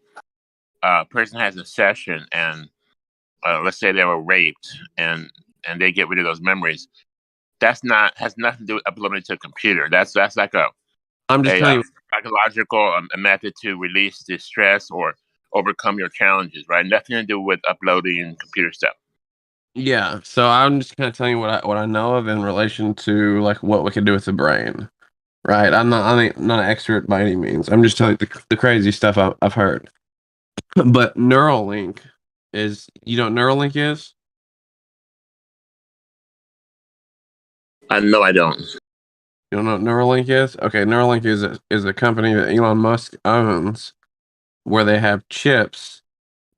a person has a session and let's say they were raped and they get rid of those memories, that's not has nothing to do with uploading to a computer. That's like I'm just telling you. psychological a method to release distress or overcome your challenges, right? Nothing to do with uploading computer stuff. Yeah, so I'm just kind of telling you what I know of in relation to like what we can do with the brain, right? I'm not an expert by any means. I'm just telling you the crazy stuff I've heard. But Neuralink is, you know what Neuralink is? No, I don't. You don't know what Neuralink is? Okay, Neuralink is a company that Elon Musk owns, where they have chips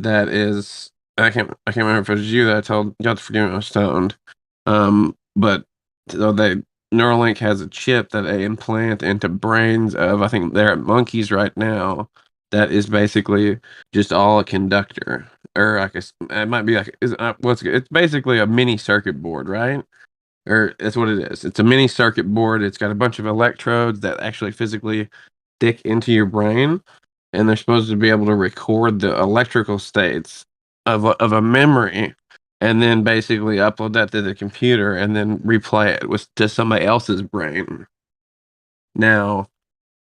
that is I can't remember if it was you that I told you have to forgive me, I was stoned. But so Neuralink has a chip that they implant into brains of, I think they're at monkeys right now, that is basically just all a conductor. Or I guess it might be like it's basically a mini circuit board, right? Or that's what it is. It's a mini circuit board. It's got a bunch of electrodes that actually physically stick into your brain, and they're supposed to be able to record the electrical states of a memory, and then basically upload that to the computer and then replay it to somebody else's brain. Now,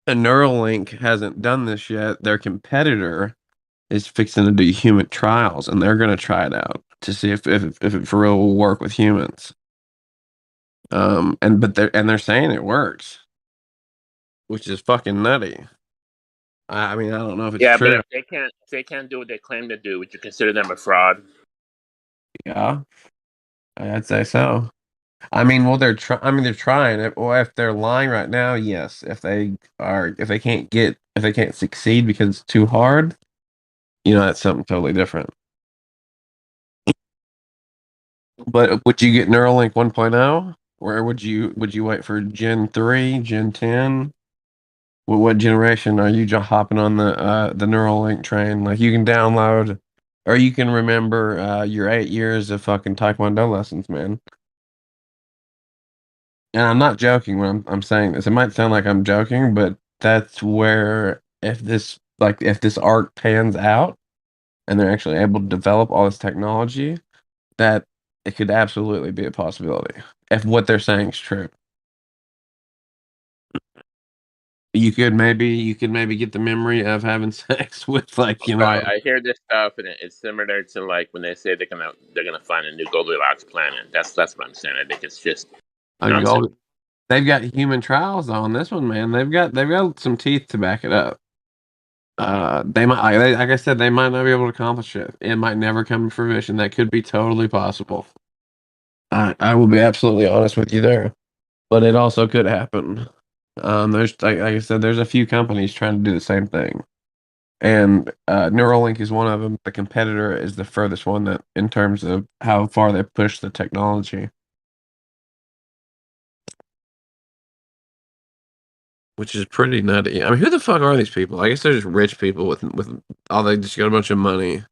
a Neuralink hasn't done this yet. Their competitor is fixing to do human trials, and they're going to try it out to see if it for real will work with humans. They're saying it works, which is fucking nutty. I mean, I don't know if it's But true. if they can't do what they claim to do, would you consider them a fraud? Yeah, I'd say so. I mean, well, they're trying it. Well, if they're lying right now, yes. If they can't succeed because it's too hard, that's something totally different. But would you get Neuralink 1.0, or would you wait for Gen 3, Gen 10? What generation are you hopping on the Neuralink train? Like you can download, or you can remember your 8 years of fucking Taekwondo lessons, man. And I'm not joking when I'm saying this. It might sound like I'm joking, but that's where if this art pans out and they're actually able to develop all this technology, that it could absolutely be a possibility if what they're saying is true. You could maybe get the memory of having sex with I hear this stuff, and it's similar to like when they say they're gonna find a new Goldilocks planet. That's what I'm saying. I think it's just nonsense. They've got human trials on this one, man. They've got some teeth to back it up. They might, like I said, they might not be able to accomplish it. It might never come to fruition. That could be totally possible. I will be absolutely honest with you there, but it also could happen. There's like I said, there's a few companies trying to do the same thing, and Neuralink is one of them. The competitor is the furthest one that, in terms of how far they push the technology, which is pretty nutty. I mean, who the fuck are these people? I guess they're just rich people with they just got a bunch of money,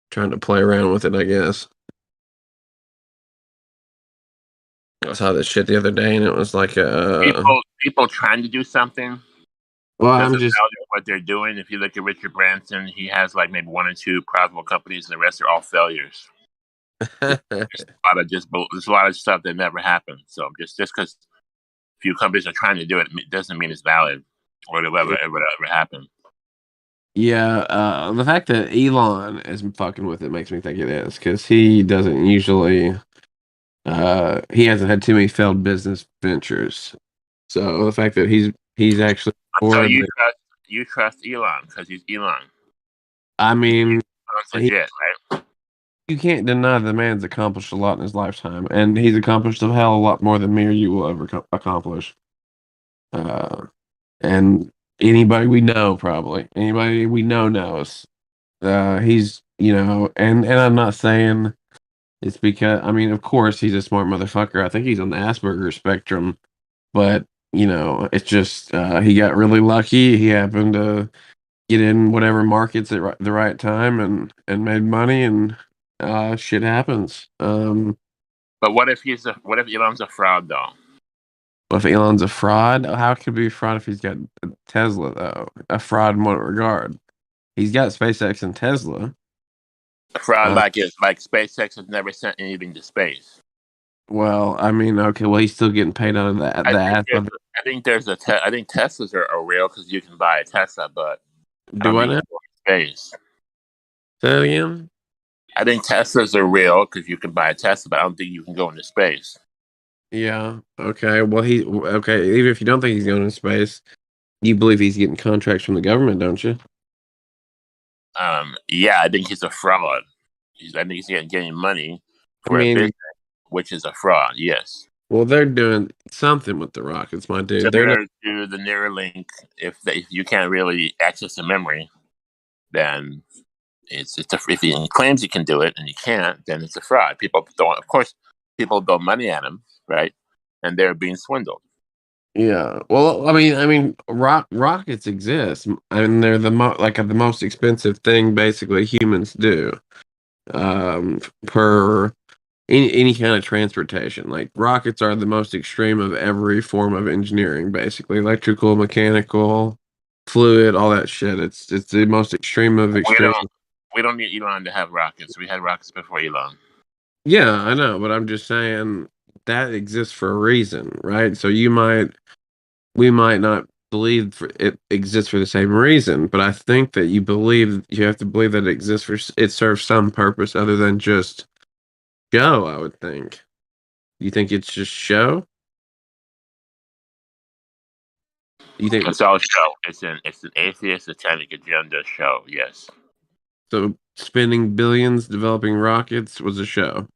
trying to play around with it, I guess. I saw this shit the other day, and it was like people trying to do something. Well, I'm just value what they're doing. If you look at Richard Branson, he has like maybe 1 or 2 profitable companies, and the rest are all failures. There's a lot of stuff that never happened. So just because a few companies are trying to do it doesn't mean it's valid or it'll ever happen. Yeah, the fact that Elon is fucking with it makes me think it is, because he doesn't usually. He hasn't had too many failed business ventures, so the fact that he's actually. So you trust Elon because he's Elon. I mean, that's legit, right? you can't deny the man's accomplished a lot in his lifetime, and he's accomplished a hell of a lot more than me or you will ever accomplish. And anybody we know, probably anybody we know knows. He's, and I'm not saying it's because, I mean, of course he's a smart motherfucker. I think he's on the Asperger spectrum, but it's just he got really lucky. He happened to get in whatever markets at the right time and made money, and shit happens. But what if Elon's a fraud though? If Elon's a fraud, how could he be a fraud if he's got Tesla though? A fraud in what regard? He's got SpaceX and Tesla. A fraud like SpaceX has never sent anything to space. Well, I mean, okay, well he's still getting paid out of that. I think Teslas are real because you can buy a Tesla, but do I know? Space. Say that again? I think Teslas are real because you can buy a Tesla, but I don't think you can go into space. Yeah. Okay. Well, even if you don't think he's going into space, you believe he's getting contracts from the government, don't you? Yeah, I think he's a fraud. I think he's getting money for a business, which is a fraud. Yes. Well, they're doing something with the rockets, my dude. Similar to the Neuralink, if you can't really access the memory, then if he claims he can do it and you can't, then it's a fraud. People throw money at him, right? And they're being swindled. Yeah. Well, I mean, rockets exist. I mean, they're the most expensive thing basically humans do. Per any kind of transportation. Like rockets are the most extreme of every form of engineering, basically electrical, mechanical, fluid, all that shit. It's the most extreme of extreme. We don't need Elon to have rockets. We had rockets before Elon. Yeah, I know, but I'm just saying that exists for a reason, right? So we might not believe it exists for the same reason, but I think that you have to believe that it serves some purpose other than just show, I would think. You think it's just show? You think it's all show? It's an atheist satanic agenda show. Yes. So spending billions developing rockets was a show.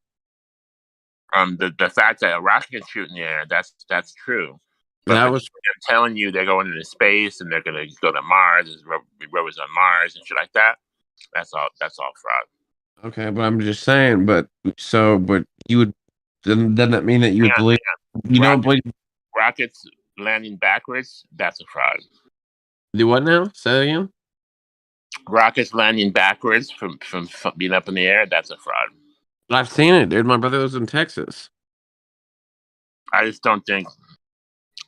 The fact that a rocket can shoot in the air, that's true. But that was they're telling you they're going into space and they're going to go to Mars. There's rovers on Mars and shit like that. That's all fraud. Okay, but I'm just saying. But you would. Doesn't that mean that you would believe? You don't believe rockets landing backwards? That's a fraud. Do what now? Say it again. Rockets landing backwards from being up in the air. That's a fraud. I've seen it, dude. My brother lives in Texas. I just don't think.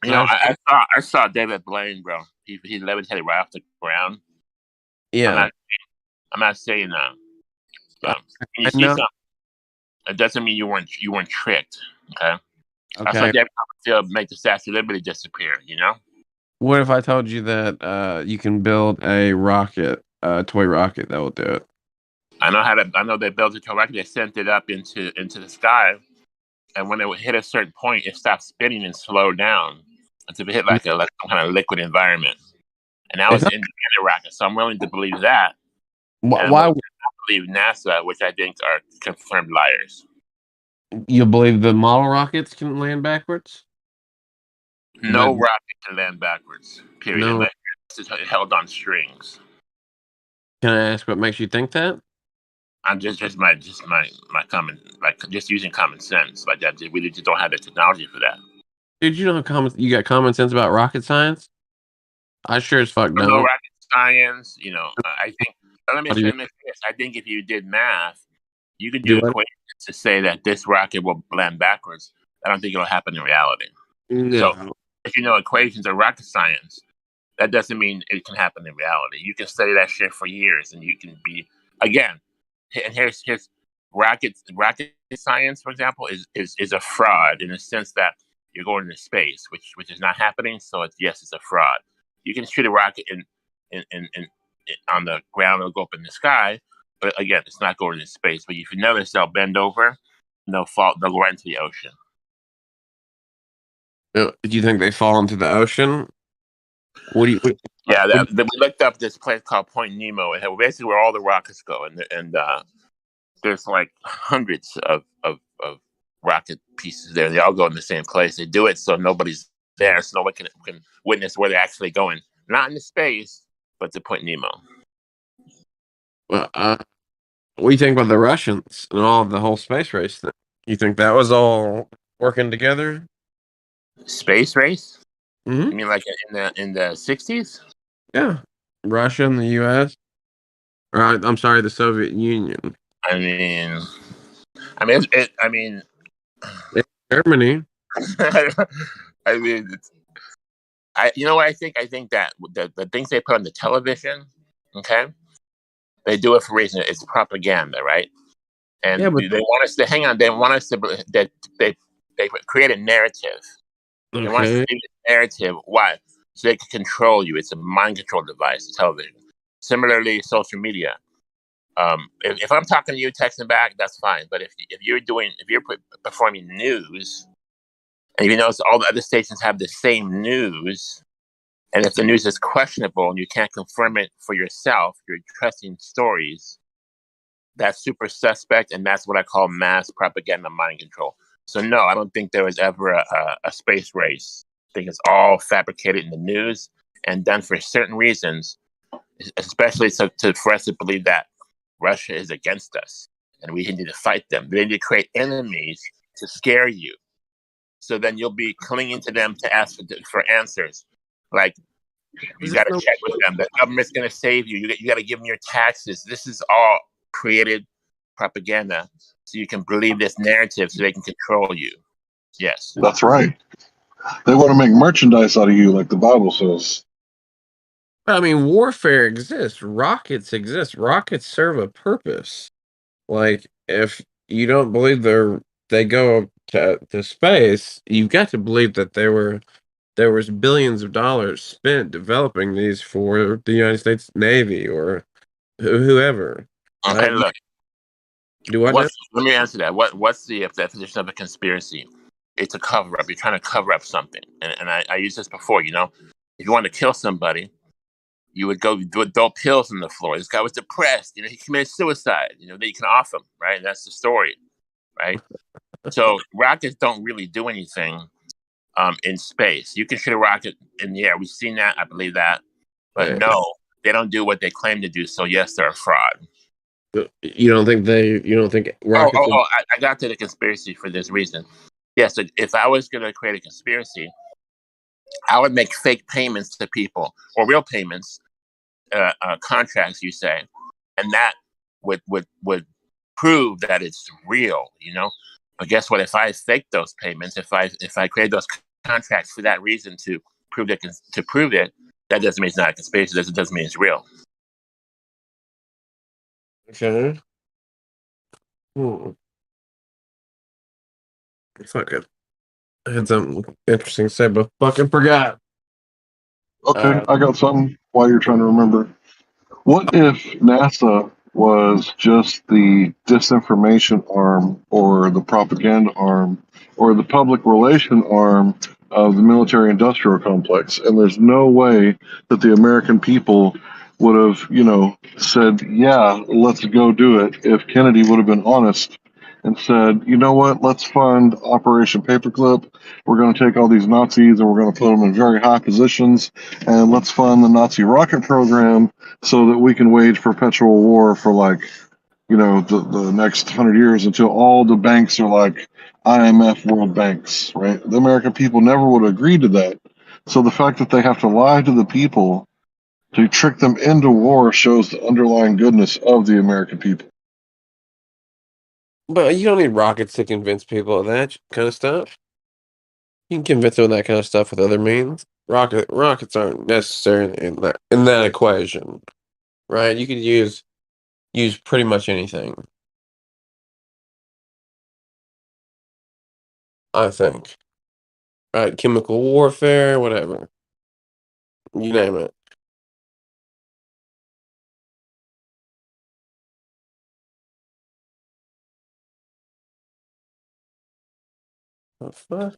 I saw David Blaine, bro. He levitated right off the ground. Yeah. I'm not saying that. You see something, it doesn't mean you weren't tricked. Okay. That's like David Copperfield make the Statue of Liberty disappear. What if I told you that you can build a rocket, a toy rocket that will do it? I know they built a toy rocket. They sent it up into the sky, and when it would hit a certain point, it stopped spinning and slowed down until it hit like some kind of liquid environment. And that was an independent rocket. So I'm willing to believe that. Why would I believe NASA, which I think are confirmed liars? You believe the model rockets can land backwards? No rocket can land backwards. Period. No. Unless it's held on strings. Can I ask what makes you think that? I'm just my common, just using common sense. Like that, we just don't have the technology for that. Dude, you got common sense about rocket science? I sure as fuck don't. No rocket science, I think. Let me say this. I think if you did math, you could do equations to say that this rocket will land backwards. I don't think it'll happen in reality. No. So if you know equations or rocket science, that doesn't mean it can happen in reality. You can study that shit for years, and you can be again. And here's rocket science, for example, is a fraud in the sense that you're going into space, which is not happening. So it's a fraud. You can shoot a rocket in on the ground or go up in the sky, but again, it's not going into space. But if you notice, they'll bend over, and they'll go right into the ocean. Do you think they fall into the ocean? We looked up this place called Point Nemo, and basically where all the rockets go, and there's like hundreds of rocket pieces there. They all go in the same place. They do it so nobody's there, so no one can witness where they're actually going. Not into space, but to Point Nemo. Well, what do you think about the Russians and all the whole space race thing? You think that was all working together? Space race? Mm-hmm. You mean like in the 60s? Yeah, Russia and the U.S. Or I'm sorry, the Soviet Union. I mean, Germany. I mean, you know what I think? I think that the things they put on the television, okay, they do it for a reason. It's propaganda, right? And yeah, but they want us to hang on. They want us to that they create a narrative. They want us to see the narrative. Why? So they can control you. It's a mind control device, the television. Similarly, social media. If I'm talking to you, texting back, that's fine. But if you're performing news, and you notice all the other stations have the same news, and if the news is questionable and you can't confirm it for yourself, you're trusting stories, that's super suspect, and that's what I call mass propaganda mind control. So no, I don't think there was ever a space race. I think it's all fabricated in the news and done for certain reasons, especially for us to believe that Russia is against us and we need to fight them. They need to create enemies to scare you. So then you'll be clinging to them to ask for answers. Like, you got to check with them. The government's going to save you. You got to give them your taxes. This is all created propaganda so you can believe this narrative so they can control you. Yes. That's right. They want to make merchandise out of you, like the Bible says. I mean, warfare exists. Rockets exist. Rockets serve a purpose. Like, if you don't believe they go to space, you've got to believe that there was billions of dollars spent developing these for the United States Navy or whoever. Okay, look. Let me answer that. What's the definition of a conspiracy? It's a cover up. You're trying to cover up something. And I used this before, you know. If you want to kill somebody, you would go throw pills on the floor. This guy was depressed. You know, he committed suicide. You know, then you can off him, right? That's the story, right? So rockets don't really do anything in space. You can shoot a rocket in the air. We've seen that. I believe that. But no, they don't do what they claim to do. So yes, they're a fraud. You don't think rockets? I got to the conspiracy for this reason. Yes, if I was going to create a conspiracy, I would make fake payments to people or real payments, contracts, you say, and that would prove that it's real, you know. But guess what? If I fake those payments, if I create those contracts for that reason to prove it, that doesn't mean it's not a conspiracy. That doesn't mean it's real. Okay. Fuck it. I had something interesting to say, but fucking forgot. Okay, I got something while you're trying to remember. What if NASA was just the disinformation arm or the propaganda arm or the public relation arm of the military industrial complex? And there's no way that the American people would have, said, yeah, let's go do it if Kennedy would have been honest and said, you know what, let's fund Operation Paperclip. We're going to take all these Nazis and we're going to put them in very high positions, and let's fund the Nazi rocket program so that we can wage perpetual war for the next 100 years until all the banks are like IMF World Banks, right? The American people never would have agreed to that. So the fact that they have to lie to the people to trick them into war shows the underlying goodness of the American people. But you don't need rockets to convince people of that kind of stuff. You can convince them of that kind of stuff with other means. Rockets aren't necessary in that equation, right? You could use pretty much anything, I think. Right? Chemical warfare, whatever. You name it. What the fuck?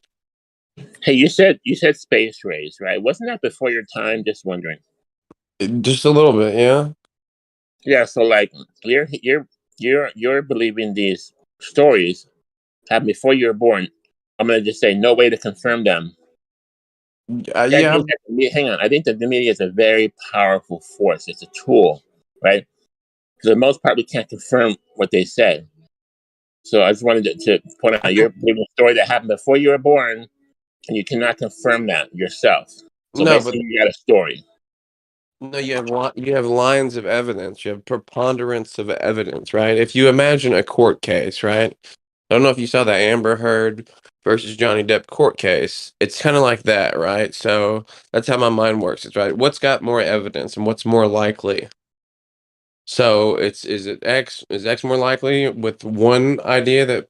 Hey, you said space race, right? Wasn't that before your time? Just wondering. Just a little bit, yeah. Yeah, so like you're you're believing these stories happened before you were born. I'm gonna just say no way to confirm them. I think hang on. I think that the media is a very powerful force. It's a tool, right? For the most part, we can't confirm what they say. So I just wanted to point out you're believing a story that happened before you were born, and you cannot confirm that yourself. So No, basically, you got a story. No, you have lines of evidence. You have preponderance of evidence, right? If you imagine a court case, right? I don't know if you saw that Amber Heard versus Johnny Depp court case. It's kind of like that, right? So that's how my mind works. It's right. What's got more evidence and what's more likely? So is it X? Is X more likely with one idea that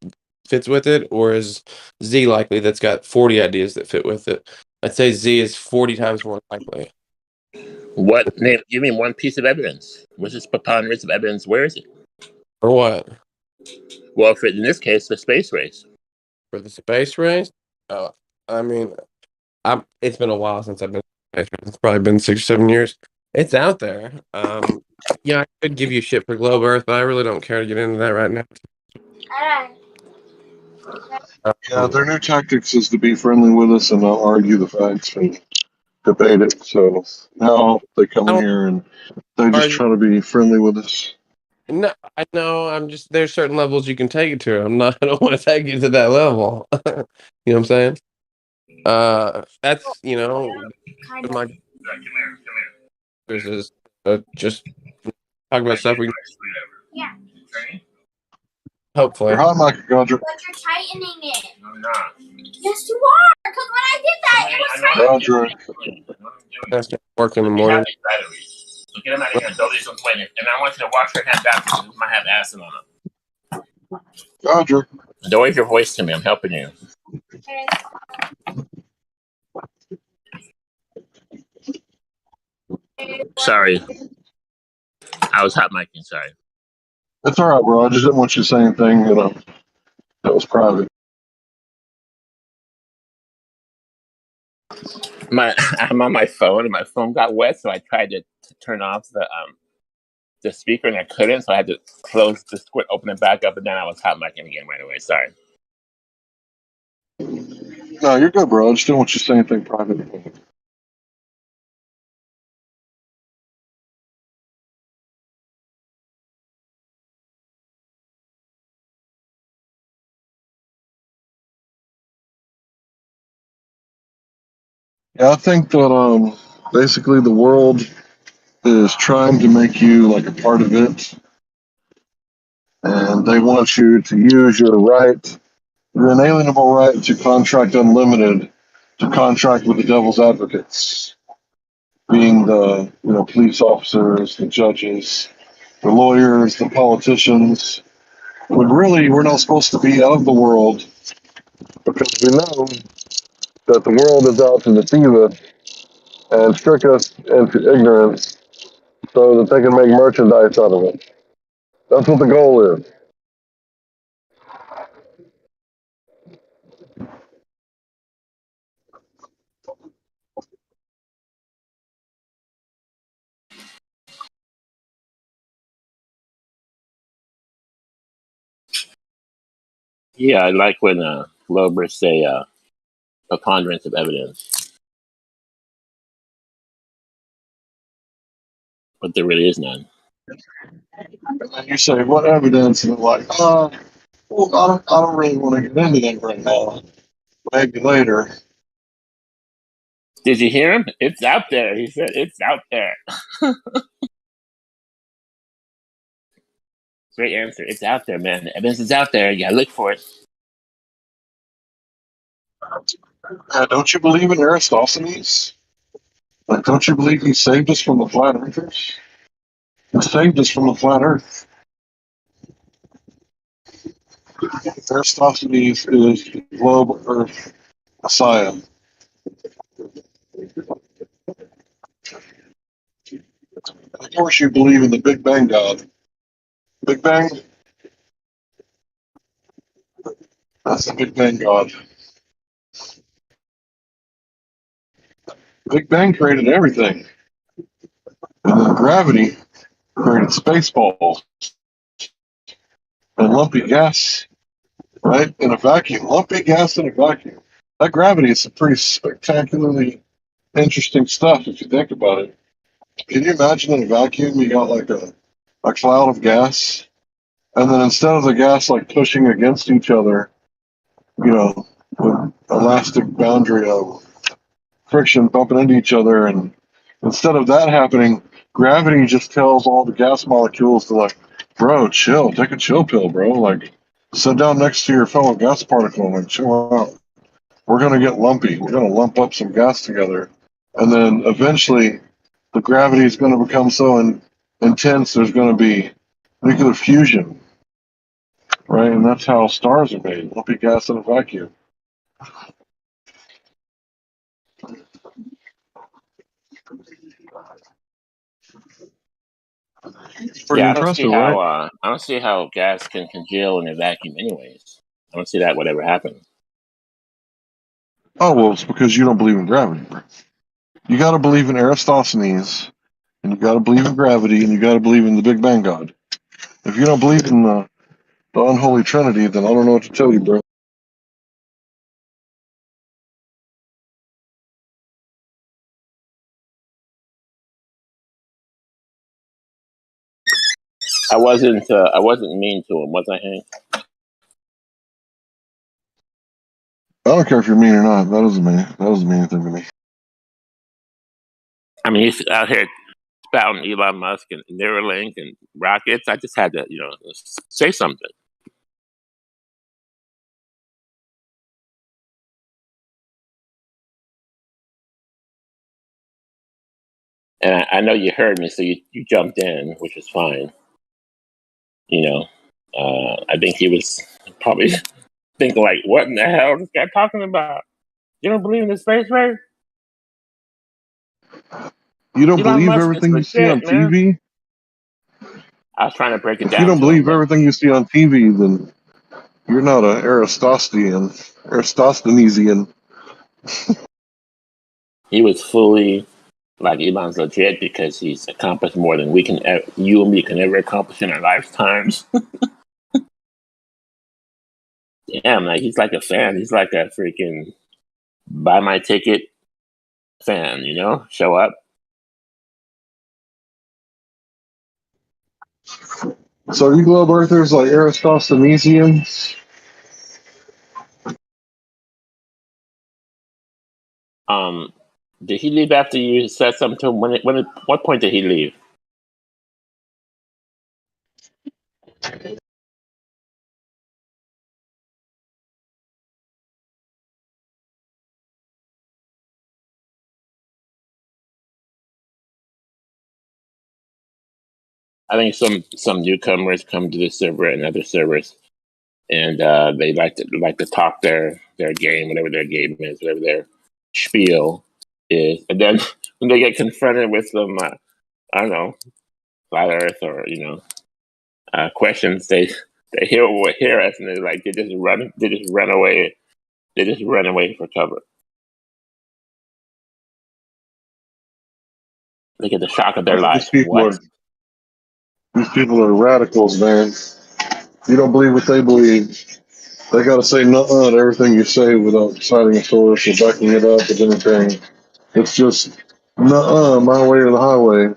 fits with it, or is Z likely that's got 40 ideas that fit with it? I'd say Z is 40 times more likely. What name? You mean one piece of evidence? What's this preponderance of evidence? Where is it? For what? Well, in this case, the space race. For the space race? Oh, I mean, it's been a while since I've been. It's probably been 6 or 7 years. It's out there. Yeah, I could give you shit for Globe Earth, but I really don't care to get into that right now. Yeah, their new tactics is to be friendly with us and not argue the facts and debate it. So now they come in here and they just try to be friendly with us. No, I know. I'm just there's certain levels you can take it to. I'm not. I don't want to take you to that level. You know what I'm saying? That's my. There's this just talk about stuff we. Yeah. Hopefully. You're hot, Mike Godric. But you're tightening it. I'm not. Yes, you are. Because when I did that, it was tightening. That's gonna work in the morning. So get them out of here and throw these away. And I want you to wash your hands after. You might have acid on them. Godric. Don't raise your voice to me. I'm helping you. Sorry. I was hot micing. Sorry. That's all right, bro. I just didn't want you to say anything, that was private. I'm on my phone, and my phone got wet, so I tried to turn off the speaker, and I couldn't, so I had to close the squid, open it back up, and then I was hot micing again right away. Sorry. No, you're good, bro. I just didn't want you to say anything private. Yeah, I think that basically the world is trying to make you like a part of it, and they want you to use your right, your inalienable right to contract unlimited, to contract with the devil's advocates, being the police officers, the judges, the lawyers, the politicians. When really we're not supposed to be of the world, because we know that the world is out to deceive us and trick us into ignorance so that they can make merchandise out of it. That's what the goal is. Yeah, I like when Lobers say preponderance of evidence. But there really is none. And you say, what evidence? And they're like, well, I don't really want to get into that right now. Maybe later. Did you hear him? It's out there. He said it's out there. Great answer. It's out there, man. The evidence is out there. You gotta look for it. Don't you believe in Aristophanes? Like, don't you believe he saved us from the flat earthers? He saved us from the flat earth. Aristophanes is the globe earth Messiah. Of course, you believe in the Big Bang God. Big Bang? That's the Big Bang God. Big Bang created everything. And then gravity created Spaceballs. lumpy gas, right? In a vacuum, lumpy gas in a vacuum. That gravity is some pretty spectacularly interesting stuff if you think about it. Can you imagine in a vacuum you got like a cloud of gas, and then instead of the gas like pushing against each other, you know, with elastic boundary of friction bumping into each other, and instead of that happening, gravity just tells all the gas molecules to like, bro, chill, take a chill pill, bro. Like, sit down next to your fellow gas particle and chill out. We're gonna get lumpy. We're gonna lump up some gas together, and then eventually, the gravity is gonna become so intense. There's gonna be nuclear fusion, right? And that's how stars are made: lumpy gas in a vacuum. Pretty Yeah, impressive, right? I don't see how gas can congeal in a vacuum, anyways. I don't see that would ever happen. Oh, well, it's because you don't believe in gravity, bro. You got to believe in Eratosthenes, and you got to believe in gravity, and you got to believe in the Big Bang God. If you don't believe in the unholy trinity, then I don't know what to tell you, bro. I wasn't mean to him, was I, Hank? I don't care if you're mean or not. That doesn't mean anything to me. I mean, he's out here spouting Elon Musk and Neuralink and rockets. I just had to, say something. And I know you heard me, so you jumped in, which is fine. I think he was probably thinking like, what in the hell is this guy talking about? You don't believe in the space race? You don't Elon believe Musk is everything you see on legit, man. TV? I was trying to break it If you down don't to him, believe but everything you see on TV, then you're not an Aristotelian. he was fully like Elon's legit because he's accomplished more than you and me can ever accomplish in our lifetimes. Damn, like he's like a fan. He's like a freaking buy my ticket fan, show up. So are you globe earthers like Aristotelians? Did he leave after you said something to him? What point did he leave? I think some newcomers come to the server and other servers, and they like to talk their game, whatever their game is, whatever their spiel is, and then when they get confronted with some, I don't know, flat Earth or questions, they hear us, and they just run away for cover. They get the shock of their life. What? These people are radicals, man. You don't believe what they believe. They got to say nuh-uh to everything you say without citing a source or backing it up with anything. It's just nuh-uh, my way or the highway.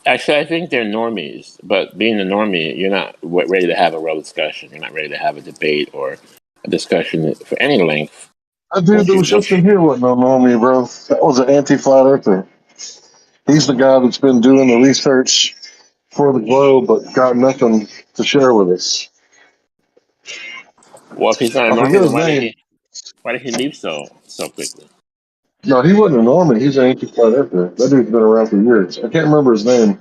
Actually, I think they're normies, but being a normie, you're not ready to have a real discussion. You're not ready to have a debate or a discussion for any length. That dude that was just in here wasn't no normie, bro. That was an anti-flat earther. He's the guy that's been doing the research for the globe, but got nothing to share with us. Well, if he's not a I forget normie, then his name. why did he leave so quickly? No, he wasn't a normie. He's an anti-flat earther. That dude's been around for years. I can't remember his name,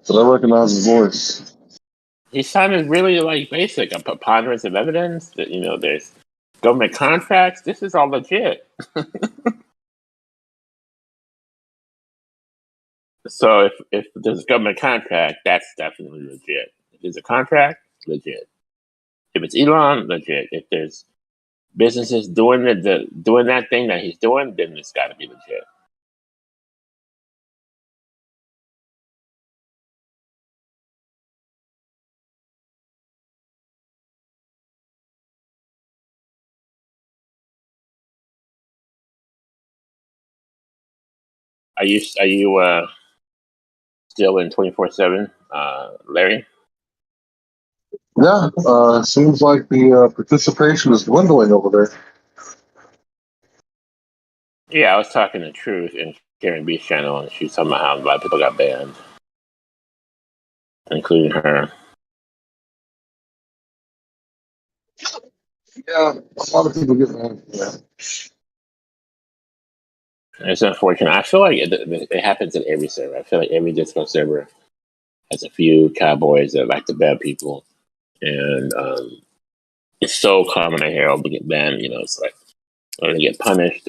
but I recognize his voice. He sounded really basic, a preponderance of evidence that there's government contracts. This is all legit. So if there's a government contract, that's definitely legit. If there's a contract, legit. If it's Elon, legit. If there's businesses doing doing that thing that he's doing, then it's got to be legit. Are you still in 24/7, Larry? Yeah, seems like the participation is dwindling over there. Yeah, I was talking the truth in Karen B's channel, and she was talking about how a lot of people got banned, including her. Yeah, a lot of people get mad. Yeah. It's unfortunate. I feel like it happens in every server. I feel like every Discord server has a few cowboys that like to ban people, and it's so common I hear, "Oh, we get banned." You know, it's like or they get punished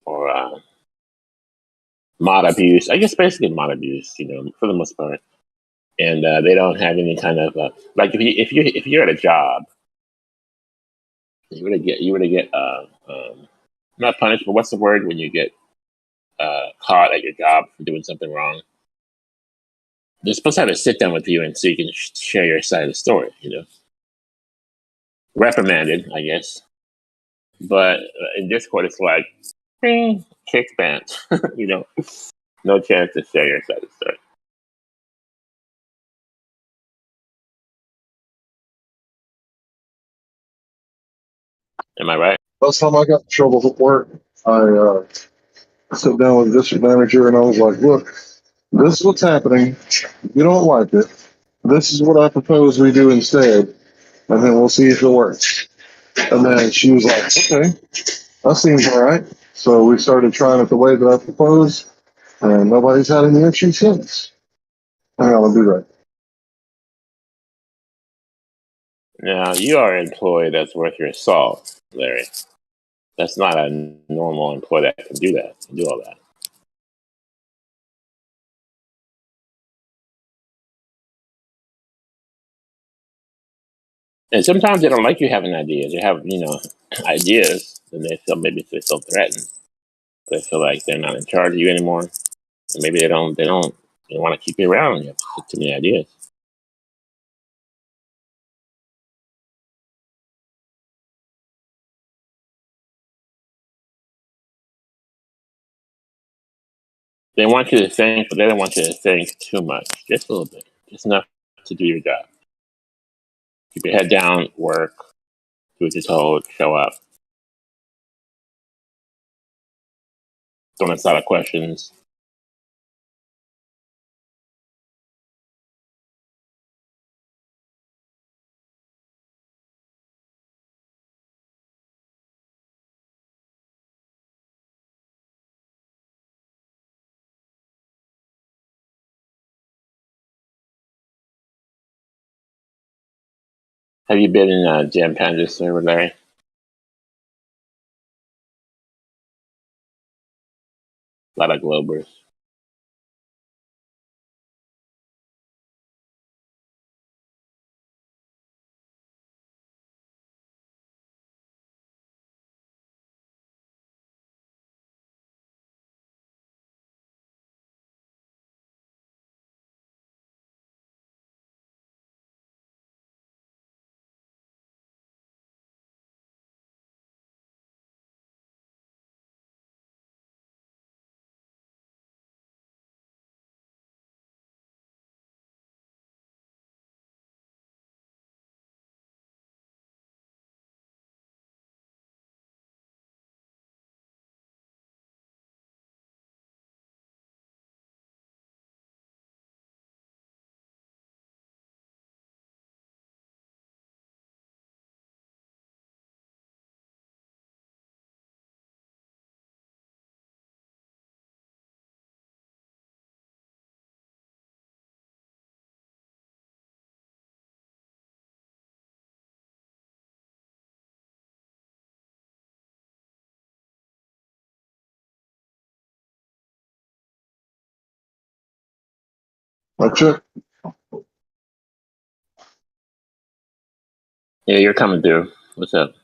or mod abuse. I guess basically mod abuse. You know, for the most part, and they don't have any kind of like if you're at a job, you were to get not punished, but what's the word when you get caught at your job for doing something wrong? They're supposed to have a sit down with you and so you can share your side of the story. You know, reprimanded, I guess. But in Discord, it's like, kick banned. You know, no chance to share your side of the story. Am I right? Last time I got in trouble at work, I sat down with the district manager and I was like, look, this is what's happening. You don't like it. This is what I propose we do instead. And then we'll see if it works. And then she was like, okay, that seems all right. So we started trying it the way that I proposed, and nobody's had any issues since. Hang on, I'll do that. Now, you are an employee that's worth your salt, Larry. That's not a normal employee that can do that, do all that. And sometimes they don't like you having ideas. You have, you know, ideas, and they feel maybe they feel threatened. They feel like they're not in charge of you anymore, and maybe they don't want to keep you around. You have too many ideas. They want you to think, but they don't want you to think too much. Just a little bit, just enough to do your job. Keep your head down, work, do what you're told, show up. Don't ask a lot of questions. Have you been in Jam Panda's server, Larry? A lot of Globers. That's it. Yeah, you're coming through. What's up?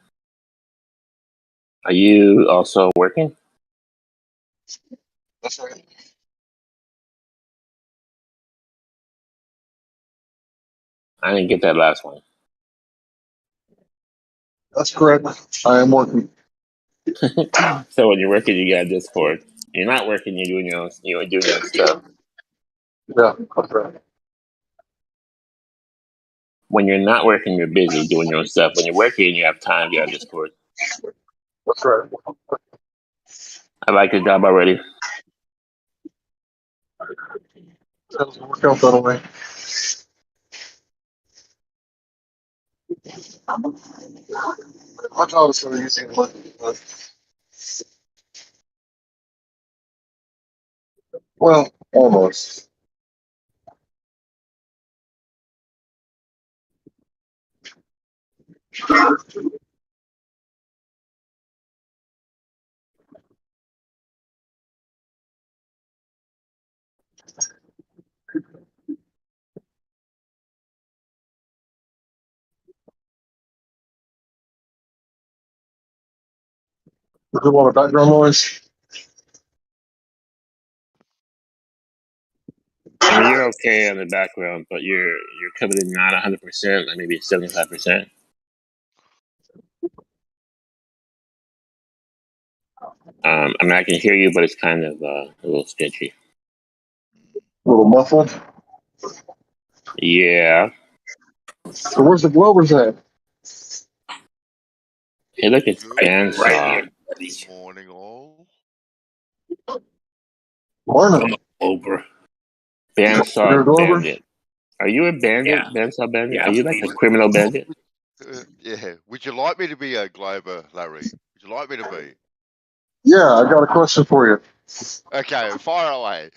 Are you also working? That's right. I didn't get that last one. That's correct. I am working. So when you're working, you got Discord. You're not working. You're doing your own. You're doing your own stuff. Yeah, that's right. When you're not working, you're busy doing your own stuff. When you're working, you have time. You have Discord. That's right. I like your job already. Doesn't work out that way. My job is very easy. Well, almost. There's a lot of background noise. I mean, you're okay on the background, but you're coming in not 100%, like maybe 75%. I mean, I can hear you, but it's kind of a little sketchy. A little muffled. Yeah. So where's the Globers at? Hey, look, it's bandsaw. Right here. Morning, all. Morning. Over. Bandsaw bandit. Are you a bandit? Yeah. Bandsaw bandit? Yeah. Are you like a criminal bandit? Yeah. Would you like me to be a Glober, Larry? Would you like me to be? Yeah, I got a question for you. Okay, fire away.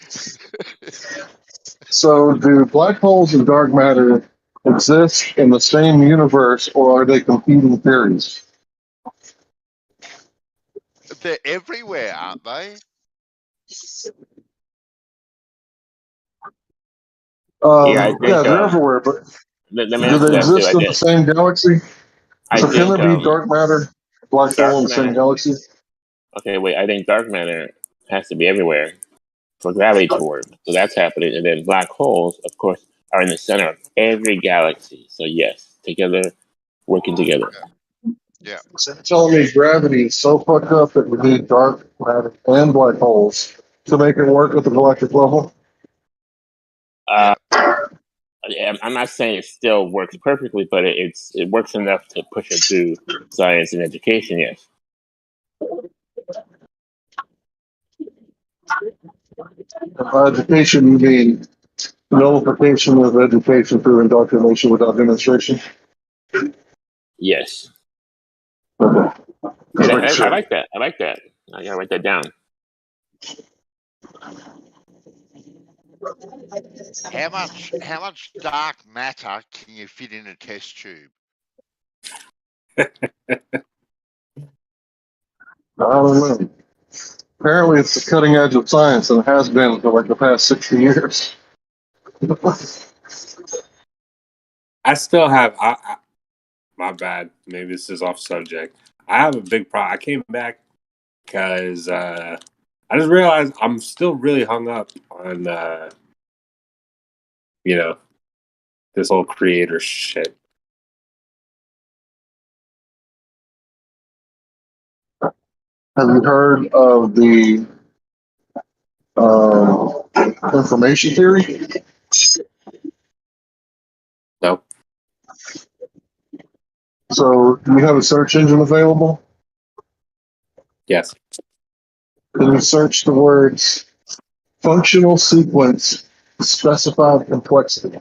So, do black holes and dark matter exist in the same universe, or are they competing theories? They're everywhere, aren't they? Yeah, they're everywhere, but let me do answer they that too. exist in the same galaxy? So can there be dark matter, black hole in the same galaxy? Okay, wait. I think dark matter has to be everywhere for gravity to work. So that's happening. And then black holes, of course, are in the center of every galaxy. So yes, together, working together. Yeah. So you're telling me gravity is so fucked up that we need dark matter and black holes to make it work at the galactic level? I'm not saying it still works perfectly, but it works enough to push it through science and education. Yes. By education, you mean nullification of education through indoctrination without demonstration? Yes. Okay. I like that. I like that. I gotta write that down. How much dark matter can you fit in a test tube? I don't know. Apparently, it's the cutting edge of science, and it has been for like the past 60 years. I still have. My bad. Maybe this is off subject. I have a big problem. I came back because I just realized I'm still really hung up on this whole creator shit. Have you heard of the information theory? No. So, do you have a search engine available? Yes. Can you search the words functional sequence specified complexity?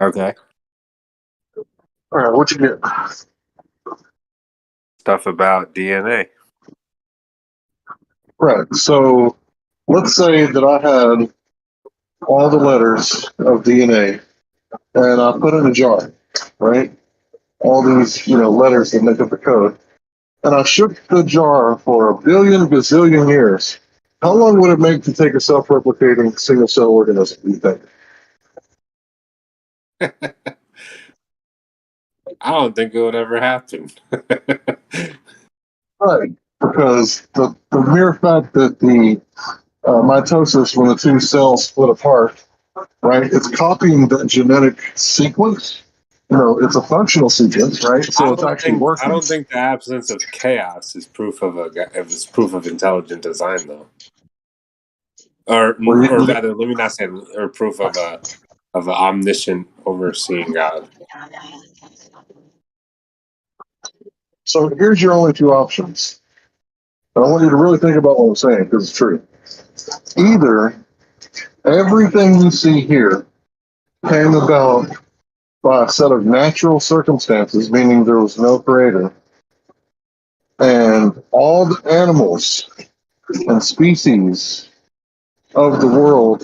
Okay. All right, what you get? Stuff about DNA. Right. So, let's say that I had all the letters of DNA and I put it in a jar, right? All these, letters that make up the code. And I shook the jar for a billion gazillion years. How long would it make to take a self-replicating single-cell organism, do you think? I don't think it would ever happen. Right. because the mere fact that the mitosis, when the two cells split apart, right, it's copying that genetic sequence. It's a functional sequence, right? So it's actually working. I don't think the absence of chaos is proof of proof of intelligent design, though. Or rather, let me not say, or proof of an omniscient, overseeing God. So here's your only two options. I want you to really think about what I'm saying, because it's true. Either everything you see here came about by a set of natural circumstances, meaning there was no creator, and all the animals and species of the world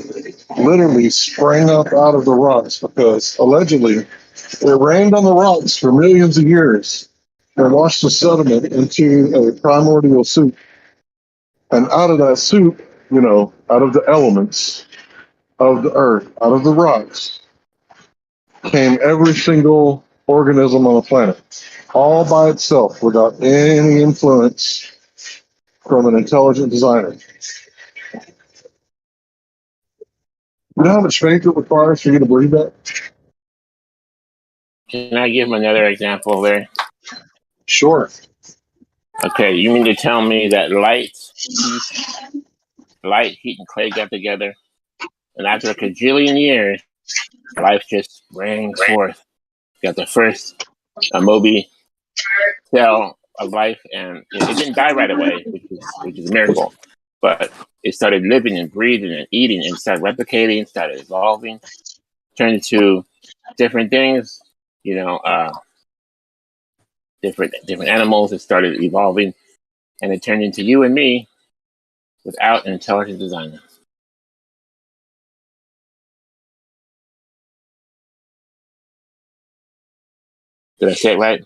literally sprang up out of the rocks because allegedly it rained on the rocks for millions of years and washed the sediment into a primordial soup. And out of that soup, out of the elements of the earth, out of the rocks, came every single organism on the planet, all by itself, without any influence from an intelligent designer. You know how much faith it requires for you to believe that? Can I give him another example there? Sure. Okay, you mean to tell me that light, heat, and clay got together, and after a cajillion years, life just sprang forth. Got the first Moby cell of life, and it didn't die right away, which is a miracle. But it started living and breathing and eating, and started replicating, started evolving, turned into different things. Different animals. It started evolving, and it turned into you and me without an intelligent designer. Did I say it right?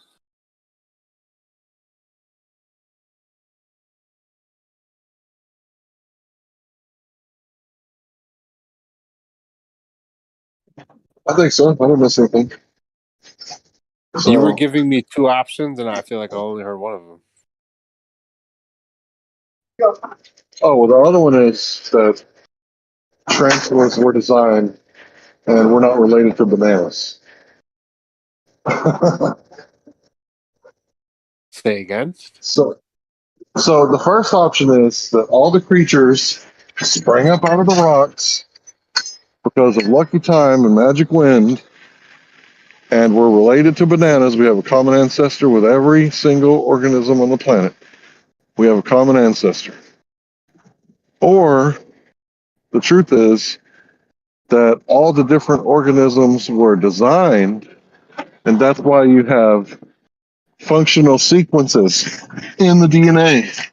I think so. I don't miss anything. You were giving me two options, and I feel like I only heard one of them. Oh, well, the other one is that transformers were designed and we're not related to bananas. Say again? So the first option is that all the creatures sprang up out of the rocks because of lucky time and magic wind, and we're related to bananas. We have a common ancestor with every single organism on the planet. We have a common ancestor. Or the truth is that all the different organisms were designed, and that's why you have functional sequences in the DNA.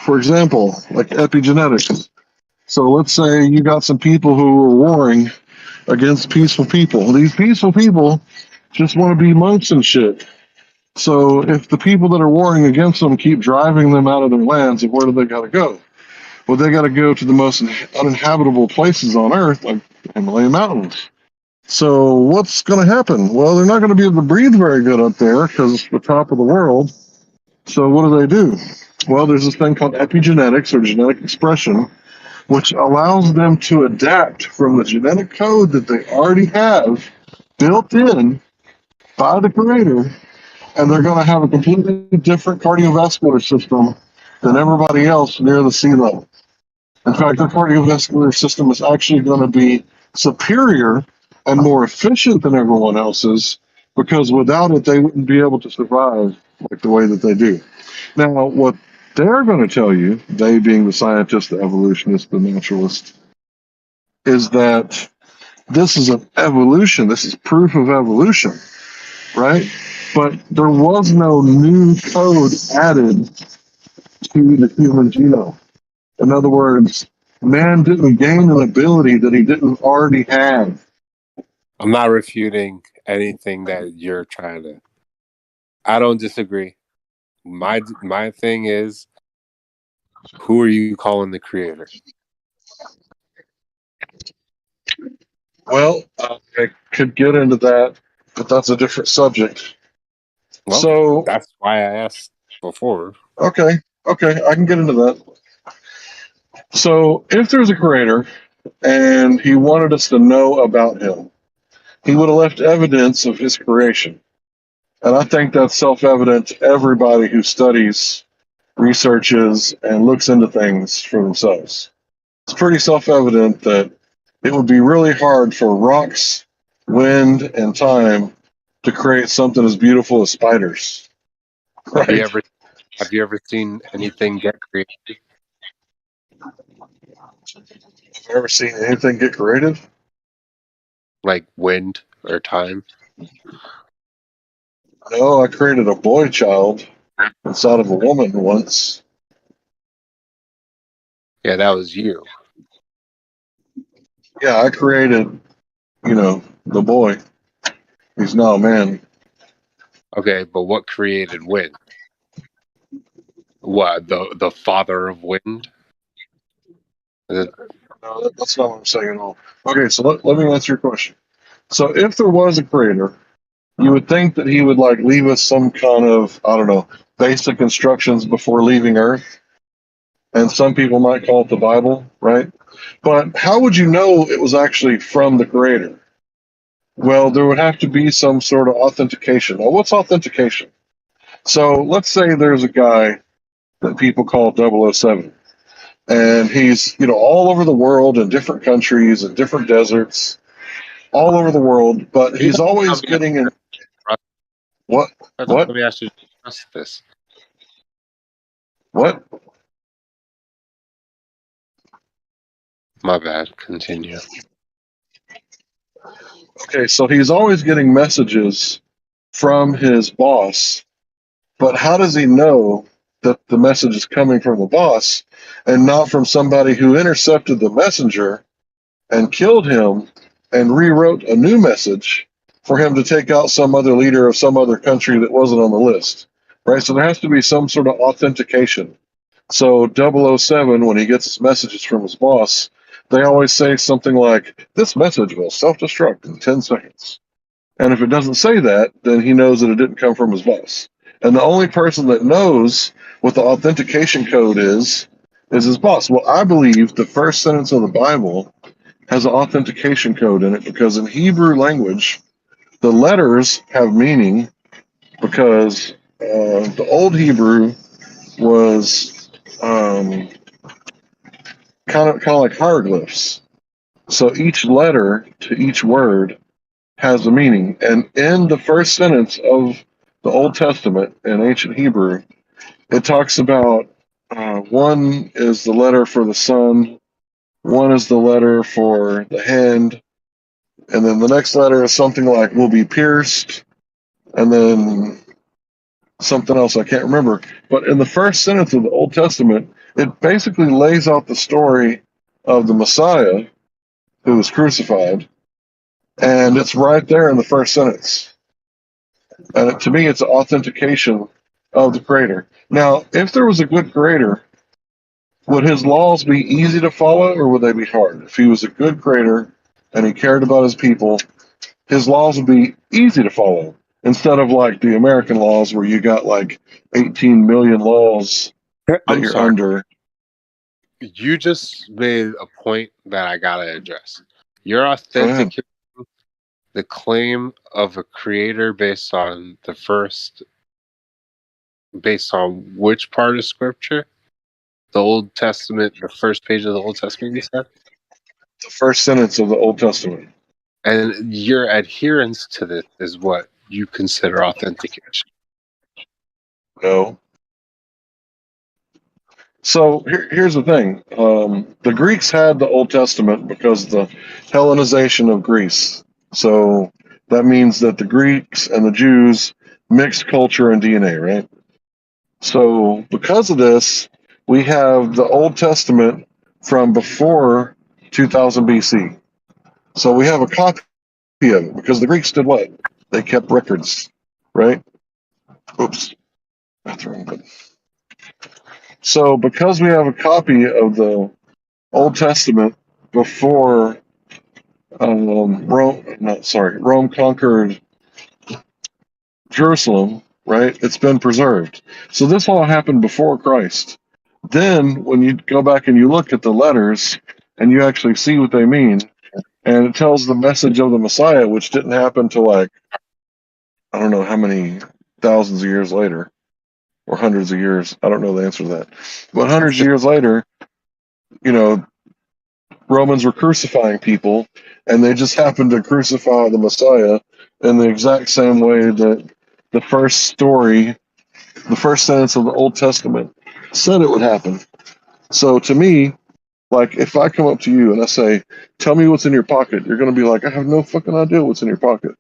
For example, like epigenetics. So let's say you got some people who are warring against peaceful people. These peaceful people just want to be monks and shit. So if the people that are warring against them keep driving them out of their lands, where do they got to go? Well, they got to go to the most uninhabitable places on Earth, like Himalayan mountains. So what's going to happen? Well, they're not going to be able to breathe very good up there because it's the top of the world. So what do? Well, there's this thing called epigenetics, or genetic expression, which allows them to adapt from the genetic code that they already have built in by the creator, and they're going to have a completely different cardiovascular system than everybody else near the sea level. In fact, their cardiovascular system is actually going to be superior and more efficient than everyone else's, because without it, they wouldn't be able to survive like the way that they do. Now, what they're going to tell you, they being the scientist, the evolutionist, the naturalist, is that this is an evolution. This is proof of evolution, right? But there was no new code added to the human genome. In other words, man didn't gain an ability that he didn't already have. I'm not refuting anything that you're trying to. I don't disagree. My thing is, who are you calling the creator? Well, I could get into that, but that's a different subject. Well, So that's why I asked before. Okay. Okay, I can get into that. So, if there's a creator and he wanted us to know about him, he would have left evidence of his creation. And I think that's self-evident to everybody who studies, researches, and looks into things for themselves. It's pretty self-evident that it would be really hard for rocks, wind, and time to create something as beautiful as spiders. Have you ever seen anything get created? Have you ever seen anything get created? Like wind or time? No, I created a boy child inside of a woman once. Yeah, that was you. Yeah, I created, the boy. He's now a man. Okay, but what created wind? What, the father of wind? No, that's not what I'm saying at all. Okay, so let me answer your question. So if there was a creator, you would think that he would leave us some kind of, I don't know, basic instructions before leaving Earth. And some people might call it the Bible, right? But how would you know it was actually from the creator? Well, there would have to be some sort of authentication. Now, what's authentication? So let's say there's a guy that people call 007. And he's, all over the world in different countries and different deserts, all over the world, but he's always getting in. What? Let me ask you to trust this. What? My bad. Continue. Okay, so he's always getting messages from his boss, but how does he know that the message is coming from the boss and not from somebody who intercepted the messenger and killed him and rewrote a new message for him to take out some other leader of some other country that wasn't on the list, right? So there has to be some sort of authentication. So 007, when he gets his messages from his boss, they always say something like, this message will self-destruct in 10 seconds. And if it doesn't say that, then he knows that it didn't come from his boss. And the only person that knows what the authentication code is his boss. Well, I believe the first sentence of the Bible has an authentication code in it because in Hebrew language, the letters have meaning because the old Hebrew was kind of like hieroglyphs. So each letter to each word has a meaning. And in the first sentence of the Old Testament in ancient Hebrew, it talks about one is the letter for the sun, one is the letter for the hand, and then the next letter is something like will be pierced, and then something else I can't remember. But in the first sentence of the Old Testament, it basically lays out the story of the Messiah who was crucified, and it's right there in the first sentence. And to me, it's an authentication of the creator. Now, if there was a good creator, would his laws be easy to follow or would they be hard? If he was a good creator and he cared about his people, his laws would be easy to follow instead of like the American laws where you got like 18 million laws that you're under. You just made a point that I gotta address. You're authenticating the claim of a creator based on which part of scripture? The Old Testament, the first page of the Old Testament, you said? The first sentence of the Old Testament. And your adherence to this is what you consider authentication. No. So here's the thing. The Greeks had the Old Testament because of the Hellenization of Greece. So that means that the Greeks and the Jews mixed culture and DNA, right? So because of this, we have the Old Testament from before 2000 BC. So we have a copy of it because the Greeks did what? They kept records, right? Oops. So because we have a copy of the Old Testament before Rome conquered Jerusalem, right? It's been preserved. So this all happened before Christ. Then when you go back and you look at the letters and you actually see what they mean, and it tells the message of the Messiah, which didn't happen till like, I don't know how many thousands of years later, or hundreds of years. I don't know the answer to that. But hundreds of years later, you know, Romans were crucifying people, and they just happened to crucify the Messiah in the exact same way that the first story, the first sentence of the Old Testament said it would happen. So to me, like if I come up to you and I say, tell me what's in your pocket, you're going to be like, I have no fucking idea what's in your pocket,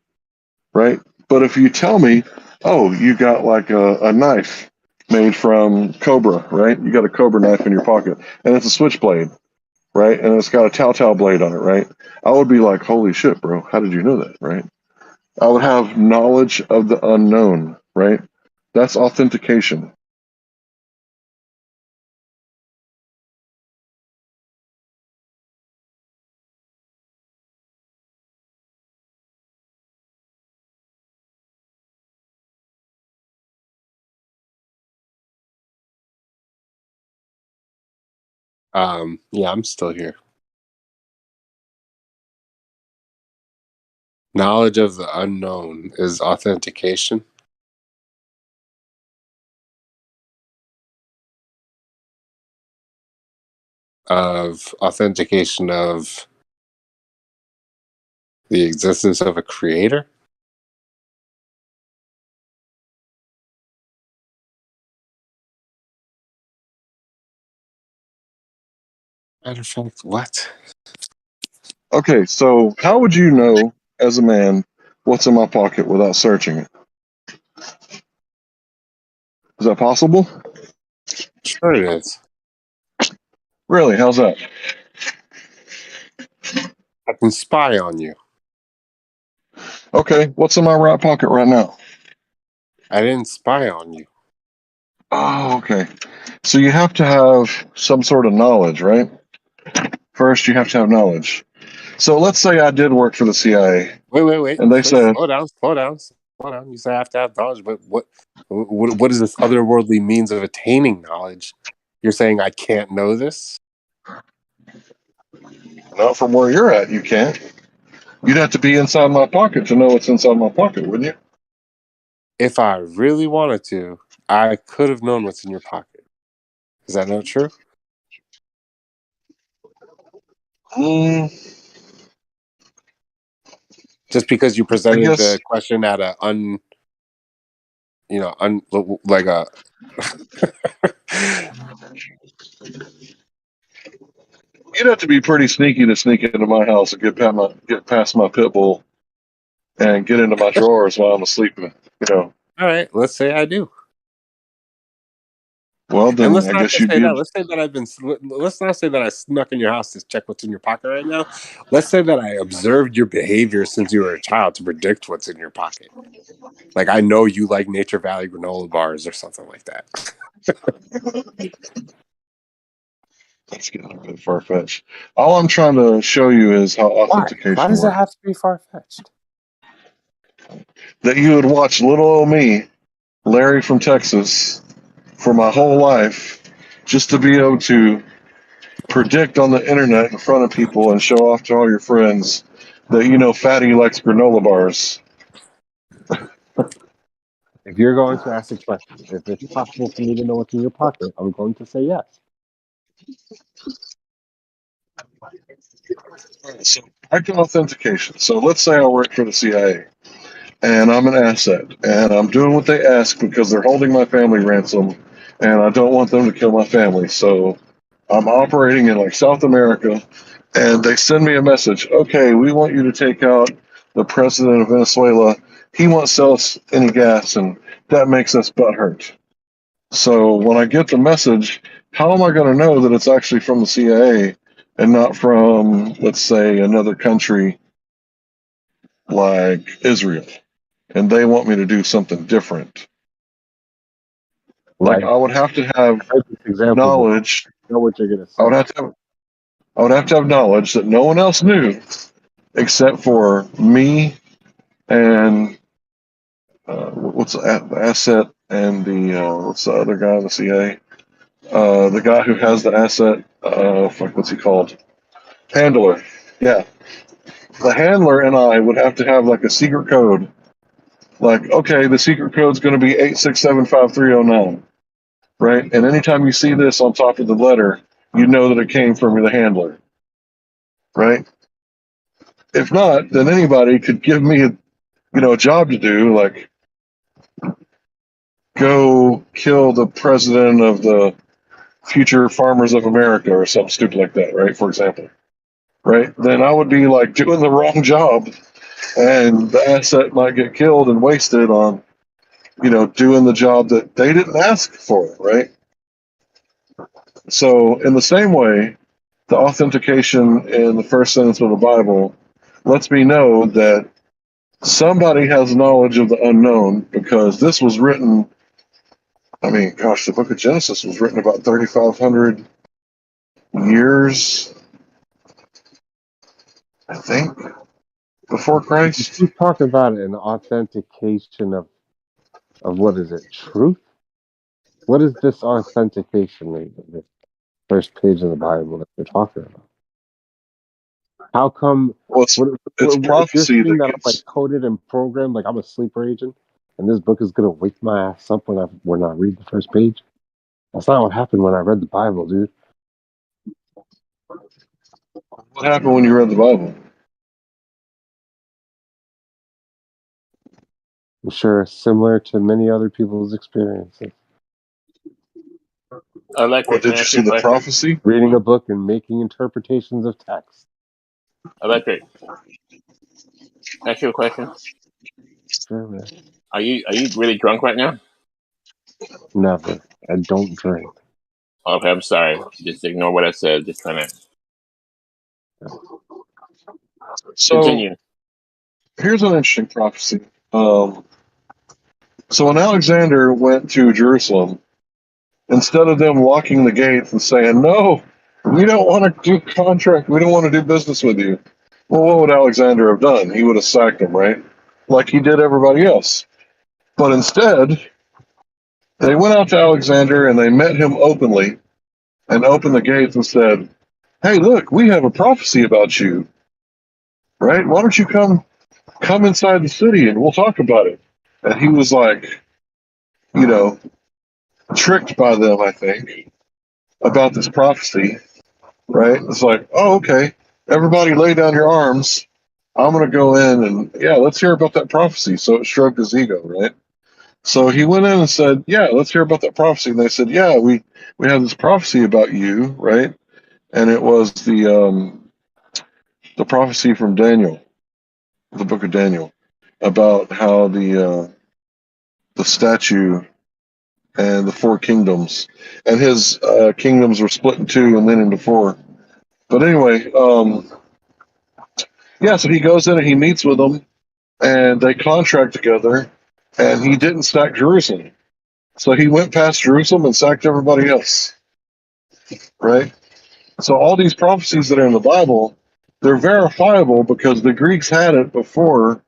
right? But if you tell me, oh, you got like a knife made from cobra, right? You got a cobra knife in your pocket, and it's a switchblade, right? And it's got a telltale blade on it, right? I would be like, holy shit, bro, how did you know that, right? I would have knowledge of the unknown, right? That's authentication. Yeah, I'm still here. Knowledge of the unknown is authentication. Of authentication of the existence of a creator. Matter of fact, what? Okay, so how would you know as a man what's in my pocket without searching it? Is that possible? Sure it is. Really? How's that? I can spy on you. Okay, what's in my right pocket right now? I didn't spy on you. Oh, okay. So you have to have some sort of knowledge, right? First, you have to have knowledge. So let's say I did work for the CIA. Wait. And they said, slow down. You say I have to have knowledge, but what is this otherworldly means of attaining knowledge? You're saying I can't know this? not from where you're at, you can't. You'd have to be inside my pocket to know what's inside my pocket, wouldn't you? If I really wanted to, I could have known what's in your pocket. Is that not true? Just because you presented the question at a like a You'd have to be pretty sneaky to sneak into my house and get past my pit bull and get into my drawers while I'm asleep. You know. All right, let's say I do. Well, then I guess you'd be. Let's not say that I snuck in your house to check what's in your pocket right now. Let's say that I observed your behavior since you were a child to predict what's in your pocket. Like I know you like Nature Valley granola bars or something like that. That's getting a bit far fetched. All I'm trying to show you is how authentication Why does it works. have to be far fetched? That you would watch little old me, Larry from Texas, for my whole life, just to be able to predict on the internet in front of people and show off to all your friends that Fatty likes granola bars. If you're going to ask a question, if it's possible for me to know what's in your pocket, I'm going to say yes. So back to authentication. So let's say I work for the CIA and I'm an asset and I'm doing what they ask because they're holding my family ransom and I don't want them to kill my family. So I'm operating in like South America and they send me a message. Okay, we want you to take out the president of Venezuela. He won't sell us any gas and that makes us butthurt. So when I get the message, how am I going to know that it's actually from the CIA and not from, let's say, another country like Israel? And they want me to do something different. Like I would have to have knowledge. Know what you're going to say. I would have to have knowledge that no one else knew except for me and what's the asset and the what's the other guy in the CIA? The guy who has the asset. What's he called? Handler. Yeah, the handler and I would have to have like a secret code. Like, okay, the secret code's going to be 8675309, right? And anytime you see this on top of the letter, you know that it came from the handler, right? If not, then anybody could give me a job to do, like go kill the president of the Future Farmers of America or something stupid like that, right? For example, right? Then I would be like doing the wrong job, and the asset might get killed and wasted on, doing the job that they didn't ask for, right? So in the same way, the authentication in the first sentence of the Bible lets me know that somebody has knowledge of the unknown, because this was written, the book of Genesis was written about 3,500 years, I think, before Christ. You talk about an authentication of what is it, truth? What is this authentication in the first page of the Bible that they're talking about? How come? Well, it's prophecy that I'm like coded and programmed, like I'm a sleeper agent, and this book is gonna wake my ass up when I read the first page? That's not what happened when I read the Bible, dude. What happened when you read the Bible? I'm sure similar to many other people's experiences. Did you see the prophecy? Reading a book and making interpretations of text. Electric. Ask you a question. Sure, man. Are you really drunk right now? Never. I don't drink. Okay, I'm sorry. Just ignore what I said. Just kind of continue. Here's an interesting prophecy. So when Alexander went to Jerusalem, instead of them locking the gates and saying, "No, we don't want to do contract. We don't want to do business with you," well, what would Alexander have done? He would have sacked them, right? Like he did everybody else. But instead, they went out to Alexander and they met him openly and opened the gates and said, "Hey, look, we have a prophecy about you, right? Why don't you come inside the city and we'll talk about it?" And he was like, tricked by them, I think, about this prophecy, right? It's like, oh, okay, everybody lay down your arms. I'm going to go in and, let's hear about that prophecy. So it stroked his ego, right? So he went in and said, let's hear about that prophecy. And they said, we have this prophecy about you, right? And it was the prophecy from Daniel, the book of Daniel, about how the statue and the four kingdoms, and his kingdoms were split in two and then into four. But anyway, so he goes in and he meets with them, and they contract together, and he didn't sack Jerusalem. So he went past Jerusalem and sacked everybody else, right? So all these prophecies that are in the Bible, they're verifiable because the Greeks had it before.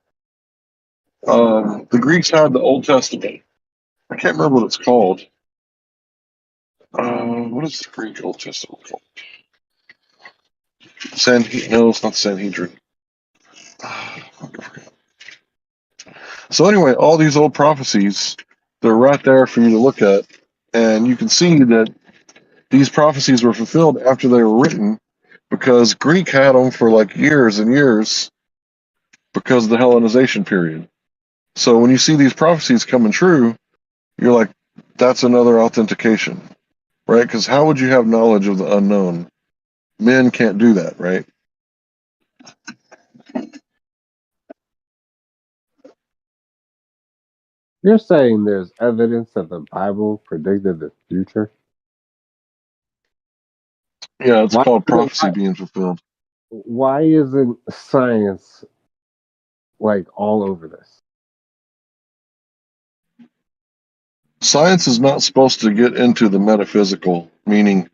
The Greeks had the Old Testament. I can't remember what it's called. What is the Greek Old Testament called? No, it's not Sanhedrin. So anyway, all these old prophecies, they're right there for you to look at, and you can see that these prophecies were fulfilled after they were written, because Greek had them for like years and years because of the Hellenization period. So when you see these prophecies coming true, you're like, that's another authentication, right? Because how would you have knowledge of the unknown? Men can't do that, right? You're saying there's evidence that the Bible predicted the future? Yeah, it's called prophecy being fulfilled. Why isn't science like all over this? Science is not supposed to get into the metaphysical, meaning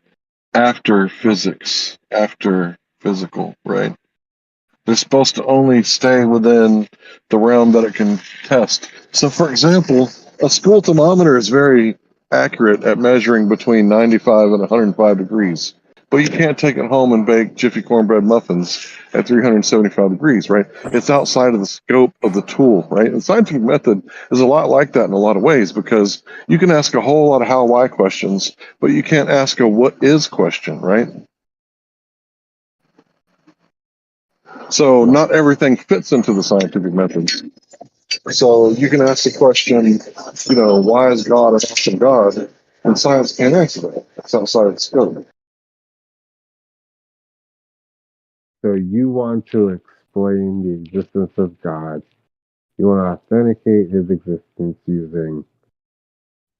after physics, after physical, right? They're supposed to only stay within the realm that it can test. So, for example, a school thermometer is very accurate at measuring between 95 and 105 degrees. But you can't take it home and bake Jiffy cornbread muffins at 375 degrees, right? It's outside of the scope of the tool, right? And scientific method is a lot like that in a lot of ways, because you can ask a whole lot of how, why questions, but you can't ask a what is question, right? So not everything fits into the scientific method. So you can ask the question, why is God an awesome God? And science can't answer that. It's outside of the scope. So you want to explain the existence of God. You want to authenticate his existence using...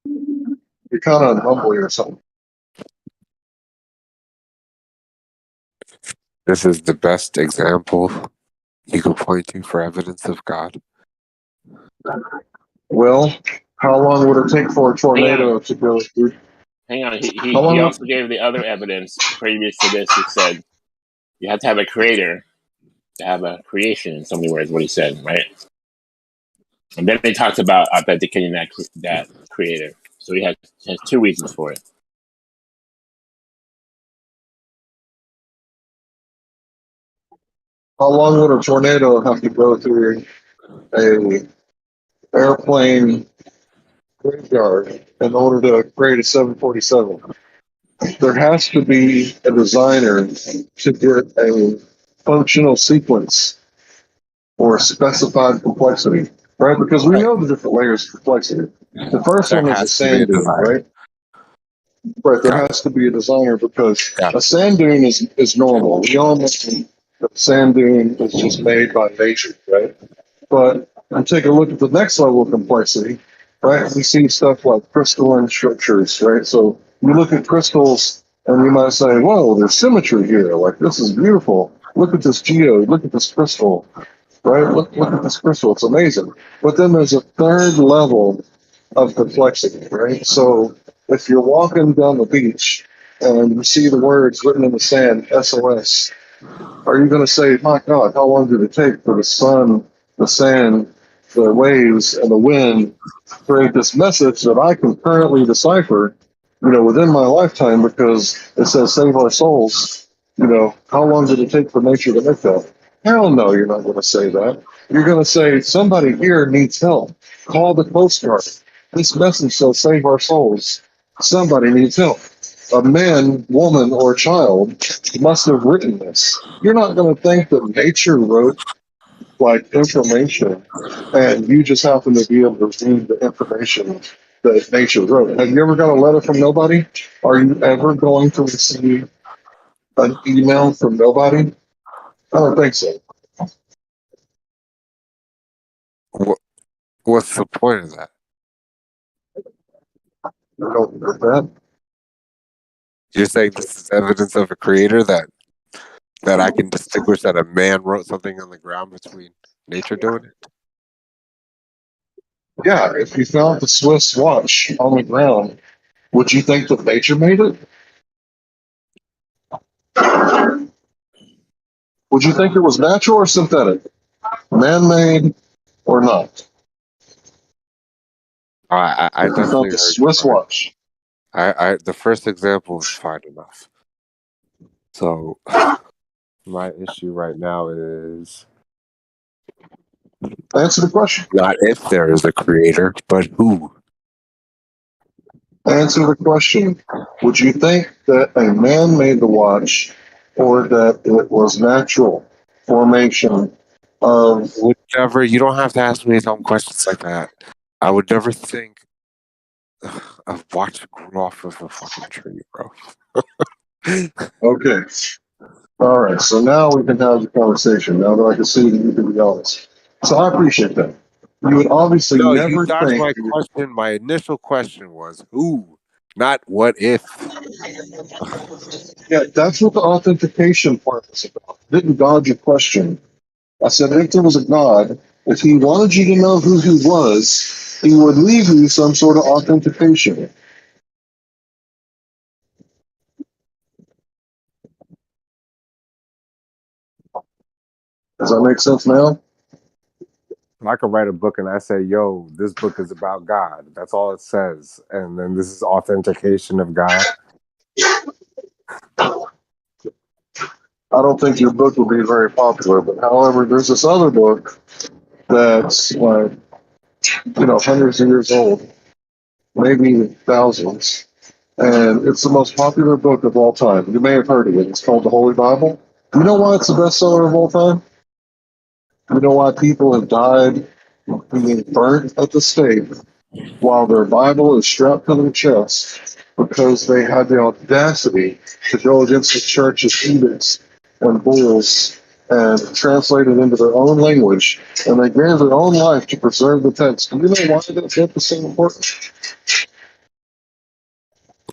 You're kind of humble yourself. This is the best example you can point to for evidence of God. Well, how long would it take for a tornado to go through? Hang on. He also gave the other evidence previous to this. He said you have to have a creator to have a creation, in so many words, what he said, right? And then they talked about authenticating that creator. So he has 2 reasons for it. How long would a tornado have to go through a airplane graveyard in order to create a 747? There has to be a designer to get a functional sequence or a specified complexity, right? Because we know the different layers of complexity. The first one is a sand dune, right? Right, there has to be a designer, because a sand dune is normal. We all know that sand dune is just made by nature, right? But and take a look at the next level of complexity, right? We see stuff like crystalline structures, right? So you look at crystals and you might say, whoa, there's symmetry here. Like, this is beautiful. Look at this geode. Look at this crystal, right? Look at this crystal. It's amazing. But then there's a third level of complexity, right? So if you're walking down the beach and you see the words written in the sand, SOS, are you going to say, my God, how long did it take for the sun, the sand, the waves, and the wind to create this message that I can currently decipher, within my lifetime, because it says save our souls? How long did it take for nature to make that? Hell no, you're not going to say that. You're going to say, somebody here needs help. Call the Coast Guard. This message says save our souls. Somebody needs help. A man, woman, or child must have written this. You're not going to think that nature wrote information and you just happen to be able to read the information that nature wrote. Have you ever got a letter from nobody? Are you ever going to receive an email from nobody? I don't think so. What's the point of that? I don't get that. You're saying this is evidence of a creator that I can distinguish that a man wrote something on the ground between nature doing it? Yeah, if you found the Swiss watch on the ground, would you think that nature made it? Would you think it was natural or synthetic? Man-made or not? I If you definitely found the heard Swiss you. watch. The first example is fine enough. So my issue right now is Answer the question. not if there is a creator, but who. Answer the question. Would you think that a man made the watch or that it was natural formation of... Whichever. You don't have to ask me dumb questions like that. I would never think a watch grew off of a fucking tree, bro. Okay. All right. So now we can have the conversation. Now that I can see that you can be honest. So I appreciate that. You would obviously No, never you dodged think... my question. My initial question was who, not what if. Yeah, that's what the authentication part is about. I didn't dodge your question. I said if there was a God, if he wanted you to know who he was, he would leave you some sort of authentication. Does that make sense now? I could write a book and I say, yo, this book is about God. That's all it says. And then this is authentication of God. I don't think your book will be very popular, but however, there's this other book that's like, hundreds of years old, maybe thousands, and it's the most popular book of all time. You may have heard of it. It's called the Holy Bible. You know why it's the bestseller of all time? You know why people have died being burnt at the stake while their Bible is strapped to their chest because they had the audacity to go against the church's edicts and bulls and translate it into their own language, and they gave their own life to preserve the text. Do you know why that book is so important?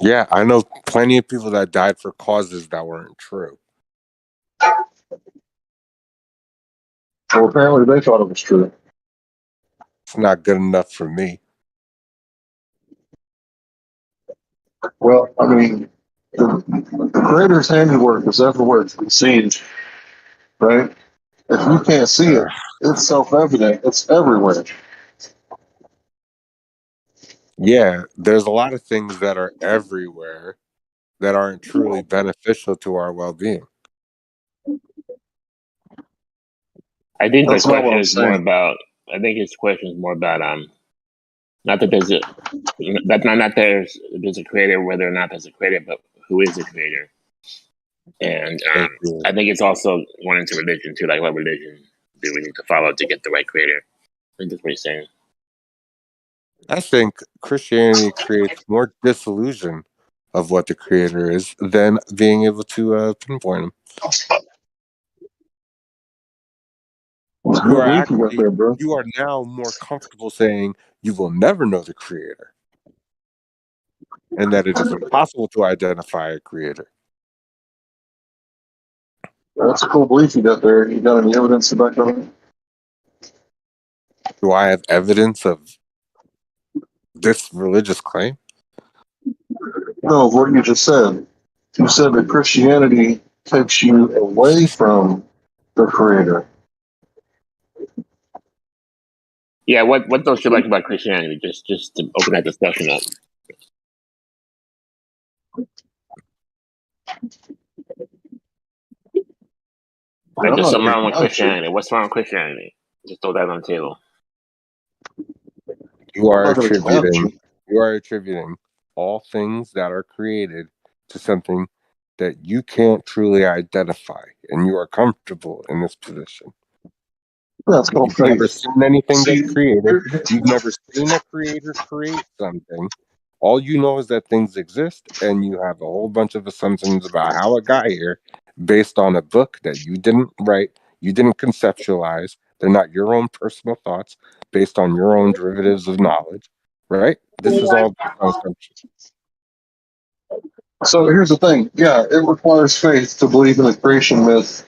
Yeah, I know plenty of people that died for causes that weren't true. Well, apparently they thought it was true. It's not good enough for me. Well, I mean, the Creator's handiwork is everywhere to be seen, right? If you can't see it, it's self-evident. It's everywhere. Yeah, there's a lot of things that are everywhere that aren't truly beneficial to our well-being. I think That's the not what question I'm is more saying. about. I think his question is more about not that there's there's a creator, whether or not there's a creator, but who is the creator. And I think it's also going into religion too, like what religion do we need to follow to get the right creator? I think that's what he's saying. I think Christianity creates more disillusion of what the creator is than being able to pinpoint him. You are now more comfortable saying you will never know the creator and that it is impossible to identify a creator. That's a cool belief you got there. You got any evidence to back that up? Do I have evidence of this religious claim? No, what you just said. You said that Christianity takes you away from the creator. Yeah, what don't you like about Christianity? Just to open that discussion up. Like there's something wrong with Christianity. What's wrong with Christianity? Just throw that on the table. You are attributing all things that are created to something that you can't truly identify, and you are comfortable in this position. That's called You've never seen anything that's created. You've never seen a creator create something. All you know is that things exist, and you have a whole bunch of assumptions about how it got here based on a book that you didn't write, you didn't conceptualize. They're not your own personal thoughts based on your own derivatives of knowledge, right? This is all based on assumptions. So here's the thing. Yeah, it requires faith to believe in the creation myth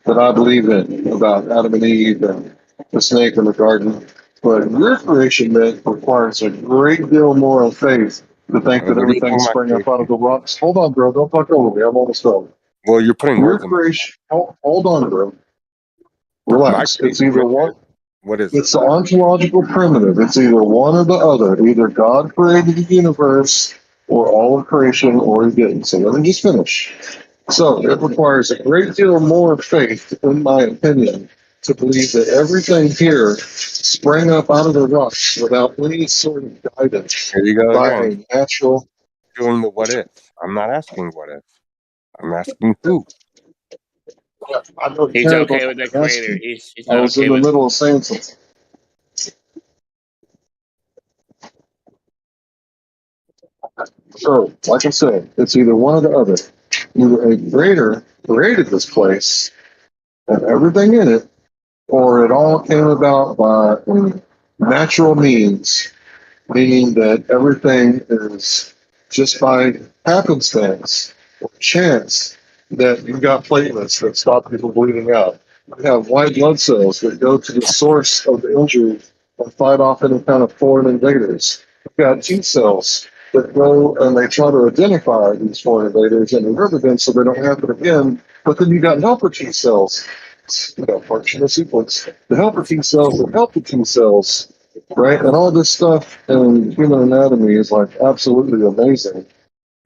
that I believe in about Adam and Eve and the snake in the garden. But your creation myth requires a great deal more of faith to think that everything sprang up out of the rocks. Hold on, bro. Don't talk over me. I'm almost done. Well, you're putting your words in creation. Hold on, bro. Relax. It's either one. What is It's the ontological primitive. It's either one or the other. Either God created the universe or all of creation, or he didn't. So let me just finish. So it requires a great deal more faith, in my opinion, to believe that everything here sprang up out of the rocks without any sort of guidance Here you go by again. a natural. Doing the what if. I'm not asking what if. I'm asking who. I know He's okay with the creator. He's I not was okay in the with. middle of saying something. So, like I said, it's either one or the other. Either a creator created this place and everything in it, or it all came about by natural means, meaning that everything is just by happenstance or chance that you got platelets that stop people bleeding out. You have white blood cells that go to the source of the injury and fight off any kind of foreign invaders. You've got T cells that go and they try to identify these foreign invaders and remember them so they don't happen again. But then you got helper T cells functional sequence. The helper T cells, the helper T cells, right? And all this stuff in human anatomy is like absolutely amazing.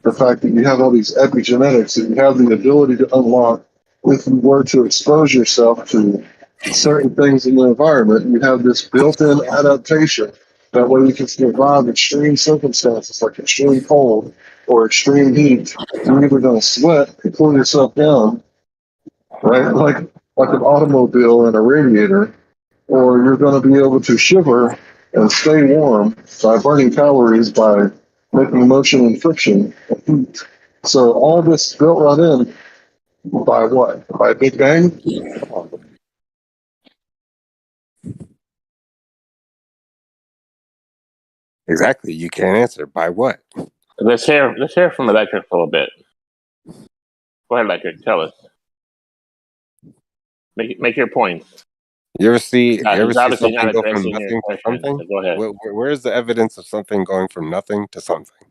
The fact that you have all these epigenetics that you have the ability to unlock if you were to expose yourself to certain things in the environment, you have this built-in adaptation. That way you can survive extreme circumstances like extreme cold or extreme heat. You're either going to sweat and cool yourself down, right? Like an automobile and a radiator, or you're going to be able to shiver and stay warm by burning calories by making motion and friction and heat. So all this built right in by what? By Big Bang? Exactly. You can't answer. By what? Let's hear from Electric for a little bit. Go ahead, Electric. Tell us. Make your points. You ever see Obviously not something go from addressing your nothing to question, something? so go ahead. Where's the evidence of something going from nothing to something?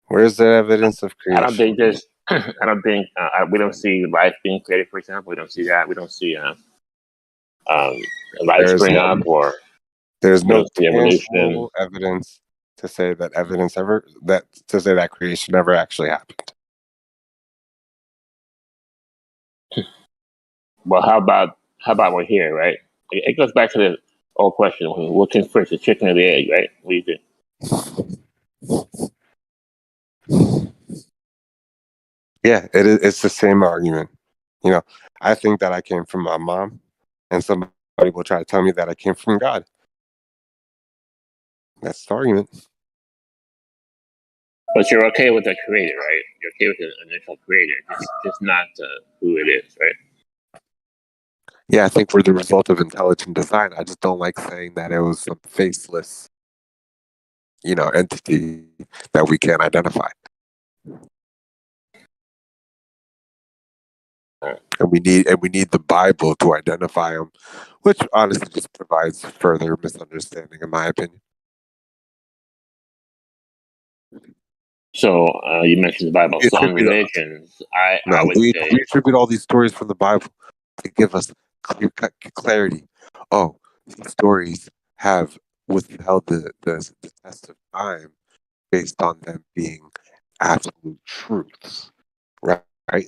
Where's the evidence of creation? I don't think there's. I don't think we don't see life being created. For example, we don't see that. We don't see life spring up, or there's we no don't see evolution. tangible evidence to say that creation ever actually happened. Well, how about we're here, right? It goes back to the old question: what came first, the chicken or the egg, right? What do you think? Yeah, it's the same argument. You know, I think that I came from my mom, and somebody will try to tell me that I came from God. That's the argument. But you're okay with the creator, right? You're okay with the initial creator, just not who it is, right? Yeah, I think we're the result of intelligent design. I just don't like saying that it was some faceless, entity that we can't identify. And we need the Bible to identify them, which honestly just provides further misunderstanding, in my opinion. So you mentioned the Bible, some religions. I would say we attribute all these stories from the Bible to give us clear-cut clarity. Oh, these stories have withheld the test of time based on them being absolute truths, right?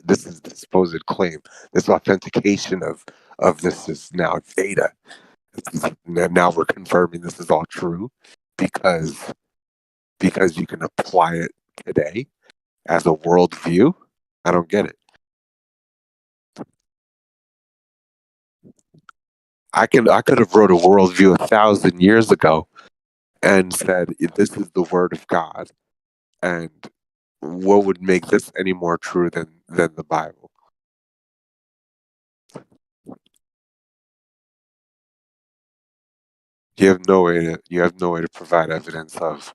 This is the supposed claim. This authentication of this is now data. Now we're confirming this is all true because you can apply it today as a worldview. I don't get it. I could have wrote a worldview 1,000 years ago and said this is the word of God, and what would make this any more true than the Bible? You have no way to provide evidence of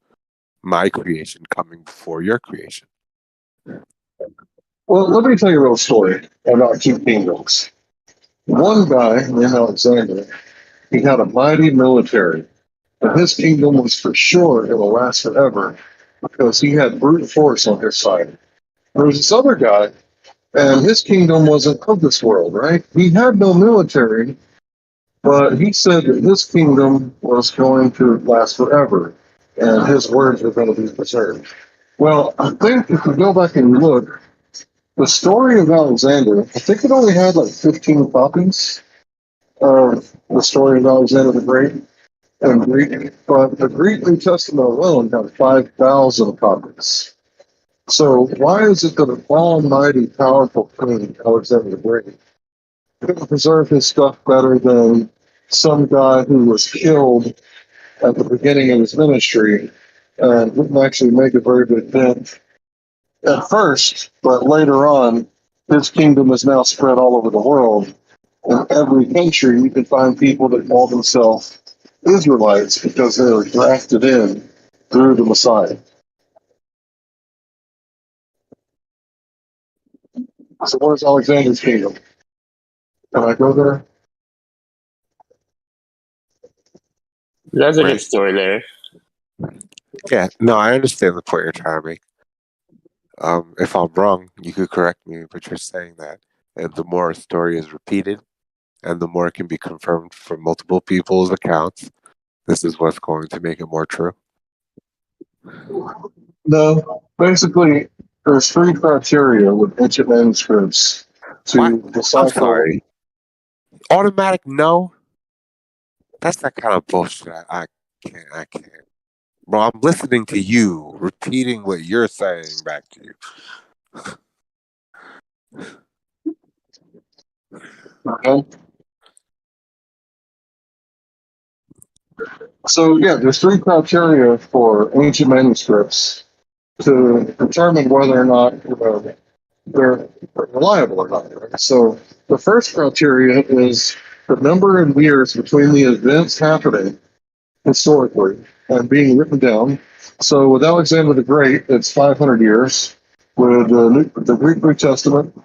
my creation coming before your creation. Well, let me tell you a little story about two kingdoms. One guy named Alexander, he had a mighty military, and his kingdom was for sure it will last forever because he had brute force on his side. There was this other guy, and his kingdom wasn't of this world, right? He had no military, but he said that his kingdom was going to last forever, and his words were going to be preserved. Well, I think if you go back and look, the story of Alexander, I think it only had like 15 copies of the story of Alexander the Great in Greek, but the Greek New Testament alone had 5,000 copies. So why is it that an almighty, powerful king, Alexander the Great, couldn't preserve his stuff better than some guy who was killed at the beginning of his ministry and didn't actually make a very good dent at first, but later on, his kingdom is now spread all over the world. In every country, you can find people that call themselves Israelites because they were drafted in through the Messiah. So where's Alexander's kingdom? Can I go there? That's a good story there. Yeah, no, I understand the point you're trying to make. If I'm wrong, you could correct me, but you're saying that the more a story is repeated and the more it can be confirmed from multiple people's accounts, this is what's going to make it more true. No, basically, there's 3 criteria with ancient manuscripts to decipher. I'm sorry. Automatic no? That's that kind of bullshit. I can't. Bro, I'm listening to you, repeating what you're saying back to you. Okay. So yeah, there's 3 criteria for ancient manuscripts to determine whether or not they're reliable or not. Right? So the first criteria is the number of years between the events happening historically and being written down. So with Alexander the Great, it's 500 years. With the Greek New Testament,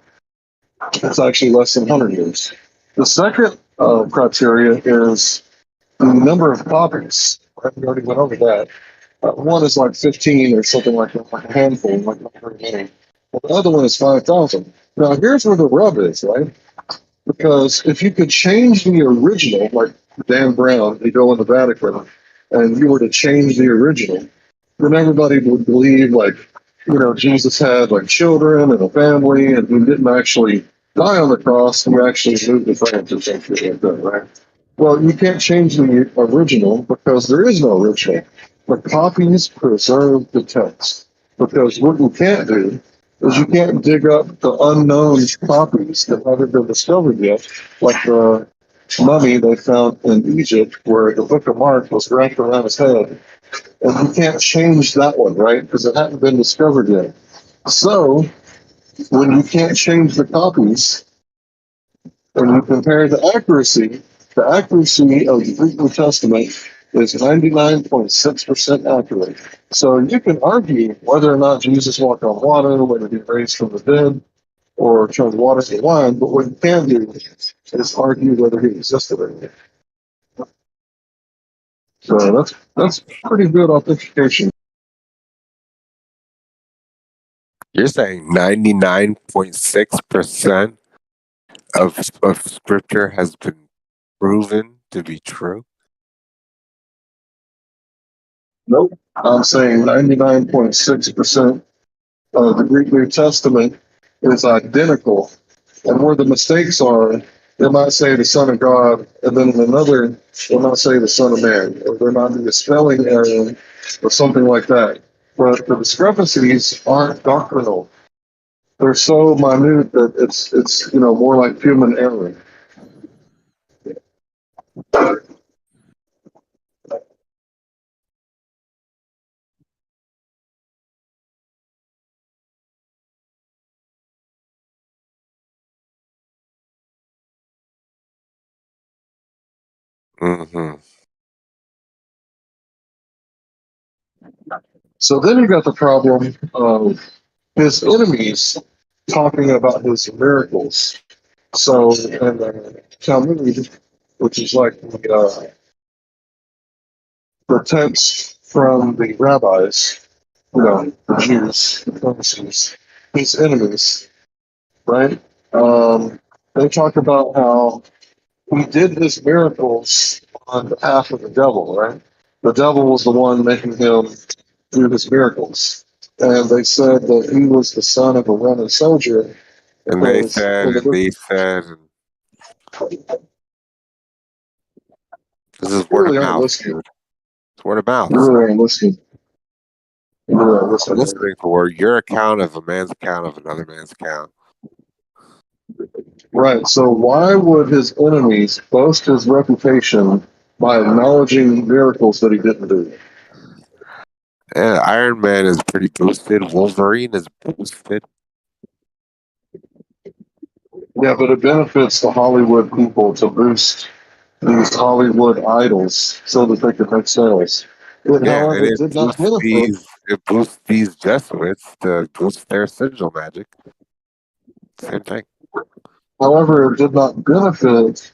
it's actually less than 100 years. The second criteria is the number of copies. We already went over that. One is like 15 or something like that, like a handful, like not very many. Well, the other one is 5,000. Now, here's where the rub is, right? Because if you could change the original, like Dan Brown, you go in the Vatican, and you were to change the original, then everybody would believe, like, Jesus had like children and a family, and he didn't actually die on the cross. He actually moved to France or something like that, right? Well, you can't change the original because there is no original. The copies preserve the text. Because what you can't do is you can't dig up the unknown copies that haven't been discovered yet, like the mummy they found in Egypt where the Book of Mark was wrapped around his head. And you can't change that one, right? Because it hadn't been discovered yet. So, when you can't change the copies, and you compare the accuracy of the Greek New Testament is 99.6% accurate. So you can argue whether or not Jesus walked on water, whether he raised from the dead, or turned water to wine, but what you can do is argue whether he existed or not. So that's pretty good authentication. You're saying 99.6% of scripture has been proven to be true? Nope. I'm saying 99.6% of the Greek New Testament is identical. And where the mistakes are, they might say the Son of God, and then in another, they might say the Son of Man, or there might be a spelling error or something like that. But the discrepancies aren't doctrinal. They're so minute that it's more like human error. Mm-hmm. So then you got the problem of his enemies talking about his miracles. So in the Talmud, which is like the text from the rabbis, the Jews, the Pharisees, his enemies, right? They talk about how he did his miracles on behalf of the devil, right? The devil was the one making him do his miracles. And they said that he was the son of a Roman soldier. And they said, this is word of mouth, dude. It's word of mouth. You really aren't listening. I'm listening for your account of a man's account of another man's account. Right. So why would his enemies boast his reputation by acknowledging miracles that he didn't do? Yeah, Iron Man is pretty boosted. Wolverine is boosted. Yeah, but it benefits the Hollywood people to boost these Hollywood idols so that they can make sales. Yeah, and it boosts these Jesuits to boost their sigil magic. Same thing. However, it did not benefit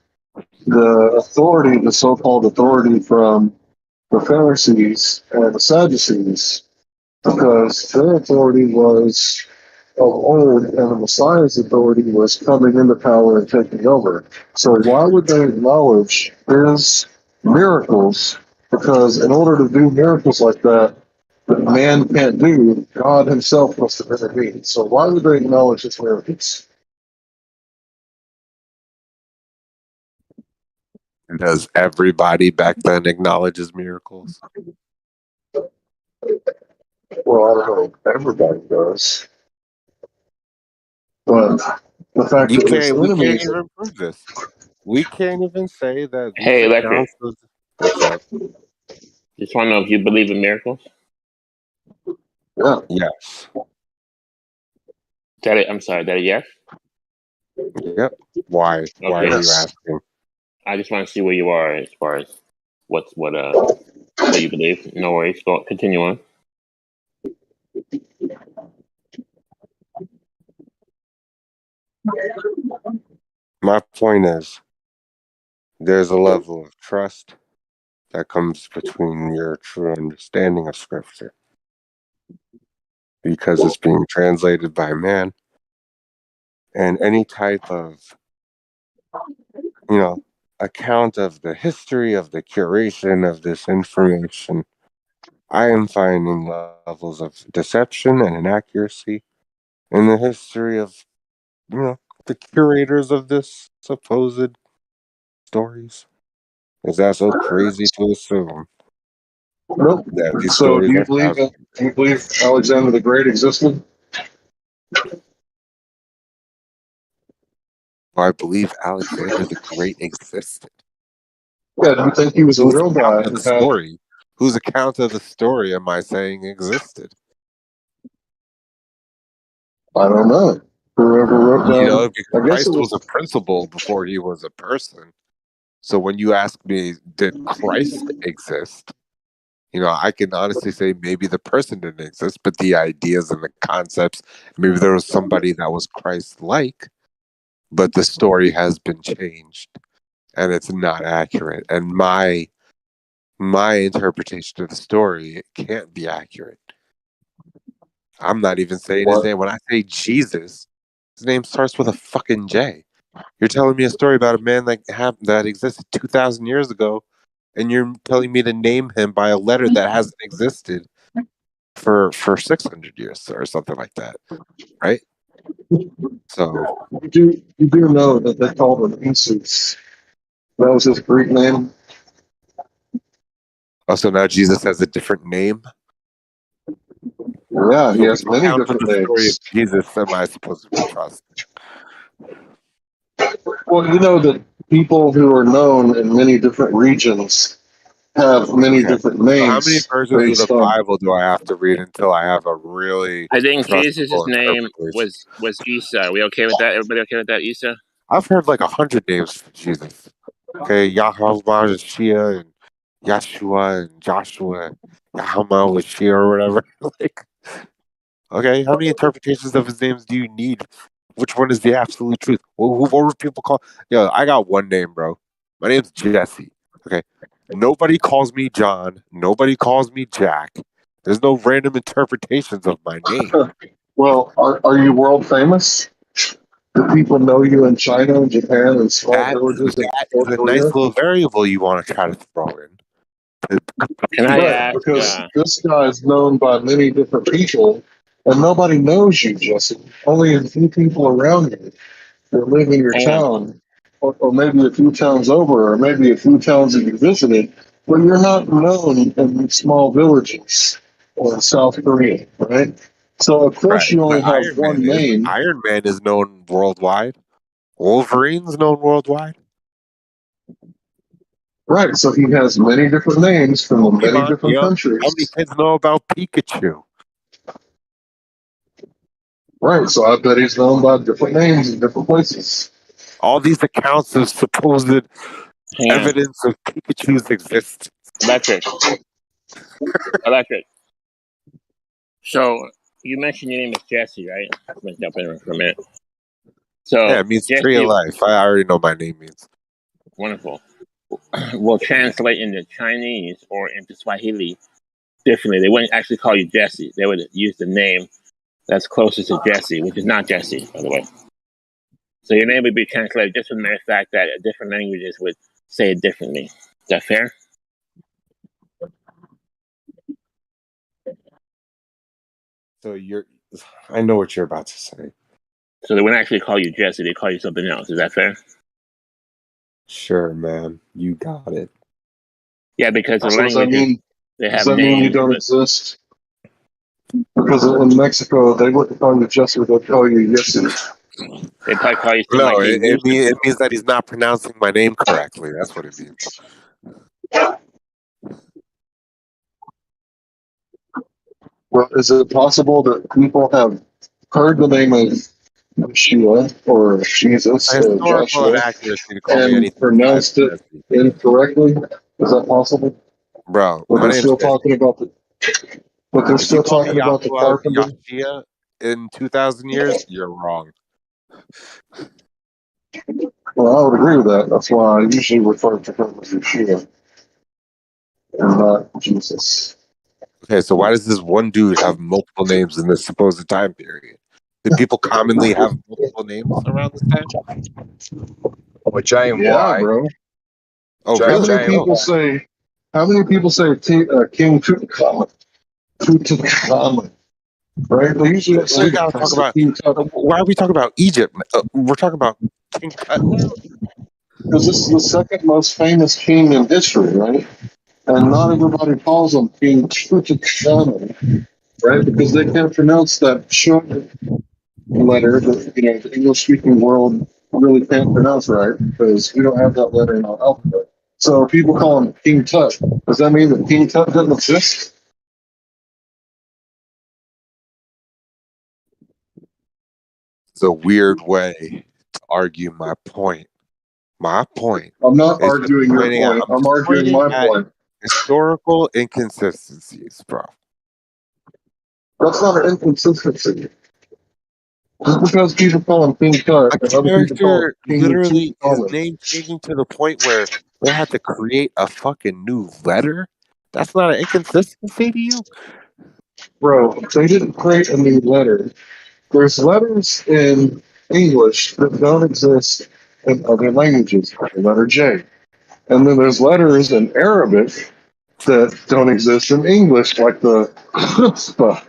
the authority, the so-called authority from the Pharisees and the Sadducees because their authority was of old, and the Messiah's authority was coming into power and taking over. So why would they acknowledge his miracles? Because in order to do miracles like that man can't do, God himself must have intervened. So why would they acknowledge his miracles? Does everybody back then acknowledge his miracles? Well, I don't know. Everybody does. But the fact We that his can't enemies... even prove this. We can't even say that these Hey, Electric. accounts of... What's up? Just want to know if you believe in miracles. Yeah. Yes. That I'm sorry. That a yes? Yep. Why? Okay. Why are you asking? I just want to see where you are as far as what you believe. No worries. Go continue on. My point is, there's a level of trust that comes between your true understanding of Scripture, because it's being translated by man, and any type of, account of the history of the curation of this information, I am finding levels of deception and inaccuracy in the history of, the curators of this supposed stories. Is that so crazy to assume? Nope. That these So stories do you are believe Alexander the Great existed? I believe Alexander the Great existed. Yeah, do you think he was a Whose real guy? account of the story? Whose account of the story am I saying existed? I don't know. Whoever wrote down... Because Christ was a principle before he was a person. So when you ask me, did Christ exist? I can honestly say maybe the person didn't exist, but the ideas and the concepts, maybe there was somebody that was Christ-like, but the story has been changed and it's not accurate. And my interpretation of the story can't be accurate. I'm not even saying his name. When I say Jesus, his name starts with a fucking J. You're telling me a story about a man that existed 2,000 years ago, and you're telling me to name him by a letter that hasn't existed for 600 years or something like that, right? So you do know that they called him Jesus. That was his Greek name. Also, now Jesus has a different name. Yeah, he has many different the story names. of Jesus am I supposed to be trusting? Well, you know that people who are known in many different regions have many different names. So how many versions of the on... Bible do I have to read until I have a really I think Jesus' trustable name interpretation? was Isa. Are we okay with that? Everybody okay with that, Isa? I've heard like 100 names for Jesus. Okay, Yahweh Shia and Yeshua and Joshua, Yahama was Shia or whatever. Okay, how many interpretations of his names do you need? Which one is the absolute truth? What were people call? Yo, I got one name, bro. My name's Jesse. Okay, nobody calls me John. Nobody calls me Jack. There's no random interpretations of my name. Well, are you world famous? Do people know you in China and Japan and small villages? That is a nice little variable you want to try to throw in. Can I ask? Because this guy is known by many different people, and nobody knows you, Jesse. Only a few people around you that live in your town, or maybe a few towns over, or maybe a few towns that you visited, but you're not known in small villages or in South Korea, right? So of course you only have one name. Iron Man is known worldwide. Wolverine's known worldwide. Right, so he has many different names from many different countries. How many kids know about Pikachu? Right, so I bet he's known by different names in different places. All these accounts of supposed evidence of Pikachu's existence. Electric. So you mentioned your name is Jesse, right? I'm gonna jump in for a minute. So yeah, it means Jesse, tree of life. I already know my name means. Wonderful. Will translate into Chinese or into Swahili differently. They wouldn't actually call you Jesse. They would use the name that's closest to Jesse, which is not Jesse, by the way. So your name would be translated just from the mere fact that different languages would say it differently. Is that fair? So I know what you're about to say. So they wouldn't actually call you Jesse. They call you something else. Is that fair? Sure, man. You got it. Yeah, because the So does that languages, mean they have does that mean you names. don't exist? Because in Mexico, they wouldn't call you Jesse, they'll call you Yesi. They probably call you something No, like it means that he's not pronouncing my name correctly. That's what it means. Well, is it possible that people have heard the name of Yeshua or Jesus or Historical Joshua inaccuracy to call me and anything pronounced besides it incorrectly? Is that possible? Bro, But my they're name's still Jesse. talking about the. But they're If you still call me talking about the Yahshua or carpenter. Yashia in 2,000 years, you're wrong. Well, I would agree with that. That's why I usually refer to him as Yeshua and not Jesus. Okay, so why does this one dude have multiple names in this supposed time period? Did people commonly have multiple names around this time? Or J and Yeah, Y. bro. Oh, How really? many people say? How many people say King Tutankhamun? Tutankhamun, right? They usually don't say We gotta talk about. King Tut Why are we talking about Egypt? We're talking about King Tut now. because this is the second most famous king in history, right? And not everybody calls him King Tutankhamun, right? Because they can't pronounce that short letter that the English-speaking world really can't pronounce right because we don't have that letter in our alphabet. So people call him King Tut. Does that mean that King Tut doesn't exist? It's a weird way to argue my point. My point. I'm not is just arguing your pointing out- point. I'm I'm just arguing pointing my at point. historical inconsistencies, bro. That's not an inconsistency. Just because people call him King Tut and other people call him Character King literally his Tutankhamun. name changing to the point where they had to create a fucking new letter. That's not an inconsistency to you? Bro, they didn't create a new letter. There's letters in English that don't exist in other languages, like the letter J. And then there's letters in Arabic that don't exist in English, like the chutzpah.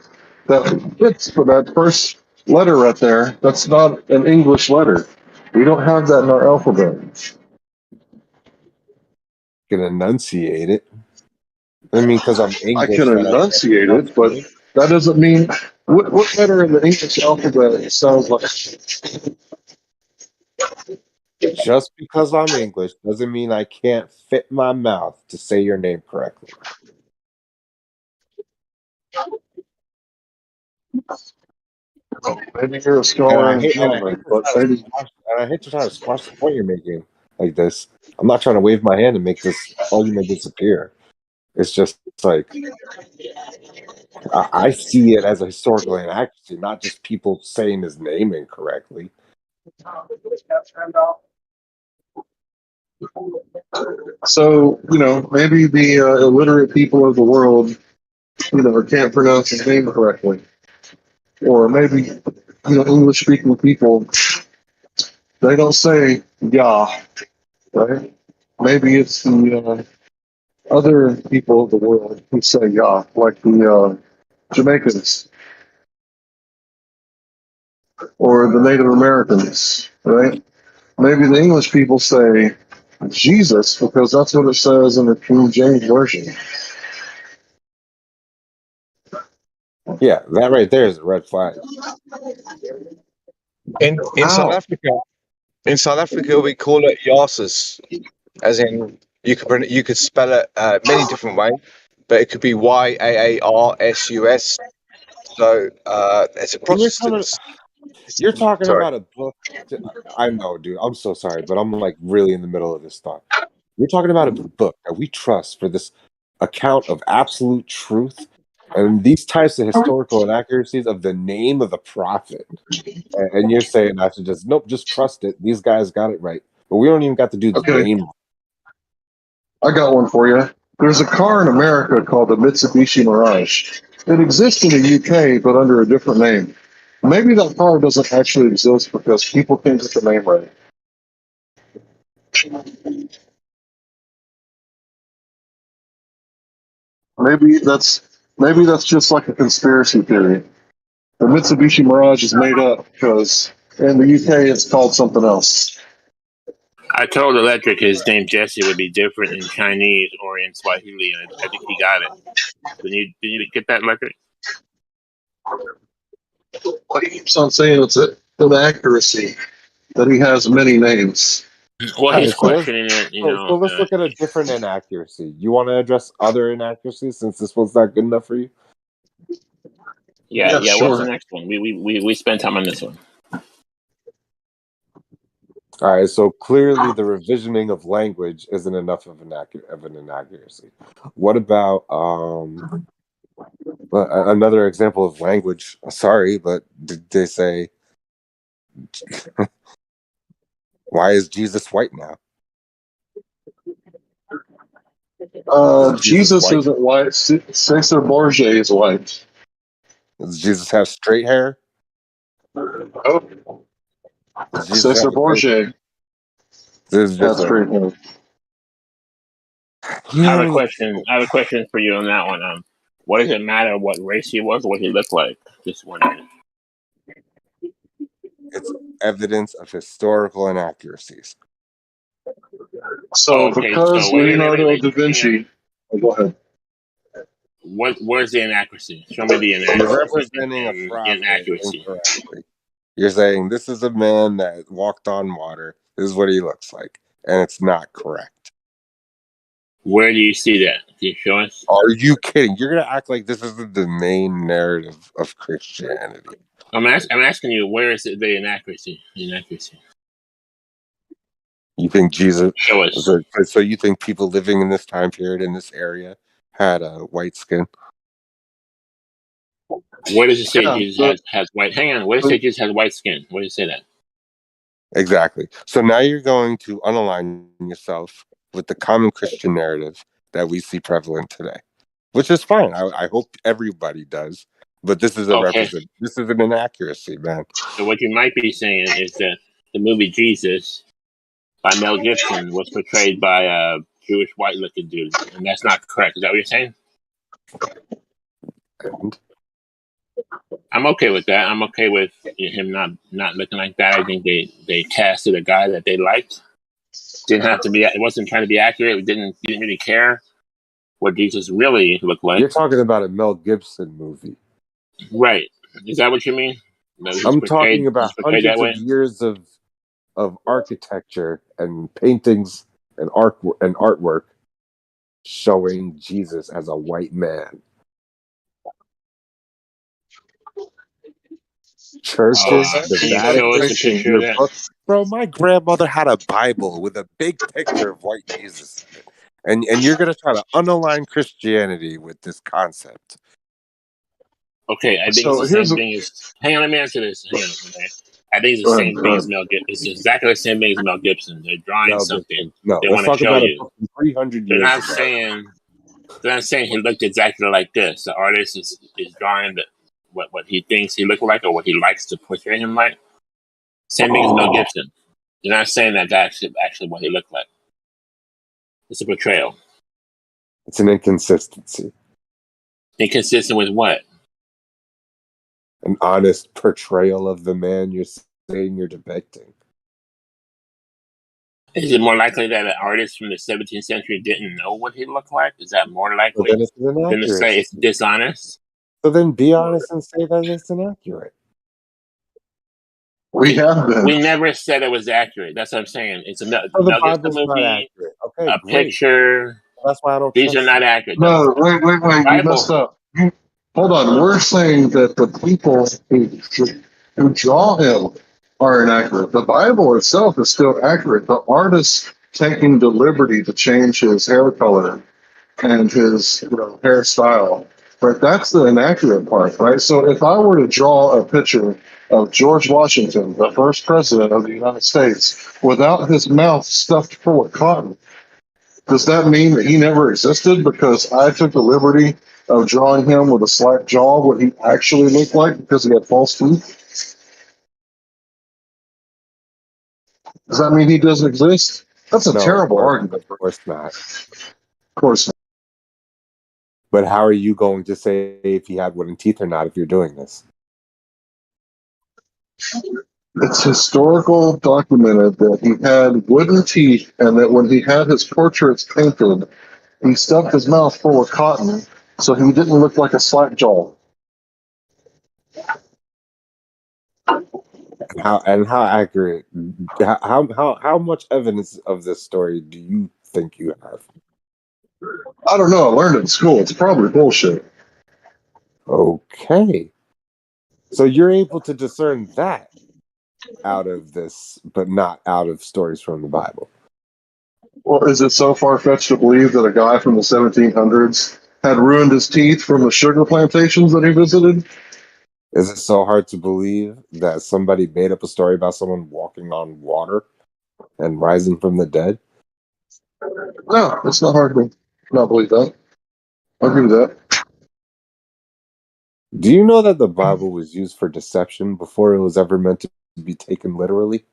That first letter right there, that's not an English letter. We don't have that in our alphabet. Can enunciate it. I mean, because I'm I English. can that I can't enunciate it, but enunciate. that doesn't mean what letter in the English alphabet sounds like. Just because I'm English doesn't mean I can't fit my mouth to say your name correctly. Maybe you're a And scholar I in hate, and I German, hate to but try to maybe squash, and I hate to try to squash the point you're making like this. I'm not trying to wave my hand and make this argument disappear. It's just like I see it as a historical inaccuracy, not just people saying his name incorrectly. so maybe the illiterate people of the world can't pronounce his name correctly, or maybe English speaking people they don't say Yah, right? Maybe it's the other people of the world who say Yah, like the Jamaicans or the Native Americans, right? Maybe the English people say Jesus because that's what it says in the King James Version. Yeah, that right there is a red flag. In South Africa, we call it Yarsus, as in you could spell it many different ways, but it could be Yaarsus. So it's a Protestants. You're talking Sorry. about a book. I know, dude. I'm so sorry, but I'm like really in the middle of this thought. You're talking about a book that we trust for this account of absolute truth and these types of historical inaccuracies of the name of the prophet. And you're saying I should just trust it. These guys got it right. But we don't even got to do the Okay. name. I got one for you. There's a car in America called the Mitsubishi Mirage. It exists in the UK, but under a different name. Maybe that car doesn't actually exist because people can't get the name right. Maybe that's just like a conspiracy theory. The Mitsubishi Mirage is made up because in the UK it's called something else. I told Electric his name Jesse would be different in Chinese or in Swahili, and I think he got it. Did you get that, Electric? Well, he keeps on saying it's an accuracy that he has many names. Well, he's so let's, questioning it, you so, know. so let's look at a different inaccuracy. You want to address other inaccuracies since this one's not good enough for you? Yeah. sure. What's the next one? We spent time on this one. All right, so clearly the revisioning of language isn't enough of an inaccuracy. What about another example of language? Sorry, but did they say why is Jesus white now? Jesus isn't white. Caesar Borgia is white. Does Jesus have straight hair? Oh. Does Jesus Caesar Borgia. That's straight hair. I have a question for you on that one. What does it matter what race he was or what he looked like? Just wondering. It's evidence of historical inaccuracies. So because Leonardo da Vinci, go ahead. Where's the inaccuracy? Show me the inaccuracy. You're representing a prophet incorrectly. You're saying this is a man that walked on water. This is what he looks like, and it's not correct. Where do you see that? Can you show us? Are you kidding? You're gonna act like this isn't the main narrative of Christianity. I'm asking you, where is the inaccuracy? You think Jesus? Show us. So you think people living in this time period in this area had a white skin? Where does it say Jesus has white? Hang on. Where does it say Jesus has white skin? Where does it say that? Exactly. So now you're going to unalign yourself with the common Christian narrative that we see prevalent today, which is fine. I hope everybody does. But this is this is an inaccuracy, man. So what you might be saying is that the movie Jesus by Mel Gibson was portrayed by a Jewish white-looking dude, and that's not correct. Is that what you're saying? I'm okay with that. I'm okay with him not looking like that. I think they casted a guy that they liked. Didn't have to be. It wasn't trying to be accurate. Didn't really care what Jesus really looked like. You're talking about a Mel Gibson movie, right? Is that what you mean? I'm talking about hundreds of years of architecture and paintings and artwork showing Jesus as a white man. Churches, the Vatican, your books. Bro, my grandmother had a Bible with a big picture of white Jesus in it. And you're going to try to unalign Christianity with this concept. Okay, I think it's the same thing as... Hang on, let me answer this. Hang on, okay. I think it's the same thing as Mel Gibson. It's exactly the same thing as Mel Gibson. They're drawing something. No, they want to show you. 300 years ago. They're not saying he looked exactly like this. The artist is drawing what he thinks he looked like or what he likes to portray him like. Same thing as Mel Gibson. They're not saying that that's actually what he looked like. It's a portrayal. It's an inconsistency. Inconsistent with what? An honest portrayal of the man you're saying you're depicting. Is it more likely that an artist from the 17th century didn't know what he looked like? Is that more likely than to say it's dishonest? So then be honest and say that it's inaccurate. We have been. We never said it was accurate. That's what I'm saying. It's a Mel Gibson movie, okay, a picture. That's why I don't. These are not accurate. No, wait. You messed up. Hold on. We're saying that the people who draw him are inaccurate. The Bible itself is still accurate. The artist taking the liberty to change his hair color and his hairstyle, right? That's the inaccurate part, right? So if I were to draw a picture of George Washington, the first president of the United States, without his mouth stuffed full of cotton, Does that mean that he never existed because I took the liberty of drawing him with a slack jaw what he actually looked like because he had false teeth? Does that mean he doesn't exist? That's a terrible argument. Of course not. Of course not. But how are you going to say if he had wooden teeth or not if you're doing this? It's historical documented that he had wooden teeth and that when he had his portraits painted, he stuffed his mouth full of cotton so he didn't look like a slack jaw. How accurate? How much evidence of this story do you think you have? I don't know. I learned it in school. It's probably bullshit. Okay. So you're able to discern that out of this, but not out of stories from the Bible. Well, is it so far-fetched to believe that a guy from the 1700s had ruined his teeth from the sugar plantations that he visited? Is it so hard to believe that somebody made up a story about someone walking on water and rising from the dead? No, it's not hard to not believe that. I agree with that. Do you know that the Bible was used for deception before it was ever meant to be taken literally?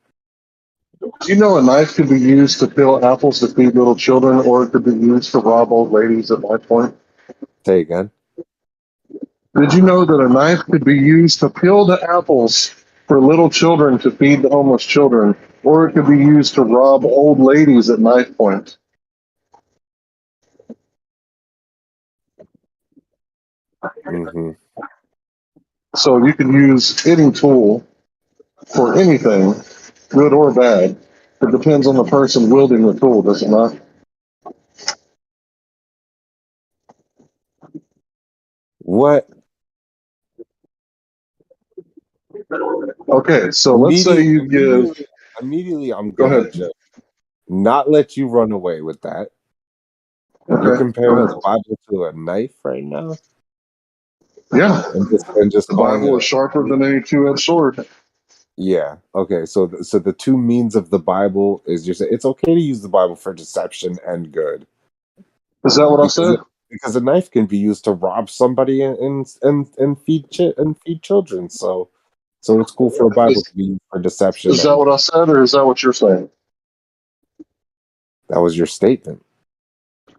Do you know a knife could be used to peel apples to feed little children, or it could be used to rob old ladies at my point? Say again. Did you know that a knife could be used to peel the apples for little children to feed the homeless children, or it could be used to rob old ladies at knife point? Mm-hmm. So you can use any tool for anything, good or bad. It depends on the person wielding the tool, does it not? What? Okay, so let's say you give... Immediately, I'm Go going ahead. to not let you run away with that. Okay, You're go comparing ahead. the Bible to a knife right now? Yeah. And just The calling Bible it is sharper than any two-edged sword. Yeah. Okay. So the two means of the Bible is just it's okay to use the Bible for deception and good. Is that what I said? Because a knife can be used to rob somebody and feed children. So it's cool for a Bible to be used for deception. Is that what I said, or is that what you're saying? That was your statement.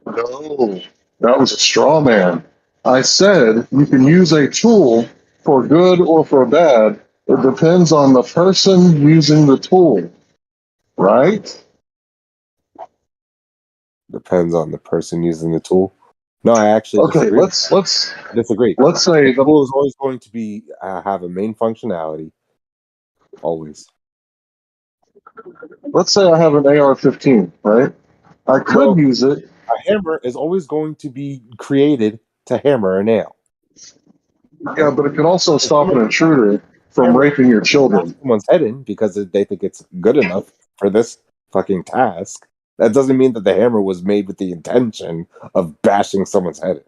No, that was a straw man. I said you can use a tool for good or for bad. It depends on the person using the tool, right? Depends on the person using the tool. No, I actually Okay, disagree. let's disagree. Let's say the tool is always going to be have a main functionality. Always. Let's say I have an AR-15, right? I could use it. A hammer is always going to be created to hammer a nail. Yeah, but it could also stop an intruder from raping your children. Someone's head in because they think it's good enough for this fucking task. That doesn't mean that the hammer was made with the intention of bashing someone's head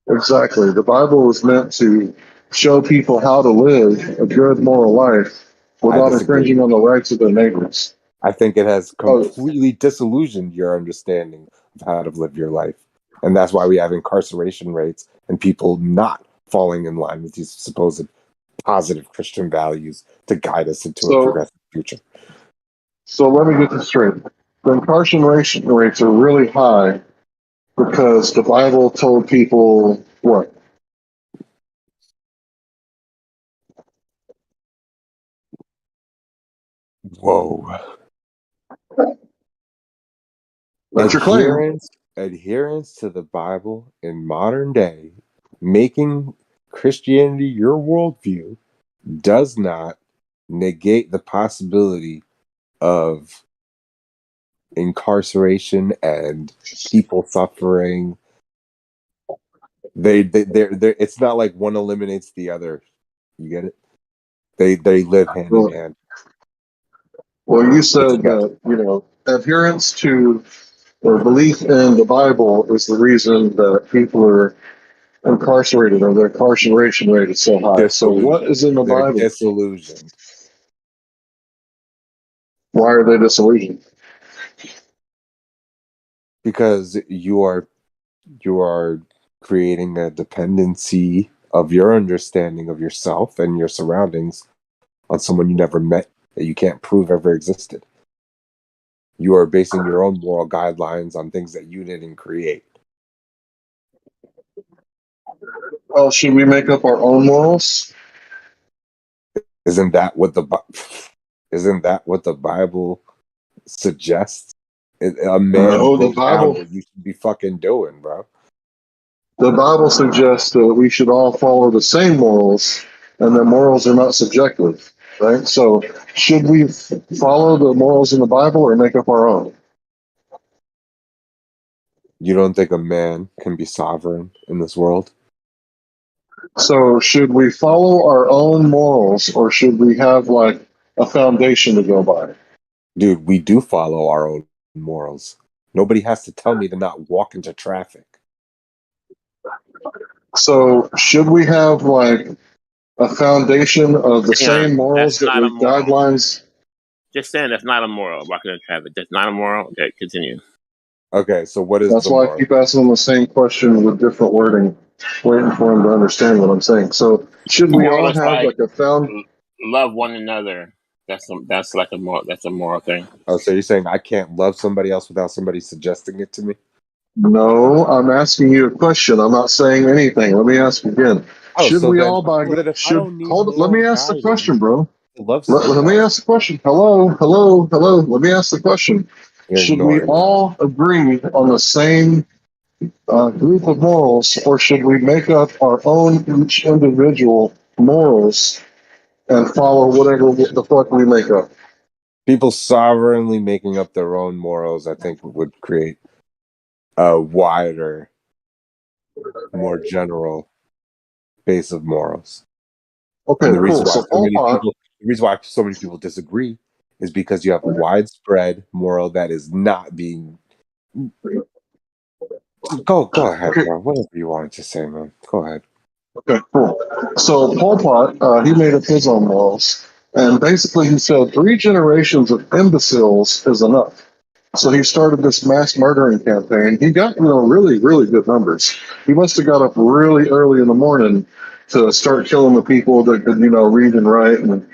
in. Exactly. The Bible was meant to show people how to live a good moral life without infringing on the rights of their neighbors. I think it has completely disillusioned your understanding of how to live your life. And that's why we have incarceration rates and people not falling in line with these supposed positive Christian values to guide us into a progressive future. So let me get this straight. The incarceration rates are really high because the Bible told people what? Whoa. That's your claim. Adherence to the Bible in modern day, making Christianity your worldview, does not negate the possibility of incarceration and people suffering. They're it's not like one eliminates the other. You get it? They live hand in hand. Well, you said that, adherence to or belief in the Bible is the reason that people are incarcerated or their incarceration rate is so high. So what is in the They're Bible? disillusioned. Why are they disillusioned? Because you are creating a dependency of your understanding of yourself and your surroundings on someone you never met that you can't prove ever existed. You are basing your own moral guidelines on things that you didn't create. Well, should we make up our own morals? Isn't that what the Bible suggests? A man No, the thinks down Bible. what you should be fucking doing, bro. The Bible suggests that we should all follow the same morals, and that morals are not subjective, right? So, should we follow the morals in the Bible or make up our own? You don't think a man can be sovereign in this world? So, should we follow our own morals, or should we have like a foundation to go by? Dude, we do follow our own morals. Nobody has to tell me to not walk into traffic. So, should we have like a foundation of the same morals that we guidelines? Just saying that's not immoral. Walking in traffic, that's not immoral. Okay, continue. Okay, so what is That's why I keep asking them the same question with different wording, waiting for them to understand what I'm saying. So, should we all have like a love one another? That's like a moral thing. Oh, so you're saying I can't love somebody else without somebody suggesting it to me? No, I'm asking you a question. I'm not saying anything. Let me ask again. Should we all by let me ask the question, bro. Let me ask the question. Hello. Let me ask the question. Should we all agree on the same group of morals, or should we make up our own each individual morals and follow whatever the fuck we make up? People sovereignly making up their own morals, I think, would create a wider, more general base of morals. Okay, and the reason cool. the reason why so many people disagree is because you have a widespread moral that is not being. Go ahead, bro. Whatever you wanted to say, man. Go ahead. Okay, cool. So Pol Pot, he made up his own morals, and basically he said 3 generations of imbeciles is enough. So he started this mass murdering campaign. He got, really, really good numbers. He must have got up really early in the morning to start killing the people that could, read and write, and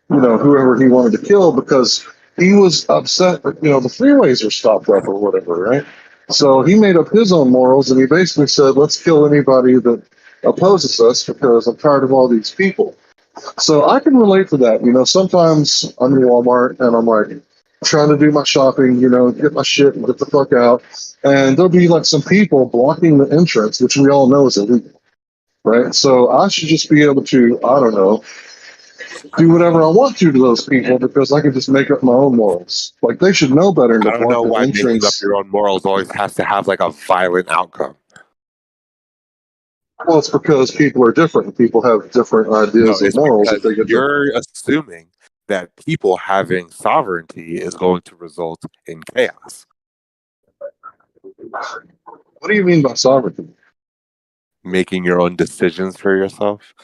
whoever he wanted to kill, because he was upset that the freeways are stopped up or whatever, right? So he made up his own morals, and he basically said, let's kill anybody that opposes us because I'm tired of all these people. So I can relate to that. Sometimes I'm in Walmart and I'm like trying to do my shopping, get my shit and get the fuck out. And there'll be like some people blocking the entrance, which we all know is illegal, right? So I should just be able to, I don't know, do whatever I want to those people because I can just make up my own morals. Like they should know better than I to don't know block the why making up entrance. your own morals always has to have like a violent outcome. Well, it's because people are different. People have different ideas of morals. That they get you're assuming that people having sovereignty is going to result in chaos. What do you mean by sovereignty? Making your own decisions for yourself.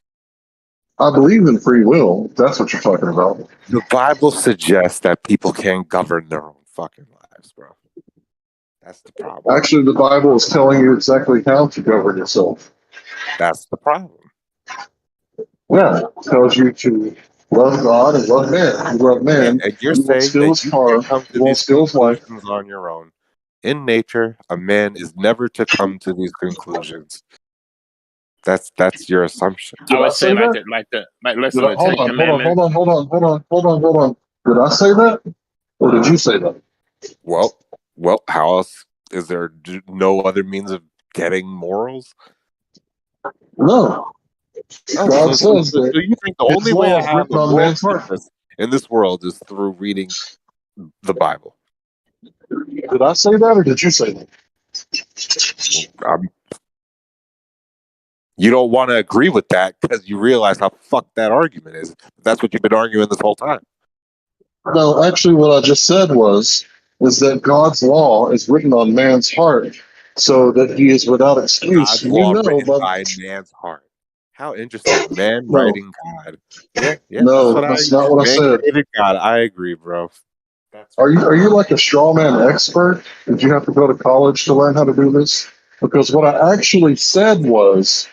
I believe in free will. If that's what you're talking about. The Bible suggests that people can't govern their own fucking lives, bro. That's the problem. Actually, the Bible is telling you exactly how to govern yourself. That's the problem. Yeah, it tells you to love God and love man. You love man. And you're you won't saying steal that his you car. can't come to You won't these steal his wife. conclusions on your own. In nature, a man is never to come to these conclusions. That's your assumption. I would say that? listen, the Ten Commandments. Hold on. Did I say that? Or did you say that? Well, how else? Is there no other means of getting morals? No. God says so you think the only way to have a on moral man's heart. compass in this world is through reading the Bible? Did I say that or did you say that? You don't want to agree with that because you realize how fucked that argument is. That's what you've been arguing this whole time. No, actually, what I just said is that God's law is written on man's heart, so that he is without excuse. God's law written by man's heart. How interesting. Man writing God. Yeah. No, that's not what I man said. created God. I agree, bro. Are you like a straw man expert? Did you have to go to college to learn how to do this? Because what I actually said was,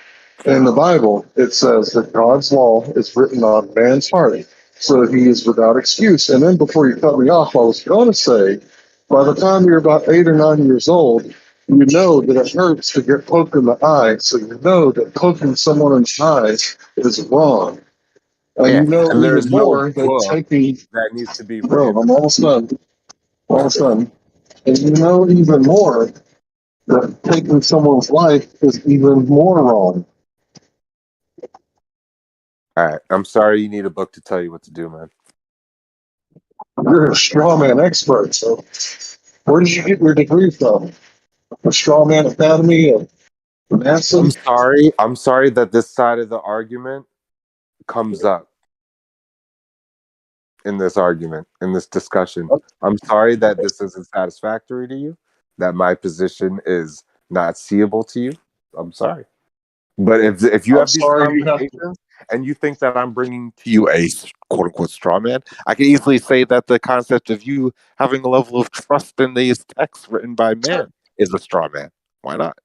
in the Bible, it says that God's law is written on man's heart, so that he is without excuse. And then before you cut me off, I was going to say, by the time you're about 8 or 9 years old, you know that it hurts to get poked in the eye, so you know that poking someone in the eye is wrong. And Yeah, you know and there's even no more that book taking... that needs to be Bro, written. I'm almost done. Almost done. And you know even more that taking someone's life is even more wrong. All right, I'm sorry you need a book to tell you what to do, man. You're a straw man expert, so where did you get your degree from? A straw man academy of NASA? I'm sorry that this side of the argument comes up in this argument, in this discussion. I'm sorry that this isn't satisfactory to you, that my position is not seeable to you. I'm sorry. But if you have these conversations and you think that I'm bringing to you a quote unquote straw man, I can easily say that the concept of you having a level of trust in these texts written by man is a straw man. Why not?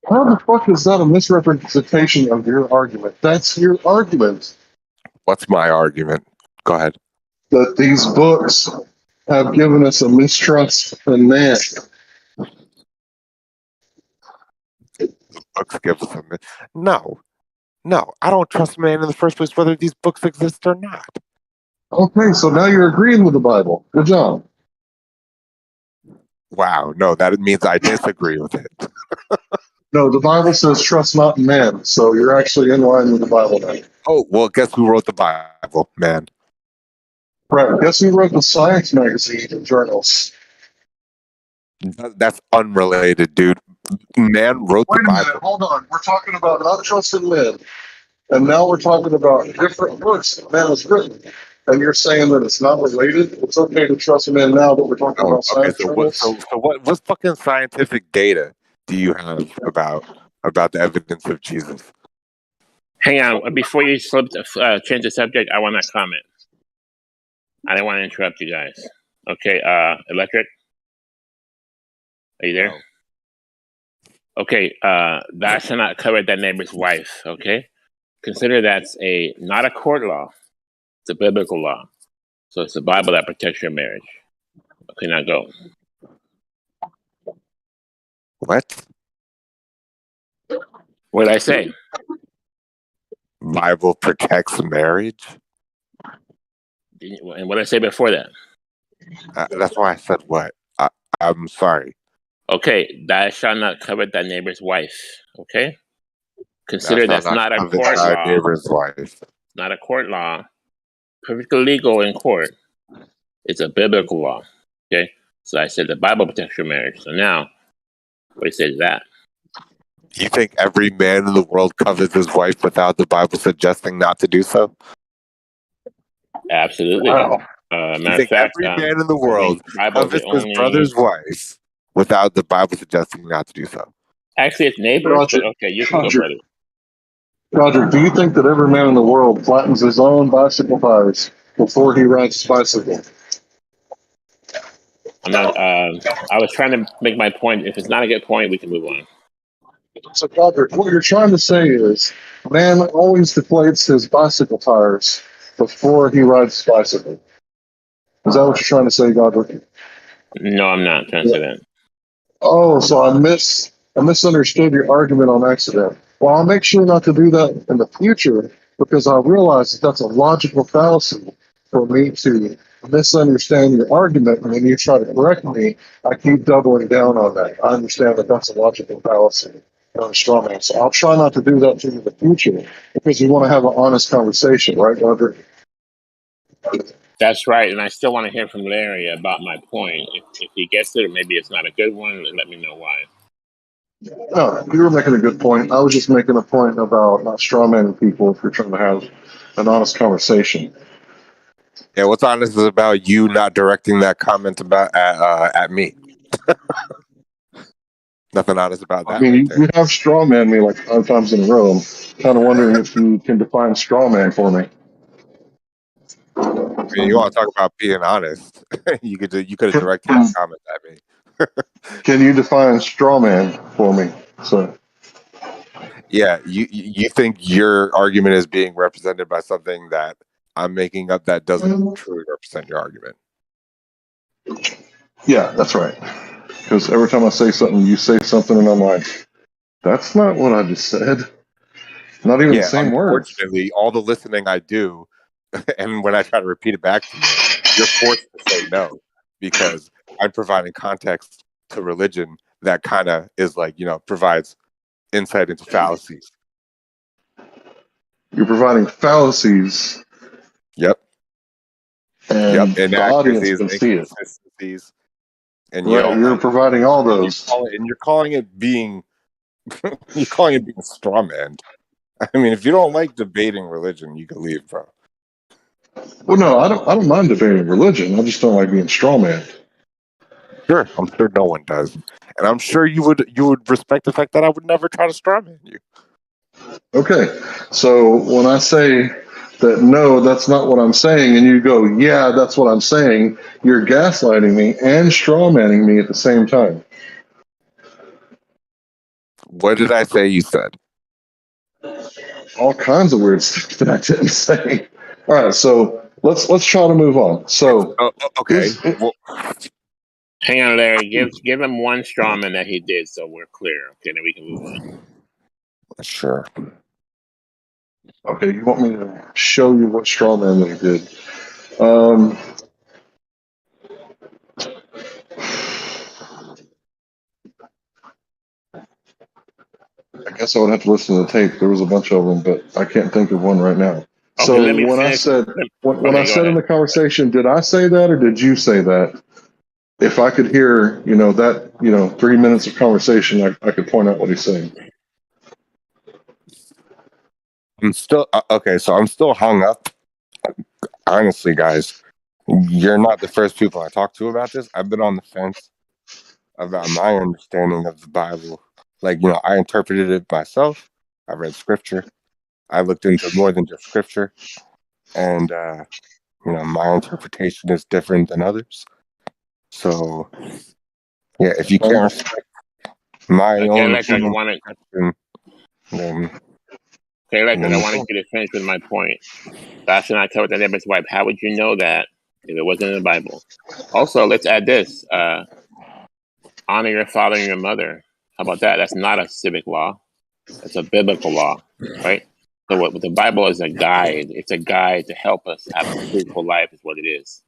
How the fuck is that a misrepresentation of your argument? That's your argument. What's my argument? Go ahead. That these books have given us a mistrust in man. Books give us no, I don't trust man in the first place, whether these books exist or not. Okay, so now you're agreeing with the Bible. Good job. Wow, no, that means I disagree with it. No, the Bible says trust not in man, so you're actually in line with the Bible now. Oh, well, guess who wrote the Bible, man? Right, guess who wrote the science magazine and journals? That's unrelated, dude. Man wrote the Wait a Bible. minute, hold on. We're talking about not trusting men, and now we're talking about different books that man has written. And you're saying that it's not related? It's okay to trust men now, but we're talking about science journals? So what fucking scientific data do you have about the evidence of Jesus? Hang on, before you change the subject, I want to comment. I don't want to interrupt you guys. Okay, Electric, are you there? No. Okay, thou shalt not covet thy neighbor's wife. Okay, consider that's not a court law; it's a biblical law. So it's the Bible that protects your marriage. Okay, now go. What? What did I say? Bible protects marriage? And what did I say before that? That's why I said what? I'm sorry. Okay, thou shalt not covet thy neighbor's wife. Okay, consider that's not a court law. Neighbor's wife. Not a court law. Perfectly legal in court. It's a biblical law. Okay, so I said the Bible protects your marriage. So now, what do you say to that? You think every man in the world covets his wife without the Bible suggesting not to do so? Absolutely. Wow. Matter of fact, every man in the world covets his brother's wife without the Bible suggesting not to do so? Actually, it's neighbors. Roger, But okay, you can go, brother. Roger, do you think that every man in the world flattens his own bicycle tires before he rides his bicycle? I'm not. I was trying to make my point. If it's not a good point, we can move on. So, Roger, what you're trying to say is, man always deflates his bicycle tires before he rides his bicycle. Is that what you're trying to say, Godric? No, I'm not trying to say that. Oh, so I misunderstood your argument on accident. Well, I'll make sure not to do that in the future because I realize that's a logical fallacy for me to misunderstand your argument. And when you try to correct me, I keep doubling down on that. I understand that that's a logical fallacy. Not a straw man. So I'll try not to do that to you in the future because we want to have an honest conversation, right, Roger? That's right, and I still want to hear from Larry about my point. If he gets it, or maybe it's not a good one, let me know why. No, you were making a good point. I was just making a point about not strawmanning people if you're trying to have an honest conversation. Yeah, what's honest is about you not directing that comment about at me. Nothing honest about that. I mean, you have strawman me like 5 times in a row. I'm kind of wondering if you can define strawman for me. mean, you want to talk about being honest? you could have directed that comment at me. Can you define straw man for me, sir? Yeah, you think your argument is being represented by something that I'm making up that doesn't truly represent your argument? Yeah, that's right. Because every time I say something, you say something, and I'm like, that's not what I just said. Not even the same words. Unfortunately, all the listening I do, and when I try to repeat it back to you, you're forced to say no, because I'm providing context to religion that kind of is like, provides insight into fallacies. You're providing fallacies. Yep. And the audience inaccuracies, can see it. inconsistencies, and Right, you're providing all those. You're calling it being straw man. I mean, if you don't like debating religion, you can leave, bro. Well, no, I don't mind debating religion. I just don't like being straw man. Sure, I'm sure no one does, and I'm sure you would respect the fact that I would never try to straw man you. Okay, so when I say that no, that's not what I'm saying, and you go, yeah, that's what I'm saying, you're gaslighting me and strawmanning me at the same time. What did I say you said? All kinds of weird stuff that I didn't say. All right, so let's try to move on. So okay. Hang on, Larry. Give him one strawman that he did, so we're clear. Okay, then we can move on. Sure. Okay, you want me to show you what strawman that he did? I guess I would have to listen to the tape. There was a bunch of them, but I can't think of one right now. Okay, So let me when finish. I said when Okay, I said in the conversation, did I say that or did you say that? If I could hear, that 3 minutes of conversation, I could point out what he's saying. I'm still okay. So I'm still hung up. Honestly, guys, you're not the first people I talk to about this. I've been on the fence about my understanding of the Bible. Like, I interpreted it myself. I read scripture. I looked into more than just scripture, and my interpretation is different than others. So, yeah, if you can't respect my own opinion, then Okay, I wanted you to finish with my point. Last time I covered the neighbor's wife. How would you know that if it wasn't in the Bible? Also, let's add this: honor your father and your mother. How about that? That's not a civic law. That's a biblical law, right? So what the Bible is a guide. It's a guide to help us have a fruitful life, is what it is.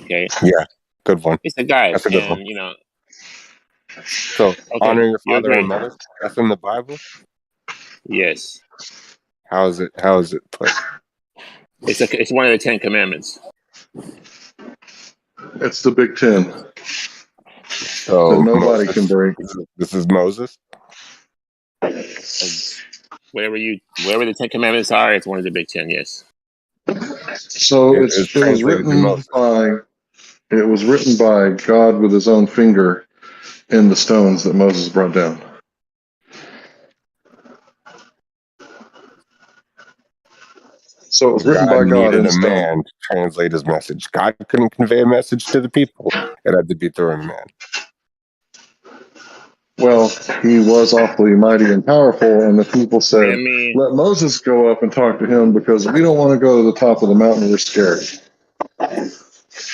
Okay. Yeah, good one. It's a guide, That's a good one. and So okay, honoring your you father agree. and mother, that's in the Bible? Yes. How is it put? It's one of the 10 commandments. It's the Big Ten. So that nobody can break. This is Moses. Wherever the 10 commandments are, it's one of the Big 10. Yes. So it was written by God with his own finger in the stones that Moses brought down. So it was written by God in needed a stone. man to translate his message. God couldn't convey a message to the people. It had to be through a man. Well, he was awfully mighty and powerful, and the people said, let Moses go up and talk to him because we don't want to go to the top of the mountain. We're scared.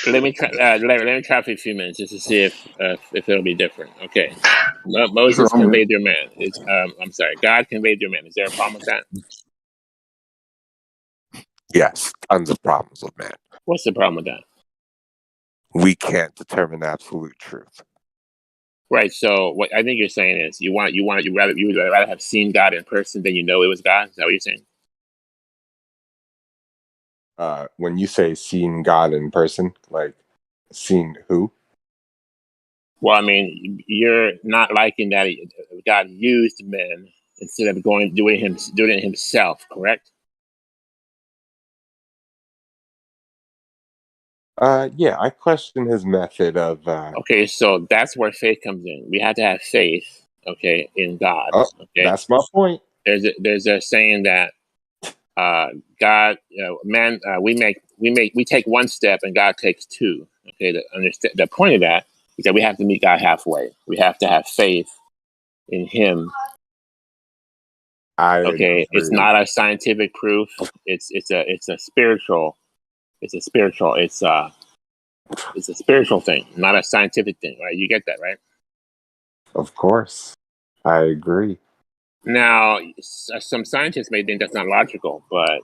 Let me try for a few minutes just to see if it'll be different. Okay. Moses conveyed their man. I'm sorry. God conveyed their man. Is there a problem with that? Yes, tons of problems with man. What's the problem with that? We can't determine absolute truth. Right. So what I think you're saying is you would rather have seen God in person than it was God. Is that what you're saying? When you say seen God in person, like seen who? Well, I mean, you're not liking that God used men instead of doing it himself, correct? Yeah, I question his method of. Okay, so that's where faith comes in. We have to have faith, okay, in God. Okay, that's my point. There's a saying that God, man, we we take one step and God takes two. Okay, the point of that is that we have to meet God halfway. We have to have faith in Him. Okay, it's not a scientific proof. It's a spiritual. It's a spiritual thing, not a scientific thing, right? You get that, right? Of course, I agree. Now, some scientists may think that's not logical, but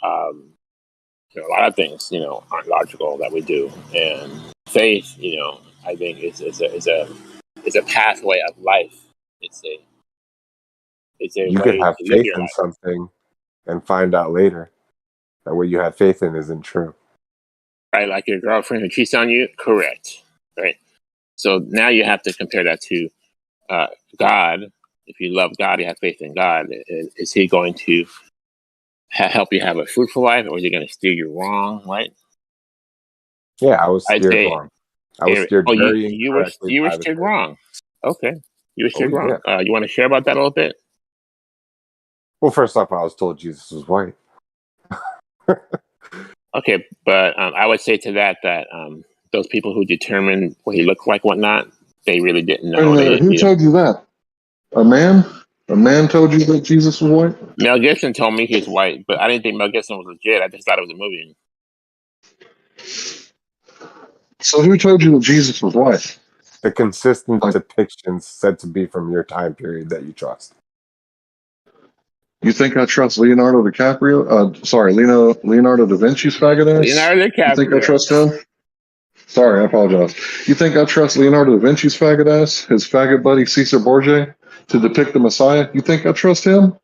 a lot of things, aren't logical that we do, and faith, I think is a pathway of life. It's a You way could have to live faith your in life. something and find out later that what you had faith in isn't true. Right, like your girlfriend who cheats on you, correct, right? So now you have to compare that to God. If you love God, you have faith in God. Is He going to help you have a fruitful life, or is He going to steer you wrong? Right? Yeah, I was I'd steered say. wrong. I was steered very You were incorrectly by the steered church. wrong. Okay, you were Oh, steered wrong. You want to share about that a little bit? Well, first off, I was told Jesus was white. Okay, but I would say to that those people who determined what he looked like, whatnot, they really didn't know. Who told you that? A man? A man told you that Jesus was white? Mel Gibson told me he's white, but I didn't think Mel Gibson was legit. I just thought it was a movie. So who told you that Jesus was white? The consistent depictions said to be from your time period that you trust. You think I trust Leonardo DiCaprio? Leonardo da Vinci's faggot ass? Leonardo DiCaprio. You think I trust him? Sorry, I apologize. You think I trust Leonardo da Vinci's faggot ass, his faggot buddy Caesar Borgia, to depict the Messiah? You think I trust him?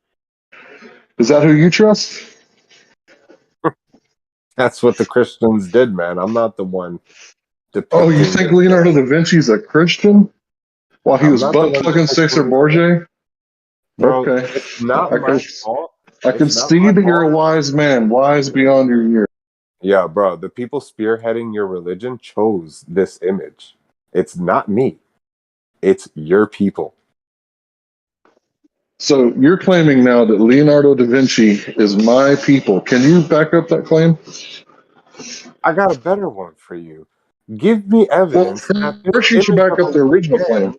Is that who you trust? That's what the Christians did, man. I'm not the one depicting. Oh, you think Leonardo da Vinci's a Christian? While he was butt plugging Caesar Borgia? Bro, okay. It's not my fault. I can see that you're a wise man, wise beyond your years. Yeah, bro, the people spearheading your religion chose this image. It's not me. It's your people. So you're claiming now that Leonardo da Vinci is my people. Can you back up that claim? I got a better one for you. Give me evidence. Well, first you should back up the original claim.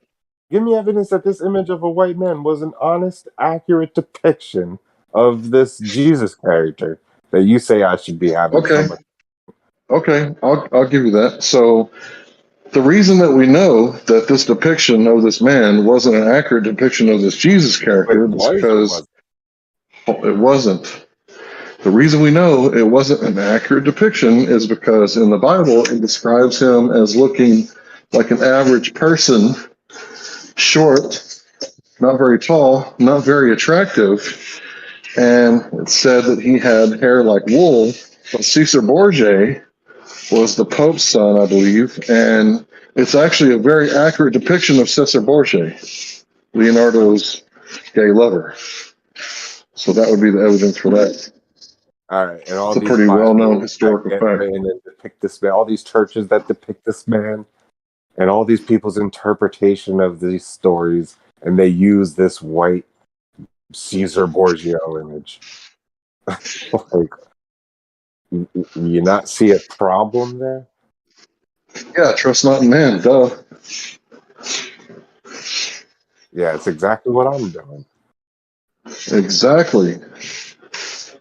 Give me evidence that this image of a white man was an honest, accurate depiction of this Jesus character that you say I should be having. Okay, I'll give you that. So the reason that we know that this depiction of this man wasn't an accurate depiction of this Jesus character is because it wasn't. The reason we know it wasn't an accurate depiction is because in the Bible it describes him as looking like an average person, short, not very tall, not very attractive, and it said that he had hair like wool. But Caesar Borgia was the Pope's son, I believe, and it's actually a very accurate depiction of Caesar Borgia, Leonardo's gay lover. So that would be the evidence for that. All right, and all it's a these pretty well-known historical fact. And depict this man, all these churches that depict this man, and all these people's interpretation of these stories, and they use this white Caesar Borgia image. Like, you not see a problem there? Yeah, trust not in man, duh. Yeah, it's exactly what I'm doing. Exactly.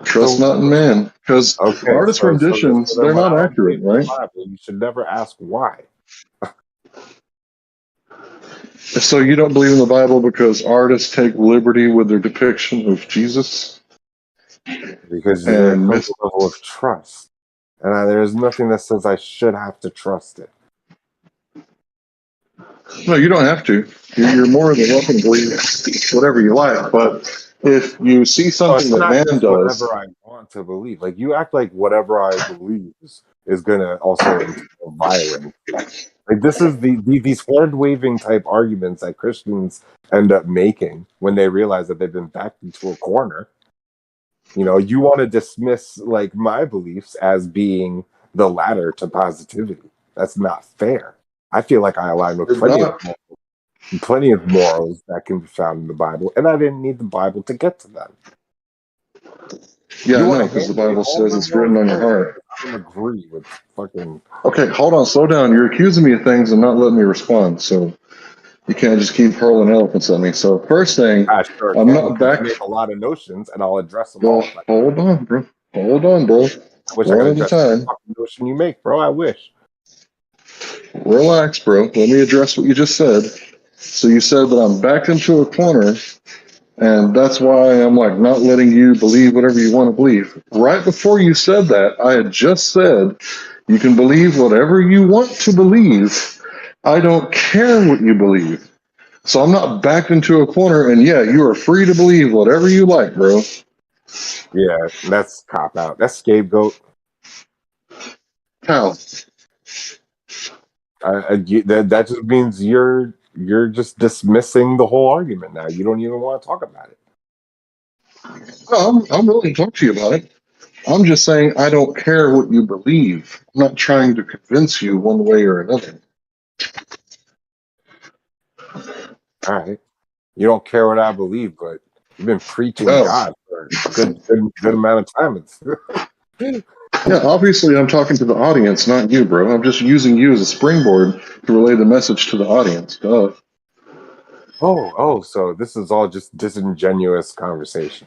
Trust not in man. Because artist renditions, they're not accurate, right? You should never ask why. So you don't believe in the Bible because artists take liberty with their depiction of Jesus? Because there comes a level of trust. And there's nothing that says I should have to trust it. No, you don't have to. You're more than welcome to believe whatever you like. But if you see something that man does, whatever I want to believe. Like, you act like whatever I believe is going to also entail violence. Like, this is these hand-waving type arguments that Christians end up making when they realize that they've been backed into a corner. You know, you want to dismiss, like, my beliefs as being the ladder to positivity. That's not fair. I feel like I align with plenty of morals that can be found in the Bible, and I didn't need the Bible to get to them. Yeah, You I want know, to because hand the me Bible all says of it's written on your heart. I don't agree with fucking. Okay, hold on, slow down. You're accusing me of things and not letting me respond, so you can't just keep hurling elephants at me. So first thing, I sure I'm can, not because you back. make a lot of notions, and I'll address them Well, all. If I hold on, bro. Hold on, bro. I wish I One could at a address every time. fucking notion you make, bro. I wish. Relax, bro. Let me address what you just said. So you said that I'm backed into a corner, and that's why I'm like not letting you believe whatever you want to believe. Right before you said that, I had just said you can believe whatever you want to believe. I don't care what you believe. So I'm not backed into a corner, and yeah, you are free to believe whatever you like, bro. Yeah, that's cop out. That's scapegoat. How? That just means you're just dismissing the whole argument now. You don't even want to talk about it. No, I'm willing to talk to you about it. I'm just saying I don't care what you believe. I'm not trying to convince you one way or another. All right. You don't care what I believe, but you've been preaching Well, God for a good amount of time. yeah, obviously I'm talking to the audience, not you, bro. I'm just using you as a springboard to relay the message to the audience. Duh. So this is all just disingenuous conversation.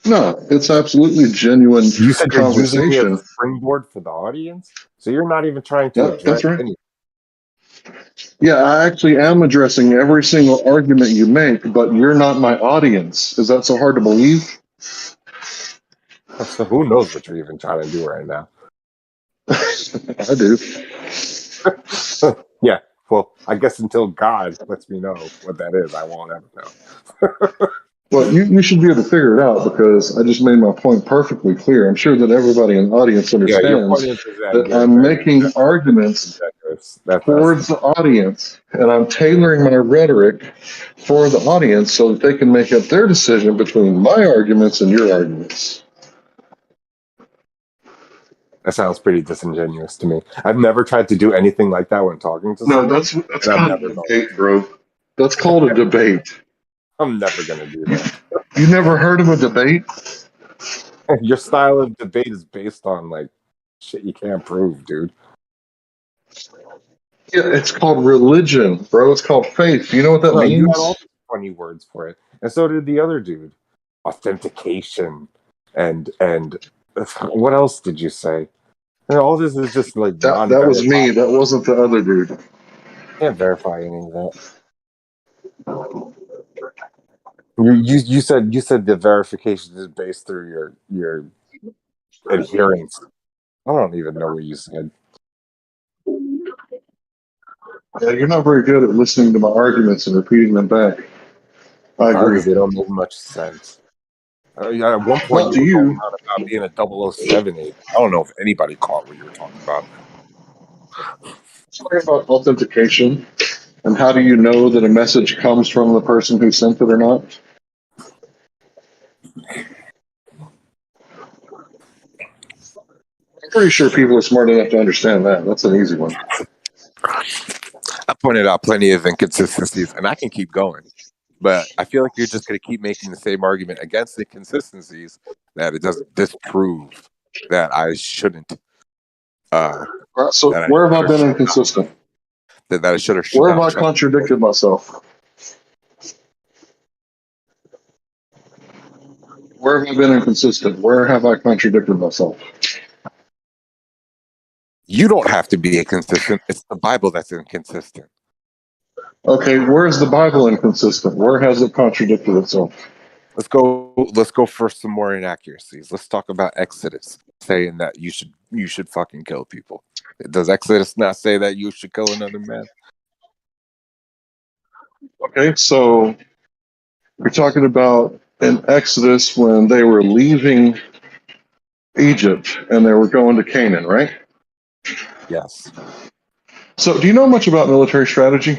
No, it's absolutely genuine You said you're using me as a conversation. springboard for the audience, so you're not even trying to Yep, address that's right. any. Yeah, I actually am addressing every single argument you make, but you're not my audience. Is that so hard to believe? So who knows what you're even trying to do right now? I do. Yeah, well, I guess until God lets me know what that is, I won't ever know. Well, you should be able to figure it out because I just made my point perfectly clear. I'm sure that everybody in the audience Yeah, your understands point is that that you're I'm very making arguments disingenuous. That's towards the audience and I'm tailoring my rhetoric for the audience so that they can make up their decision between my arguments and your arguments. that sounds pretty disingenuous to me. I've never tried to do anything like that when talking to No, someone. that's and I'm called never a going. debate, bro. That's called a debate. I'm never going to do that. You never heard of a debate? Your style of debate is based on like shit you can't prove, dude. Yeah, it's called religion, bro. It's called faith. You know what that No, you had all means? these funny words for it, and so did the other dude. Authentication, and what else did you say? And all this is just like That was me. non-verifiable. That wasn't the other dude. Can't verify any of that. You said the verification is based through your adherence. I don't even know what you said. Yeah, you're not very good at listening to my arguments and repeating them back. I agree. They don't make much sense. Yeah, at one point Not you to were going you. on about being a 007 agent. I don't know if anybody caught what you were talking about. Sorry about authentication and how do you know that a message comes from the person who sent it or not? I'm pretty sure people are smart enough to understand that. That's an easy one. I pointed out plenty of inconsistencies, and I can keep going. But I feel like you're just going to keep making the same argument against the consistencies that it doesn't disprove that I shouldn't. So where have I been inconsistent? That I should or should Where have not I trust. contradicted myself? Where have I been inconsistent? Where have I contradicted myself? You don't have to be inconsistent. It's the Bible that's inconsistent. Okay, where is the Bible inconsistent? Where has it contradicted itself? Let's go for some more inaccuracies. Let's talk about Exodus saying that you should fucking kill people. Does Exodus not say that you should kill another man? Okay, so we're talking about in Exodus when they were leaving Egypt and they were going to Canaan, right? Yes. So do you know much about military strategy?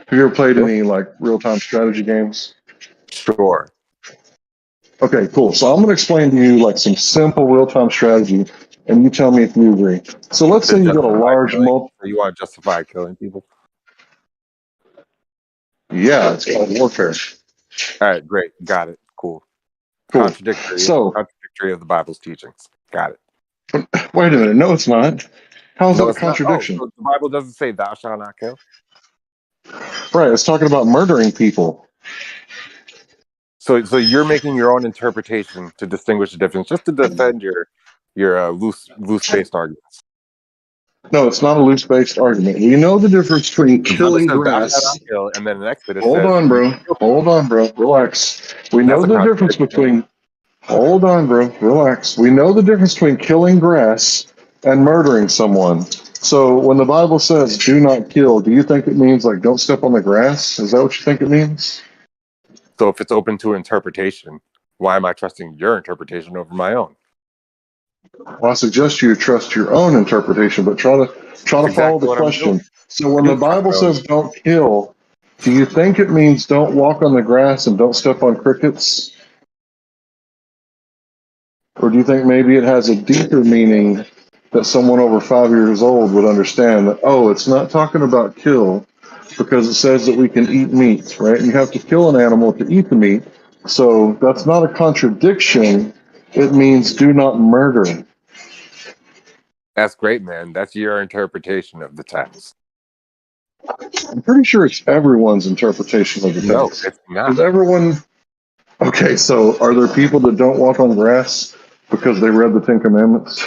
Have you ever played any like real-time strategy games? Sure. Okay, cool. So I'm going to explain to you like some simple real-time strategy, and you tell me if you agree. So let's say you got a large You want to justify killing people? Yeah, it's called warfare. All right, great, got it, cool. Contradictory of the Bible's teachings. Got it. Wait a minute. No, it's not. How is that a contradiction? So the Bible doesn't say thou shalt not kill. Right. It's talking about murdering people. So you're making your own interpretation to distinguish the difference, just to defend your loose-based arguments. No, it's not a loose-based argument. We know the difference between killing grass. Kill, and then the next bit Hold on, bro. Hold on, bro. Relax. We know the difference between. Hold on, bro. Relax. We know the difference between killing grass and murdering someone. So when the Bible says "do not kill," do you think it means like don't step on the grass? Is that what you think it means? So if it's open to interpretation, why am I trusting your interpretation over my own? Well, I suggest you trust your own interpretation, but try to follow the question. So when the Bible says "don't kill," do you think it means don't walk on the grass and don't step on crickets? Or do you think maybe it has a deeper meaning that someone over 5 years old would understand that, oh, it's not talking about kill because it says that we can eat meat, right? You have to kill an animal to eat the meat. So that's not a contradiction. It means do not murder. That's great, man. That's your interpretation of the text. I'm pretty sure it's everyone's interpretation of the text. No, it's not. Is everyone... Okay, so are there people that don't walk on grass because they read the Ten Commandments?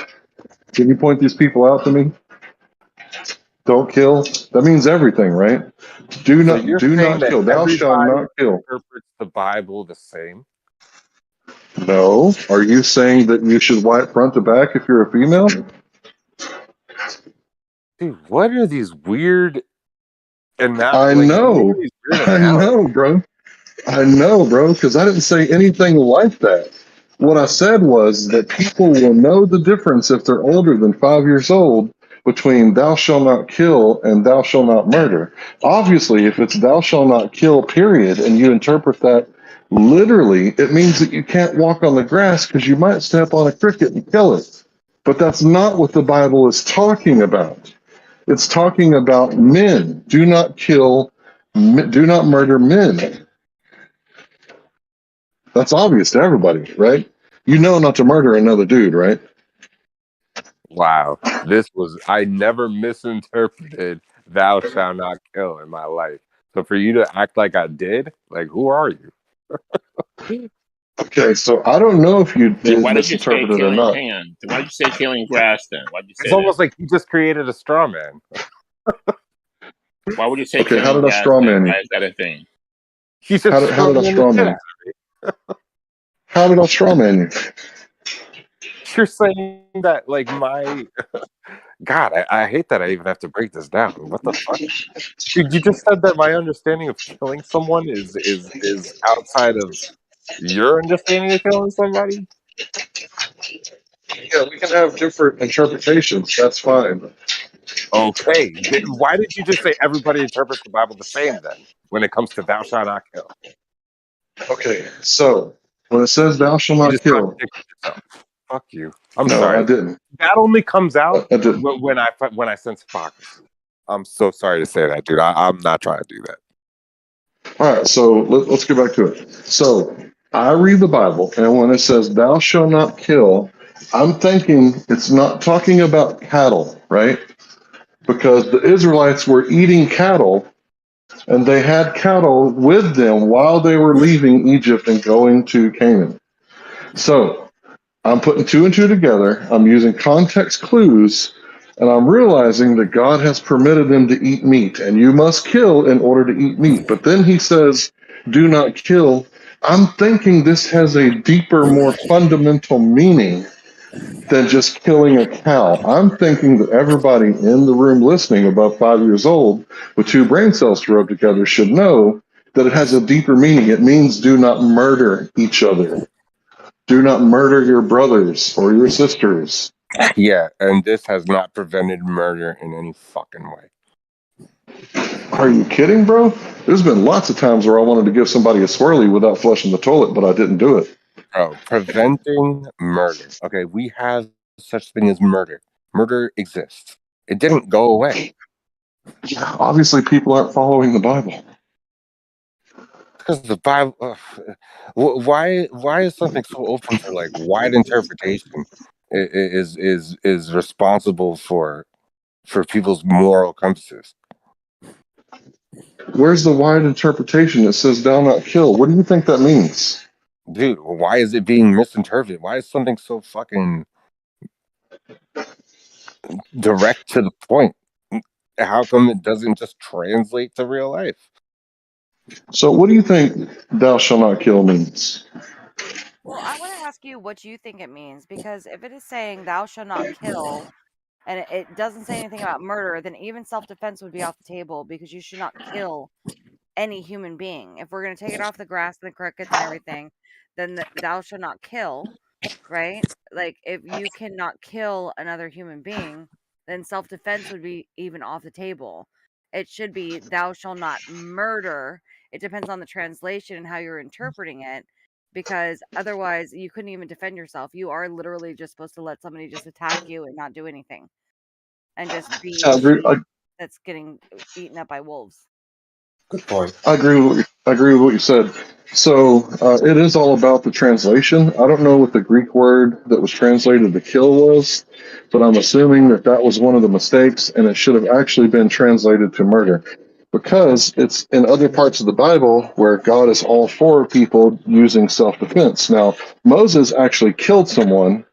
Can you point these people out to me? Don't kill. That means everything, right? Do not kill. Thou shalt not kill. Interprets the Bible the same? No. Are you saying that you should wipe front to back if you're a female? Dude, what are these weird... I know, bro. I know, bro, because I didn't say anything like that. What I said was that people will know the difference if they're older than 5 years old between thou shalt not kill and thou shalt not murder. Obviously, if it's thou shalt not kill, period, and you interpret that literally, it means that you can't walk on the grass because you might step on a cricket and kill it. But that's not what the Bible is talking about. It's talking about men. Do not kill, do not murder men. That's obvious to everybody, right? You know not to murder another dude, right? Wow. I never misinterpreted thou shalt not kill in my life. So for you to act like I did, like, who are you? Okay, so I don't know if you did misinterpret it or not. Hang on. Why did you say killing grass then? Why did you say It's almost like you just created a straw man. Why would you say okay, how did I straw man you? Why is that a thing? How did I straw man you? How did I straw man you? You're saying that, like, my... God, I hate that I even have to break this down. What the fuck? Dude, you just said that my understanding of killing someone is outside of your understanding of killing somebody? Yeah, we can have different interpretations. That's fine. Okay. Why did you just say everybody interprets the Bible the same then when it comes to thou shalt not kill? Okay, so when it says thou shalt not kill... Fuck you. I'm no, sorry. I didn't. That only comes out when I sense hypocrisy. I'm so sorry to say that, dude. I'm not trying to do that. All right, so let's get back to it. So I read the Bible, and when it says thou shalt not kill, I'm thinking it's not talking about cattle, right? Because the Israelites were eating cattle, and they had cattle with them while they were leaving Egypt and going to Canaan. So I'm putting two and two together. I'm using context clues, and I'm realizing that God has permitted them to eat meat, and you must kill in order to eat meat. But then he says, do not kill. I'm thinking this has a deeper, more fundamental meaning than just killing a cow. I'm thinking that everybody in the room listening above 5 years old with two brain cells to rub together should know that it has a deeper meaning. It means do not murder each other. Do not murder your brothers or your sisters. Yeah, and this has not prevented murder in any fucking way. Are you kidding, bro? There's been lots of times where I wanted to give somebody a swirly without flushing the toilet, but I didn't do it. Oh, preventing murder. Okay, we have such thing as murder. Murder exists. It didn't go away. Yeah, obviously people aren't following the Bible. because the Bible. Why is something so open to like wide interpretation? Is responsible for people's moral compasses. Where's the wide interpretation that says "thou not kill"? What do you think that means, dude? Why is it being misinterpreted? Why is something so fucking direct to the point? How come it doesn't just translate to real life? So, what do you think "thou shalt not kill" means? Well, I want to ask you what you think it means, because if it is saying "thou shalt not kill," and it doesn't say anything about murder, then even self-defense would be off the table, because you should not kill any human being. If we're going to take it off the grass and the crickets and everything, then thou shalt not kill, right? Like, if you cannot kill another human being, then self-defense would be even off the table. It should be thou shalt not murder. It depends on the translation and how you're interpreting it, because otherwise you couldn't even defend yourself. You are literally just supposed to let somebody just attack you and not do anything, and just be I agree. sheep that's getting eaten up by wolves. Good point. I agree with what you said. So it is all about the translation. I don't know what the Greek word that was translated to kill was, but I'm assuming that was one of the mistakes, and it should have actually been translated to murder, because it's in other parts of the Bible where God is all for people using self-defense. Now, Moses actually killed someone.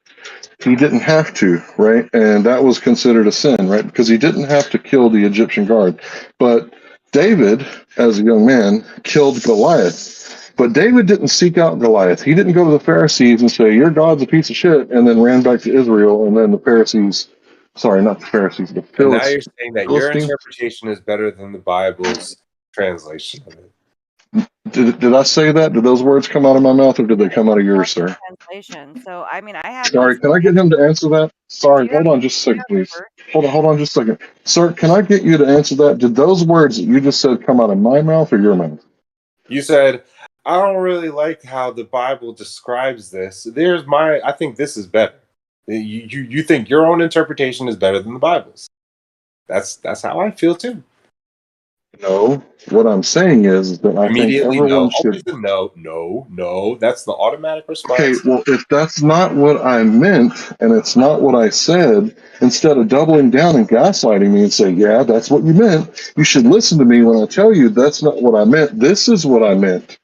He didn't have to, right? And that was considered a sin, right? Because he didn't have to kill the Egyptian guard. But David, as a young man, killed Goliath. But David didn't seek out Goliath. He didn't go to the Pharisees and say, "Your God's a piece of shit," and then ran back to Israel. And then the Pharisees, sorry, not the Pharisees, the And now you're saying that your Philistines. interpretation is better than the Bible's translation of it. Did I say that? Did those words come out of my mouth, or did they come out of yours, sir? Translation. So, I mean, I have. Sorry, can I get him to answer that? Sorry, hold on just a second, please. Hold on just a second. Sir, can I get you to answer that? Did those words that you just said come out of my mouth or your mouth? You said, "I don't really like how the Bible describes this. I think this is better." You think your own interpretation is better than the Bible's. That's how I feel too. No, what I'm saying is that I think Immediately, everyone no. should. Always a no. That's the automatic response. Okay, well, if that's not what I meant and it's not what I said, instead of doubling down and gaslighting me and say, "Yeah, that's what you meant," you should listen to me when I tell you that's not what I meant. This is what I meant.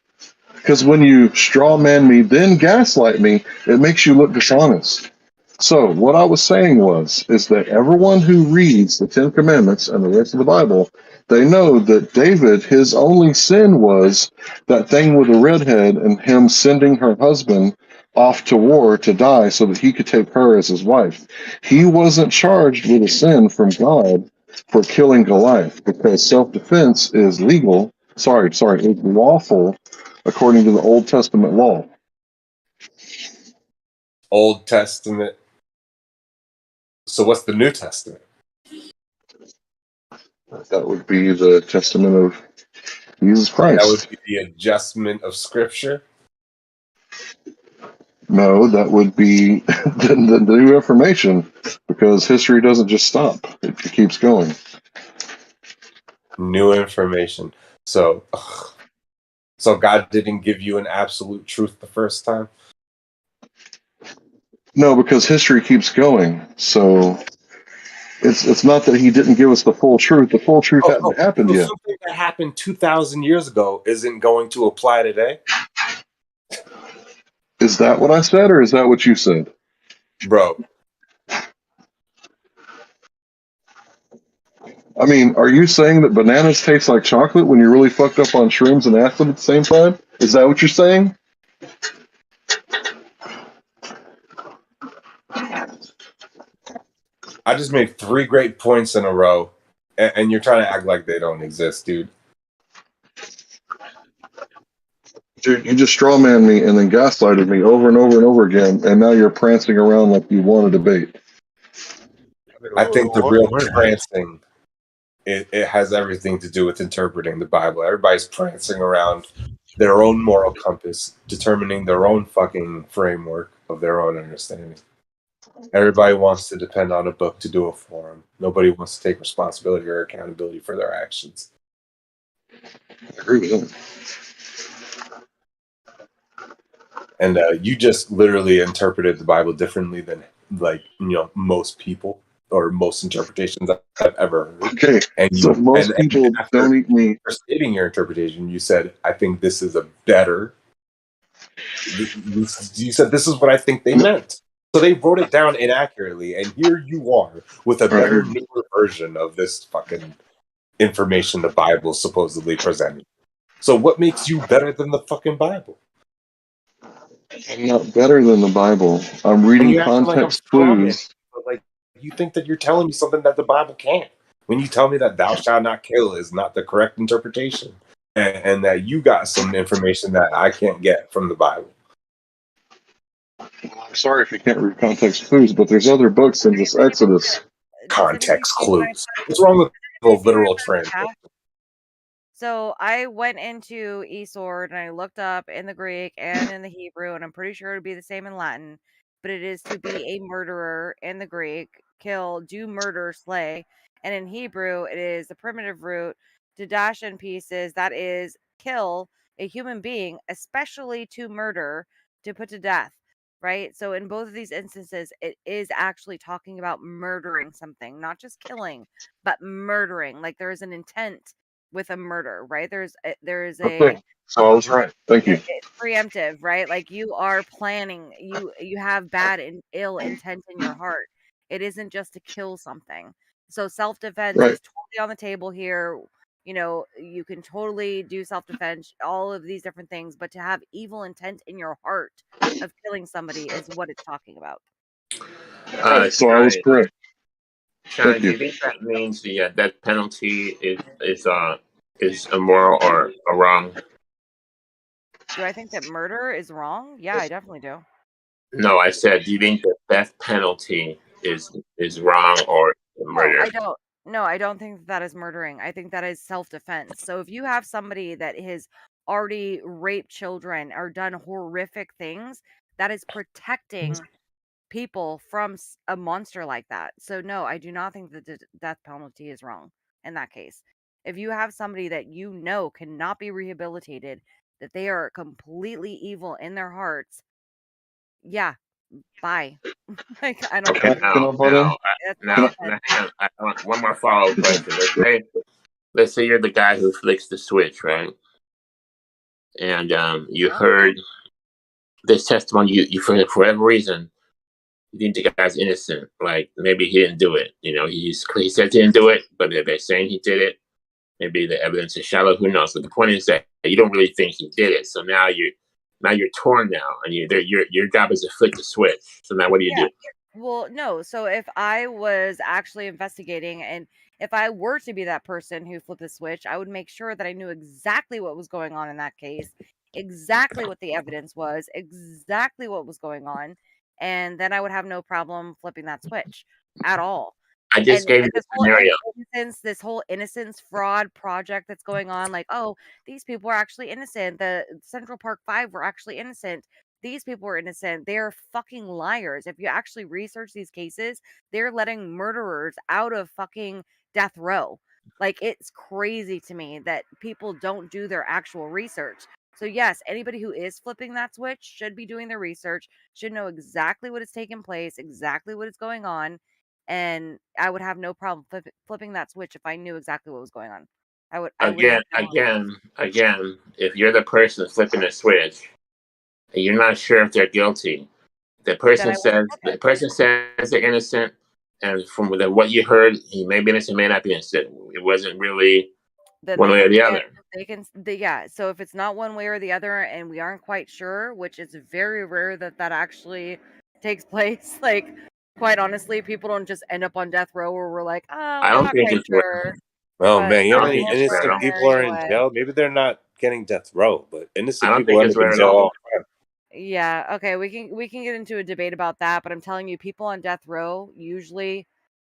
Because when you straw man me, then gaslight me, it makes you look dishonest. So what I was saying is that everyone who reads the Ten Commandments and the rest of the Bible, they know that David, his only sin was that thing with the redhead and him sending her husband off to war to die so that he could take her as his wife. He wasn't charged with a sin from God for killing Goliath, because self-defense is legal. It's lawful according to the Old Testament law. Old Testament. So what's the New Testament? That would be the testament of Jesus Christ. That would be the adjustment of Scripture. No, that would be the new information, because history doesn't just stop; it keeps going. New information. So God didn't give you an absolute truth the first time? No, because history keeps going. So it's not that he didn't give us the full truth. The full truth hadn't happened yet. Something that happened 2,000 years ago isn't going to apply today? Is that what I said, or is that what you said? Bro. I mean, are you saying that bananas taste like chocolate when you're really fucked up on shrooms and acid at the same time? Is that what you're saying? I just made 3 great points in a row, and you're trying to act like they don't exist, dude. Dude, you just strawman me and then gaslighted me over and over and over again, and now you're prancing around like you want a debate. I think the real prancing, it has everything to do with interpreting the Bible. Everybody's prancing around their own moral compass, determining their own fucking framework of their own understanding. Everybody wants to depend on a book to do it for them. Nobody wants to take responsibility or accountability for their actions. I agree with that. and you just literally interpreted the Bible differently than most people or most interpretations I've ever heard. Okay, And so most people don't eat meat. For stating your interpretation, you said, "I think this is a better." You said, "This is what I think they meant." So they wrote it down inaccurately, and here you are with a better, newer version of this fucking information the Bible supposedly presented. So what makes you better than the fucking Bible? I'm not better than the Bible. I'm reading context clues. But like, you think that you're telling me something that the Bible can't. When you tell me that "thou shalt not kill" is not the correct interpretation, and that you got some information that I can't get from the Bible. I'm sorry if you can't read context clues, but there's other books in this Exodus. Context clues. What's wrong with the literal translation? So I went into eSword and I looked up in the Greek and in the Hebrew, and I'm pretty sure it would be the same in Latin, but it is to be a murderer in the Greek, kill, do murder, slay. And in Hebrew, it is the primitive root to dash in pieces, that is, kill a human being, especially to murder, to put to death, right? So in both of these instances, it is actually talking about murdering something, not just killing, but murdering. Like there is an intent with a murder, right? There's a Okay, so I was right. Thank you. it's preemptive, right? Like you are planning, you have bad and ill intent in your heart. It isn't just to kill something. So self-defense Right. is totally on the table here. You know, you can totally do self-defense, all of these different things, but to have evil intent in your heart of killing somebody is what it's talking about. So I was correct. Sean, do you think that means the death penalty is immoral or wrong? Do I think that murder is wrong? Yeah, I definitely do. No, I said, do you think the death penalty is wrong or murder? No, I don't. No, I don't think that is murdering. I think that is self-defense. So if you have somebody that has already raped children or done horrific things, that is protecting people from a monster like that. So no, I do not think that the death penalty is wrong in that case. If you have somebody that you know cannot be rehabilitated, that they are completely evil in their hearts, yeah, bye. Like I don't Okay, think now, I want one more follow-up question. Let's say you're the guy who flicks the switch, right? And you heard this testimony. You for whatever reason, you think the guy's innocent. Like maybe he didn't do it. You know, he said he didn't do it, but they're saying he did it. Maybe the evidence is shallow. Who knows? But the point is that you don't really think he did it. So now you're torn now, and your job is to flip the switch. So now what do you do? Well, no. So if I was actually investigating and if I were to be that person who flipped the switch, I would make sure that I knew exactly what was going on in that case, exactly what the evidence was, exactly what was going on, and then I would have no problem flipping that switch at all. I just gave you the scenario. This whole innocence fraud project that's going on, like, oh, these people are actually innocent. The Central Park 5 were actually innocent. These people were innocent. They're fucking liars. If you actually research these cases, they're letting murderers out of fucking death row. Like, it's crazy to me that people don't do their actual research. So yes, anybody who is flipping that switch should be doing their research, should know exactly what is taking place, exactly what is going on, and I would have no problem flipping that switch if I knew exactly what was going on. I would Again, if you're the person flipping the switch and you're not sure if they're guilty, the person says they're innocent, and from what you heard, he may be innocent, may not be innocent. It wasn't really one way or the other. Yeah. So if it's not one way or the other, and we aren't quite sure, which is very rare that actually takes place. Like, quite honestly, people don't just end up on death row where we're like, oh, I we're don't not think quite it's sure. Oh But man, you know how many most innocent likely people are in anyway. jail? Maybe they're not getting death row, but innocent I don't people think end it's up in rare at jail all. all the time. Yeah, okay, we can get into a debate about that, but I'm telling you, people on death row usually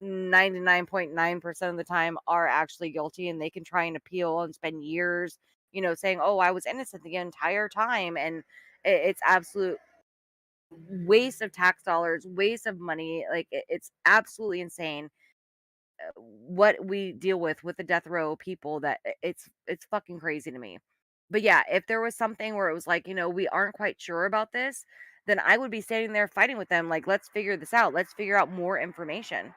99.9% of the time are actually guilty, and they can try and appeal and spend years, saying, "Oh, I was innocent the entire time," and it's absolute waste of tax dollars, waste of money. Like it's absolutely insane what we deal with the death row people. That it's fucking crazy to me. But yeah, if there was something where it was like, we aren't quite sure about this, then I would be standing there fighting with them. Like, let's figure this out. Let's figure out more information.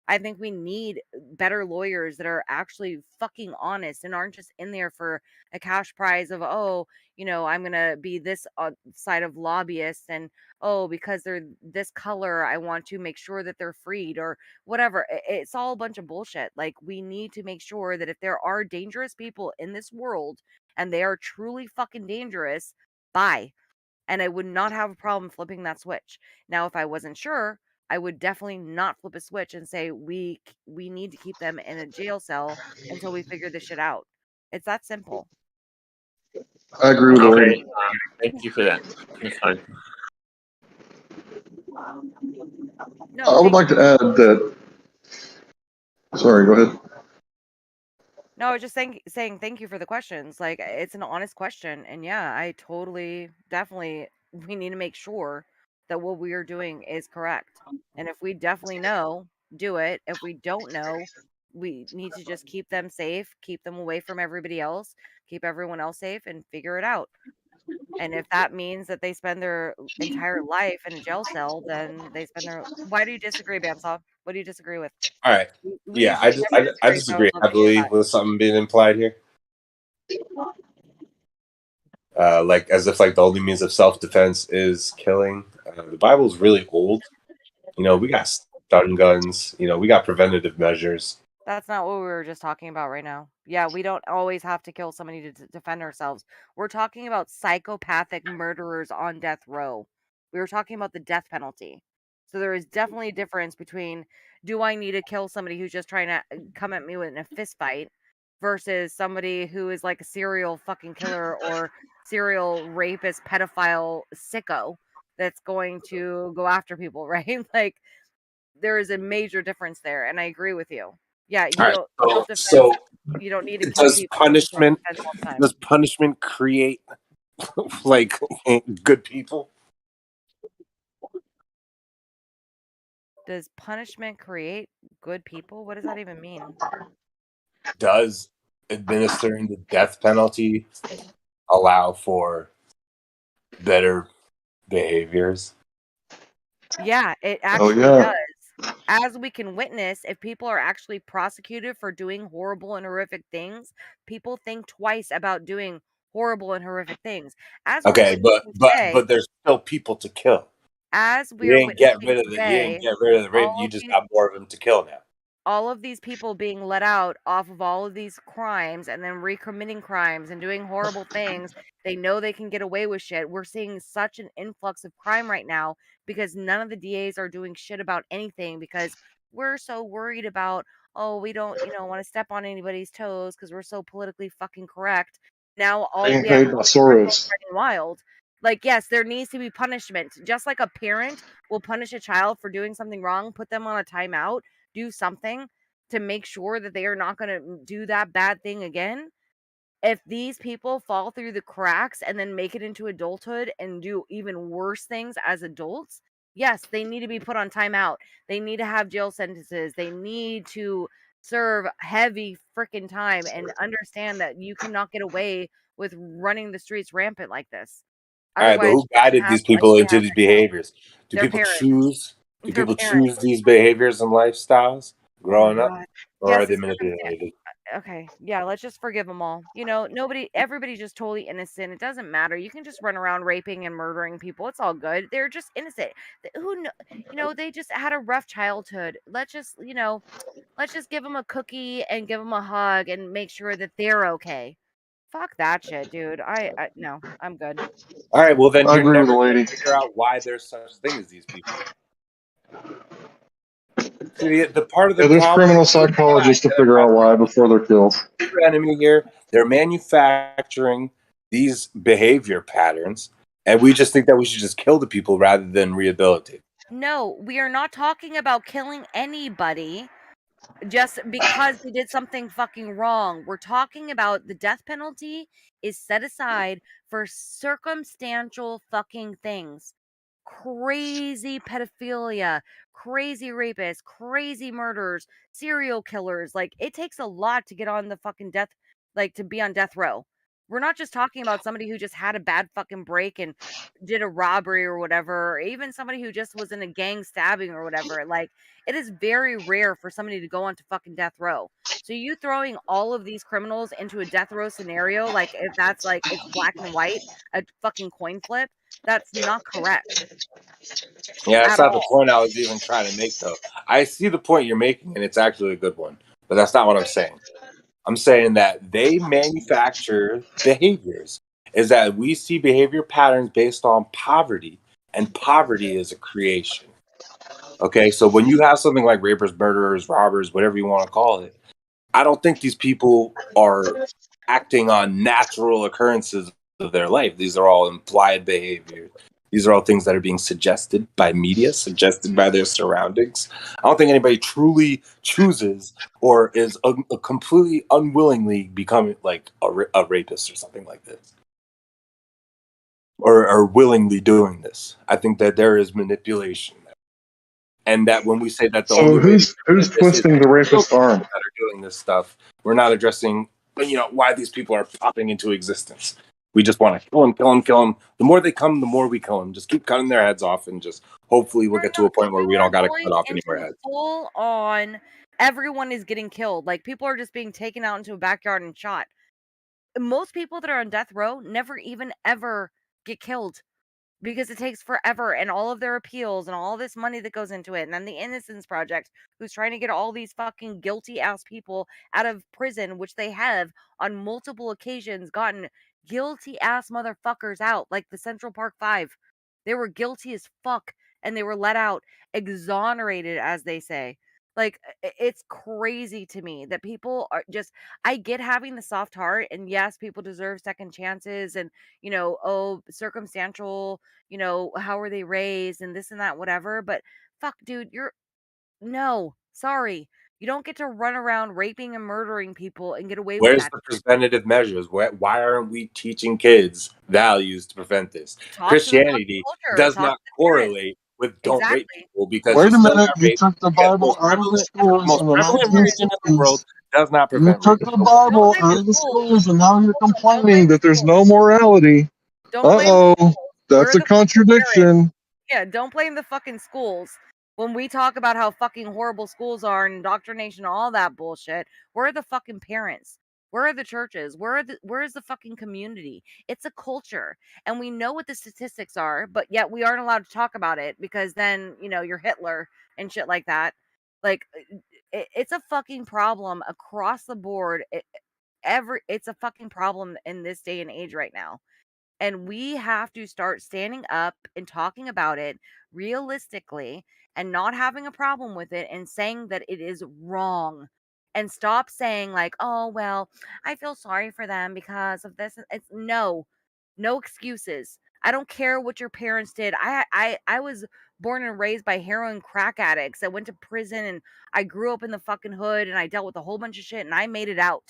I think we need better lawyers that are actually fucking honest and aren't just in there for a cash prize of, oh, I'm going to be this side of lobbyists, and, oh, because they're this color, I want to make sure that they're freed or whatever. It's all a bunch of bullshit. Like, we need to make sure that if there are dangerous people in this world and they are truly fucking dangerous, bye. And I would not have a problem flipping that switch. Now, if I wasn't sure, I would definitely not flip a switch and say we need to keep them in a jail cell until we figure this shit out. It's that simple. I agree with the Okay, lady. thank you for that. That's fine. No, I would like to add that. Sorry, go ahead. No, I was just saying thank you for the questions. Like, it's an honest question, and yeah, I totally, definitely, we need to make sure that what we are doing is correct. And if we definitely know, do it. If we don't know, we need to just keep them safe, keep them away from everybody else, keep everyone else safe, and figure it out. And if that means that they spend their entire life in a jail cell, then they spend their. Why do you disagree, Bandsaw? What do you disagree with? All right. We Yeah, usually never I disagree, so I disagree would love to hear heavily that. with something being implied here. Like as if like the only means of self-defense is killing. The Bible's really old. We got stun guns. We got preventative measures. That's not what we were just talking about right now. Yeah, we don't always have to kill somebody to defend ourselves. We're talking about psychopathic murderers on death row. We were talking about the death penalty. So there is definitely a difference between, do I need to kill somebody who's just trying to come at me with in a fist fight versus somebody who is like a serial fucking killer or serial rapist, pedophile sicko that's going to go after people, right? Like, there is a major difference there, and I agree with you. Yeah, All right. self-defense, So you don't need to kill does people in punishment self-defense all the time. does punishment create like good people? Does punishment create good people? What does that even mean? Does administering the death penalty allow for better behaviors? Yeah, it Oh actually yeah. does. As we can witness, if people are actually prosecuted for doing horrible and horrific things, people think twice about doing horrible and horrific things. As we're Okay, but witnessing but today, but there's still people to kill. as we You are didn't get witnessing rid of the you didn't today, get rid of the rape. all You of just these got more of them to kill now. all of these people being let out off of all of these crimes and then recommitting crimes and doing horrible things. They know they can get away with shit. We're seeing such an influx of crime right now because none of the DAs are doing shit about anything because we're so worried about, oh, we don't, want to step on anybody's toes because we're so politically fucking correct. Now all Being we have paid by is criminals Soros. running wild. Like, yes, there needs to be punishment. Just like a parent will punish a child for doing something wrong, put them on a timeout, do something to make sure that they are not going to do that bad thing again. If these people fall through the cracks and then make it into adulthood and do even worse things as adults, yes, they need to be put on timeout. They need to have jail sentences. They need to serve heavy freaking time and understand that you cannot get away with running the streets rampant like this. All right, but Otherwise, who you're going to guided have these like people we into have these right now. behaviors? Do Their people parents. choose? Do Their people parents. choose these behaviors and lifestyles Oh my growing up, God. or are Yes, they it's circumstance. manipulated? Okay, yeah, let's just forgive them all. Everybody's just totally innocent. It doesn't matter. You can just run around raping and murdering people. It's all good. They're just innocent. They just had a rough childhood. Let's just give them a cookie and give them a hug and make sure that they're okay. Fuck that shit, dude. No, I'm good. All right, well then I you're agree with never the going lady. to figure out why there's such thing as these people. See, the part of the Yeah, there's problem criminal is you and I psychologists to that figure have out why before they're killed. bigger enemy here. They're manufacturing these behavior patterns, and we just think that we should just kill the people rather than rehabilitate. No, we are not talking about killing anybody just because they did something fucking wrong. We're talking about the death penalty is set aside for circumstantial fucking things. Crazy pedophilia, crazy rapists, crazy murderers, serial killers. Like, it takes a lot to get on the fucking to be on death row. We're not just talking about somebody who just had a bad fucking break and did a robbery or whatever, or even somebody who just was in a gang stabbing or whatever. Like, it is very rare for somebody to go onto fucking death row. So you throwing all of these criminals into a death row scenario, like if that's like it's black and white, a fucking coin flip, that's not correct Yeah, that's at not the all. point I was even trying to make, though. I see the point you're making, and it's actually a good one, but that's not what I'm saying. I'm saying that they manufacture behaviors, is that we see behavior patterns based on poverty, and poverty is a creation. Okay, so when you have something like rapers, murderers, robbers, whatever you want to call it, I don't think these people are acting on natural occurrences of their life. These are all implied behaviors. These are all things that are being suggested by media, suggested by their surroundings. I don't think anybody truly chooses or is a completely unwillingly becoming like a rapist or something like this, or willingly doing this. I think that there is manipulation. And that when we say that the So only way who's twisting the rapist arm? that are doing this stuff, we're not addressing, why these people are popping into existence. We just want to kill them, kill them, kill them. The more they come, the more we kill them. Just keep cutting their heads off, and just hopefully we'll get to a point where we don't got to cut off any more heads. Full on, everyone is getting killed. Like, people are just being taken out into a backyard and shot. Most people that are on death row never even ever get killed, because it takes forever, and all of their appeals and all this money that goes into it. And then the Innocence Project, who's trying to get all these fucking guilty ass people out of prison, which they have on multiple occasions gotten guilty ass motherfuckers out, like the Central Park 5. They were guilty as fuck and they were let out, exonerated, as they say. Like, it's crazy to me that people are just, I get having the soft heart, and yes, people deserve second chances, and, circumstantial, how were they raised and this and that, whatever. But fuck, dude, no, sorry. You don't get to run around raping and murdering people and get away with Where's that. the preventative measures? Why aren't we teaching kids values to prevent this? Talk to the fucking Christianity culture, does talk not to the parents. correlate with don't rape Exactly. people, because Wait you a still minute, got you rape. took the Yes, Bible out of the schools most in the prevalent religion in the world 1960s. does not You prevent took rape. the Bible out of the schools, and now you're complaining that there's no morality. Don't blame the Uh-oh, schools. that's a contradiction. Yeah, don't blame the fucking schools. When we talk about how fucking horrible schools are and indoctrination and all that bullshit, where are the fucking parents? Where are the churches? Where is the fucking community? It's a culture. And we know what the statistics are, but yet we aren't allowed to talk about it, because then, you're Hitler and shit like that. Like, it's a fucking problem across the board. It's a fucking problem in this day and age right now. And we have to start standing up and talking about it realistically, and not having a problem with it, and saying that it is wrong. And stop saying, like, oh, well, I feel sorry for them because of this. It's no excuses. I don't care what your parents did. I was born and raised by heroin crack addicts. I went to prison, and I grew up in the fucking hood, and I dealt with a whole bunch of shit, and I made it out.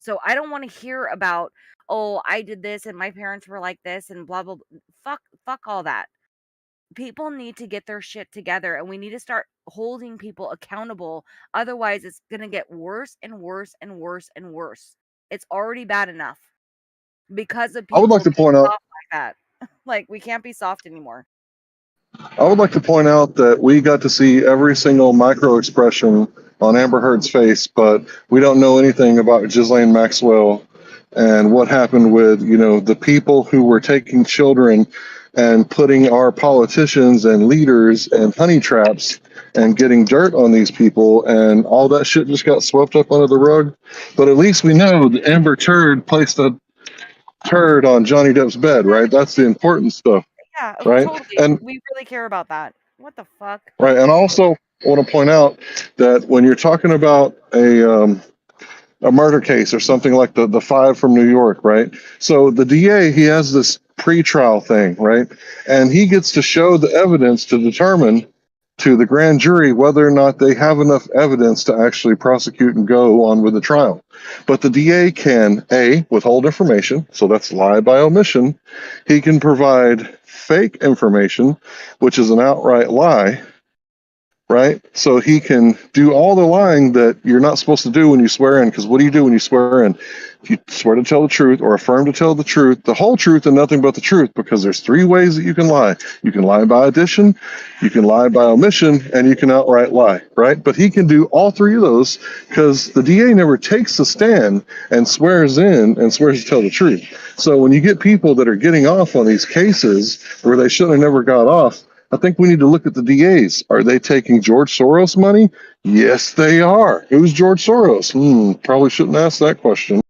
So I don't want to hear about, oh, I did this and my parents were like this and blah, blah, blah. Fuck all that. People need to get their shit together, and we need to start holding people accountable. Otherwise, it's going to get worse and worse and worse and worse. It's already bad enough because of people I would like to point out. soft like that. Like, we can't be soft anymore. I would like to point out that we got to see every single micro expression on Amber Heard's face, but we don't know anything about Ghislaine Maxwell and what happened with, the people who were taking children and putting our politicians and leaders in honey traps and getting dirt on these people, and all that shit just got swept up under the rug. But at least we know that Amber Turd placed a turd on Johnny Depp's bed, right? That's the important stuff. Yeah, right? totally. And we really care about that. What the fuck? right, and also want to point out that when you're talking about a murder case or something like the 5 from New York, right? So the DA, he has this pre-trial thing, right? And he gets to show the evidence to determine to the grand jury whether or not they have enough evidence to actually prosecute and go on with the trial. But the DA can, A, withhold information, so that's lie by omission. He can provide fake information, which is an outright lie. right? So he can do all the lying that you're not supposed to do when you swear in. Because what do you do when you swear in? If you swear to tell the truth or affirm to tell the truth, the whole truth and nothing but the truth, because there's three ways that you can lie. You can lie by addition, you can lie by omission, and you can outright lie, right? But he can do all three of those because the DA never takes a stand and swears in and swears to tell the truth. So when you get people that are getting off on these cases where they should have never got off, I think we need to look at the DAs. Are they taking George Soros money? Yes, they are. Who's George Soros? Probably shouldn't ask that question.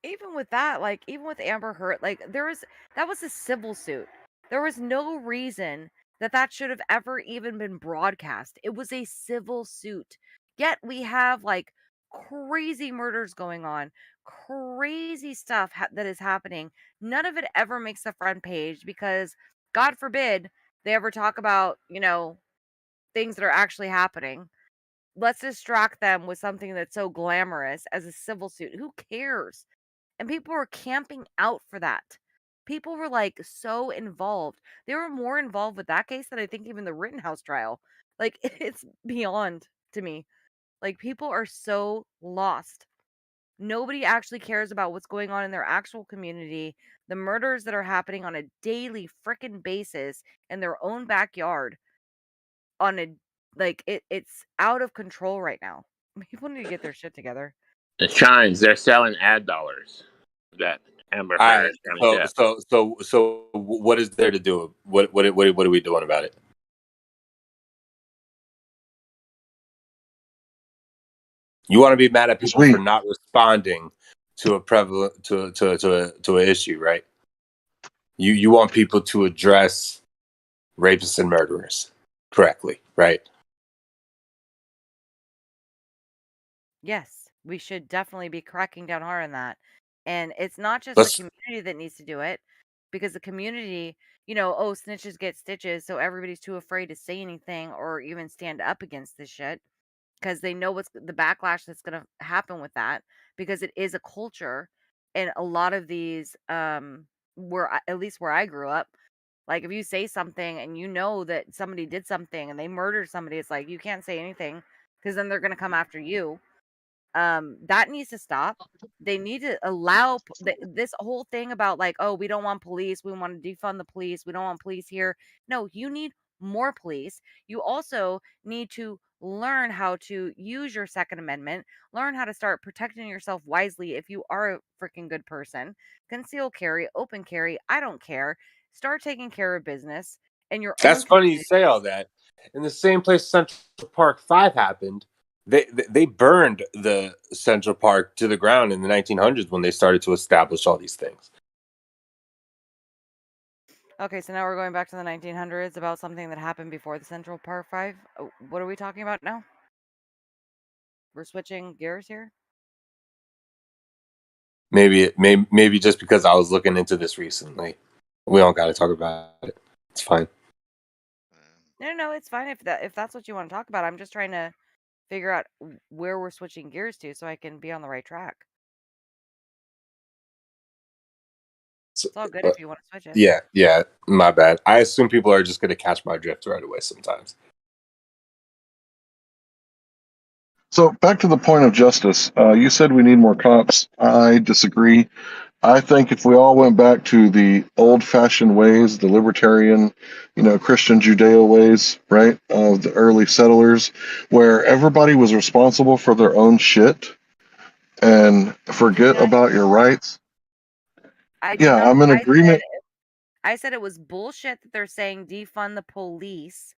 Even with that, like, even with Amber Heard, like, that was a civil suit. There was no reason that should have ever even been broadcast. It was a civil suit. Yet we have, like, crazy murders going on, crazy stuff that is happening. None of it ever makes the front page because, God forbid, they ever talk about, things that are actually happening. Let's distract them with something that's so glamorous as a civil suit. Who cares? And people were camping out for that. People were like so involved. They were more involved with that case than I think even the Rittenhouse trial. Like, it's beyond to me. Like, people are so lost. Nobody actually cares about what's going on in their actual community, the murders that are happening on a daily frickin' basis in their own backyard. It's out of control right now. People need to get their shit together. The Shines, they're selling ad dollars. That Amber All Heard. right. Johnny Depp. So what is there to do? What are we doing about it? You want to be mad at people for not responding to a prevalent to an issue, right? You want people to address rapists and murderers correctly, right? Yes, we should definitely be cracking down hard on that. And it's not just Let's- the community that needs to do it, because the community, oh, snitches get stitches, so everybody's too afraid to say anything or even stand up against this shit because they know what's the backlash that's going to happen with that, because it is a culture. And a lot of these, at least where I grew up, like, if you say something and you know that somebody did something and they murdered somebody, it's like you can't say anything because then they're going to come after you. That needs to stop. They need to allow this whole thing about, like, oh, we don't want police, we want to defund the police, we don't want police here. No, you need more police. You also need to learn how to use your Second Amendment, learn how to start protecting yourself wisely if you are a freaking good person. Conceal carry, open carry, I don't care. Start taking care of business in your That's own funny you say all that. In the same place Central Park 5 happened, they burned the Central Park to the ground in the 1900s when they started to establish all these things. Okay, so now we're going back to the 1900s about something that happened before the Central Park 5. What are we talking about now? We're switching gears here? Maybe just because I was looking into this recently. We don't got to talk about it. It's fine. No, it's fine if that's what you want to talk about. I'm just trying to figure out where we're switching gears to so I can be on the right track. It's all good if you want to switch it. Yeah, my bad. I assume people are just going to catch my drift right away sometimes. So back to the point of justice. You said we need more cops. I disagree. I think if we all went back to the old-fashioned ways, the libertarian, Christian Judeo ways, right, of the early settlers, where everybody was responsible for their own shit and forget about your rights. I'm in agreement. I said it was bullshit that they're saying defund the police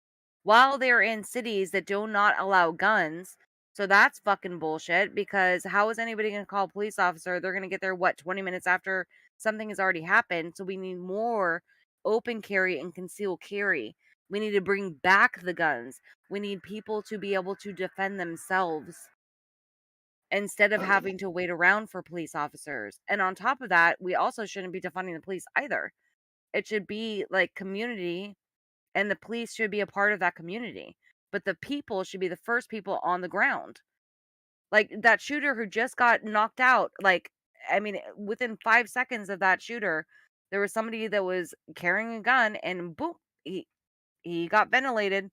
while they're in cities that do not allow guns. So that's fucking bullshit, because how is anybody going to call a police officer? They're going to get there, 20 minutes after something has already happened. So we need more open carry and conceal carry. We need to bring back the guns. We need people to be able to defend themselves instead of having to wait around for police officers. And on top of that, we also shouldn't be defunding the police either. It should be like community, and the police should be a part of that community. But the people should be the first people on the ground. Like that shooter who just got knocked out, within 5 seconds of that shooter, there was somebody that was carrying a gun and boom, he got ventilated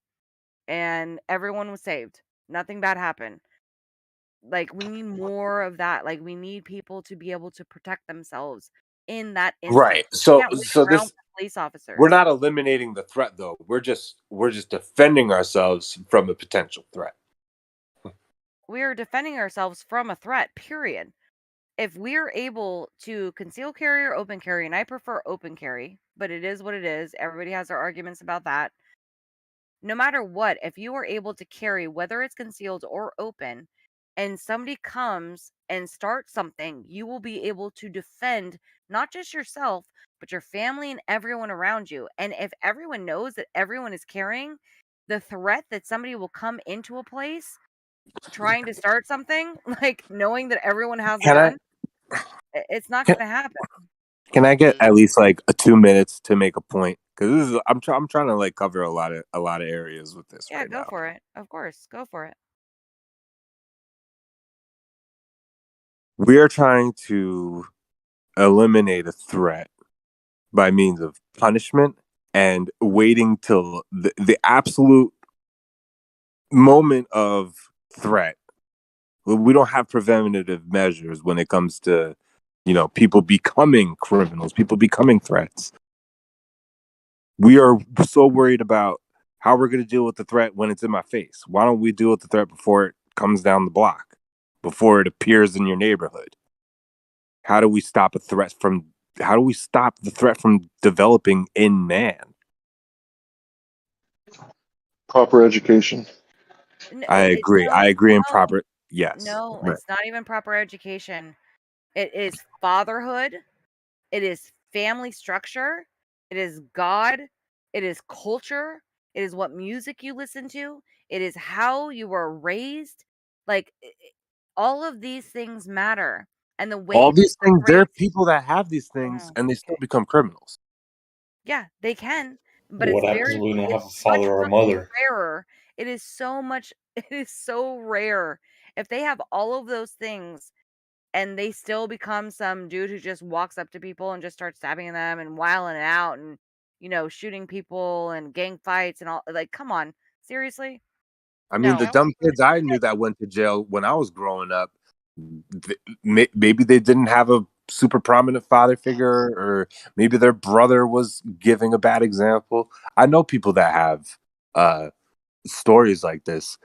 and everyone was saved. Nothing bad happened. Like, we need more of that. Like, we need people to be able to protect themselves in that instant. Right. We So can't wait around this for police officers. we're not eliminating the threat though. We're just defending ourselves from a potential threat. We are defending ourselves from a threat, period. If we're able to conceal carry or open carry, and I prefer open carry, but it is what it is. Everybody has their arguments about that. No matter what, if you are able to carry, whether it's concealed or open, and somebody comes and starts something, you will be able to defend not just yourself, but your family and everyone around you. And if everyone knows that everyone is carrying, the threat that somebody will come into a place trying to start something, like knowing that everyone has a Can I gun, it's not going to happen. Can I get at least like 2 minutes to make a point? Because I'm trying to like cover a lot of areas with this Yeah, right go now. for it. Of course, go for it. We are trying to eliminate a threat by means of punishment and waiting till the absolute moment of threat. We don't have preventative measures when it comes to, people becoming criminals, people becoming threats. We are so worried about how we're going to deal with the threat when it's in my face. Why don't we deal with the threat before it comes down the block, before it appears in your neighborhood? How do we stop the threat from developing in man? Proper education. I agree. I agree in proper. Yes. No, Right. it's not even proper education. It is fatherhood. It is family structure. It is God. It is culture. It is what music you listen to. It is how you were raised. Like, all of these things matter. And the way All these people things, are there are raised, people that have these things and they still become criminals. yeah, they can. But What it's happens when we don't have a much father or a mother? rarer. It is so much, it is so rare. If they have all of those things and they still become some dude who just walks up to people and just starts stabbing them and wiling it out and, shooting people and gang fights and all, like, come on, seriously? I mean, No. the dumb kids I knew that went to jail when I was growing up, maybe they didn't have a super prominent father figure, or maybe their brother was giving a bad example. I know people that have stories like this.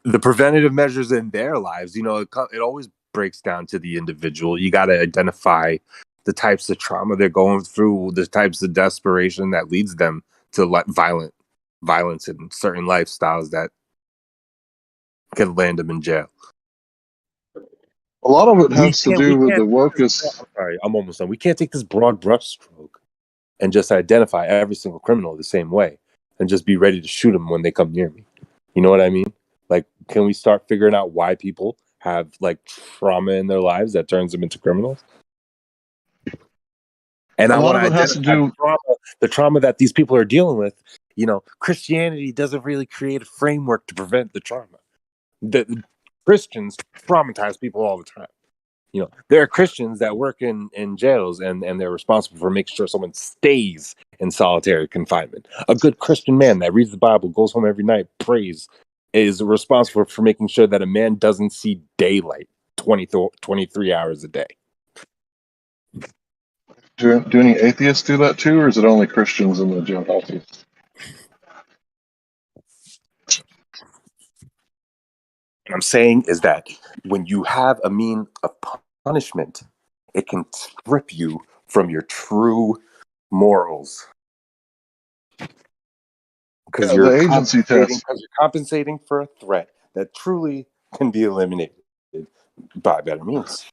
The preventative measures in their lives, it always breaks down to the individual. You got to identify the types of trauma they're going through, the types of desperation that leads them to violence in certain lifestyles that can land them in jail. A lot of it has to do with the wokeness. I'm sorry, I'm almost done. We can't take this broad brushstroke and just identify every single criminal the same way and just be ready to shoot them when they come near me. You know what I mean? Like, can we start figuring out why people have like trauma in their lives that turns them into criminals? And I want to identify the trauma that these people are dealing with. Christianity doesn't really create a framework to prevent the trauma. The Christians traumatize people all the time. There are Christians that work in jails and they're responsible for making sure someone stays in solitary confinement. A good Christian man that reads the Bible, goes home every night, prays, is responsible for making sure that a man doesn't see daylight 23 hours a day. Do any atheists do that too, or is it only Christians in the jail houses? What I'm saying is that when you have a mean of punishment, it can strip you from your true morals. Because you're compensating for a threat that truly can be eliminated by better means.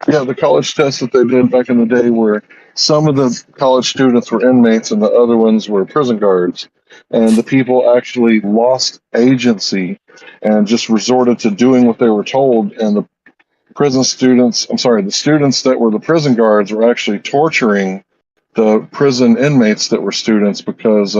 Yeah, the college test that they did back in the day where some of the college students were inmates and the other ones were prison guards. And the people actually lost agency and just resorted to doing what they were told. And the the students that were the prison guards were actually torturing the prison inmates that were students because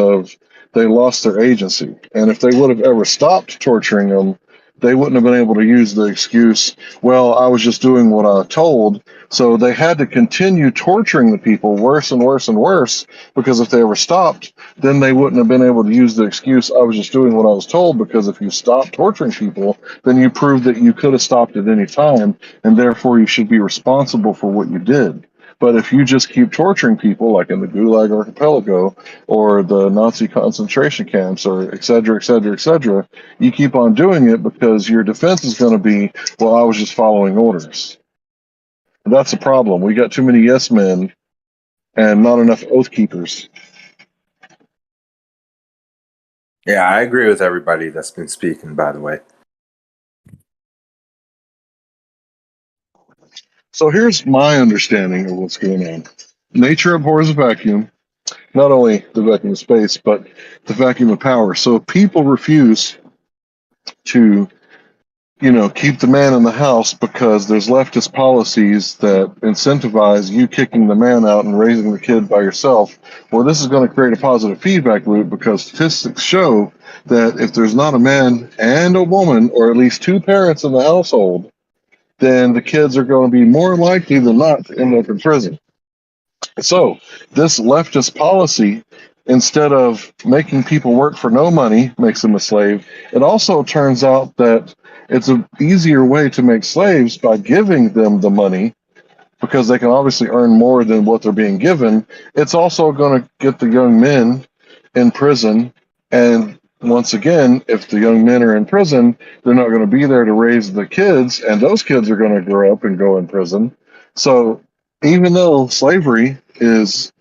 they lost their agency. And if they would have ever stopped torturing them, they wouldn't have been able to use the excuse, well, I was just doing what I was told. So they had to continue torturing the people worse and worse and worse, because if they ever stopped, then they wouldn't have been able to use the excuse, I was just doing what I was told, because if you stop torturing people, then you prove that you could have stopped at any time, and therefore you should be responsible for what you did. But if you just keep torturing people, like in the Gulag Archipelago or the Nazi concentration camps, or et cetera, et cetera, et cetera, you keep on doing it because your defense is going to be, well, I was just following orders. That's a problem. We got too many yes men and not enough oath keepers. Yeah, I agree with everybody that's been speaking, by the way. So here's my understanding of what's going on. Nature abhors a vacuum, not only the vacuum of space, but the vacuum of power. So if people refuse to, keep the man in the house because there's leftist policies that incentivize you kicking the man out and raising the kid by yourself, well, this is going to create a positive feedback loop, because statistics show that if there's not a man and a woman, or at least two parents in the household, then the kids are going to be more likely than not to end up in prison. So this leftist policy, instead of making people work for no money, makes them a slave. It also turns out that it's an easier way to make slaves by giving them the money, because they can obviously earn more than what they're being given. It's also going to get the young men in prison. And once again, if the young men are in prison, they're not going to be there to raise the kids, and those kids are going to grow up and go in prison. So even though slavery is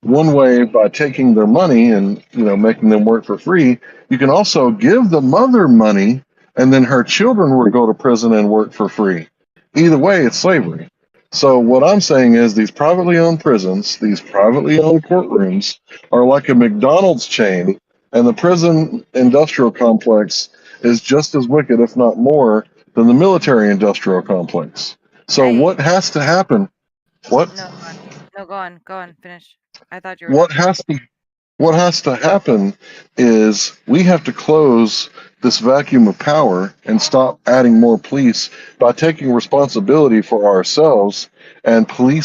one way, by taking their money and making them work for free, you can also give the mother money, and then her children will go to prison and work for free. Either way, it's slavery. So what I'm saying is, these privately owned prisons, these privately owned courtrooms, are like a McDonald's chain, and the prison industrial complex is just as wicked, if not more, than the military industrial complex. So what has to happen? What? No, go on, finish. I thought you were What done. has to happen is we have to close this vacuum of power and stop adding more police by taking responsibility for ourselves and police.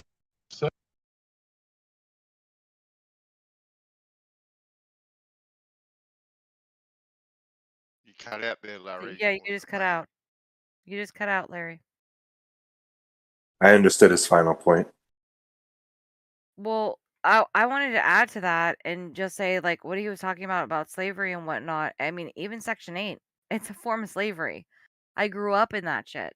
You cut out there, Larry. Yeah, you just cut out. You just cut out, Larry. I understood his final point. Well, I wanted to add to that and just say, like, what he was talking about slavery and whatnot. I mean, even Section 8, it's a form of slavery. I grew up in that shit.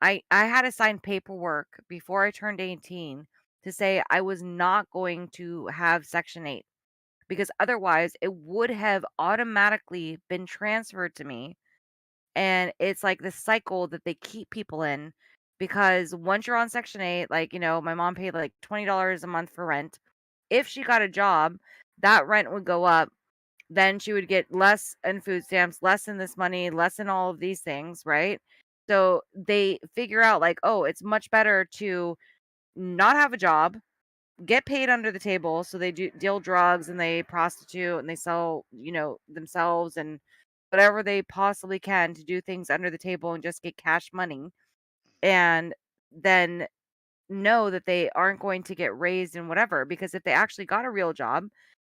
I had to sign paperwork before I turned 18 to say I was not going to have Section 8, because otherwise it would have automatically been transferred to me. And it's like this cycle that they keep people in, because once you're on Section 8, like, my mom paid like $20 a month for rent. If she got a job, that rent would go up. Then she would get less in food stamps, less in this money, less in all of these things, right? So they figure out, like, oh, it's much better to not have a job, get paid under the table. So they deal drugs and they prostitute and they sell, themselves and whatever they possibly can to do things under the table and just get cash money. And then know that they aren't going to get raised in whatever, because if they actually got a real job,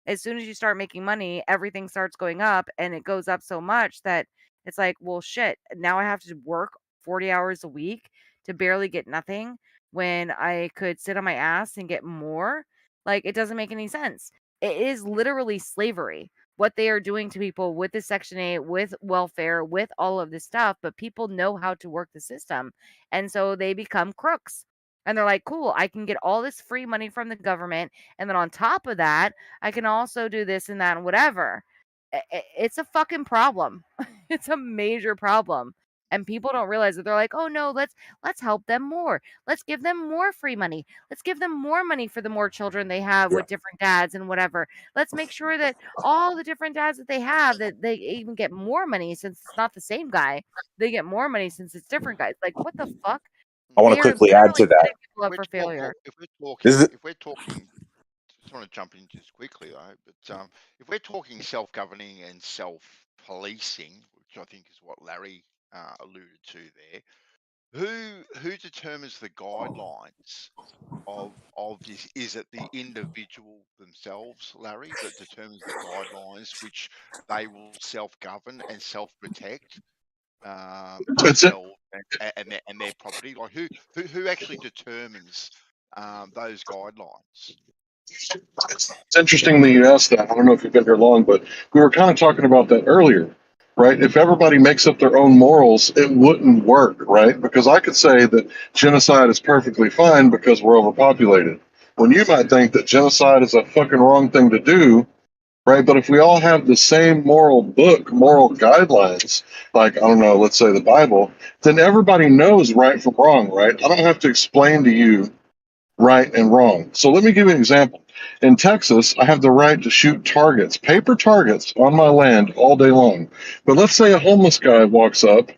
as soon as you start making money, everything starts going up, and it goes up so much that it's like, well, shit, now I have to work 40 hours a week to barely get nothing when I could sit on my ass and get more. Like, it doesn't make any sense. It is literally slavery, what they are doing to people with the Section 8, with welfare, with all of this stuff, but people know how to work the system. And so they become crooks. And they're like, cool, I can get all this free money from the government. And then on top of that, I can also do this and that and whatever. It's a fucking problem. It's a major problem. And people don't realize that. They're like, oh no, let's help them more. Let's give them more free money. Let's give them more money for the more children they have with different dads and whatever. Let's make sure that all the different dads that they have, that they even get more money, since it's not the same guy. They get more money since it's different guys. Like, what the fuck? I want to They are quickly add to literally that. setting people up for failure. If we're talking, just want to jump in just quickly though, but if we're talking self-governing and self-policing, which I think is what Larry alluded to there, who determines the guidelines of this? Is it the individual themselves, Larry, that determines the guidelines which they will self-govern and self-protect themselves and their property? Like who actually determines those guidelines? It's interesting that you asked that. I don't know if you've been here long, but we were kind of talking about that earlier, right? If everybody makes up their own morals, it wouldn't work, right? Because I could say that genocide is perfectly fine because we're overpopulated. When you might think that genocide is a fucking wrong thing to do, right? But if we all have the same moral book, moral guidelines, like, I don't know, let's say the Bible, then everybody knows right from wrong, right? I don't have to explain to you right and wrong. So let me give you an example. In Texas, I have the right to shoot targets, paper targets, on my land all day long. But let's say a homeless guy walks up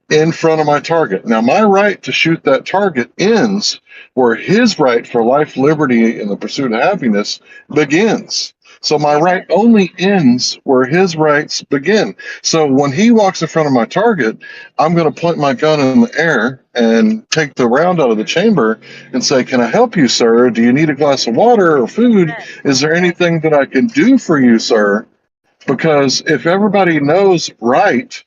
in front of my target. Now, my right to shoot that target ends where his right for life, liberty, and the pursuit of happiness begins. So my right only ends where his rights begin. So when he walks in front of my target, I'm going to point my gun in the air and take the round out of the chamber and say, "Can I help you, sir? Do you need a glass of water or food? Is there anything that I can do for you, sir?" Because if everybody knows right,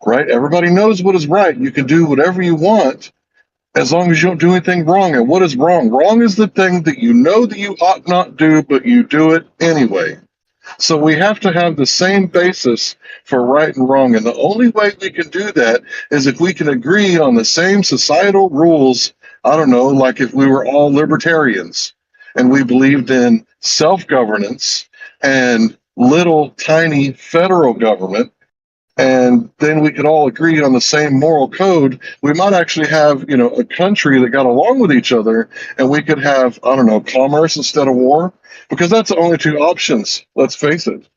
everybody knows what is right. You can do whatever you want as long as you don't do anything wrong. And what is wrong? Wrong is the thing that you know that you ought not do, but you do it anyway. So we have to have the same basis for right and wrong. And the only way we can do that is if we can agree on the same societal rules. I don't know, like if we were all libertarians and we believed in self-governance and little tiny federal government, and then we could all agree on the same moral code, we might actually have, a country that got along with each other, and we could have, I don't know, commerce instead of war, because that's the only two options. Let's face it.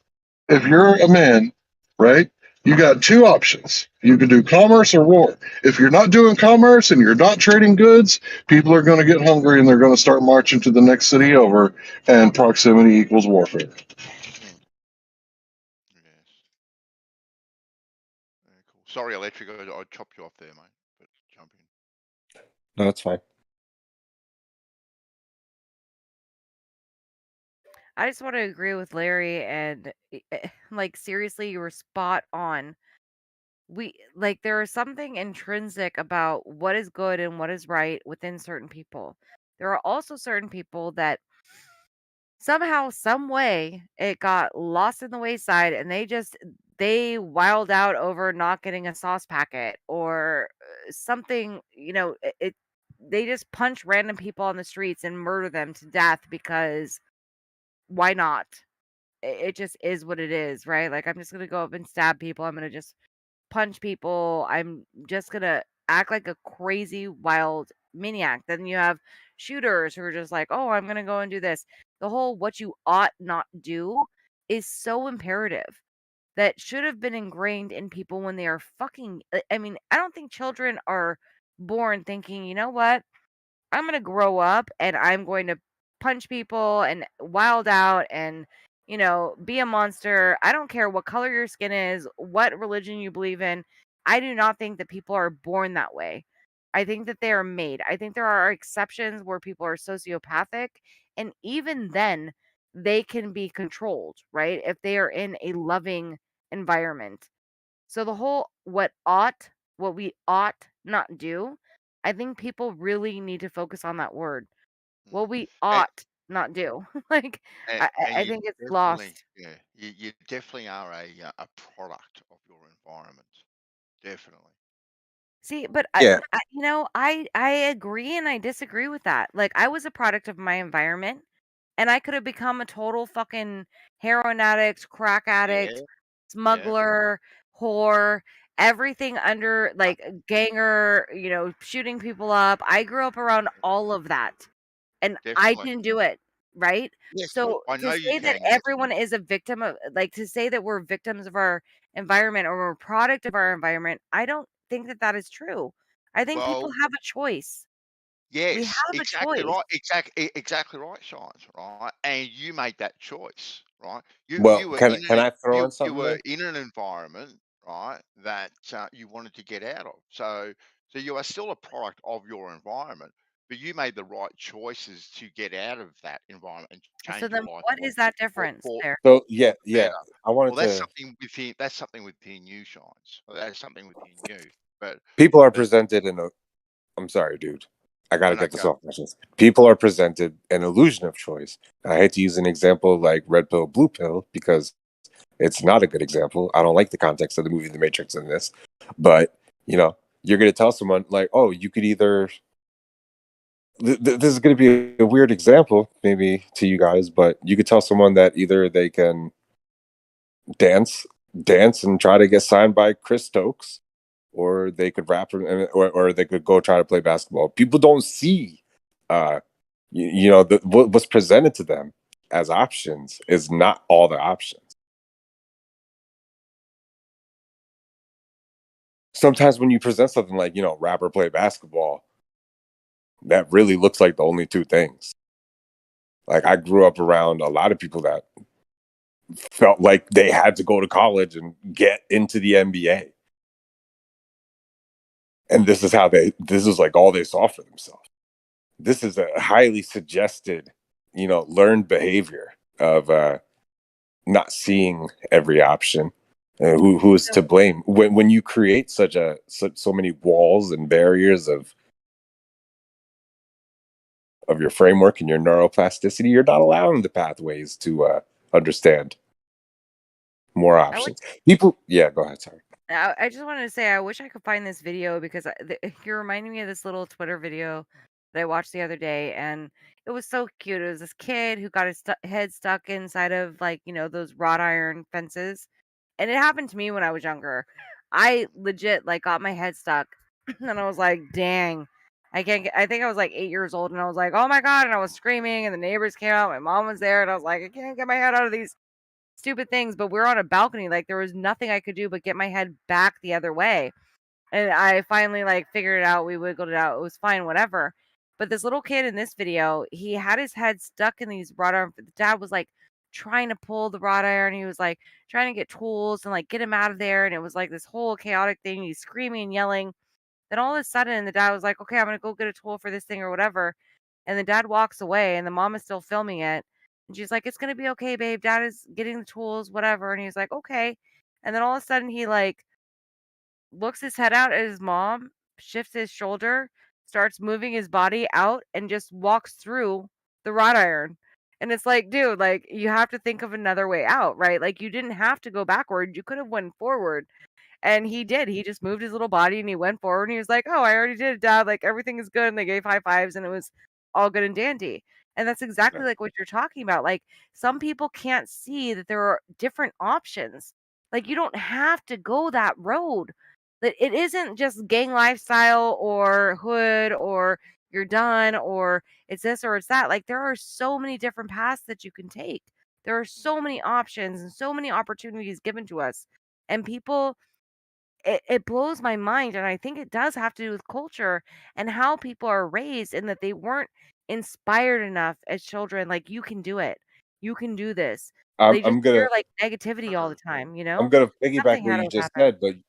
If you're a man, right, you got two options. You can do commerce or war. If you're not doing commerce and you're not trading goods, people are going to get hungry and they're going to start marching to the next city over, and proximity equals warfare. Sorry, Electric, I chopped you off there, mate. But jump in. No, that's fine. I just want to agree with Larry and like seriously, you were spot on. There is something intrinsic about what is good and what is right within certain people. There are also certain people that somehow, some way, it got lost in the wayside and they wild out over not getting a sauce packet or something, they just punch random people on the streets and murder them to death because why not? It just is what it is, right? Like, I'm just gonna go up and stab people. I'm gonna just punch people. I'm just gonna act like a crazy, wild maniac. Then you have shooters who are just like, oh, I'm gonna go and do this. The whole what you ought not do is so imperative that should have been ingrained in people when they are fucking. I mean, I don't think children are born thinking, you know what? I'm going to grow up and I'm going to punch people and wild out and, be a monster. I don't care what color your skin is, what religion you believe in. I do not think that people are born that way. I think that they are made. I think there are exceptions where people are sociopathic. And even then, they can be controlled, right? If they are in a loving environment. So the whole what we ought not do, I think people really need to focus on that word. What we And, ought not do. Like and, and I you think it's definitely, lost. yeah, you definitely are a product of your environment. Definitely. See, but Yeah. I agree and I disagree with that. Like I was a product of my environment and I could have become a total fucking heroin addict, crack Yeah, addict, yeah, smuggler, whore, everything under like ganger, shooting people up. I grew up around all of that and I definitely. didn't do it, right? Yes, So I to know you say that can. Yes. everyone is a victim of like to say that we're victims of our environment or we're a product of our environment, I don't think that that is true. I think people Well, have a choice. We yes, have a exactly choice. right. Exactly right, Science. Right, and you made that choice, right? You Well, you were can in can an I throw in you something were there? in an environment, right, that you wanted to get out of. So So you are still a product of your environment, but you made the right choices to get out of that environment and So change then your life what is that difference for there? So yeah, better. I wanted Well, that's to. something within you, Shines. That's something within you. But People are but presented in a. I'm sorry, dude. I got no, to no, get this go. off my chest. People are presented an illusion of choice. I hate to use an example like red pill, blue pill because it's not a good example. I don't like the context of the movie The Matrix in this, but you know, you're going to tell someone like, "Oh, you could either." This is going to be a weird example, maybe to you guys, but you could tell someone that either they can dance, dance, and try to get signed by Chris Stokes, or they could rap, or they could go try to play basketball. People don't see, what's presented to them as options is not all the options. Sometimes when you present something like, rap or play basketball, that really looks like the only two things. Like I grew up around a lot of people that felt like they had to go to college and get into the NBA. And this is like all they saw for themselves. This is a highly suggested, learned behavior of not seeing every option. Who is to blame when you create so many walls and barriers of your framework and your neuroplasticity? You're not allowing the pathways to understand more options. People, yeah, go ahead. Sorry. I just wanted to say I wish I could find this video because you're reminding me of this little Twitter video that I watched the other day, and it was so cute. It was this kid who got his head stuck inside of those wrought iron fences, and it happened to me when I was younger. I legit got my head stuck, and I was like, "Dang, I can't get." I think I was like 8 years old, and I was like, "Oh my god!" And I was screaming, and the neighbors came out. My mom was there, and I was like, "I can't get my head out of these stupid things," but we're on a balcony, there was nothing I could do but get my head back the other way. And I finally figured it out. We wiggled it out. It was fine, whatever. But this little kid in this video, he had his head stuck in these wrought iron. The dad was trying to pull the wrought iron. He was trying to get tools and get him out of there. And it was this whole chaotic thing. He's screaming and yelling. Then all of a sudden, the dad was like, "Okay, I'm gonna go get a tool for this thing or whatever." And the dad walks away, and the mom is still filming it. And she's like, "It's gonna be okay, babe. Dad is getting the tools, whatever." And he's like, "Okay." And then all of a sudden, he looks his head out at his mom, shifts his shoulder, starts moving his body out, and just walks through the wrought iron. And it's like, dude, you have to think of another way out, right? You didn't have to go backward. You could have went forward. And he did. He just moved his little body and he went forward and he was like, "Oh, I already did it, Dad. Everything is good." And they gave high fives and it was all good and dandy. And that's exactly what you're talking about. Some people can't see that there are different options. You don't have to go that road. That it isn't just gang lifestyle or hood or you're done or it's this or it's that. There are so many different paths that you can take. There are so many options and so many opportunities given to us. And people it blows my mind, and I think it does have to do with culture and how people are raised and that they weren't inspired enough as children, you can do it. You can do this. They just I'm gonna hear negativity all the time, I'm gonna piggyback Something what had to you have just happened. said,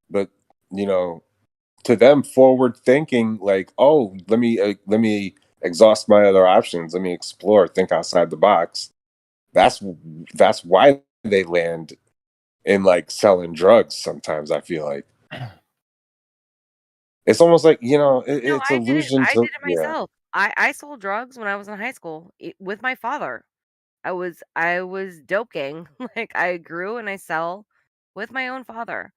but to them, forward thinking, oh, let me exhaust my other options, let me explore, think outside the box. That's why they land in selling drugs. Sometimes I feel like it's almost like No, it's I did it. illusion I to did it yeah. myself. I sold drugs when I was in high school with my father. I was dope gang. I grew and I sell with my own father.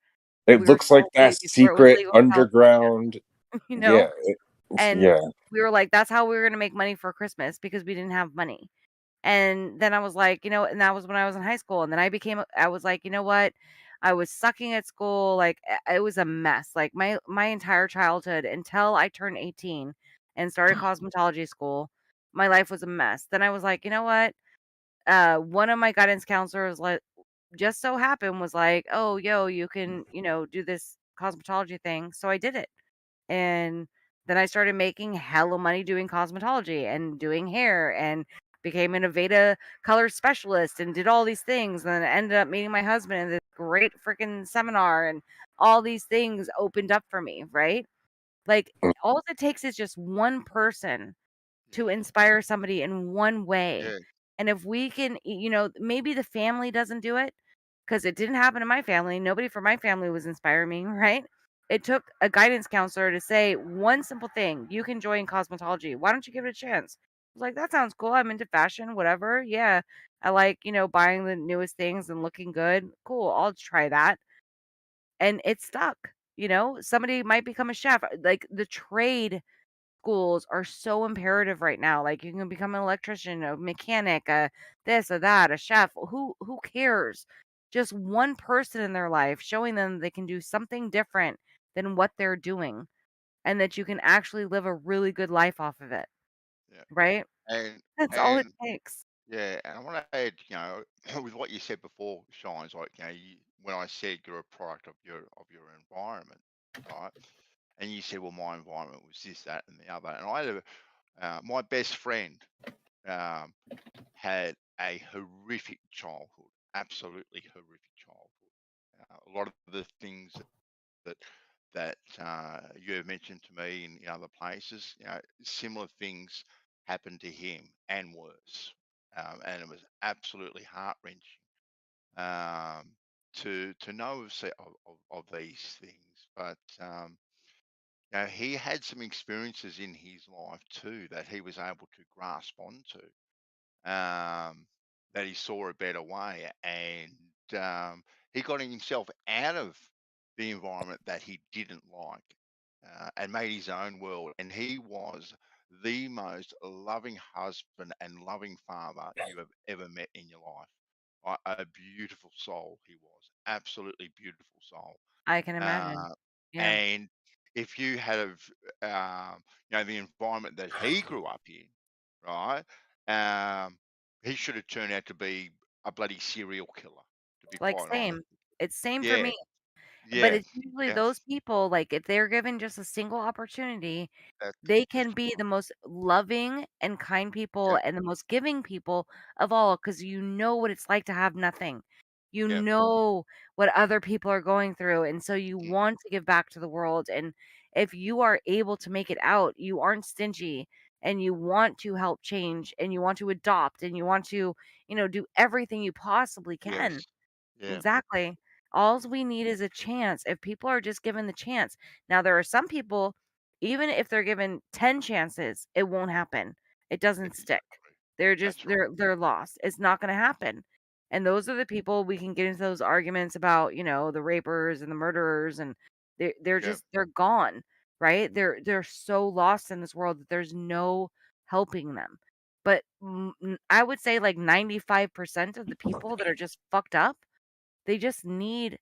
It We were looks like selling that weed before it was secret legal in California, underground. you know? Yeah, And yeah. we were like, that's how we were gonna make money for Christmas because we didn't have money. And then I was like, and that was when I was in high school. And then I was like, you know what? I was sucking at school. It was a mess. My entire childhood until I turned 18 and started cosmetology school, my life was a mess. Then I was like, you know what? One of my guidance counselors just so happened was like, "Oh, yo, you can, do this cosmetology thing." So I did it. And then I started making hella money doing cosmetology and doing hair and became an Aveda color specialist and did all these things. And then I ended up meeting my husband in this great freaking seminar and all these things opened up for me, right? Like, all it takes is just one person to inspire somebody in one way. Yeah. And if we can, maybe the family doesn't do it because it didn't happen in my family. Nobody from my family was inspiring me, right? It took a guidance counselor to say one simple thing: you can join cosmetology. Why don't you give it a chance? I was like, that sounds cool. I'm into fashion, whatever. Yeah. I like, buying the newest things and looking good. Cool. I'll try that. And it stuck. Somebody might become a chef. Like, the trade schools are so imperative right now. Like, you can become an electrician, a mechanic, a this, a that, a chef. Who cares? Just one person in their life showing them they can do something different than what they're doing, and that you can actually live a really good life off of it. Yeah. Right? And That's all it and takes. yeah, and I want to add, with what you said before, Shines, like, when I said you're a product of your environment, right? And you said, well, my environment was this, that, and the other. And I had my best friend um, had a horrific childhood, absolutely horrific childhood. A lot of the things that you have mentioned to me in other places, similar things happened to him and worse, and it was absolutely heart wrenching to know of these things. But he had some experiences in his life too that he was able to grasp onto, that he saw a better way, and he got himself out of the environment that he didn't like, and made his own world. And he was the most loving husband and loving father you have ever met in your life. A beautiful soul he was, absolutely beautiful soul. I can imagine. Uh, Yeah. and if you had the environment that he grew up in, right? He should have turned out to be a bloody serial killer, to be Like, quite honest. same. It's same for Yeah, me. But yeah, it's usually yeah. those people, like, if they're given just a single opportunity, That's they can that's be the most loving and kind people yeah, and the most giving people of all, because you know what it's like to have nothing. You yeah. know what other people are going through, and so you Mm, want to give back to the world. And if you are able to make it out, you aren't stingy, and you want to help change, and you want to adopt, and you want to, do everything you possibly can. yes, yeah, Exactly. Alls we need is a chance. If people are just given the chance. Now, there are some people, even if they're given 10 chances, it won't happen. It doesn't stick. exactly. They're just That's right. they're lost. It's not going to happen. And those are the people we can get into those arguments about, the rapers and the murderers, and they're Yeah, just they're gone, right? They're so lost in this world that there's no helping them. But I would say like 95% of the people that are just fucked up, they just need,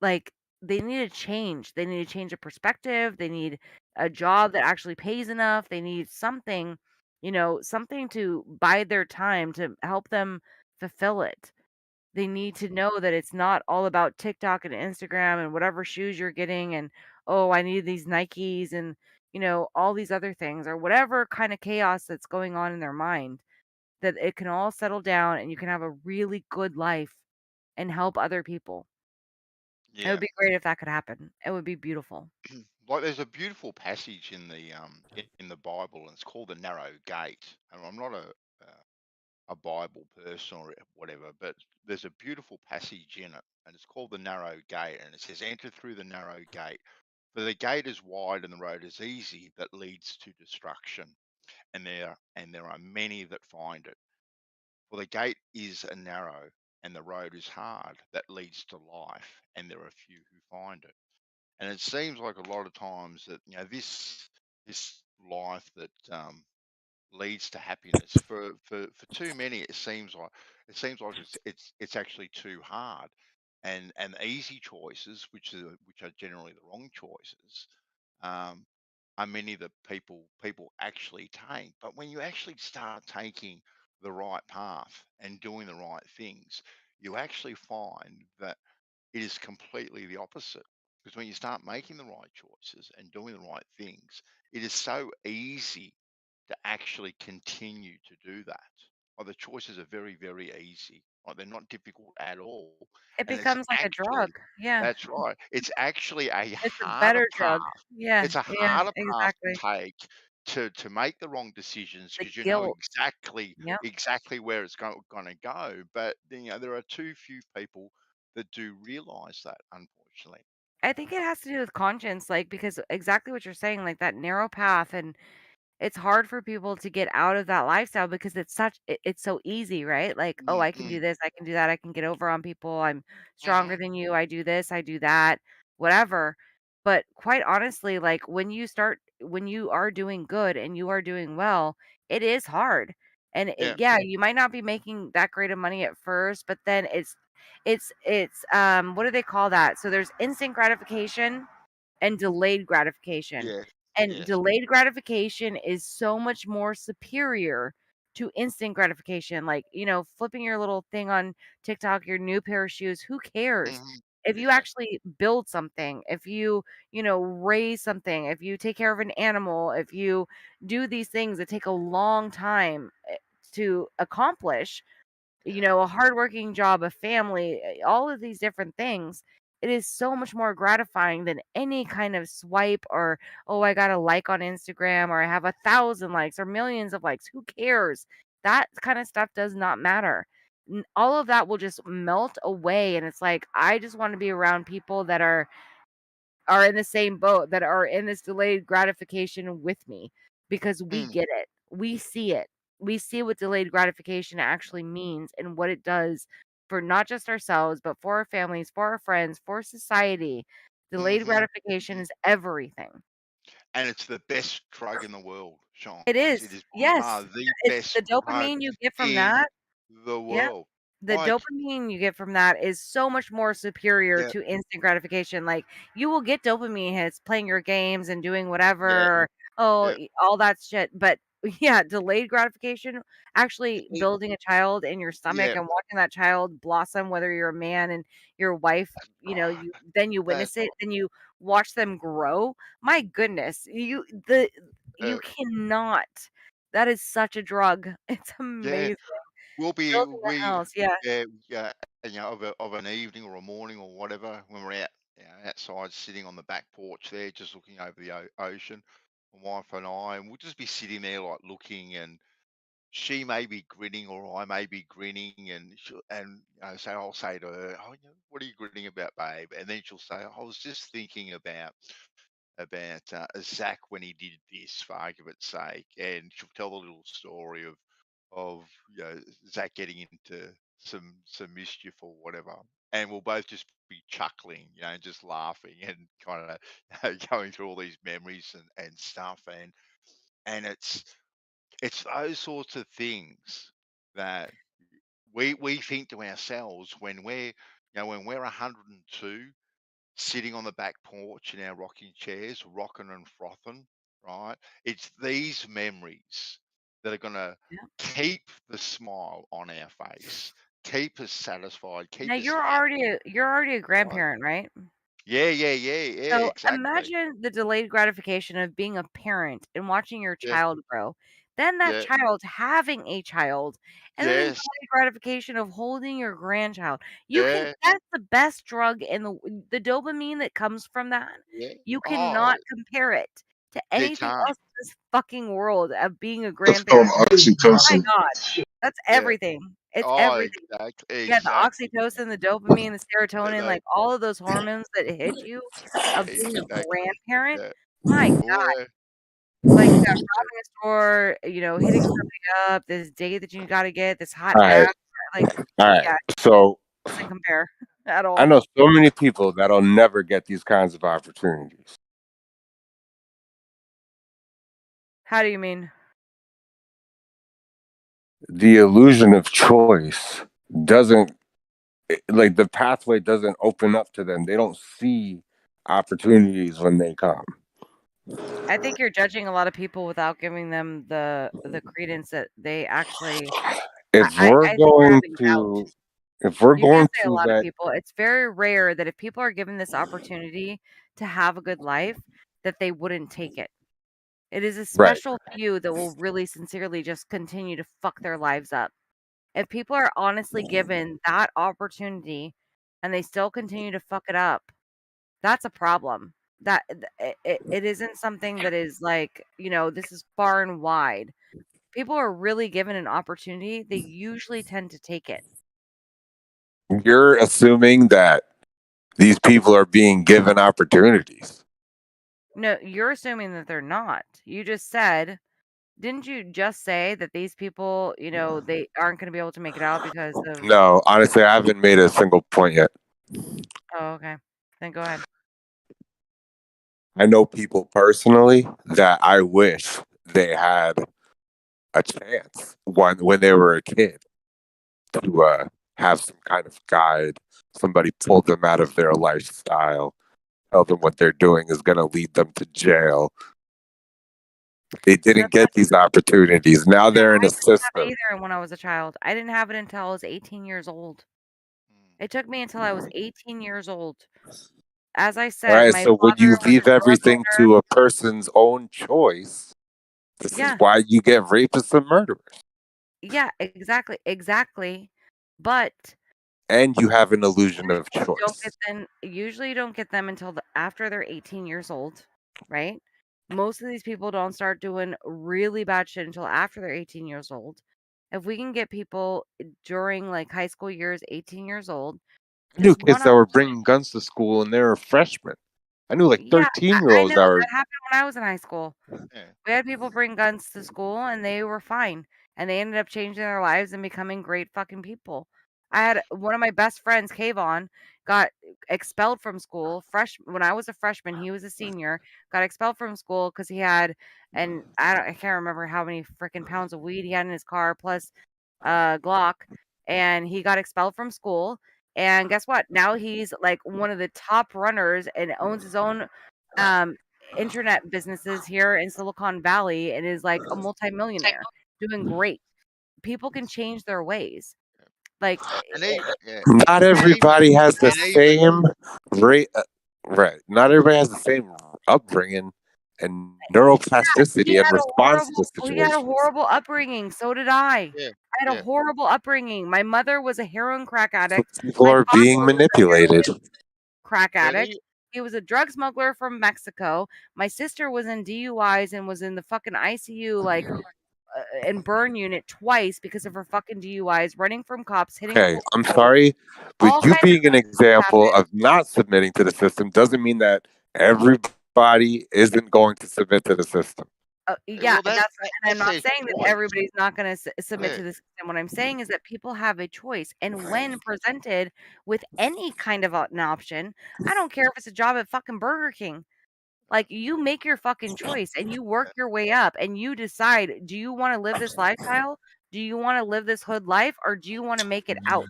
like, they need a change. They need a change of perspective. They need a job that actually pays enough. They need something, something to bide their time to help them fulfill it. They need to know that it's not all about TikTok and Instagram and whatever shoes you're getting, and oh, I need these Nikes, and all these other things, or whatever kind of chaos that's going on in their mind, that it can all settle down and you can have a really good life and help other people. It would yeah. be great if that could happen. It would be beautiful. Like, there's a beautiful passage in the Bible, and it's called the narrow gate. And I'm not a Bible person or whatever, but there's a beautiful passage in it, and it's called the narrow gate, and it says, "Enter through the narrow gate, for the gate is wide and the road is easy that leads to destruction, and there are many that find it. For the gate is a narrow and the road is hard that leads to life, and there are few who find it." And it seems like a lot of times that this life that leads to happiness for too many, it seems like it's actually too hard, and easy choices, which are generally the wrong choices, um, are many that people actually take. But when you actually start taking the right path and doing the right things, you actually find that it is completely the opposite. Because when you start making the right choices and doing the right things, it is so easy to actually continue to do that. the choices are very, very easy. They're not difficult at all. It And it's becomes like a drug. actually, Yeah. that's right. It's actually a It's a harder better path. drug. Yeah, It's a yeah, harder path exactly. to take to make the wrong decisions The because you know guilt. Yep. exactly where it's going to go. But there are too few people that do realize that, unfortunately. I think it has to do with conscience, like, because exactly what you're saying, like that narrow path, and it's hard for people to get out of that lifestyle because it's so easy, right? Like, oh, I can do Mm-mm. this, I can do that, I can get over on people, I'm stronger than you, I do this, I do that, whatever. But quite honestly, like when you are doing good and you are doing well, it is hard. And Yeah. yeah, you might not be making that great of money at first, but then it's what do they call that? So there's instant gratification and delayed gratification. Yeah. And Yes. delayed gratification is so much more superior to instant gratification. Like, flipping your little thing on TikTok, your new pair of shoes, who cares? Hmm. If you Yeah. actually build something, if you, raise something, if you take care of an animal, if you do these things that take a long time to accomplish, a hardworking job, a family, all of these different things, it is so much more gratifying than any kind of swipe or, oh, I got a like on Instagram or I have 1,000 likes or millions of likes. Who cares? That kind of stuff does not matter. All of that will just melt away. And it's like, I just want to be around people that are in the same boat, that are in this delayed gratification with me, because we Mm. get it. We see it. We see what delayed gratification actually means and what it does for not just ourselves, but for our families, for our friends, for society. Delayed Hmm. gratification is everything. And it's the best drug in the world, Sean. It is. It is by far Yes. the It's best the drug dopamine you get from in that. the Yeah. world. The Like, dopamine you get from that is so much more superior yeah, to instant gratification. Like, you will get dopamine hits playing your games and doing yeah, whatever, oh, yeah. all that shit. But yeah, delayed gratification, actually building a child in your stomach Yeah. and watching that child blossom, whether you're a man and your wife, you That's witness it, then you watch them grow. My goodness, you uh, cannot. That is such a drug. It's yeah. amazing. We'll be Building a we house, yeah. yeah, of an evening or a morning or whatever when we're out outside sitting on the back porch there, just looking over the ocean, my wife and I, and we'll just be sitting there like looking, and she may be grinning or I may be grinning, and I'll say to her, "Oh, what are you grinning about, babe?" And then she'll say, "I was just thinking about Zach when he did this, for argument's sake," and she'll tell the little story of Zach getting into some mischief or whatever, and we'll both just be chuckling, just laughing and kind of going through all these memories and stuff, and it's those sorts of things that we think to ourselves when we're 102 sitting on the back porch in our rocking chairs, rocking and frothing, right? It's these memories that are going to Yeah. keep the smile on our face, keep us satisfied, Now keep us happy. you're already a Right? grandparent, right? Yeah, So exactly. imagine the delayed gratification of being a parent and watching your Yeah, child grow. Then that yeah, child having a child, and then the yes, delayed gratification of holding your grandchild. yeah, That's the best drug in the dopamine that comes from that. yeah. You Oh, cannot compare it to you anything can't. else in this fucking world of being a That's called grandparent. My oxytocin. God, that's Yeah. everything. It's Oh, everything. exactly, Yeah, the exactly. oxytocin, the dopamine, the Yeah, serotonin, like all of those hormones that hit you of being a exactly. grandparent. Yeah. My Oh, God, yeah. like robbing a store, hitting somebody up, this date that you got to get, this hot All right, app, like, all right. yeah, So doesn't compare at I all. know so many people that'll never get these kinds of opportunities. How do you mean? The illusion of choice doesn't, like, the pathway doesn't open up to them. They don't see opportunities when they come. I think you're judging a lot of people without giving them the credence that they actually. If I we're think you're going having doubt. to, if we're You can't going say a to lot of let, people. It's very rare that if people are given this opportunity to have a good life, that they wouldn't take it. It is a right, special few that will really sincerely just continue to fuck their lives up. If people are honestly given that opportunity and they still continue to fuck it up, that's a problem. That it isn't something that is like, this is far and wide. People are really given an opportunity, they usually tend to take it. You're assuming that these people are being given opportunities. No, you're assuming that they're not. You just said, didn't you just say that these people, they aren't going to be able to make it out because of. No, honestly, I haven't made a single point yet. Oh, okay. Then go ahead. I know people personally that I wish they had a chance when they were a kid to have some kind of guide. Somebody pulled them out of their lifestyle, tell them what they're doing is going to lead them to jail. They didn't get these opportunities. Now they're in a I didn't have it system. either when I was a child. I didn't have it until I was 18 years old. It took me until I was 18 years old. As I All said, right, my so when you father was a leave drug everything dealer. to a person's own choice, this is Yeah. why you get rapists and murderers. Yeah, exactly. But And you have an illusion of you don't choice. get them. Usually, you don't get them until after they're 18 years old, right? Most of these people don't start doing really bad shit until after they're 18 years old. If we can get people during like high school years, 18 years old, I knew just kids that were bringing guns to school and they were freshmen. I knew like Yeah, 13-year-olds I know that were. that happened when I was in high school. We had people bring guns to school and they were fine. And they ended up changing their lives and becoming great fucking people. I had one of my best friends, Kayvon, got expelled from school. When I was a freshman, he was a senior, got expelled from school because he had, and I can't remember how many freaking pounds of weed he had in his car plus Glock, and he got expelled from school. And guess what? Now he's like one of the top runners and owns his own um internet businesses here in Silicon Valley and is like a multimillionaire doing great. People can change their ways. Like Not everybody has the same rate. Right. Not everybody has the same upbringing and he neuroplasticity and had a response to he had a situations. horrible upbringing. So did I. I had a horrible upbringing. My mother was a heroin crack addict. People My are father being was a manipulated. heroin crack addict. He was a drug smuggler from Mexico. My sister was in DUIs and was in the fucking ICU, like and burn unit twice because of her fucking DUIs, running from cops, hitting a Okay, whole I'm sorry, but all you kinds of being an crazy shit example happened. of not submitting to the system doesn't mean that everybody isn't going to submit to the system. Yeah, Well, and I'm not their saying that choice. everybody's not going to submit Yeah. to the system. What I'm saying is that people have a choice, and when presented with any kind of an option, I don't care if it's a job at fucking Burger King. Like, you make your fucking choice and you work your way up and you decide, do you want to live this lifestyle? Do you want to live this hood life or do you want to make it out?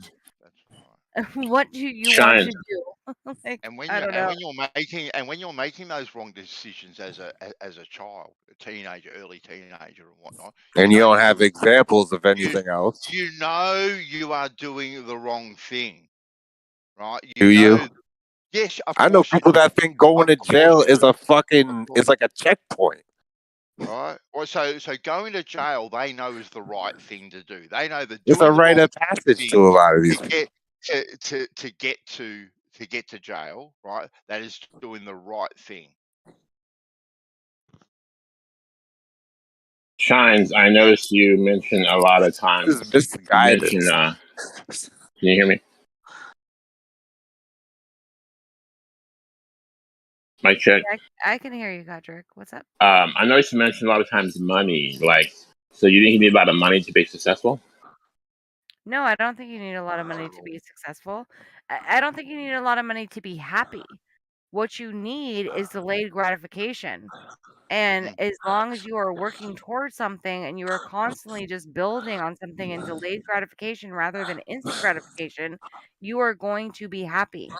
What do you want to Shine. do? Like, And I don't know. when you're making those wrong decisions as a child, a teenager, early teenager, and whatnot, And you don't have examples of anything else. you know you are doing the wrong thing, right? Do You know. you? Yes, of I know course you people do. that think going to jail is a fucking, it's like a checkpoint. Right. Well, so going to jail, they know is the right thing to do. They know that It's a doing the rite wrong of passage to thing a lot of these to people. get to jail, right? That is doing the right thing. Shines, I noticed you mentioned a lot of times. This is misguided. You mentioned, can you hear me? Mic check. Yeah, I can hear you, Godric. What's up? I noticed you mentioned a lot of times money. Like, so you think you need a lot of money to be successful? No, I don't think you need a lot of money to be successful. I don't think you need a lot of money to be happy. What you need is delayed gratification. And as long as you are working towards something and you are constantly just building on something and delayed gratification rather than instant gratification, you are going to be happy.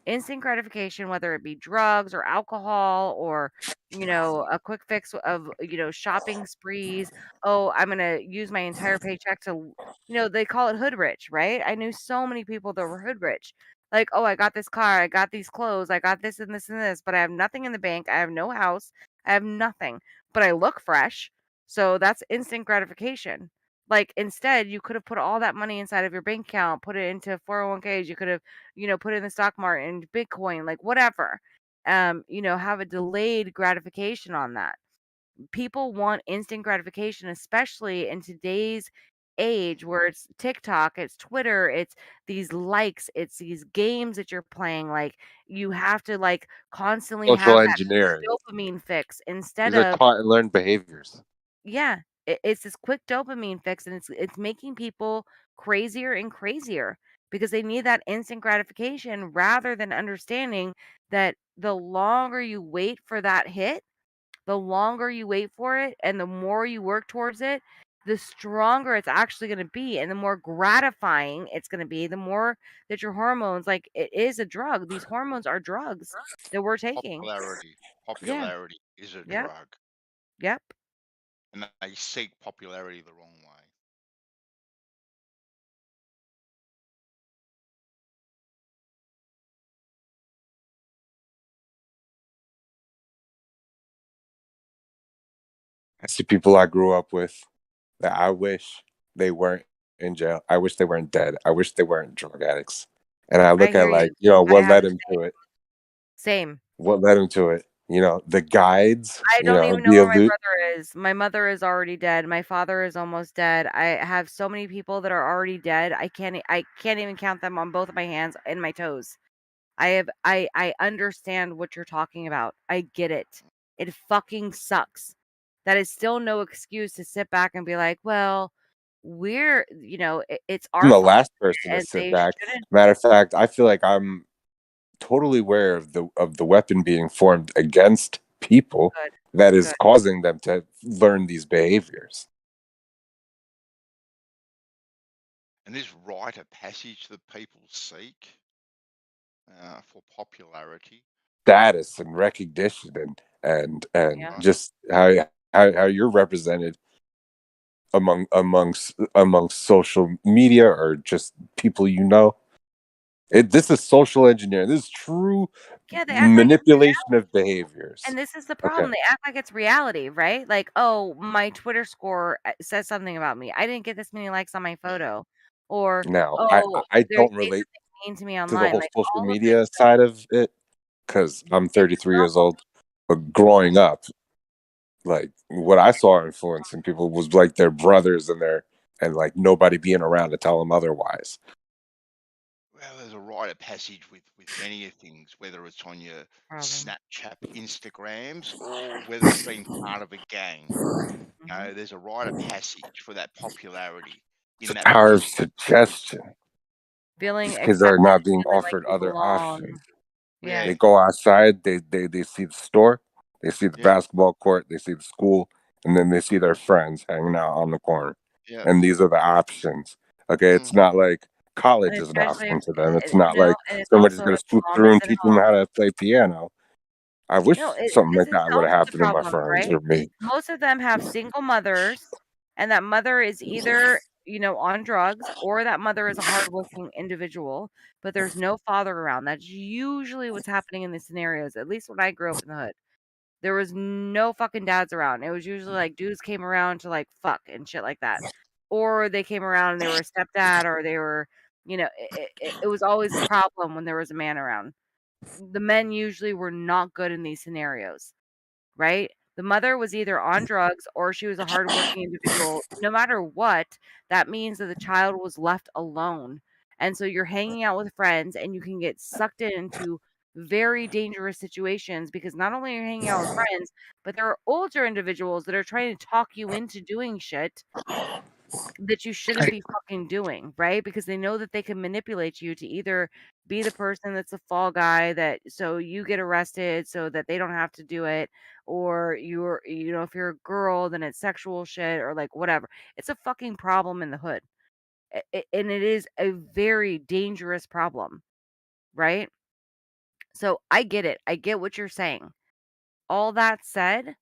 Instant gratification, whether it be drugs or alcohol or, a quick fix of, shopping sprees. Oh, I'm going to use my entire paycheck to, they call it hood rich, right? I knew so many people that were hood rich. Like, oh, I got this car, I got these clothes, I got this and this and this, but I have nothing in the bank. I have no house. I have nothing, but I look fresh. So that's instant gratification. Like, instead, you could have put all that money inside of your bank account, put it into 401ks. You could have, put it in the stock market and Bitcoin, like whatever. Have a delayed gratification on that. People want instant gratification, especially in today's age where it's TikTok, it's Twitter, it's these likes, it's these games that you're playing. Like, you have to like constantly Social have that engineering. dopamine fix instead These are of taught and learned behaviors. yeah, it's this quick dopamine fix, and it's making people crazier and crazier because they need that instant gratification rather than understanding that the longer you wait for that hit, the longer you wait for it and the more you work towards it, the stronger it's actually going to be and the more gratifying it's going to be, the more that your hormones, like, it is a drug. These hormones are drugs that we're taking. Popularity. Yeah. Popularity is a Yep. drug. Yep. And they seek popularity the wrong way. I see people I grew up with that I wish they weren't in jail. I wish they weren't dead. I wish they weren't drug addicts. And I I look at hear like, you. I what have led the him to it? same. What led him to it? The guides, I don't even know the where my elite. brother is. My mother is already dead. My father is almost dead. I have so many people that are already dead. I can't even count them on both of my hands and my toes. I understand what you're talking about. I get it. It fucking sucks. That is still no excuse to sit back and be like, well, we're, it's I'm our the fault last person to and sit they back. shouldn't. Matter of fact, I feel like I'm totally aware of the weapon being formed against people Good. that is Good. causing them to learn these behaviors. And this rite of passage that people seek for popularity. Status and recognition and Yeah. just how you're represented amongst social media or just people this is social engineering. This is true Yeah, they act like it's manipulation of behaviors. And this is the Okay. problem. They act like it's reality, right? Like, oh, my Twitter score says something about me. I didn't get this many likes on my photo. Or, Now, oh, I they don't say relate something mean to me to the online. whole Like, social all of this media side of it because I'm 33 years old. But growing up, like what I saw influencing people was like their brothers and like nobody being around to tell them otherwise. Well, there's a rite of passage with many of things, whether it's on your Snapchat, Instagrams, or whether it's being part of a gang. There's a rite of passage for that popularity in The that power of particular. suggestion. Feeling These kids are accepted, not being feeling like offered you other belong. options. Yeah. They go outside, they see the store, they see the basketball court, they see the school, and then they see their friends hanging out on the corner. Yeah. And these are the options. Okay, it's not like college And is an especially option to them. It's if, not like and it's somebody's also going if to swoop mom through and isn't teach them home. how to play piano. I wish No, something this like is that would have also the happened to my problem, friends right? or me. Most of them have single mothers, and that mother is either, on drugs or that mother is a hardworking individual, but there's no father around. That's usually what's happening in these scenarios, at least when I grew up in the hood. There was no fucking dads around. It was usually like dudes came around to like fuck and shit like that. Or they came around and they were a stepdad or they were, it was always a problem when there was a man around. The men usually were not good in these scenarios, right? The mother was either on drugs or she was a hardworking individual. No matter what, that means that the child was left alone. And so you're hanging out with friends and you can get sucked into very dangerous situations because not only are you hanging out with friends, but there are older individuals that are trying to talk you into doing shit that you shouldn't be fucking doing, right? Because they know that they can manipulate you to either be the person that's a fall guy that so you get arrested so that they don't have to do it, or if you're a girl, then it's sexual shit or like whatever. It's a fucking problem in the hood. And it is a very dangerous problem, right? So I get it. I get what you're saying. All that said,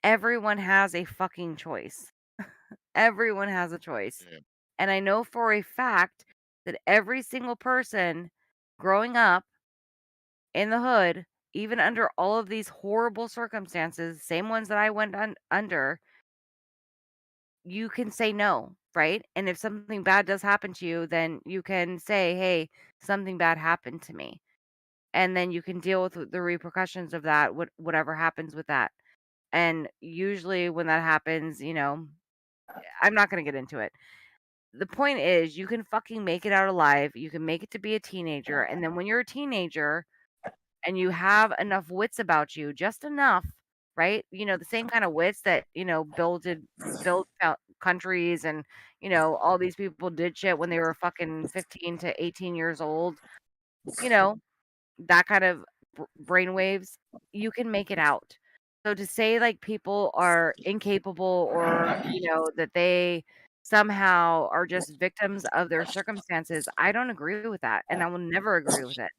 everyone has a fucking choice. Everyone has a choice. And I know for a fact that every single person growing up in the hood, even under all of these horrible circumstances, same ones that I went under, you can say no. right? And if something bad does happen to you, then you can say, "Hey, something bad happened to me." And then you can deal with the repercussions of that, whatever happens with that. And usually when that happens, I'm not going to get into it. The point is, you can fucking make it out alive. You can make it to be a teenager. And then when you're a teenager and you have enough wits about you, just enough, right? The same kind of wits that, built countries and, all these people did shit when they were fucking 15 to 18 years old, that kind of brainwaves, you can make it out. So to say like people are incapable or, that they somehow are just victims of their circumstances, I don't agree with that. And I will never agree with it.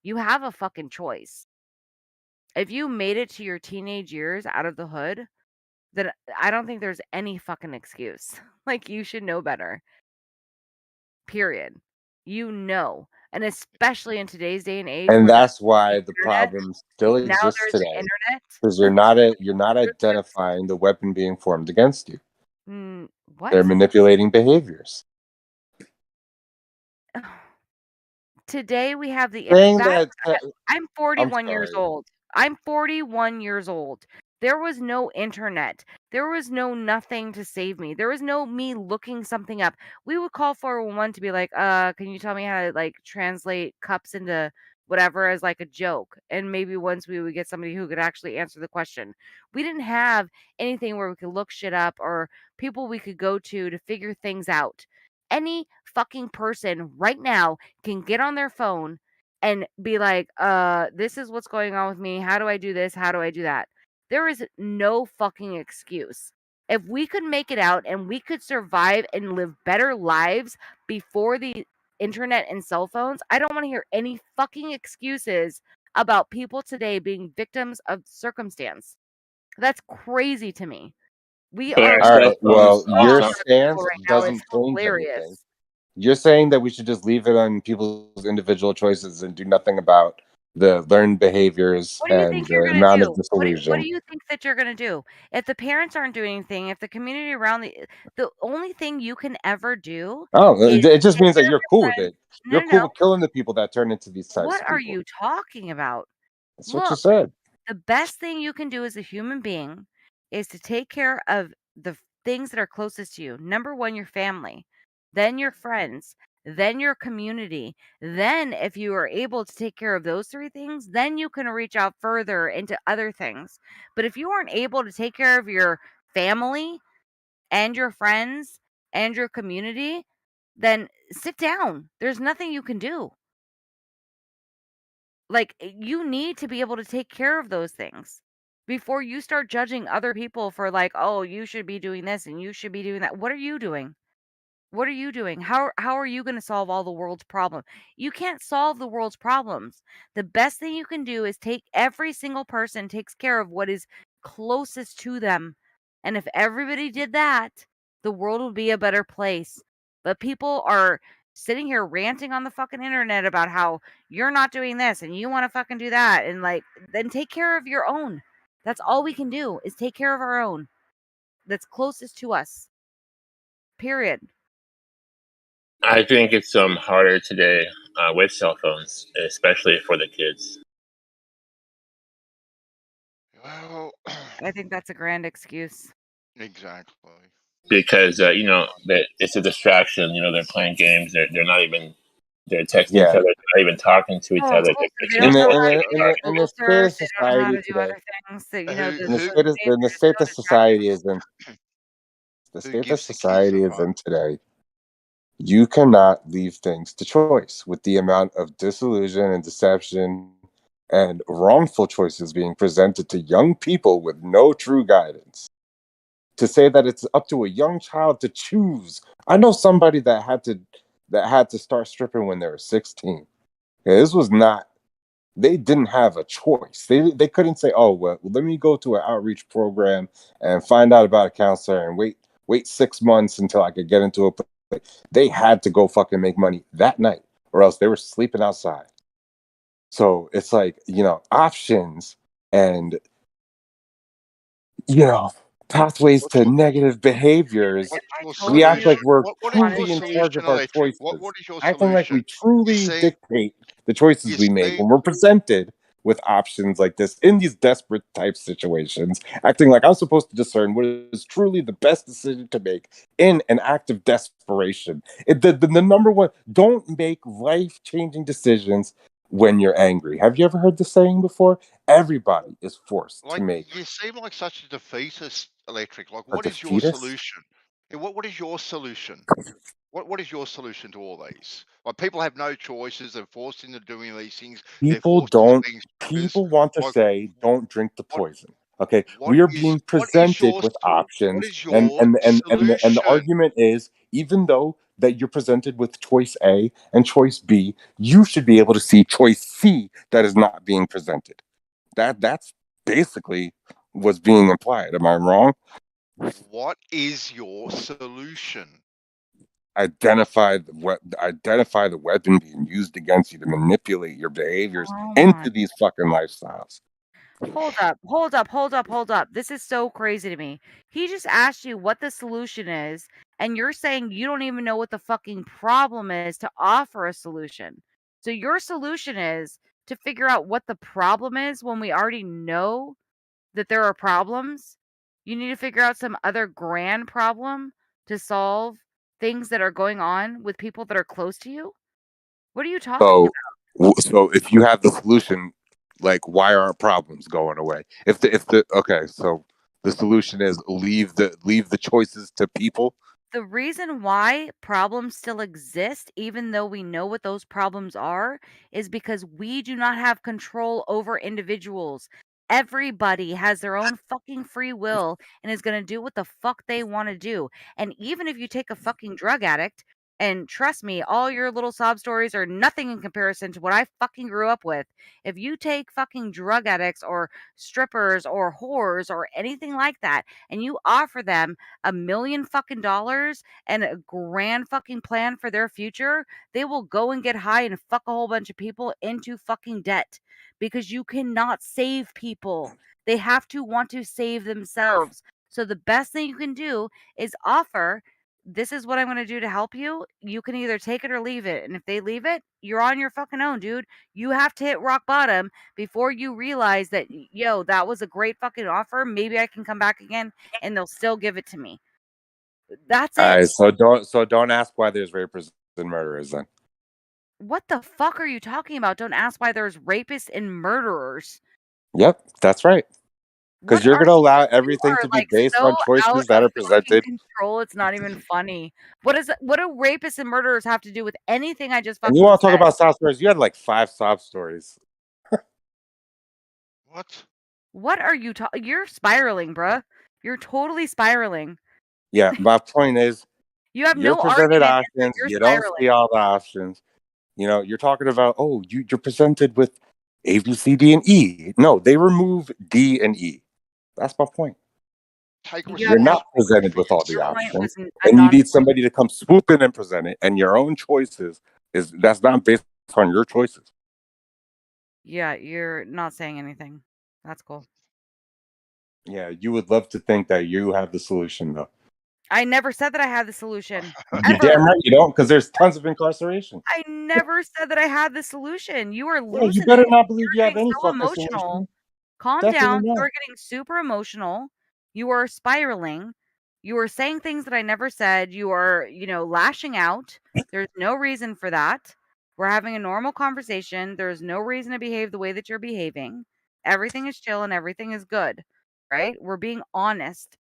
You have a fucking choice. If you made it to your teenage years out of the hood, then I don't think there's any fucking excuse. Like, you should know better. Period. And especially in today's day and age And where that's there's why the the internet. problem still Now exists there's the today, internet. because you're not identifying the weapon being formed against you. What? They're manipulating behaviors. Today we have the Saying that that I'm I'm 41 years sorry. old. I'm 41 years old. There was no internet. There was no nothing to save me. There was no me looking something up. We would call 411 to be like, can you tell me how to like translate cups into whatever as like a joke? And maybe once we would get somebody who could actually answer the question. We didn't have anything where we could look shit up or people we could go to figure things out. Any fucking person right now can get on their phone and be like, this is what's going on with me. How do I do this? How do I do that? There is no fucking excuse. If we could make it out and we could survive and live better lives before the internet and cell phones, I don't want to hear any fucking excuses about people today being victims of circumstance. That's crazy to me. We But are our All cell right. phones, Well, our your cell, people stance right now. It's doesn't change hilarious. anything. You're saying that we should just leave it on people's individual choices and do nothing about the learned behaviors What do you and think you're the gonna amount of do? What disillusion. do you think that you're gonna do? If the parents aren't doing anything, if the community around the only thing you can ever do Oh, is it just take means that care of you're your cool with friends. it. No, You're no, cool no. with killing the people that turn into these types What of are people. you talking about? That's what you Look, said. the best thing you can do as a human being is to take care of the things that are closest to you. Number one, your family, then your friends, then your community. Then, if you are able to take care of those three things, then you can reach out further into other things. But if you aren't able to take care of your family and your friends and your community, then sit down. There's nothing you can do. Like, you need to be able to take care of those things before you start judging other people for like, "Oh, you should be doing this and you should be doing that." What are you doing? What are you doing? How are you gonna solve all the world's problem? You can't solve the world's problems. The best thing you can do is take every single person takes care of what is closest to them. And if everybody did that, the world would be a better place. But people are sitting here ranting on the fucking internet about how you're not doing this and you want to fucking do that and like then take care of your own. That's all we can do is take care of our own. That's closest to us. Period. I think it's harder today with cell phones, especially for the kids. Well, I think that's a grand excuse. exactly. Because that it's a distraction. They're playing games. They're not even. They're texting each Yeah. other. They're not even talking to each Oh, other. of They're course, they picking don't up know phones how to and get their in the state filters. of They don't know how society to do today, other things. That in the those state of games in the are just so state that society is in, the Who state that gives the kids a society is phone? in today, you cannot leave things to choice with the amount of disillusion and deception and wrongful choices being presented to young people with no true guidance. To say that it's up to a young child to choose. I know somebody that had to start stripping when they were 16. Yeah, this was not, they didn't have a choice. They couldn't say, "Oh, well, let me go to an outreach program and find out about a counselor and wait 6 months until I could get into a place." They had to go fucking make money that night, or else they were sleeping outside. So it's like, options and, you know, pathways to negative behaviors, we act like we're truly in charge of our choices, acting like we truly dictate the choices we make when we're presented with options like this in these desperate type situations, acting like I'm supposed to discern what is truly the best decision to make in an act of desperation. The number one, don't make life-changing decisions when you're angry. Have you ever heard the saying before? Everybody is forced to make You seem like such a defeatist, Electric. Like, a what is your defeatist. solution? Yeah, what is your solution? What is your solution to all these? Like, people have no choices. They're forced into doing these things. They're People forced into don't. being People want to like, say, "Don't drink the poison." Okay, what we are is being presented your with what options, is and your and the solution? argument is, even though that you're presented with choice A and choice B, you should be able to see choice C that is not being presented. That's basically what's being implied. Am I wrong? What is your solution? Identify the weapon being used against you to manipulate your behaviors Oh my. into these fucking lifestyles. Hold up, hold up, hold up, hold up. This is so crazy to me. He just asked you what the solution is, and you're saying you don't even know what the fucking problem is to offer a solution. So your solution is to figure out what the problem is when we already know that there are problems. You need to figure out some other grand problem to solve things that are going on with people that are close to you. What are you talking So, about? so if you have the solution, like, why aren't problems going away? Okay, so the solution is leave the choices to people. The reason why problems still exist, even though we know what those problems are, is because we do not have control over individuals. Everybody has their own fucking free will and is going to do what the fuck they want to do. And even if you take a fucking drug addict, and trust me, all your little sob stories are nothing in comparison to what I fucking grew up with. If you take fucking drug addicts or strippers or whores or anything like that, and you offer them $1 million fucking dollars and a grand fucking plan for their future, they will go and get high and fuck a whole bunch of people into fucking debt because you cannot save people. They have to want to save themselves. So the best thing you can do is offer, this is what I'm going to do to help you. You can either take it or leave it. And if they leave it, you're on your fucking own, dude. You have to hit rock bottom before you realize that, yo, that was a great fucking offer. Maybe I can come back again and they'll still give it to me. That's All it. right, so don't ask why there's rapists and murderers then. What the fuck are you talking about? Don't ask why there's rapists and murderers. Yep, that's right. Because What you're are going to allow you everything are to be like based so on out choices that of are fucking presented. control. It's not even funny. What do rapists and murderers have to do with anything I just And you fucking want to talk said? about sob stories? You had like 5 sob stories. What? What are you talking? You're spiraling, bruh. You're totally spiraling. Yeah, my point is, You have you're no presented argument, and so options. you're You don't spiraling. see all the options. You know, you're talking about, oh, you're presented with A, B, C, D, and E. No, they remove D and E. That's my point. Take You have You're no not presented responsibility for with all the Your yourself. point was options, a and you need non-point. somebody to come swoop in and present it. And your own choices that's not based on your choices. Yeah, you're not saying anything. That's cool. Yeah, you would love to think that you have the solution, though. I never said that I had the solution. You damn Ever. right you don't, because there's tons of incarceration. I never said that I had the solution. You are Yeah, you losing better it. not believe you You're have getting any so fucking emotional. solution. Calm Definitely down. You not. are getting super emotional. You are spiraling. You are saying things that I never said. You are, lashing out. There's no reason for that. We're having a normal conversation. There's no reason to behave the way that you're behaving. Everything is chill and everything is good, right? We're being honest.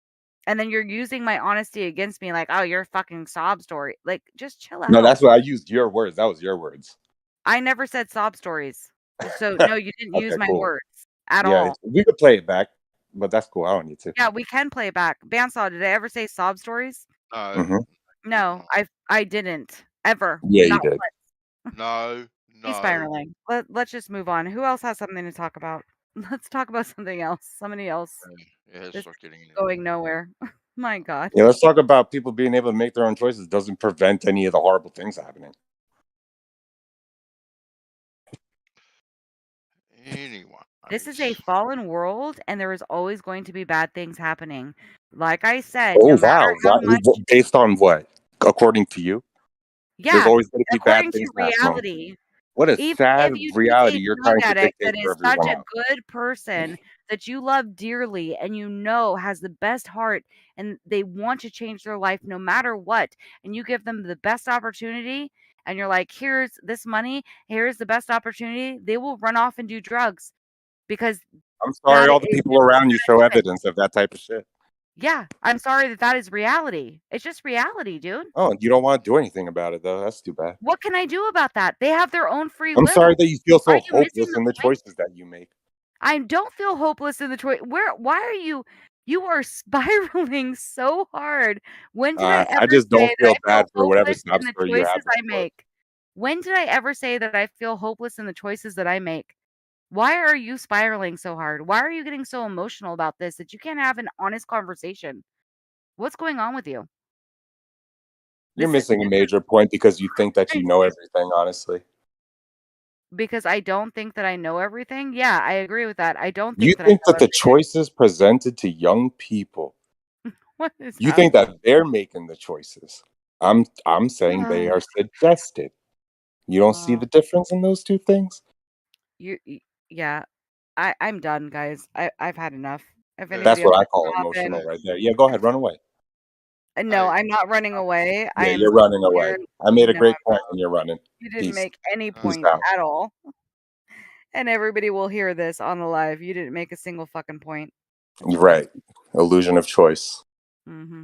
And then you're using my honesty against me like, oh, you're a fucking sob story. Like, just chill No, out. that's what I used your words. That was your words. I never said sob stories. So, no, you didn't use Okay, my cool. words at Yeah, all. we could play it back, but that's cool. I don't need to. Yeah, we can play it back. Bandsaw, did I ever say sob stories? No, hmm No, I didn't. Ever. Yeah, you Not did. once. no, He's no. spiraling. Let's just move on. Who else has something to talk about? Let's talk about something else. Somebody else. Yeah, it's This not is getting anywhere. going nowhere. My God. Yeah, let's talk about people being able to make their own choices doesn't prevent any of the horrible things happening. Anyway. This is a fallen world, and there is always going to be bad things happening. Like I said, Oh no matter wow! how much. Based on what? According to you, there's Yeah, always going to be bad according to things happening. reality. What a Even sad if you take reality a you're drug trying to addict dictate that for is such everyone a else. good person that you love dearly and you know has the best heart and they want to change their life no matter what, and you give them the best opportunity and you're like, here's this money, here's the best opportunity, they will run off and do drugs because I'm that sorry, all the is people just what around you show they're gonna do. evidence of that type of shit. Yeah, I'm sorry that that is reality. It's just reality, dude. Oh, you don't want to do anything about it though. That's too bad. What can I do about that? They have their own free I'm sorry will. that you feel Are so you missing hopeless the in the point? choices that you make. I don't feel hopeless in the choice. Why are you are spiraling so hard. When did I I ever just say don't that feel I feel bad for whatever hopeless sob in the story you have choices I before. make? When did I ever say that I feel hopeless in the choices that I make? Why are you spiraling so hard? Why are you getting so emotional about this that you can't have an honest conversation? What's going on with you? You're This is missing a major point because you think that you know crazy. everything, honestly. Because I don't think that I know everything? Yeah, I agree with that. I don't You think that I think know that the everything. choices presented to young people, What is you think happening? that they're making the choices. I'm saying they are suggested. You don't see the difference in those two things? Yeah. I'm done, guys. I've had enough. If That's anybody else what I wants call to hop in. emotional right there. Yeah, go ahead, run away. No, I'm not running away. I Yeah, am you're running away. here. I made a No, great I'm point not. and you're running. You didn't Peace. make any Peace point out. at all. And everybody will hear this on the live. You didn't make a single fucking point. You're right. Illusion of choice. Mm-hmm.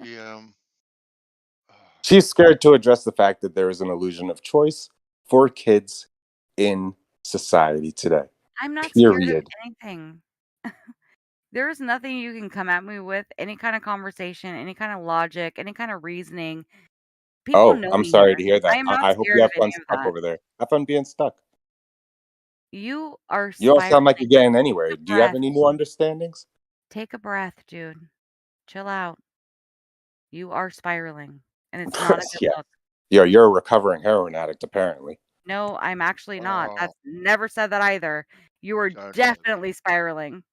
Yeah. She's scared to address the fact that there is an illusion of choice for kids in society today. I'm not scared of Period. anything. There is nothing you can come at me with, any kind of conversation, any kind of logic, any kind of reasoning. People Oh, know I'm me sorry here. to hear I that. am not I hope you scared of have any fun of stuck that. over there. Have fun being stuck. You are You don't spiraling. sound like you're getting Take anywhere. a Do you have breath. any new understandings? Take a breath, dude. Chill out. You are spiraling, and it's not a good Yeah. look. You're a recovering heroin addict, apparently. No, I'm actually not. Oh, That's never said that either. You are don't know. definitely spiraling.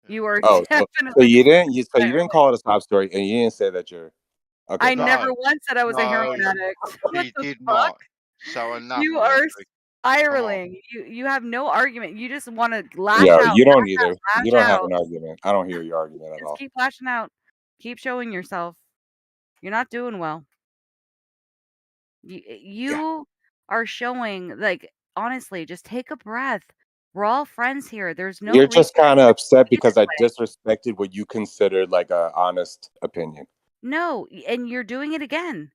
You are Oh, so definitely you didn't spiraling. call it a sob story and you didn't say that you're okay, I go never ahead. No, once said I was a heroin no, addict. What he the did fuck? not. So enough, You are Electric. Come on. spiraling. You have no argument. You just want to lash Yeah, out, you don't lash out, either. You lash don't have out. an argument. I don't hear your argument at Just all. keep lashing out. Keep showing yourself. You're not doing well. You are showing, like, honestly, just take a breath. We're all friends here. There's no You're reason just kind of upset to be because this I way. disrespected what you considered like a honest opinion. No, and you're doing it again.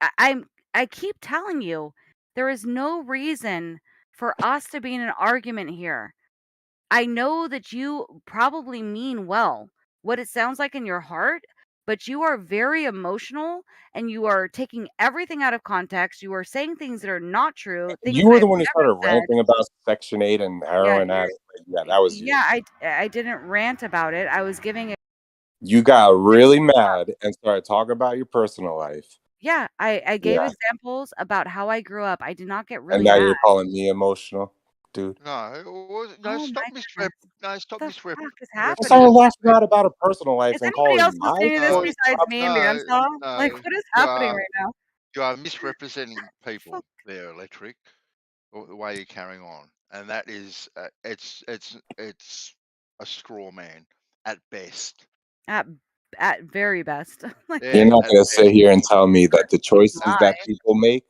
I keep telling you, there is no reason for us to be in an argument here. I know that you probably mean well, what it sounds like in your heart, but you are very emotional and you are taking everything out of context. You are saying things that are not true, things You that were I've the one who started never said. ranting about Section 8 and Yeah, heroin addicts. Yeah, that was you. yeah, I didn't rant about it. I was giving it. You got really mad and started talking about your personal life. Yeah, I gave Yeah. examples about how I grew up. I did not get And really now mad. you're calling me emotional, dude. No, Oh my goodness. stop What the fuck is I started happening? lashing out about a personal life Is and anybody else calling my listening to this choice besides me and No, Bandsaw? Like, no, what is you happening are right now? you are misrepresenting people there, Electric. The way you're carrying on, and that is it's a straw man at best. At very best. Like, You're Yeah, not at going to sit best. here and tell me that the choices lie. that people make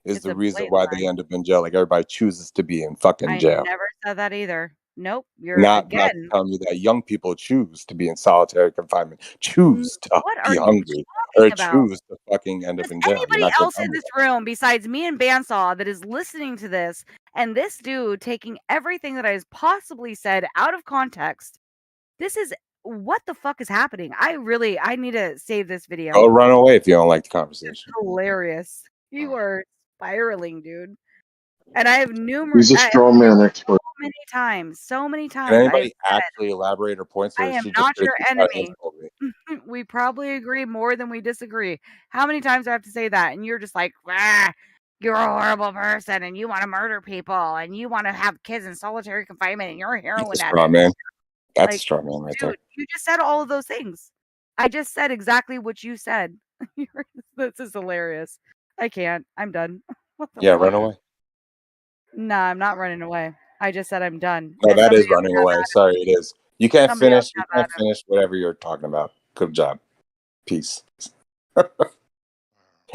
is It's the a reason blatant why lie. they end up in jail. Like everybody chooses to be in fucking I jail. never said that either. Nope. You're Not to again. tell me that young people choose to be in solitary confinement, choose to What are be you hungry, talking or about? choose to fucking end up Does in jail. You're anybody not going to else tell in me this that. room besides me and Bandsaw that is listening to this and this dude taking everything that I has possibly said out of context? This is what the fuck is happening? I need to save this video. Go run away if you don't like the It's conversation. hilarious. You are spiraling, dude. And I have numerous He's a straw man expert. so many Can times I have anybody said, actually elaborate her points, I or is am she just not going your to keep trying to enemy. insult me? We probably agree more than we disagree. How many times do I have to say that? And you're just like, "Rah." you're a horrible person and you want to murder people and you want to have kids in solitary confinement and you're a That's heroin a straw addict. man. That's a Like, straw man right dude, there. you just said all of those things. I just said exactly what you said. This is hilarious. I can't. I'm done. What the Yeah, fuck? run away. Nah, I'm not running away. I just said I'm done. No, And that somebody is running away. Sorry, it is. You can't somebody else finish. You have can't finish whatever you're talking about. Good job. Peace.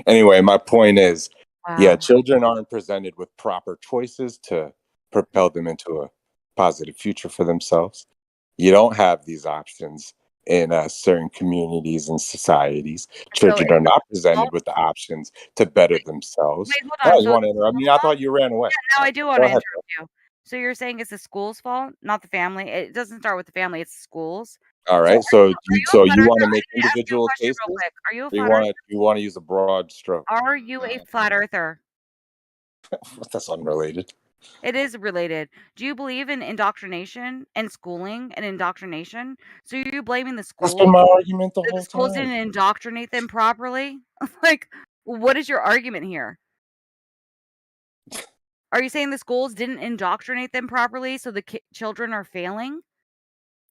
Anyway, my point is, yeah, Wow. children aren't presented with proper choices to propel them into a positive future for themselves. You don't have these options in certain communities and societies. So Children is are it not the school's presented fault? with the options to better themselves. Wait, Oh, hold on. you So want it's to the interrupt me? school's I fault? thought you ran away. Yeah, no, I do want Go to ahead. interrupt you. So you're saying it's the school's fault, not the family? It doesn't start with the family, it's the schools. All So right. So you are you a so flat you earther? want to I make need to ask you a individual question real cases, quick. Are you a or flat earther? you want to use a broad stroke? Are you a flat earther? That's unrelated. It is related. Do you believe in indoctrination and schooling and indoctrination? So you're blaming the That's been schools my argument the that the whole schools time. didn't indoctrinate them properly? Like, what is your argument here? Are you saying the schools didn't indoctrinate them properly so the children are failing?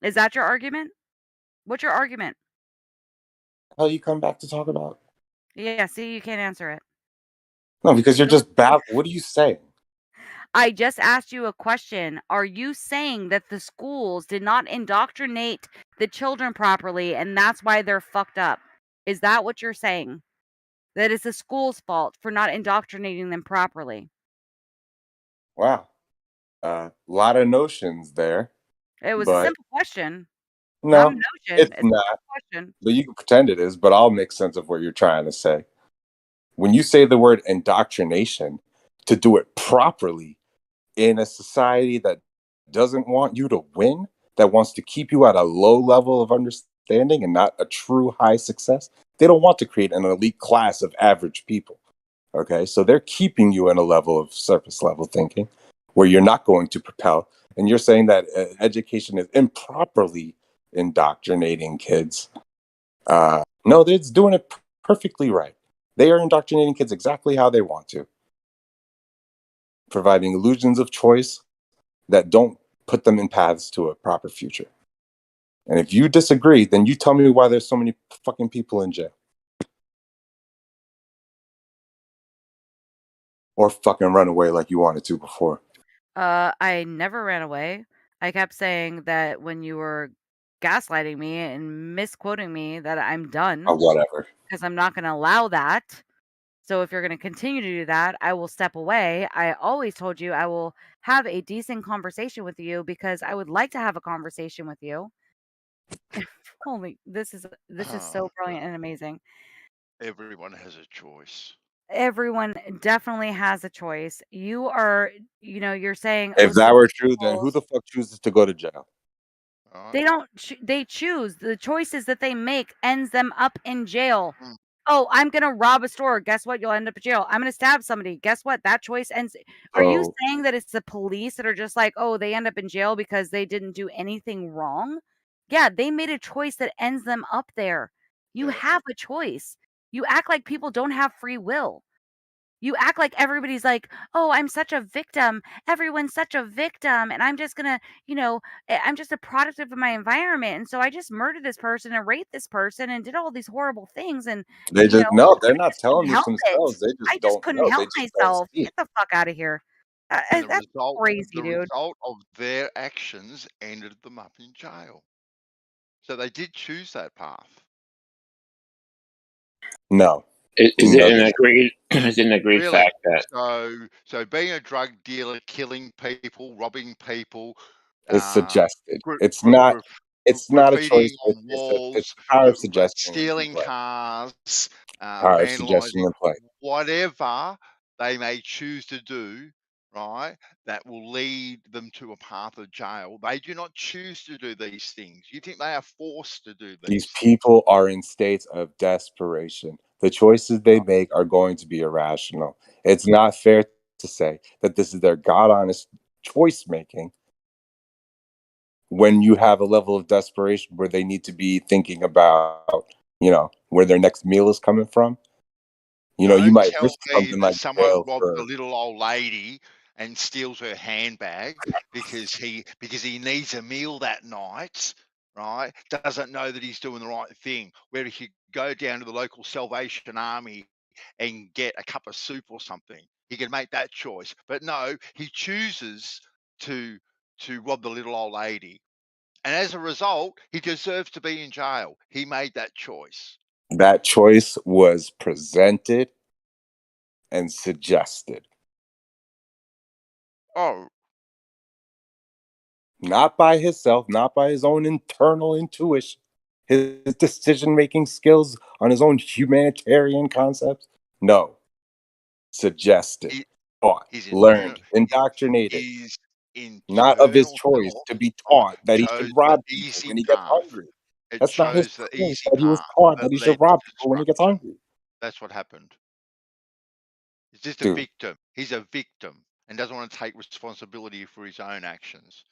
Is that your argument? What's your argument? How you come back to talk about? Yeah, see, you can't answer it. No, because you're So just bad. What are you saying? I just asked you a question. Are you saying that the schools did not indoctrinate the children properly and that's why they're fucked up? Is that what you're saying? That it's the school's fault for not indoctrinating them properly? Wow, a lot of notions there, It was a but simple question. Not a no, notion. it's It's a not. simple question. But you can pretend it is. But I'll make sense of what you're trying to say. When you say the word indoctrination, to do it properly in a society that doesn't want you to win, that wants to keep you at a low level of understanding and not a true high success, they don't want to create an elite class of average people. Okay, so they're keeping you in a level of surface level thinking where you're not going to propel. And you're saying that education is improperly indoctrinating kids. No, it's doing it perfectly right. They are indoctrinating kids exactly how they want to, providing illusions of choice that don't put them in paths to a proper future. And if you disagree, then you tell me why there's so many fucking people in jail. Or fucking run away like you wanted to before. I never ran away. I kept saying that when you were gaslighting me and misquoting me that I'm done. Or whatever. Because I'm not going to allow that. So if you're going to continue to do that, I will step away. I always told you I will have a decent conversation with you because I would like to have a conversation with you. Holy, this is so brilliant and amazing. Everyone has a choice. Everyone definitely has a choice. You are, you're saying, If so that the were true, then who schools, the fuck chooses to go to jail? they don't, they choose. The choices that they make ends them up in jail. Mm. Oh, I'm gonna rob a store. Guess what? You'll end up in jail. I'm gonna stab somebody. Guess what? That choice ends. Are you So saying that it's the police that are just like, oh, they end up in jail because they didn't do anything wrong? Yeah, they made a choice that ends them up there. You have a choice. You act like people don't have free will. You act like everybody's like, "Oh, I'm such a victim. Everyone's such a victim, and I'm just gonna, I'm just a product of my environment, and so I just murdered this person and raped this person and did all these horrible things, and they just no, they're I not just couldn't telling this help it. themselves. They I just just don't couldn't know. They help just don't myself. see it. Get the fuck out of here. And the That's crazy, the dude. result of their actions ended them up in jail. So they did choose that path. No. Is No, it they an don't. agreed? Is it an agreed Really? fact that So being a drug dealer, killing people, robbing people, It's suggested. gra- It's gra- not. gra- It's not a graffitiing choice. on It's walls, power of suggestion in stealing play. cars, Power of suggestion vandalizing, in play. whatever they may choose to do, right? That will lead them to a path of jail. They do not choose to do these things. You think they are forced to do These these things? people are in states of desperation. The choices they make are going to be irrational. It's not fair to say that this is their God honest choice making when you have a level of desperation where they need to be thinking about, where their next meal is coming from. You know, you Don't might tell risk me something that like someone jail robs for a little old lady and steals her handbag because he needs a meal that night, right? Doesn't know that he's doing the right thing. Where he could go down to the local Salvation Army and get a cup of soup or something. He could make that choice. But no, he chooses to rob the little old lady. And as a result, he deserves to be in jail. He made that choice. that choice was presented and suggested. Oh, Not by himself, not by his own internal intuition, his decision-making skills on his own humanitarian concepts. No. Suggested, taught, his learned, indoctrinated. his Not of his internal choice self, to be right, taught that he should chose the rob people easy when he gets path. hungry. It That's not his chose the choice easy that he was path taught that that he led should rob to people when he gets destruction. hungry. That's what happened. He's just a Dude, victim. He's a victim and doesn't want to take responsibility for his own actions.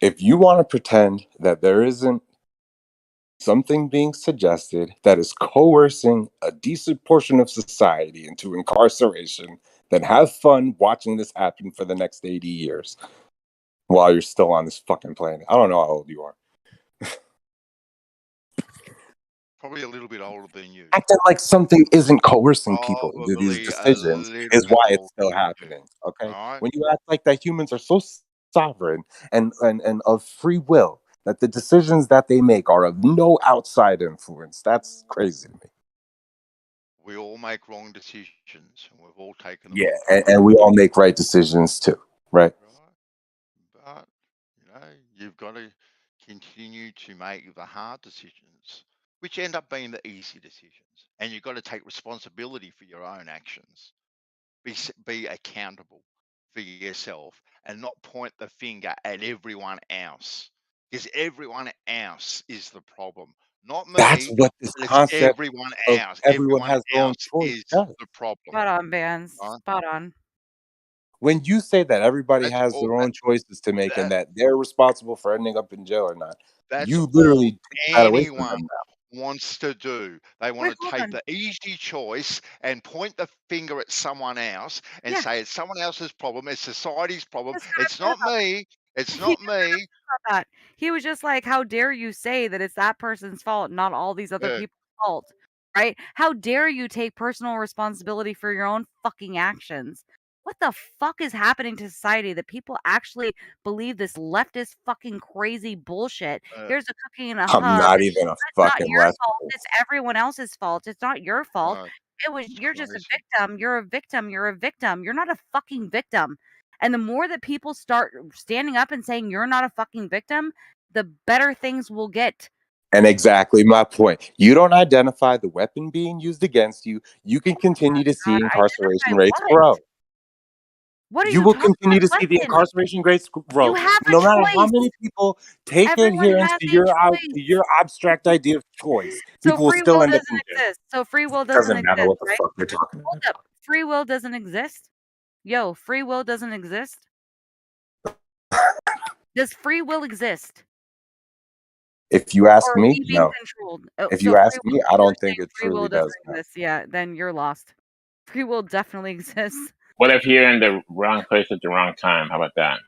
if you want to pretend that there isn't something being suggested that is coercing a decent portion of society into incarceration, then have fun watching this happen for the next 80 years while you're still on this fucking planet. I don't know how old you are. Probably a little bit older than you. Acting like something isn't coercing people into these Probably a decisions little is bit why it's older still than you. happening. Okay, All right. when you act like that humans are so sovereign and of free will that the decisions that they make are of no outside influence, that's crazy to me. We all make wrong decisions, and we've all taken them Yeah, on board. and we all make right decisions too, right? But you've got to continue to make the hard decisions, which end up being the easy decisions, and you've got to take responsibility for your own actions. Be accountable for yourself, and not point the finger at everyone else, because everyone else is the problem, not That's me. what this But it's concept everyone of else. everyone Everyone has their own else choice is does. the problem. Spot on, Vans. Right? Spot on. When you say that everybody That's has all. their own choices to make and That, that they're responsible for ending up in jail or not, that's you all literally take that away from anyone them now. wants to do. They want Wait, to hold take on. the easy choice and point the finger at someone else and Yeah. say it's someone else's problem. It's society's problem. This guy It's said not about me. It's he not never asked me. about that. He was just like, "How dare you say that it's that person's fault, not all these other Yeah. people's fault?" Right? How dare you take personal responsibility for your own fucking actions? What the fuck is happening to society that people actually believe this leftist fucking crazy bullshit? Here's a cookie and a I'm hug. not even a It's not fucking your fault. leftist. It's everyone else's fault. It's not your fault. It's You're just a crazy. victim. You're a victim. You're a victim. You're not a fucking victim. And the more that people start standing up and saying you're not a fucking victim, the better things will get. And exactly my point. You don't identify the weapon being used against you. You can continue to see incarceration Identify rates what? grow. What are You you will talking continue to about see the weapon? incarceration rates You grow, have a no matter how choice. many people take Everyone adherence has to a choice. your abstract idea of choice. So People will free still will end up in doesn't jail. exist. So free will doesn't Doesn't matter exist, what the right? fuck they're talking Hold about. up. Free will doesn't exist. Yo, free will doesn't exist. Does free will exist? If you ask Or are me, we being no. controlled? If So you free ask will, me, I you're don't think saying it free will truly doesn't does matter. exist. Yeah, then you're lost. Free will definitely exists. What if you're in the wrong place at the wrong time? How about that?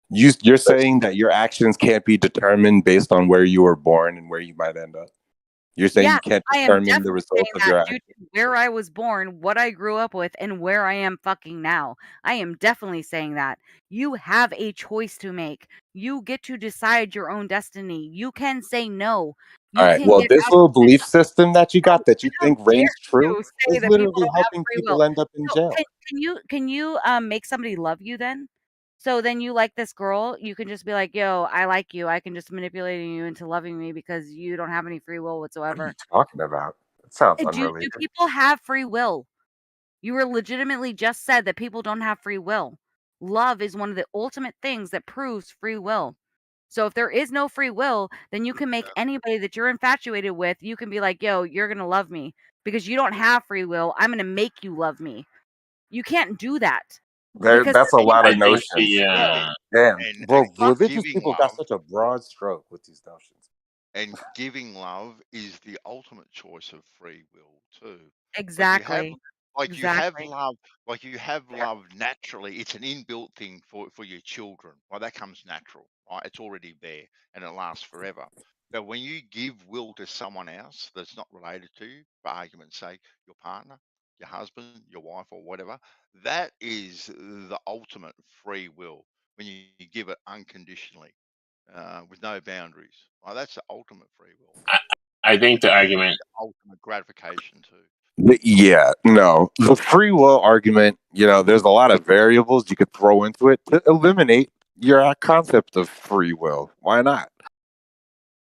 You're saying that your actions can't be determined based on where you were born and where you might end up. You're saying Yeah, you can't I am determine the definitely saying results of that your due actions. to where I was born, what I grew up with, and where I am fucking now. I am definitely saying that. You have a choice to make. You get to decide your own destiny. You can say no. All You right. can Well, get this out little of it. belief system that you got that you How think dare reigns true you say is that people literally don't have helping free will? people end up in So jail. can you make somebody love you then? So then you like this girl, you can just be like, "Yo, I like you. I can just manipulate you into loving me because you don't have any free will What are you whatsoever." talking about? That sounds Do unrelated. people have free will? You were legitimately just said that people don't have free will. Love is one of the ultimate things that proves free will. So if there is no free will, then you can make anybody that you're infatuated with, you can be like, "Yo, you're going to love me because you don't have free will. I'm going to make you love me." You can't do that because That's a for lot I of anybody think notions. the Well, Damn, and bro, fuck religious giving people got love. such a broad stroke with these notions. And giving love is the ultimate choice of free will too. Exactly. You have Exactly. love, like you have love naturally. It's an inbuilt thing for your children. Right, that comes natural. Right, it's already there and it lasts forever. But when you give will to someone else that's not related to you, for argument's sake, your partner, your husband, your wife, or whatever, that is the ultimate free will. When you give it unconditionally, with no boundaries, right, that's the ultimate free will. I think the argument. Ultimate gratification too. Yeah, no. The free will argument, there's a lot of variables you could throw into it to eliminate your concept of free will. Why not?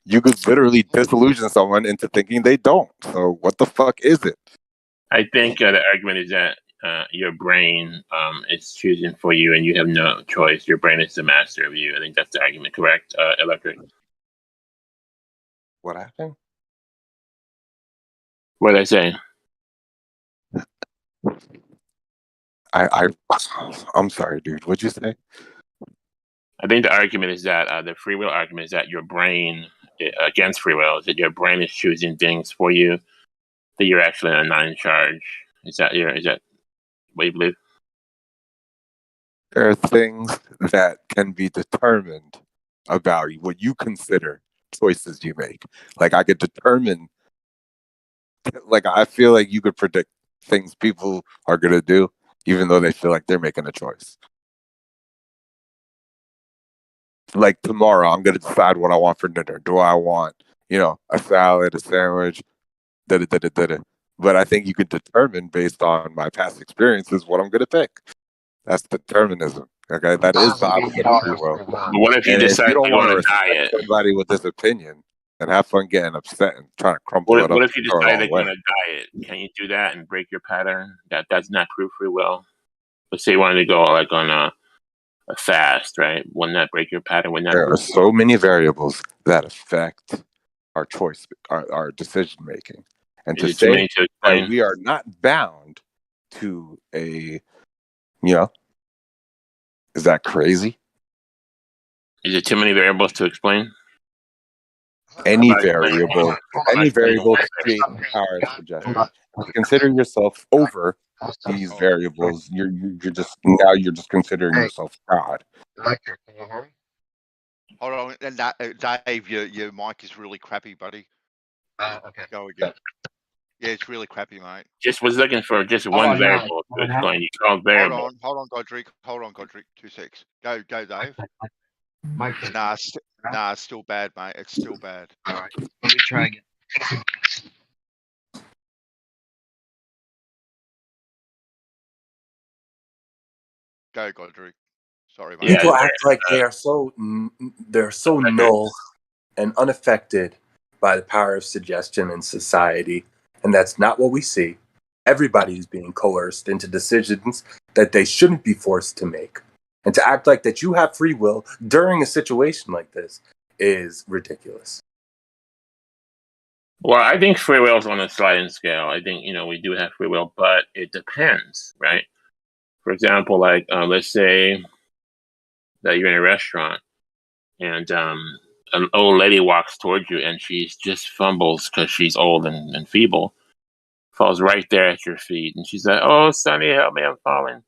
You could literally disillusion someone into thinking they don't. So what the fuck is it? I think the argument is that your brain is choosing for you, and you have no choice. Your brain is the master of you. I think that's the argument. Correct, Electric? What happened? What did I say? I'm sorry, dude. What'd you say? I think the argument is that the free will argument is that your brain, against free will, is that your brain is choosing things for you that you're actually not in charge. Is that what you believe? There are things that can be determined about what you consider choices you make. Like I could determine, like I feel like you could predict things people are gonna do, even though they feel like they're making a choice. Like tomorrow, I'm gonna decide what I want for dinner. Do I want, a salad, a sandwich, da da da da da. But I think you could determine based on my past experiences what I'm gonna pick. That's determinism. Okay, that is the opposite of free will. But what if you And if decide you don't to go want on to a respect diet? somebody with this opinion, then have fun getting upset and trying to crumple it up. What if you and throw it decide all to go away. on a diet? Can you do that and break your pattern? That's not proof free will. Let's say you wanted to go like on a fast, right? Wouldn't that break your pattern? Wouldn't that There are proof? so many variables that affect our choice, our decision making, and Is to it too say many to that explain? we are not bound to is that crazy? Is it too many variables to explain? Any variable can create the power of suggestion. To consider yourself over these variables, you're just considering yourself God. Hold on, and Dave, your mic is really crappy, buddy. Okay. Go again. Yeah, it's really crappy, mate. Just was looking for just one variable to explain. You called variable. Hold on, Godric. 2 secs. Go, Dave. Nah, it's still bad, mate. It's still bad. All right, let me try again. Go, Godric. Sorry, mate. People act like they're so null and unaffected by the power of suggestion in society, and that's not what we see. Everybody is being coerced into decisions that they shouldn't be forced to make. And to act like that you have free will during a situation like this is ridiculous. Well, I think free will is on a sliding scale. I think, we do have free will, but it depends, right? For example, like, let's say that you're in a restaurant and an old lady walks towards you and she's just fumbles because she's old and feeble, falls right there at your feet. And she's like, "Oh, Sonny, help me, I'm falling."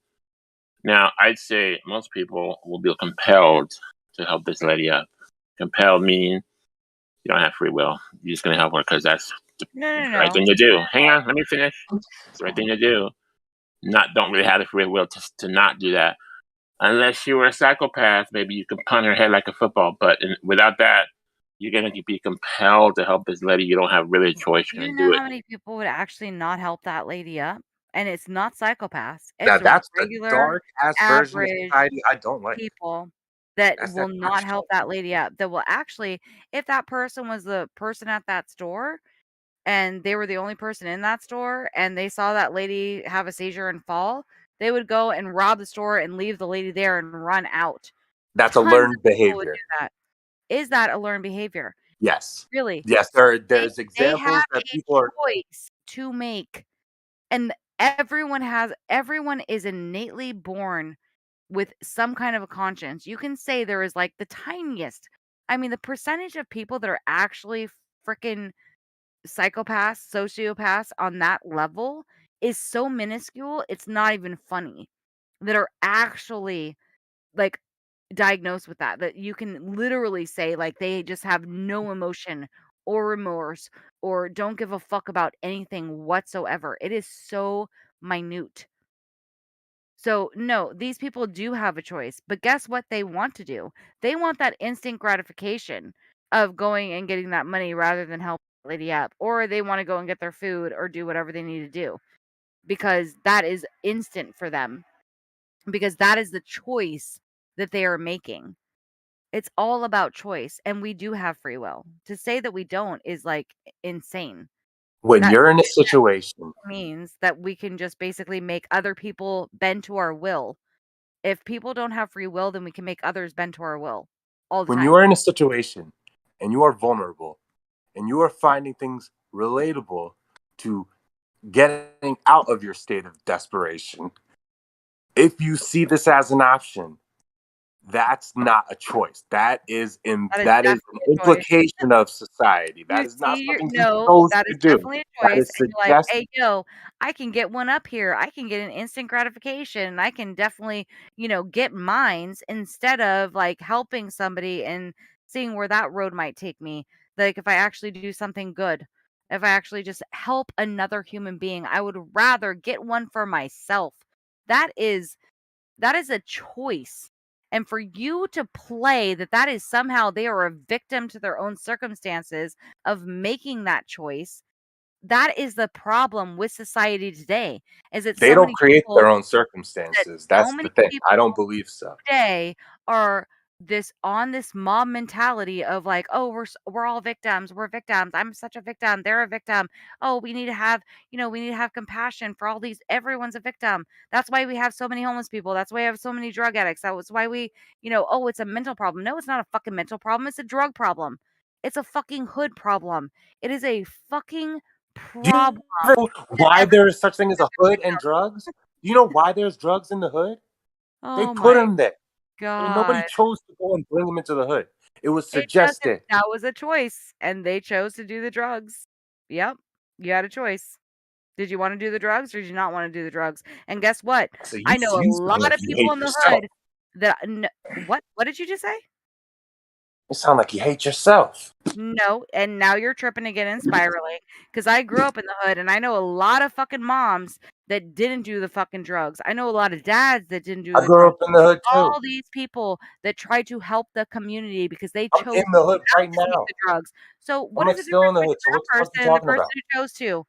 Now, I'd say most people will be compelled to help this lady up. Compelled meaning you don't have free will. You're just going to help her because that's the right thing to do. Hang on, let me finish. It's the right thing to do. Don't really have the free will to not do that. Unless you were a psychopath, maybe you can punt her head like a football. But without that, you're going to be compelled to help this lady. You don't have really a choice. You're You going to know do it. how many people would actually not help that lady up? And it's not psychopaths. Now, It's that's the regular, dark-ass version of average society I don't like. people that That's will that not help that lady up. That will actually, if that person was the person at that store and they were the only person in that store and they saw that lady have a seizure and fall, they would go and rob the store and leave the lady there and run out. That's a Tons learned of people would behavior. do that. Is that a learned behavior? Yes. Really? Yes, there's They examples have that a people are. choice to make. And everyone is innately born with some kind of a conscience. You can say there is like the tiniest I mean, the percentage of people that are actually freaking psychopaths, sociopaths on that level is so minuscule, it's not even funny. That are actually, like, diagnosed with that you can literally say, like, they just have no emotion or remorse or don't give a fuck about anything whatsoever. It is so minute. So, no, these people do have a choice, but guess what they want to do? They want that instant gratification of going and getting that money rather than help the lady up, or they want to go and get their food or do whatever they need to do because that is instant for them, because that is the choice that they are making. It's all about choice, and we do have free will. To say that we don't is, like, insane. When That you're in a situation, means that we can just basically make other people bend to our will. If people don't have free will, then we can make others bend to our will all the when you time. are in a situation and you are vulnerable and you are finding things relatable to getting out of your state of desperation, if you see this as an option, that's not a choice. That is That is that is an definitely a choice. implication of society. You That is not see, something you no, chose that to is do. definitely a That choice, is and you're like, suggested. "Hey, yo, I can get one up here. I can get an instant gratification. I can definitely, get mines instead of, like, helping somebody and seeing where that road might take me. Like, if I actually do something good, if I actually just help another human being, I would rather get one for myself." That is that is a choice. And for you to play that is somehow they are a victim to their own circumstances of making that choice, that is the problem with society today. Is that They so don't many create people their own that circumstances. so That's the many thing. people I don't believe so. today are this mob mentality of like, oh, we're all victims. We're victims. I'm such a victim. They're a victim. Oh, we need to have, we need to have compassion for all these. Everyone's a victim. That's why we have so many homeless people. That's why we have so many drug addicts. That's why we, oh, it's a mental problem. No, it's not a fucking mental problem. It's a drug problem. It's a fucking hood problem. It is a fucking Do you problem ever know that why there is such thing as a hood and victim. drugs? Do you know why there's drugs in the hood? They Oh put my them there. And nobody god. chose to go and bring them into the hood. It was It doesn't suggested. that was a choice, and they chose to do the drugs. Yep, you had a choice. Did you wanna do the drugs or did you not wanna do the drugs? And guess what? So I know a you sound lot like of you people hate in the yourself. hood that n what did you just say? You sound like you hate yourself. No, and now you're tripping again and spiraling. Because I grew up in the hood, and I know a lot of fucking moms that didn't do the fucking drugs. I know a lot of dads that didn't do I the grew drugs. up in the hood too. All these people that tried to help the community because they I'm in chose the hood not right to take now. the drugs. So, I'm what is like the still in difference the hood. between So what the that fuck you person and the talking person about? who chose to?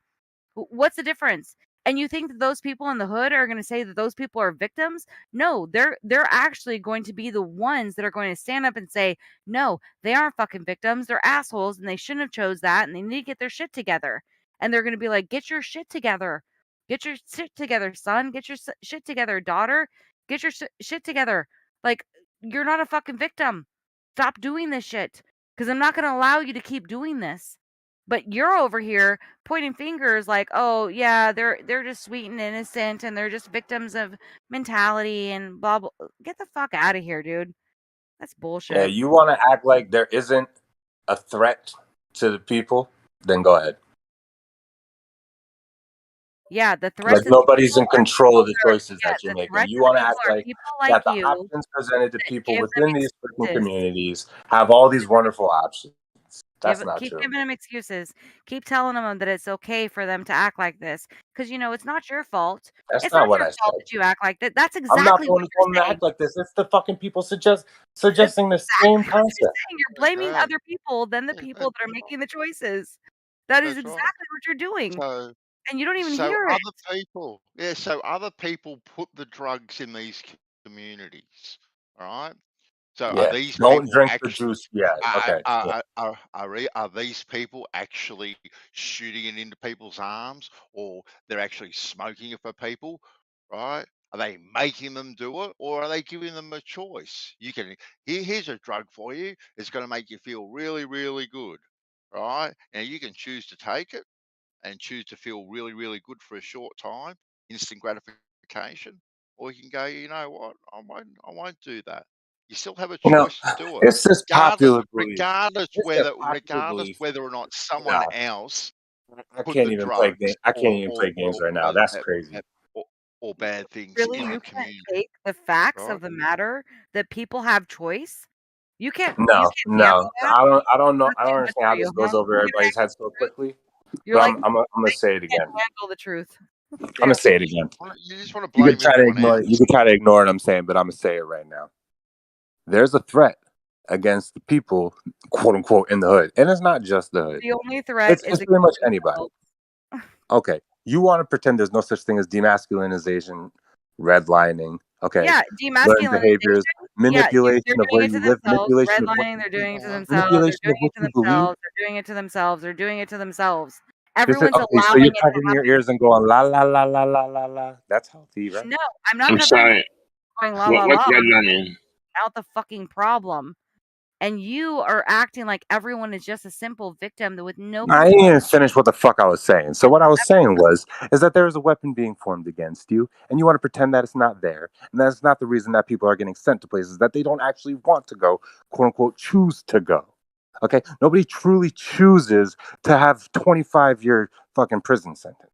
What's the difference? And you think that those people in the hood are going to say that those people are victims? No, they're actually going to be the ones that are going to stand up and say, "No, they aren't fucking victims. They're assholes and they shouldn't have chose that and they need to get their shit together." And they're going to be like, "Get your shit together. Get your shit together, son. Get your shit together, daughter. Get your shit together. Like you're not a fucking victim. Stop doing this shit because I'm not going to allow you to keep doing this." But you're over here pointing fingers like, "Oh, yeah, they're just sweet and innocent and they're just victims of mentality and blah blah." Get the fuck out of here, dude. That's Yeah, bullshit. you want to act like there isn't a threat to the people? Then go ahead. Yeah, the threat Like to the nobody's people in are control people of the that are choices yeah, that you're the making. threat You to the want to people act are like people like that the you options presented to that people give them within these certain excuses. communities have all these wonderful options. That's not Keep true. giving them excuses. Keep telling them that it's okay for them to act like this because it's not your fault. That's It's not not what your I fault said. that you act like that. That's I'm not exactly the one what who's you're going to saying. act like this. It's the fucking people It's suggesting the same exactly what you're concept. saying. You're blaming Right. other people than the people that are making the choices. That is That's right. exactly what you're doing, So, and you don't even so hear it. other people, yeah. So other people put the drugs in these communities. All right. So are Yeah. these Don't people drink the actually juice. Yeah. Okay. Yeah. are these people actually shooting it into people's arms, or they're actually smoking it for people, right? Are they making them do it, or are they giving them a choice? You can here's a drug for you. It's going to make you feel really, really good, right? Now you can choose to take it and choose to feel really, really good for a short time, instant gratification, or you can go, you know what, I won't do that. You still have a You know, choice to do it, it's this popular belief. regardless It's that popular regardless belief. whether or not someone Nah, else I put can't the even play game. drugs I can't even play games right now. That's crazy. or bad things Really, in the you can't community, take the facts right? of the matter that people have choice. You can't No, handle that. I don't know. I don't Too much understand for how you, this goes huh? over everybody's heads so quickly. You're But like, I'm gonna say it can't again. handle the truth. I'm gonna say it again. You just want to You blame could try to everyone ignore else. it. You could try to ignore what I'm saying, but I'm gonna say it right now. There's a threat against the people, quote unquote, in the hood, and it's not just the hood. The only threat It's is pretty much against anybody. themselves. Okay, you want to pretend there's no such thing as demasculinization, redlining. Okay, Yeah, learned demasculinization. behaviors, Yeah, manipulation they're of doing where it to you live, themselves. manipulation of what Redlining, you they're think, doing it to themselves. They're manipulation of doing it what to you believe. themselves. They're doing it to themselves. They're doing it to themselves. This is, Everyone's okay, so you're allowing it to covering your happen. ears and going la la la la la la la. That's healthy, right? No, I'm not I'm covering sorry. going la la What's la. redlining? Out the fucking problem. And you are acting like everyone is just a simple victim with no I didn't control. even finish what the fuck I was saying. So what I was saying is that there is a weapon being formed against you, and you want to pretend that it's not there, and that's not the reason that people are getting sent to places that they don't actually want to go, quote unquote, choose to go. Okay, nobody truly chooses to have 25-year fucking prison sentence.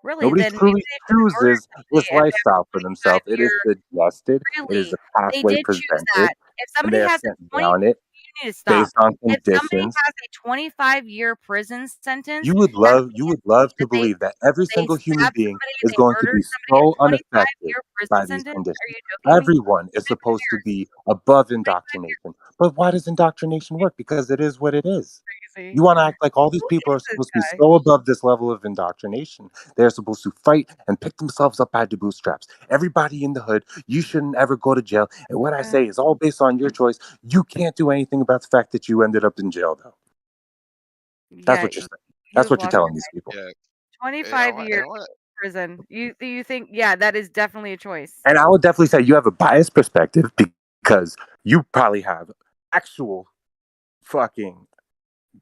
Really, Nobody then maybe truly they should have murdered chooses this somebody and lifestyle for themselves. It is year. suggested. It is Really, a they pathway did choose presented, that. If and somebody they are has a sent 20, down it you need to stop. based on If somebody conditions. has a 25-year prison sentence, You that would love to that they believe that every they single human stabbed being somebody, is they going to murdered be somebody, so a unaffected 25-year prison by these sentence? Are conditions. you joking me? Everyone is 25 supposed to years. be above indoctrination. But why does indoctrination work? Because it is what it is. Crazy. You want to act like all these Who people are is this supposed to be guy? so above this level of indoctrination. They're supposed to fight and pick themselves up by the bootstraps. Everybody in the hood, you shouldn't ever go to jail. And what I say is all based on your choice. You can't do anything about the fact that you ended up in jail, though. That's Yeah, what you're saying. you That's have what you're lost your telling these people. Yeah. 25 years prison. You think, yeah, that is definitely a choice. And I would definitely say you have a biased perspective because you probably have actual fucking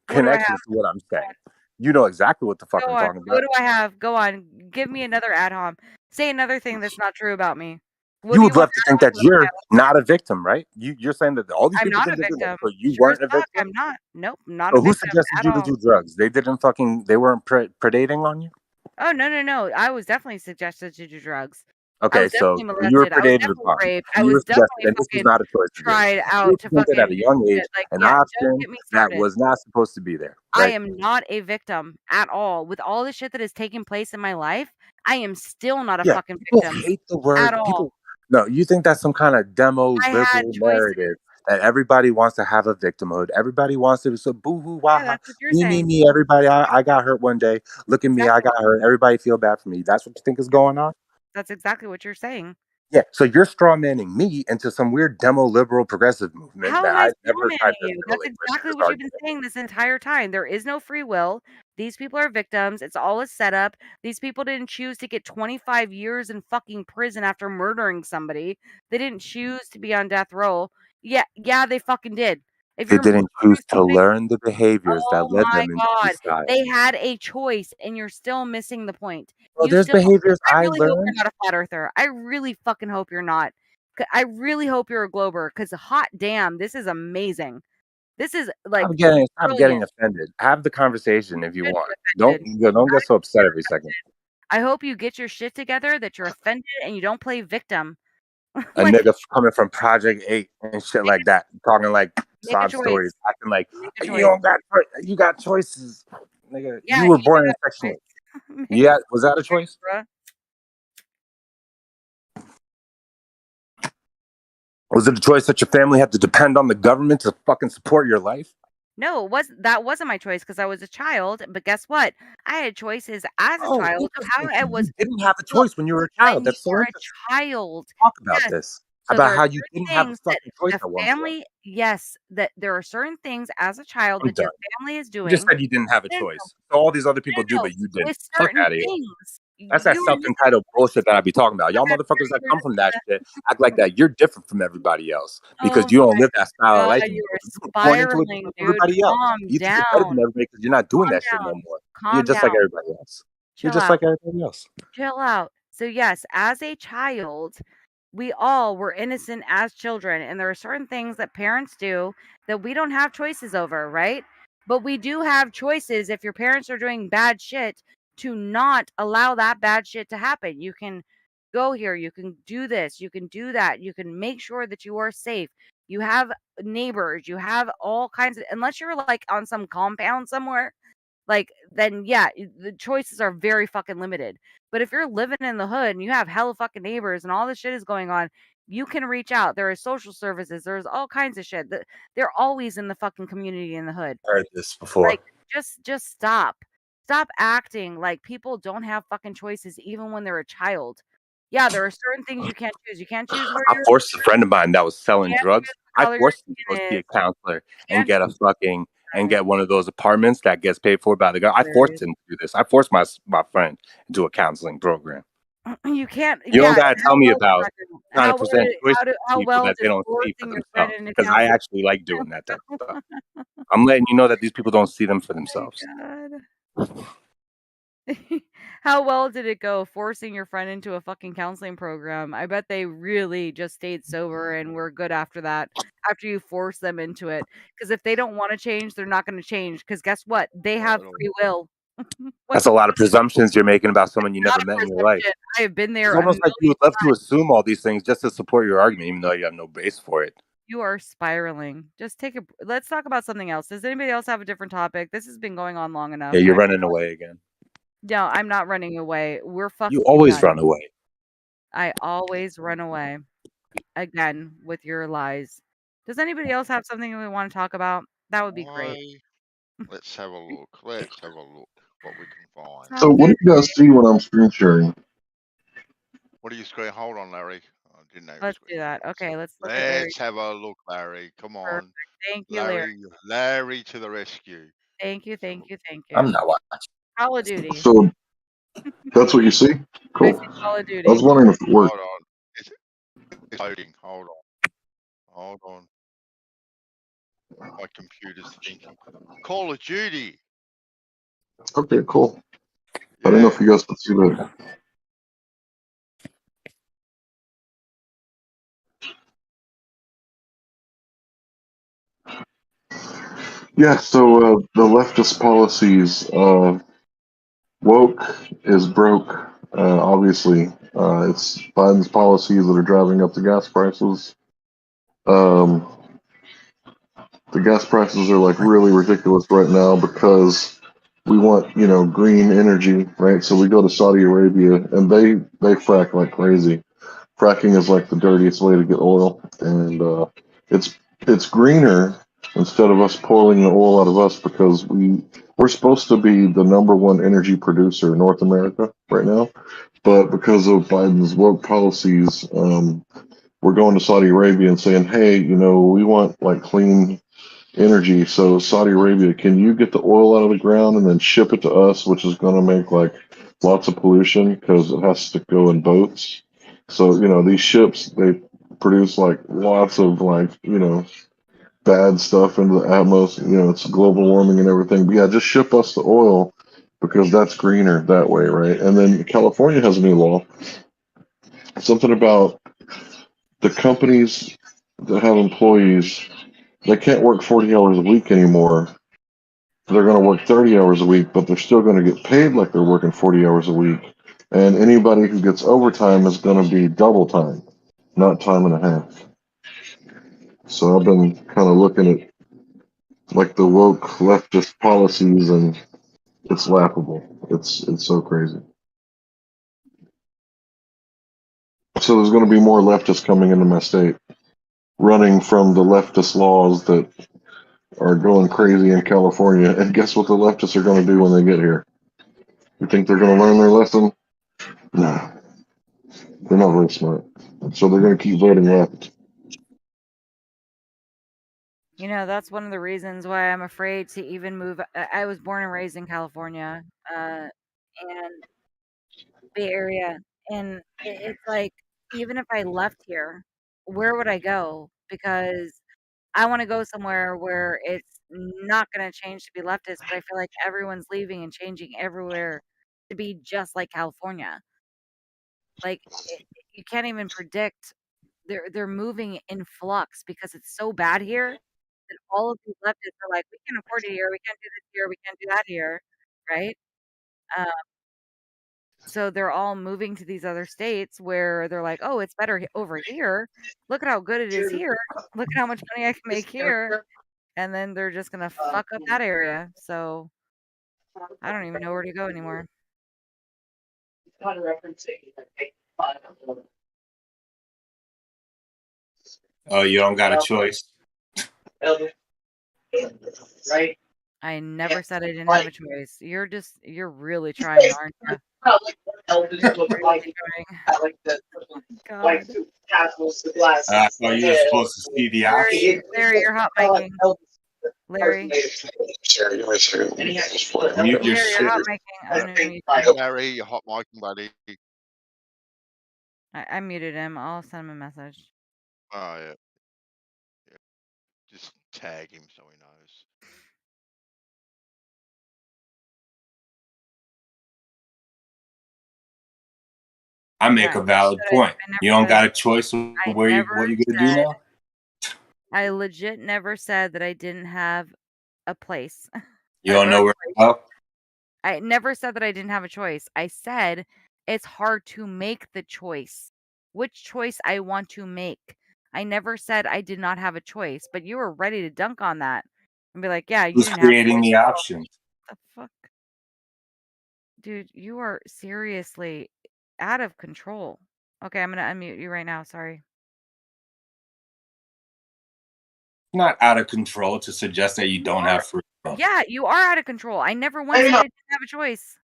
What do I have? connections to what I'm saying. You know exactly what the fuck Go I'm on. talking What about. do I have? Go on. Give me another ad hom. Say another thing that's not true about me. What You do would you want love to ad think homs that about you're not a victim, right? You're saying that all these I'm people not a think they're victims, victim. so you Sure as weren't a fuck, victim. I'm not. Nope, not a So who victim suggested at you to all. do drugs? They weren't predating on you. Oh, no. I was definitely suggested to do drugs. I Okay, was so definitely you were molested. I was predated definitely upon, raped. I and you were was suggested definitely that this was fucking not a choice of yours. tried You were out to presented fucking at a young age like, an yeah, don't option get me that started. was not supposed to be there, I right? am not a victim at all. With all the shit that is taking place in my life, I am still not a Yeah, fucking people victim hate the at word. all. No, you think that's some kind of demo I had liberal choices. narrative that everybody wants to have a victimhood. Everybody wants to be so boo hoo wah Yeah, ha. that's what you're Me, saying. me. Everybody, I got hurt one day. Look at me, I Exactly. got hurt. Everybody feel bad for me. That's what you think is going on? That's exactly what you're saying. Yeah, so you're straw manning me into some weird demo liberal progressive movement How that am I I never tried strawmanning to you? That's assimilate with in exactly this what you've been argument. saying this entire time. There is no free will. These people are victims. It's all a setup. These people didn't choose to get 25 years in fucking prison after murdering somebody. They didn't choose to be on death row. Yeah, they fucking did. If They you're didn't choose to learn the behaviors that oh led my them into god, they society. had a choice, and you're still missing the point. Well, You there's still. behaviors I I really hope you're learned. not a flat earther. I really fucking hope you're not. I really hope you're a glober. Cause hot damn, this is amazing. This is like Stop getting brilliant. offended. Have the conversation if you Should want. be offended. Don't get so upset every second. I hope you get your shit together, that you're offended, and you don't play victim. A Like, nigga coming from Project 8 and shit like that, talking like make a sob choice. stories, acting like Make a you choice. don't got you got choices, nigga. Yeah, You were you do born in have a Section 8. choice. Yeah, was that a choice? Bruh. Was it a choice that your family had to depend on the government to fucking support your life? No, that wasn't my choice because I was a child. But guess what? I had choices as a child of how I was. You didn't have a Look, choice when you were a when child. you That's so were interesting. a child, Talk about yes. this. So About there are how you certain didn't have a things that fucking choice the at one point. family, yes, that there are certain things as a child I'm that your done. family is You just doing. said you didn't have a No, no, choice. So all these other people do, no. but you didn't. With Fuck certain out of here. things, That's that you're self-entitled bullshit that I be talking about. Y'all okay, motherfuckers that you're come from that shit act like that. You're different from everybody else oh because you don't live that style of god, life you anymore. are You were born into it just spiraling, like dude. everybody else. Calm You think you're better down. than everybody because you're not doing Calm that shit no down. more. You're Calm just like down. everybody else. You're Chill just out. like everybody else. Chill out. So yes, as a child, We all were innocent as children, and there are certain things that parents do that we don't have choices over, right? But we do have choices if your parents are doing bad shit to not allow that bad shit to happen. You can go here, you can do this, you can do that, you can make sure that you are safe. You have neighbors, you have all kinds of, unless you're like on some compound somewhere, like, then yeah, the choices are very fucking limited. But if you're living in the hood and you have hella fucking neighbors and all this shit is going on, you can reach out. There are social services. There's all kinds of shit. They're always in the fucking community in the hood. Heard this before. Like, just stop. Stop acting like people don't have fucking choices even when they're a child. Yeah, there are certain things you can't choose. You can't choose where I you're forced a friend of mine that was selling can't drugs. choose what I color your forced him to go skin see is. a counselor and Can't get a fucking and get one of those apartments that gets paid for by the government. I choose. forced him to do this. I forced my friend into a counseling program. You can't. You don't Yeah. gotta tell How me well about trying to present choice to how people well that they does don't see for forcing your friend themselves. into Because I counseling? actually like doing that type of stuff. I'm letting you know that these people don't see them for themselves. God. How well did it go forcing your friend into a fucking counseling program? I bet they really just stayed sober and were good after that, after you force them into it. Because if they don't want to change, they're not going to change. Because guess what? They have free will. That's a lot of presumptions you're making about someone you Not never a met in your life. presumption. I have been there It's a almost like you million would love to times. assume all these things just to support your argument, even though you have no base for it. You are spiraling. Just take a. Let's talk about something else. Does anybody else have a different topic? This has been going on long enough. Yeah, you're running away again. No, I'm not running away. We're fucking You always done. run away. I always run away. Again, with your lies. Does anybody else have something we want to talk about? That would be great. Let's have a look. Let's have a look what we can find. So what do you guys see when I'm screen sharing? What do you screen? Hold on, Larry. I didn't know you Let's screen do that. sharing. Okay, let's look at Larry. Let's have a look, Larry. Come on. Perfect. Thank you, Larry. Larry to the rescue. Thank you, thank you, thank you. I'm not watching. Call of Duty. So that's what you see? I Cool. see Call of I Duty. was wondering if it worked. Hold on. It's loading. Hold on. My computer's thinking. Call of Duty. Okay, cool. I don't know if you guys could see that. Yeah, so the leftist policies, woke is broke, obviously. It's Biden's policies that are driving up the gas prices. The gas prices are like really ridiculous right now because we want, green energy, right? So we go to Saudi Arabia and they frack like crazy. Fracking is like the dirtiest way to get oil, and it's greener instead of us pulling the oil out of us because we're supposed to be the number one energy producer in North America right now, but because of Biden's woke policies, we're going to Saudi Arabia and saying, hey, we want like clean energy. So Saudi Arabia, can you get the oil out of the ground and then ship it to us, which is going to make like lots of pollution because it has to go in boats. So, these ships, they produce like lots of like, bad stuff into the atmosphere. It's global warming and everything. But yeah, just ship us the oil because that's greener that way, right? And then California has a new law. Something about the companies that have employees, they can't work 40 hours a week anymore. They're going to work 30 hours a week, but they're still going to get paid like they're working 40 hours a week. And anybody who gets overtime is going to be double time, not time and a half. So I've been kind of looking at like the woke leftist policies, and it's laughable. It's so crazy. So there's going to be more leftists coming into my state, running from the leftist laws that are going crazy in California. And guess what the leftists are going to do when they get here? You think they're going to learn their lesson? No, they're not very smart. So they're going to keep voting left. That's one of the reasons why I'm afraid to even move. I was born and raised in California, and Bay Area, and it's like even if I left here, where would I go? Because I want to go somewhere where it's not going to change to be leftist, but I feel like everyone's leaving and changing everywhere to be just like California. Like you can't even predict they're moving in flux because it's so bad here that all of these leftists are like, we can't afford it here, we can't do this here, we can't do that here, right? So they're all moving to these other states where they're like, oh, it's better over here. Look at how good it is here. Look at how much money I can make here. And then they're just gonna fuck up that area. So I don't even know where to go anymore. Oh, you don't got a choice. Right? I never said I didn't have a choice. You're really trying, aren't you? God. I thought you were supposed to see the option. Larry, you're hot micing. Larry. Mute your Larry, shit. you're hot micing. I'm gonna mute you. Larry, you're hot micing, buddy. I muted him. I'll send him a message. Oh, yeah. Just tag him so he knows. I make a valid point. You don't got a choice of what you gonna do now? I legit never said that I didn't have a place. You don't know where to go? I never said that I didn't have a choice. I said it's hard to make the choice. Which choice I want to make. I never said I did not have a choice, but you were ready to dunk on that and be like, yeah, you Who's didn't have a creating choice the at all. options? What the fuck? Dude, you are seriously out of control. Okay, I'm gonna unmute you right now. Sorry. Not out of control to suggest that you don't have free will. Yeah, you are out of control. I never once said I didn't have a choice.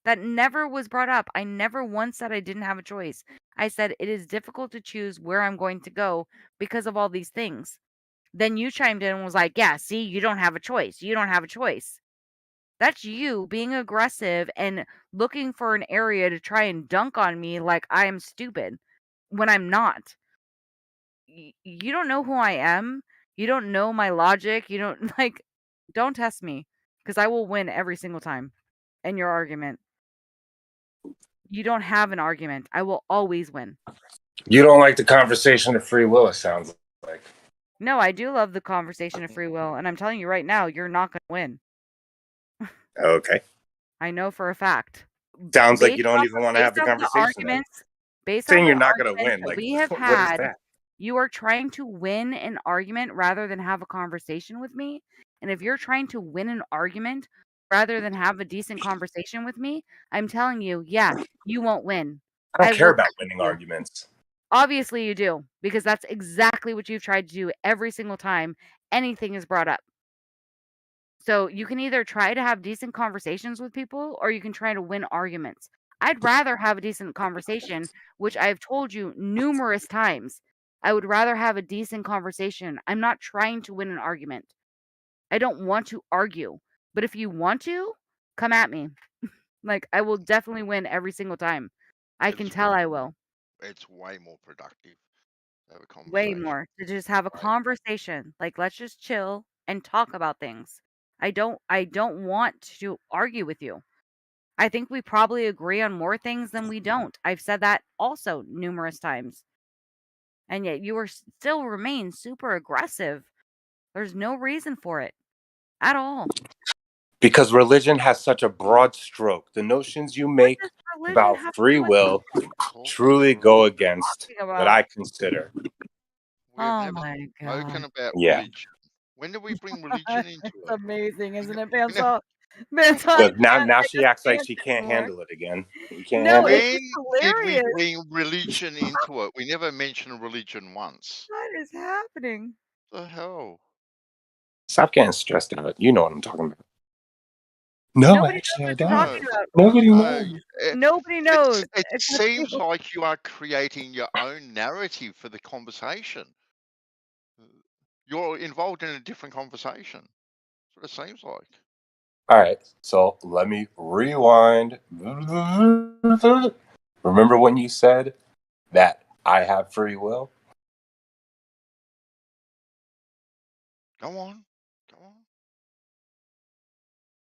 That never was brought up. I never once said I didn't have a choice. I said it is difficult to choose where I'm going to go because of all these things. Then you chimed in and was like, yeah, see, you don't have a choice. You don't have a choice. That's you being aggressive and looking for an area to try and dunk on me like I am stupid when I'm not. You don't know who I am. You don't know my logic. You don't don't test me because I will win every single time in your argument. You don't have an argument. I will always win. You don't like the conversation of free will, it sounds like. No, I do love the conversation of free will, and I'm telling you right now, you're not going to win. Okay. I know for a fact. Sounds like you don't even want to have the conversation. Based Saying off you're the not going to arguments win, like, we have what is had, that? you are trying to win an argument rather than have a conversation with me. And if you're trying to win an argument rather than have a decent conversation with me, I'm telling you, yeah, you won't win. I don't care will about beat winning you. arguments. Obviously you do, because that's exactly what you've tried to do every single time anything is brought up. So you can either try to have decent conversations with people or you can try to win arguments. I'd rather have a decent conversation, which I've told you numerous times. I would rather have a decent conversation. I'm not trying to win an argument. I don't want to argue. But if you want to, come at me. Like, I will definitely win every single time. I can tell I will. It's way more productive to have a conversation. Way more to just have a conversation. Like, let's just chill and talk about things. I don't want to argue with you. I think we probably agree on more things than we don't. I've said that also numerous times. And yet you still remain super aggressive. There's no reason for it at all. Because religion has such a broad stroke. The notions you make about free will truly go against what I consider. Oh my god. Spoken about Yeah. religion. When do we bring religion into It's it? amazing, isn't it, We Bansaw? Look, now she acts like she can't handle it again. You can't No, handle it's it? just Did we hilarious. bring religion into it? We never mentioned religion once. What is happening? The hell? Stop getting stressed out. You know what I'm talking about. No, Nobody actually, I knows what you're don't. talking about. Nobody No, knows. Nobody knows. It It's seems like you are creating your own narrative for the conversation. You're involved in a different conversation. That's what it seems like. All right, so let me rewind. Remember when you said that I have free will? Go on.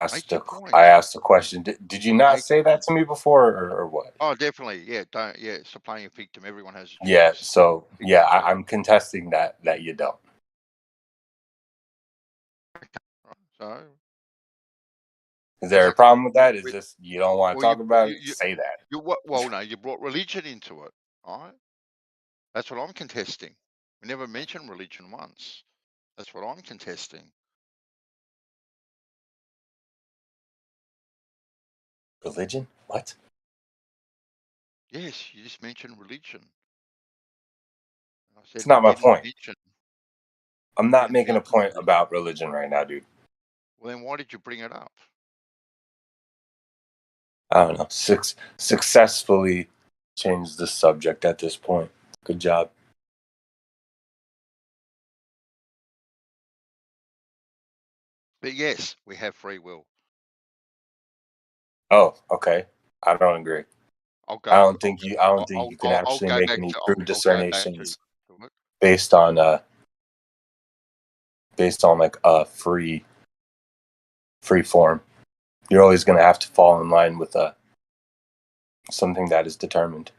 I asked a question. Did you not say that to me before, or what? Oh, definitely. Yeah. Don't. Yeah. Stop playing a victim. Everyone has a choice. Yeah. So yeah, I'm contesting that you don't. So. Is there a problem with that? Is this you don't want to talk about it? Say that. Well, no, you brought religion into it. All right. That's what I'm contesting. We never mentioned religion once. That's what I'm contesting. Religion? What? Yes, you just mentioned religion. I said It's not we my didn't point. mention. I'm not making a point about religion right now, dude. Well, then why did you bring it up? I don't know. Successfully changed the subject at this point. Good job. But yes, we have free will. Oh, okay. I don't agree. I don't think you can actually make any true discernations based on like a free form. You're always going to have to fall in line with something that is determined.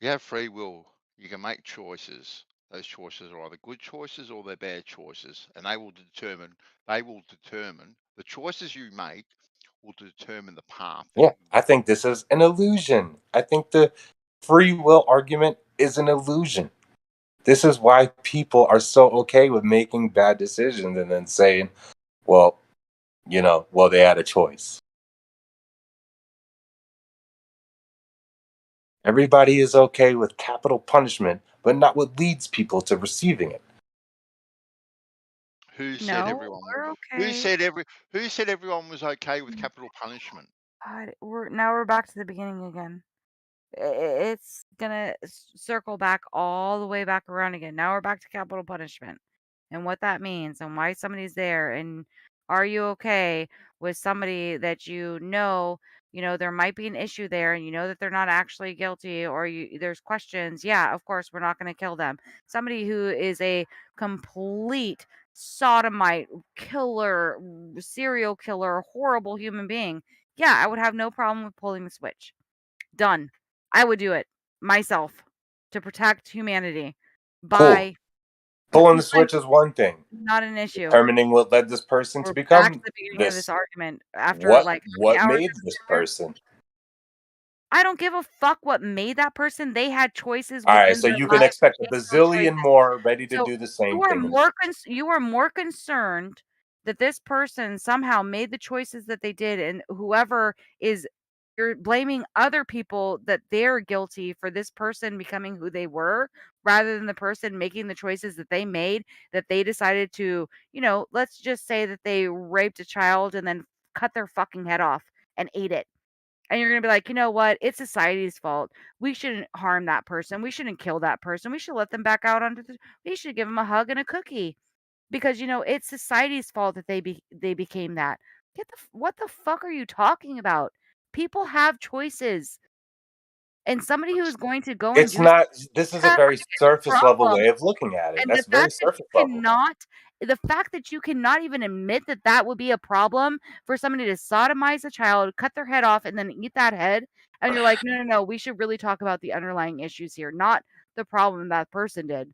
You have free will. You can make choices. Those choices are either good choices or they're bad choices, and they will determine. The choices you make will determine the path. Yeah, I think this is an illusion. I think the free will argument is an illusion. This is why people are so okay with making bad decisions and then saying, well, they had a choice. Everybody is okay with capital punishment, but not what leads people to receiving it. Who said everyone? Who said everyone was okay with capital punishment? God, we're back to the beginning again. It's gonna circle back all the way back around again. Now we're back to capital punishment and what that means and why somebody's there. And are you okay with somebody that there might be an issue there and you know that they're not actually guilty or there's questions. Yeah, of course, we're not going to kill them. Somebody who is a complete sodomite, killer, serial killer, horrible human being. Yeah, I would have no problem with pulling the switch. Done. I would do it myself to protect humanity Cool. Pulling the switch is one thing. Not an issue. Determining what led this person to We're back to become the beginning of this argument after what like how many hours made this person. I don't give a fuck what made that person. They had choices All within right, so their you can lives. expect a bazillion more ready to So do the same you are thing. you are more concerned that this person somehow made the choices that they did, and whoever is you're blaming other people that they're guilty for this person becoming who they were, rather than the person making the choices that they made, that they decided to, let's just say that they raped a child and then cut their fucking head off and ate it. And you're going to be like, you know what? It's society's fault. We shouldn't harm that person. We shouldn't kill that person. We should let them back out we should give them a hug and a cookie because, it's society's fault that they became that. What the fuck are you talking about? People have choices. And somebody who is going to go and It's do not. This is a that's very a surface level problem. way of looking at it. And That's very surface level. the fact that you cannot even admit that that would be a problem for somebody to sodomize a child, cut their head off, and then eat that head, and you're like, no, we should really talk about the underlying issues here, not the problem that person did.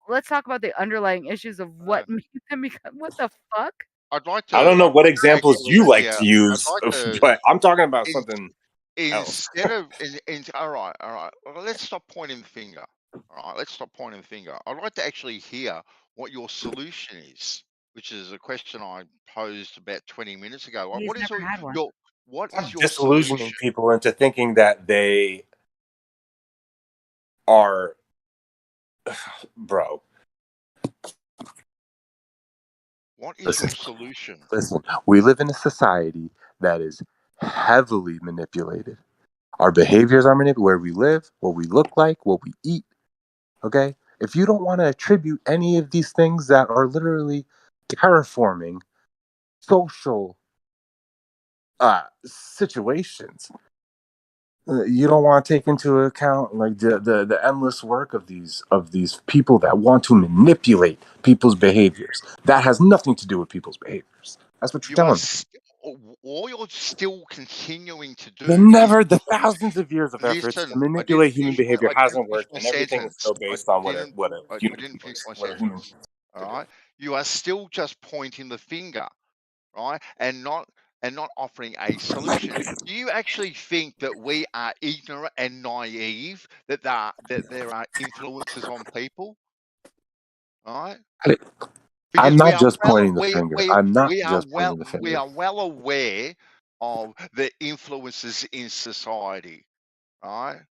Let's talk about the underlying issues of what made them become. What the fuck? I'd like to. I don't know what examples you like to use, I'd like to, but I'm talking about something else. Instead of, all right. Well, let's stop pointing the finger. All right, let's stop pointing the finger. I'd like to actually hear what your solution is, which is a question I posed about 20 minutes ago. He's What is never had one. what I'm is your disillusioning solution? people into thinking that they are, bro. What is your solution? Listen, we live in a society that is heavily manipulated. Our behaviors are manipulated. Where we live, what we look like, what we eat. Okay? If you don't want to attribute any of these things that are literally terraforming social situations, You don't want to take into account like the endless work of these people that want to manipulate people's behaviors. That has nothing to do with people's behaviors. That's what you're You are telling me. all you're still continuing to do The thousands of years of efforts to listen. manipulate human behavior I didn't hasn't finish worked, my and everything is sentence. still based on what a I human didn't finish my what a human. sentence. All right. You are still just pointing the finger, right, and not offering a solution. Do you actually think that we are ignorant and naive that there are influences on people? All right. I'm Because we not are just well, pointing the finger. I'm not just pointing the we finger. are well aware of the influences in society, right?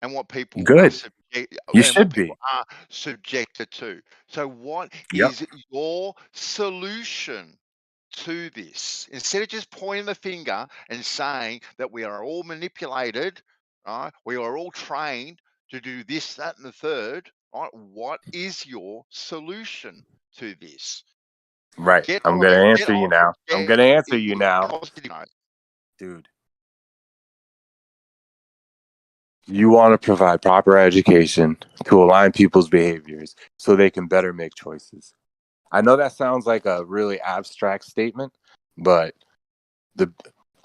And what people are Good. You and what should people be. are subjected to. So, what Yep. is your solution to this? Instead of just pointing the finger and saying that we are all manipulated, right? We are all trained to do this, that, and the third. Right? What is your solution to this? Right. Get I'm on, gonna get answer you on, now. I'm get gonna answer you in now, positive mode. dude. You want to provide proper education to align people's behaviors so they can better make choices. I know that sounds like a really abstract statement, but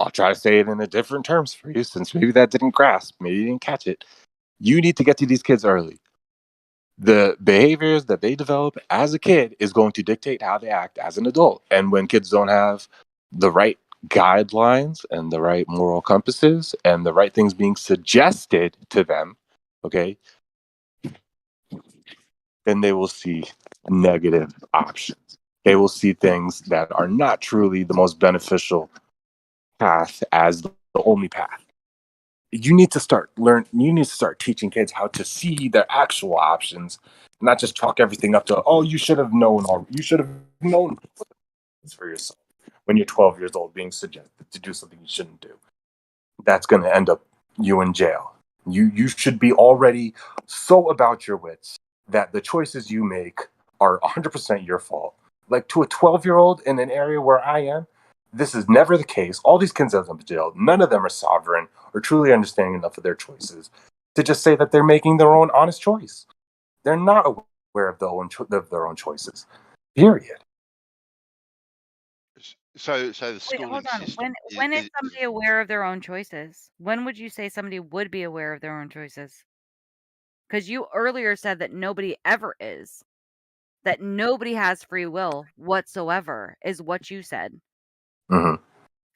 I'll try to say it in a different terms for you since maybe that didn't grasp, maybe you didn't catch it. You need to get to these kids early. The behaviors that they develop as a kid is going to dictate how they act as an adult. And when kids don't have the right guidelines and the right moral compasses and the right things being suggested to them, okay, then they will see negative options. They will see things that are not truly the most beneficial path as the only path. You need to start teaching kids how to see their actual options, not just chalk everything up to, oh, you should have known, or you should have known for yourself when you're 12 years old being suggested to do something you shouldn't do. That's going to end up you in jail. You should be already so about your wits that the choices you make are 100% your fault. Like to a 12-year-old in an area where I am, this is never the case. All these kids end up in jail. None of them are sovereign or truly understanding enough of their choices to just say that they're making their own honest choice. They're not aware of their own choices. Period. So the Wait, schooling hold on. system When is is somebody aware of their own choices? When would you say somebody would be aware of their own choices? Because you earlier said that nobody ever is. That nobody has free will whatsoever, is what you said. Mm-hmm.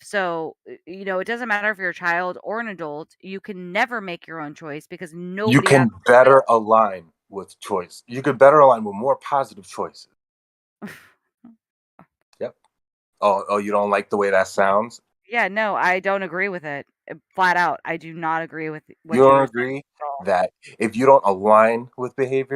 So, it doesn't matter if you're a child or an adult, you can never make your own choice because You nobody has can free better will. align with choice. You can better align with more positive choices. Yep. Oh, you don't like the way that sounds? Yeah, no, I don't agree with it. Flat out, I do not agree with You what you don't were saying agree at all. that if you don't align with behavior,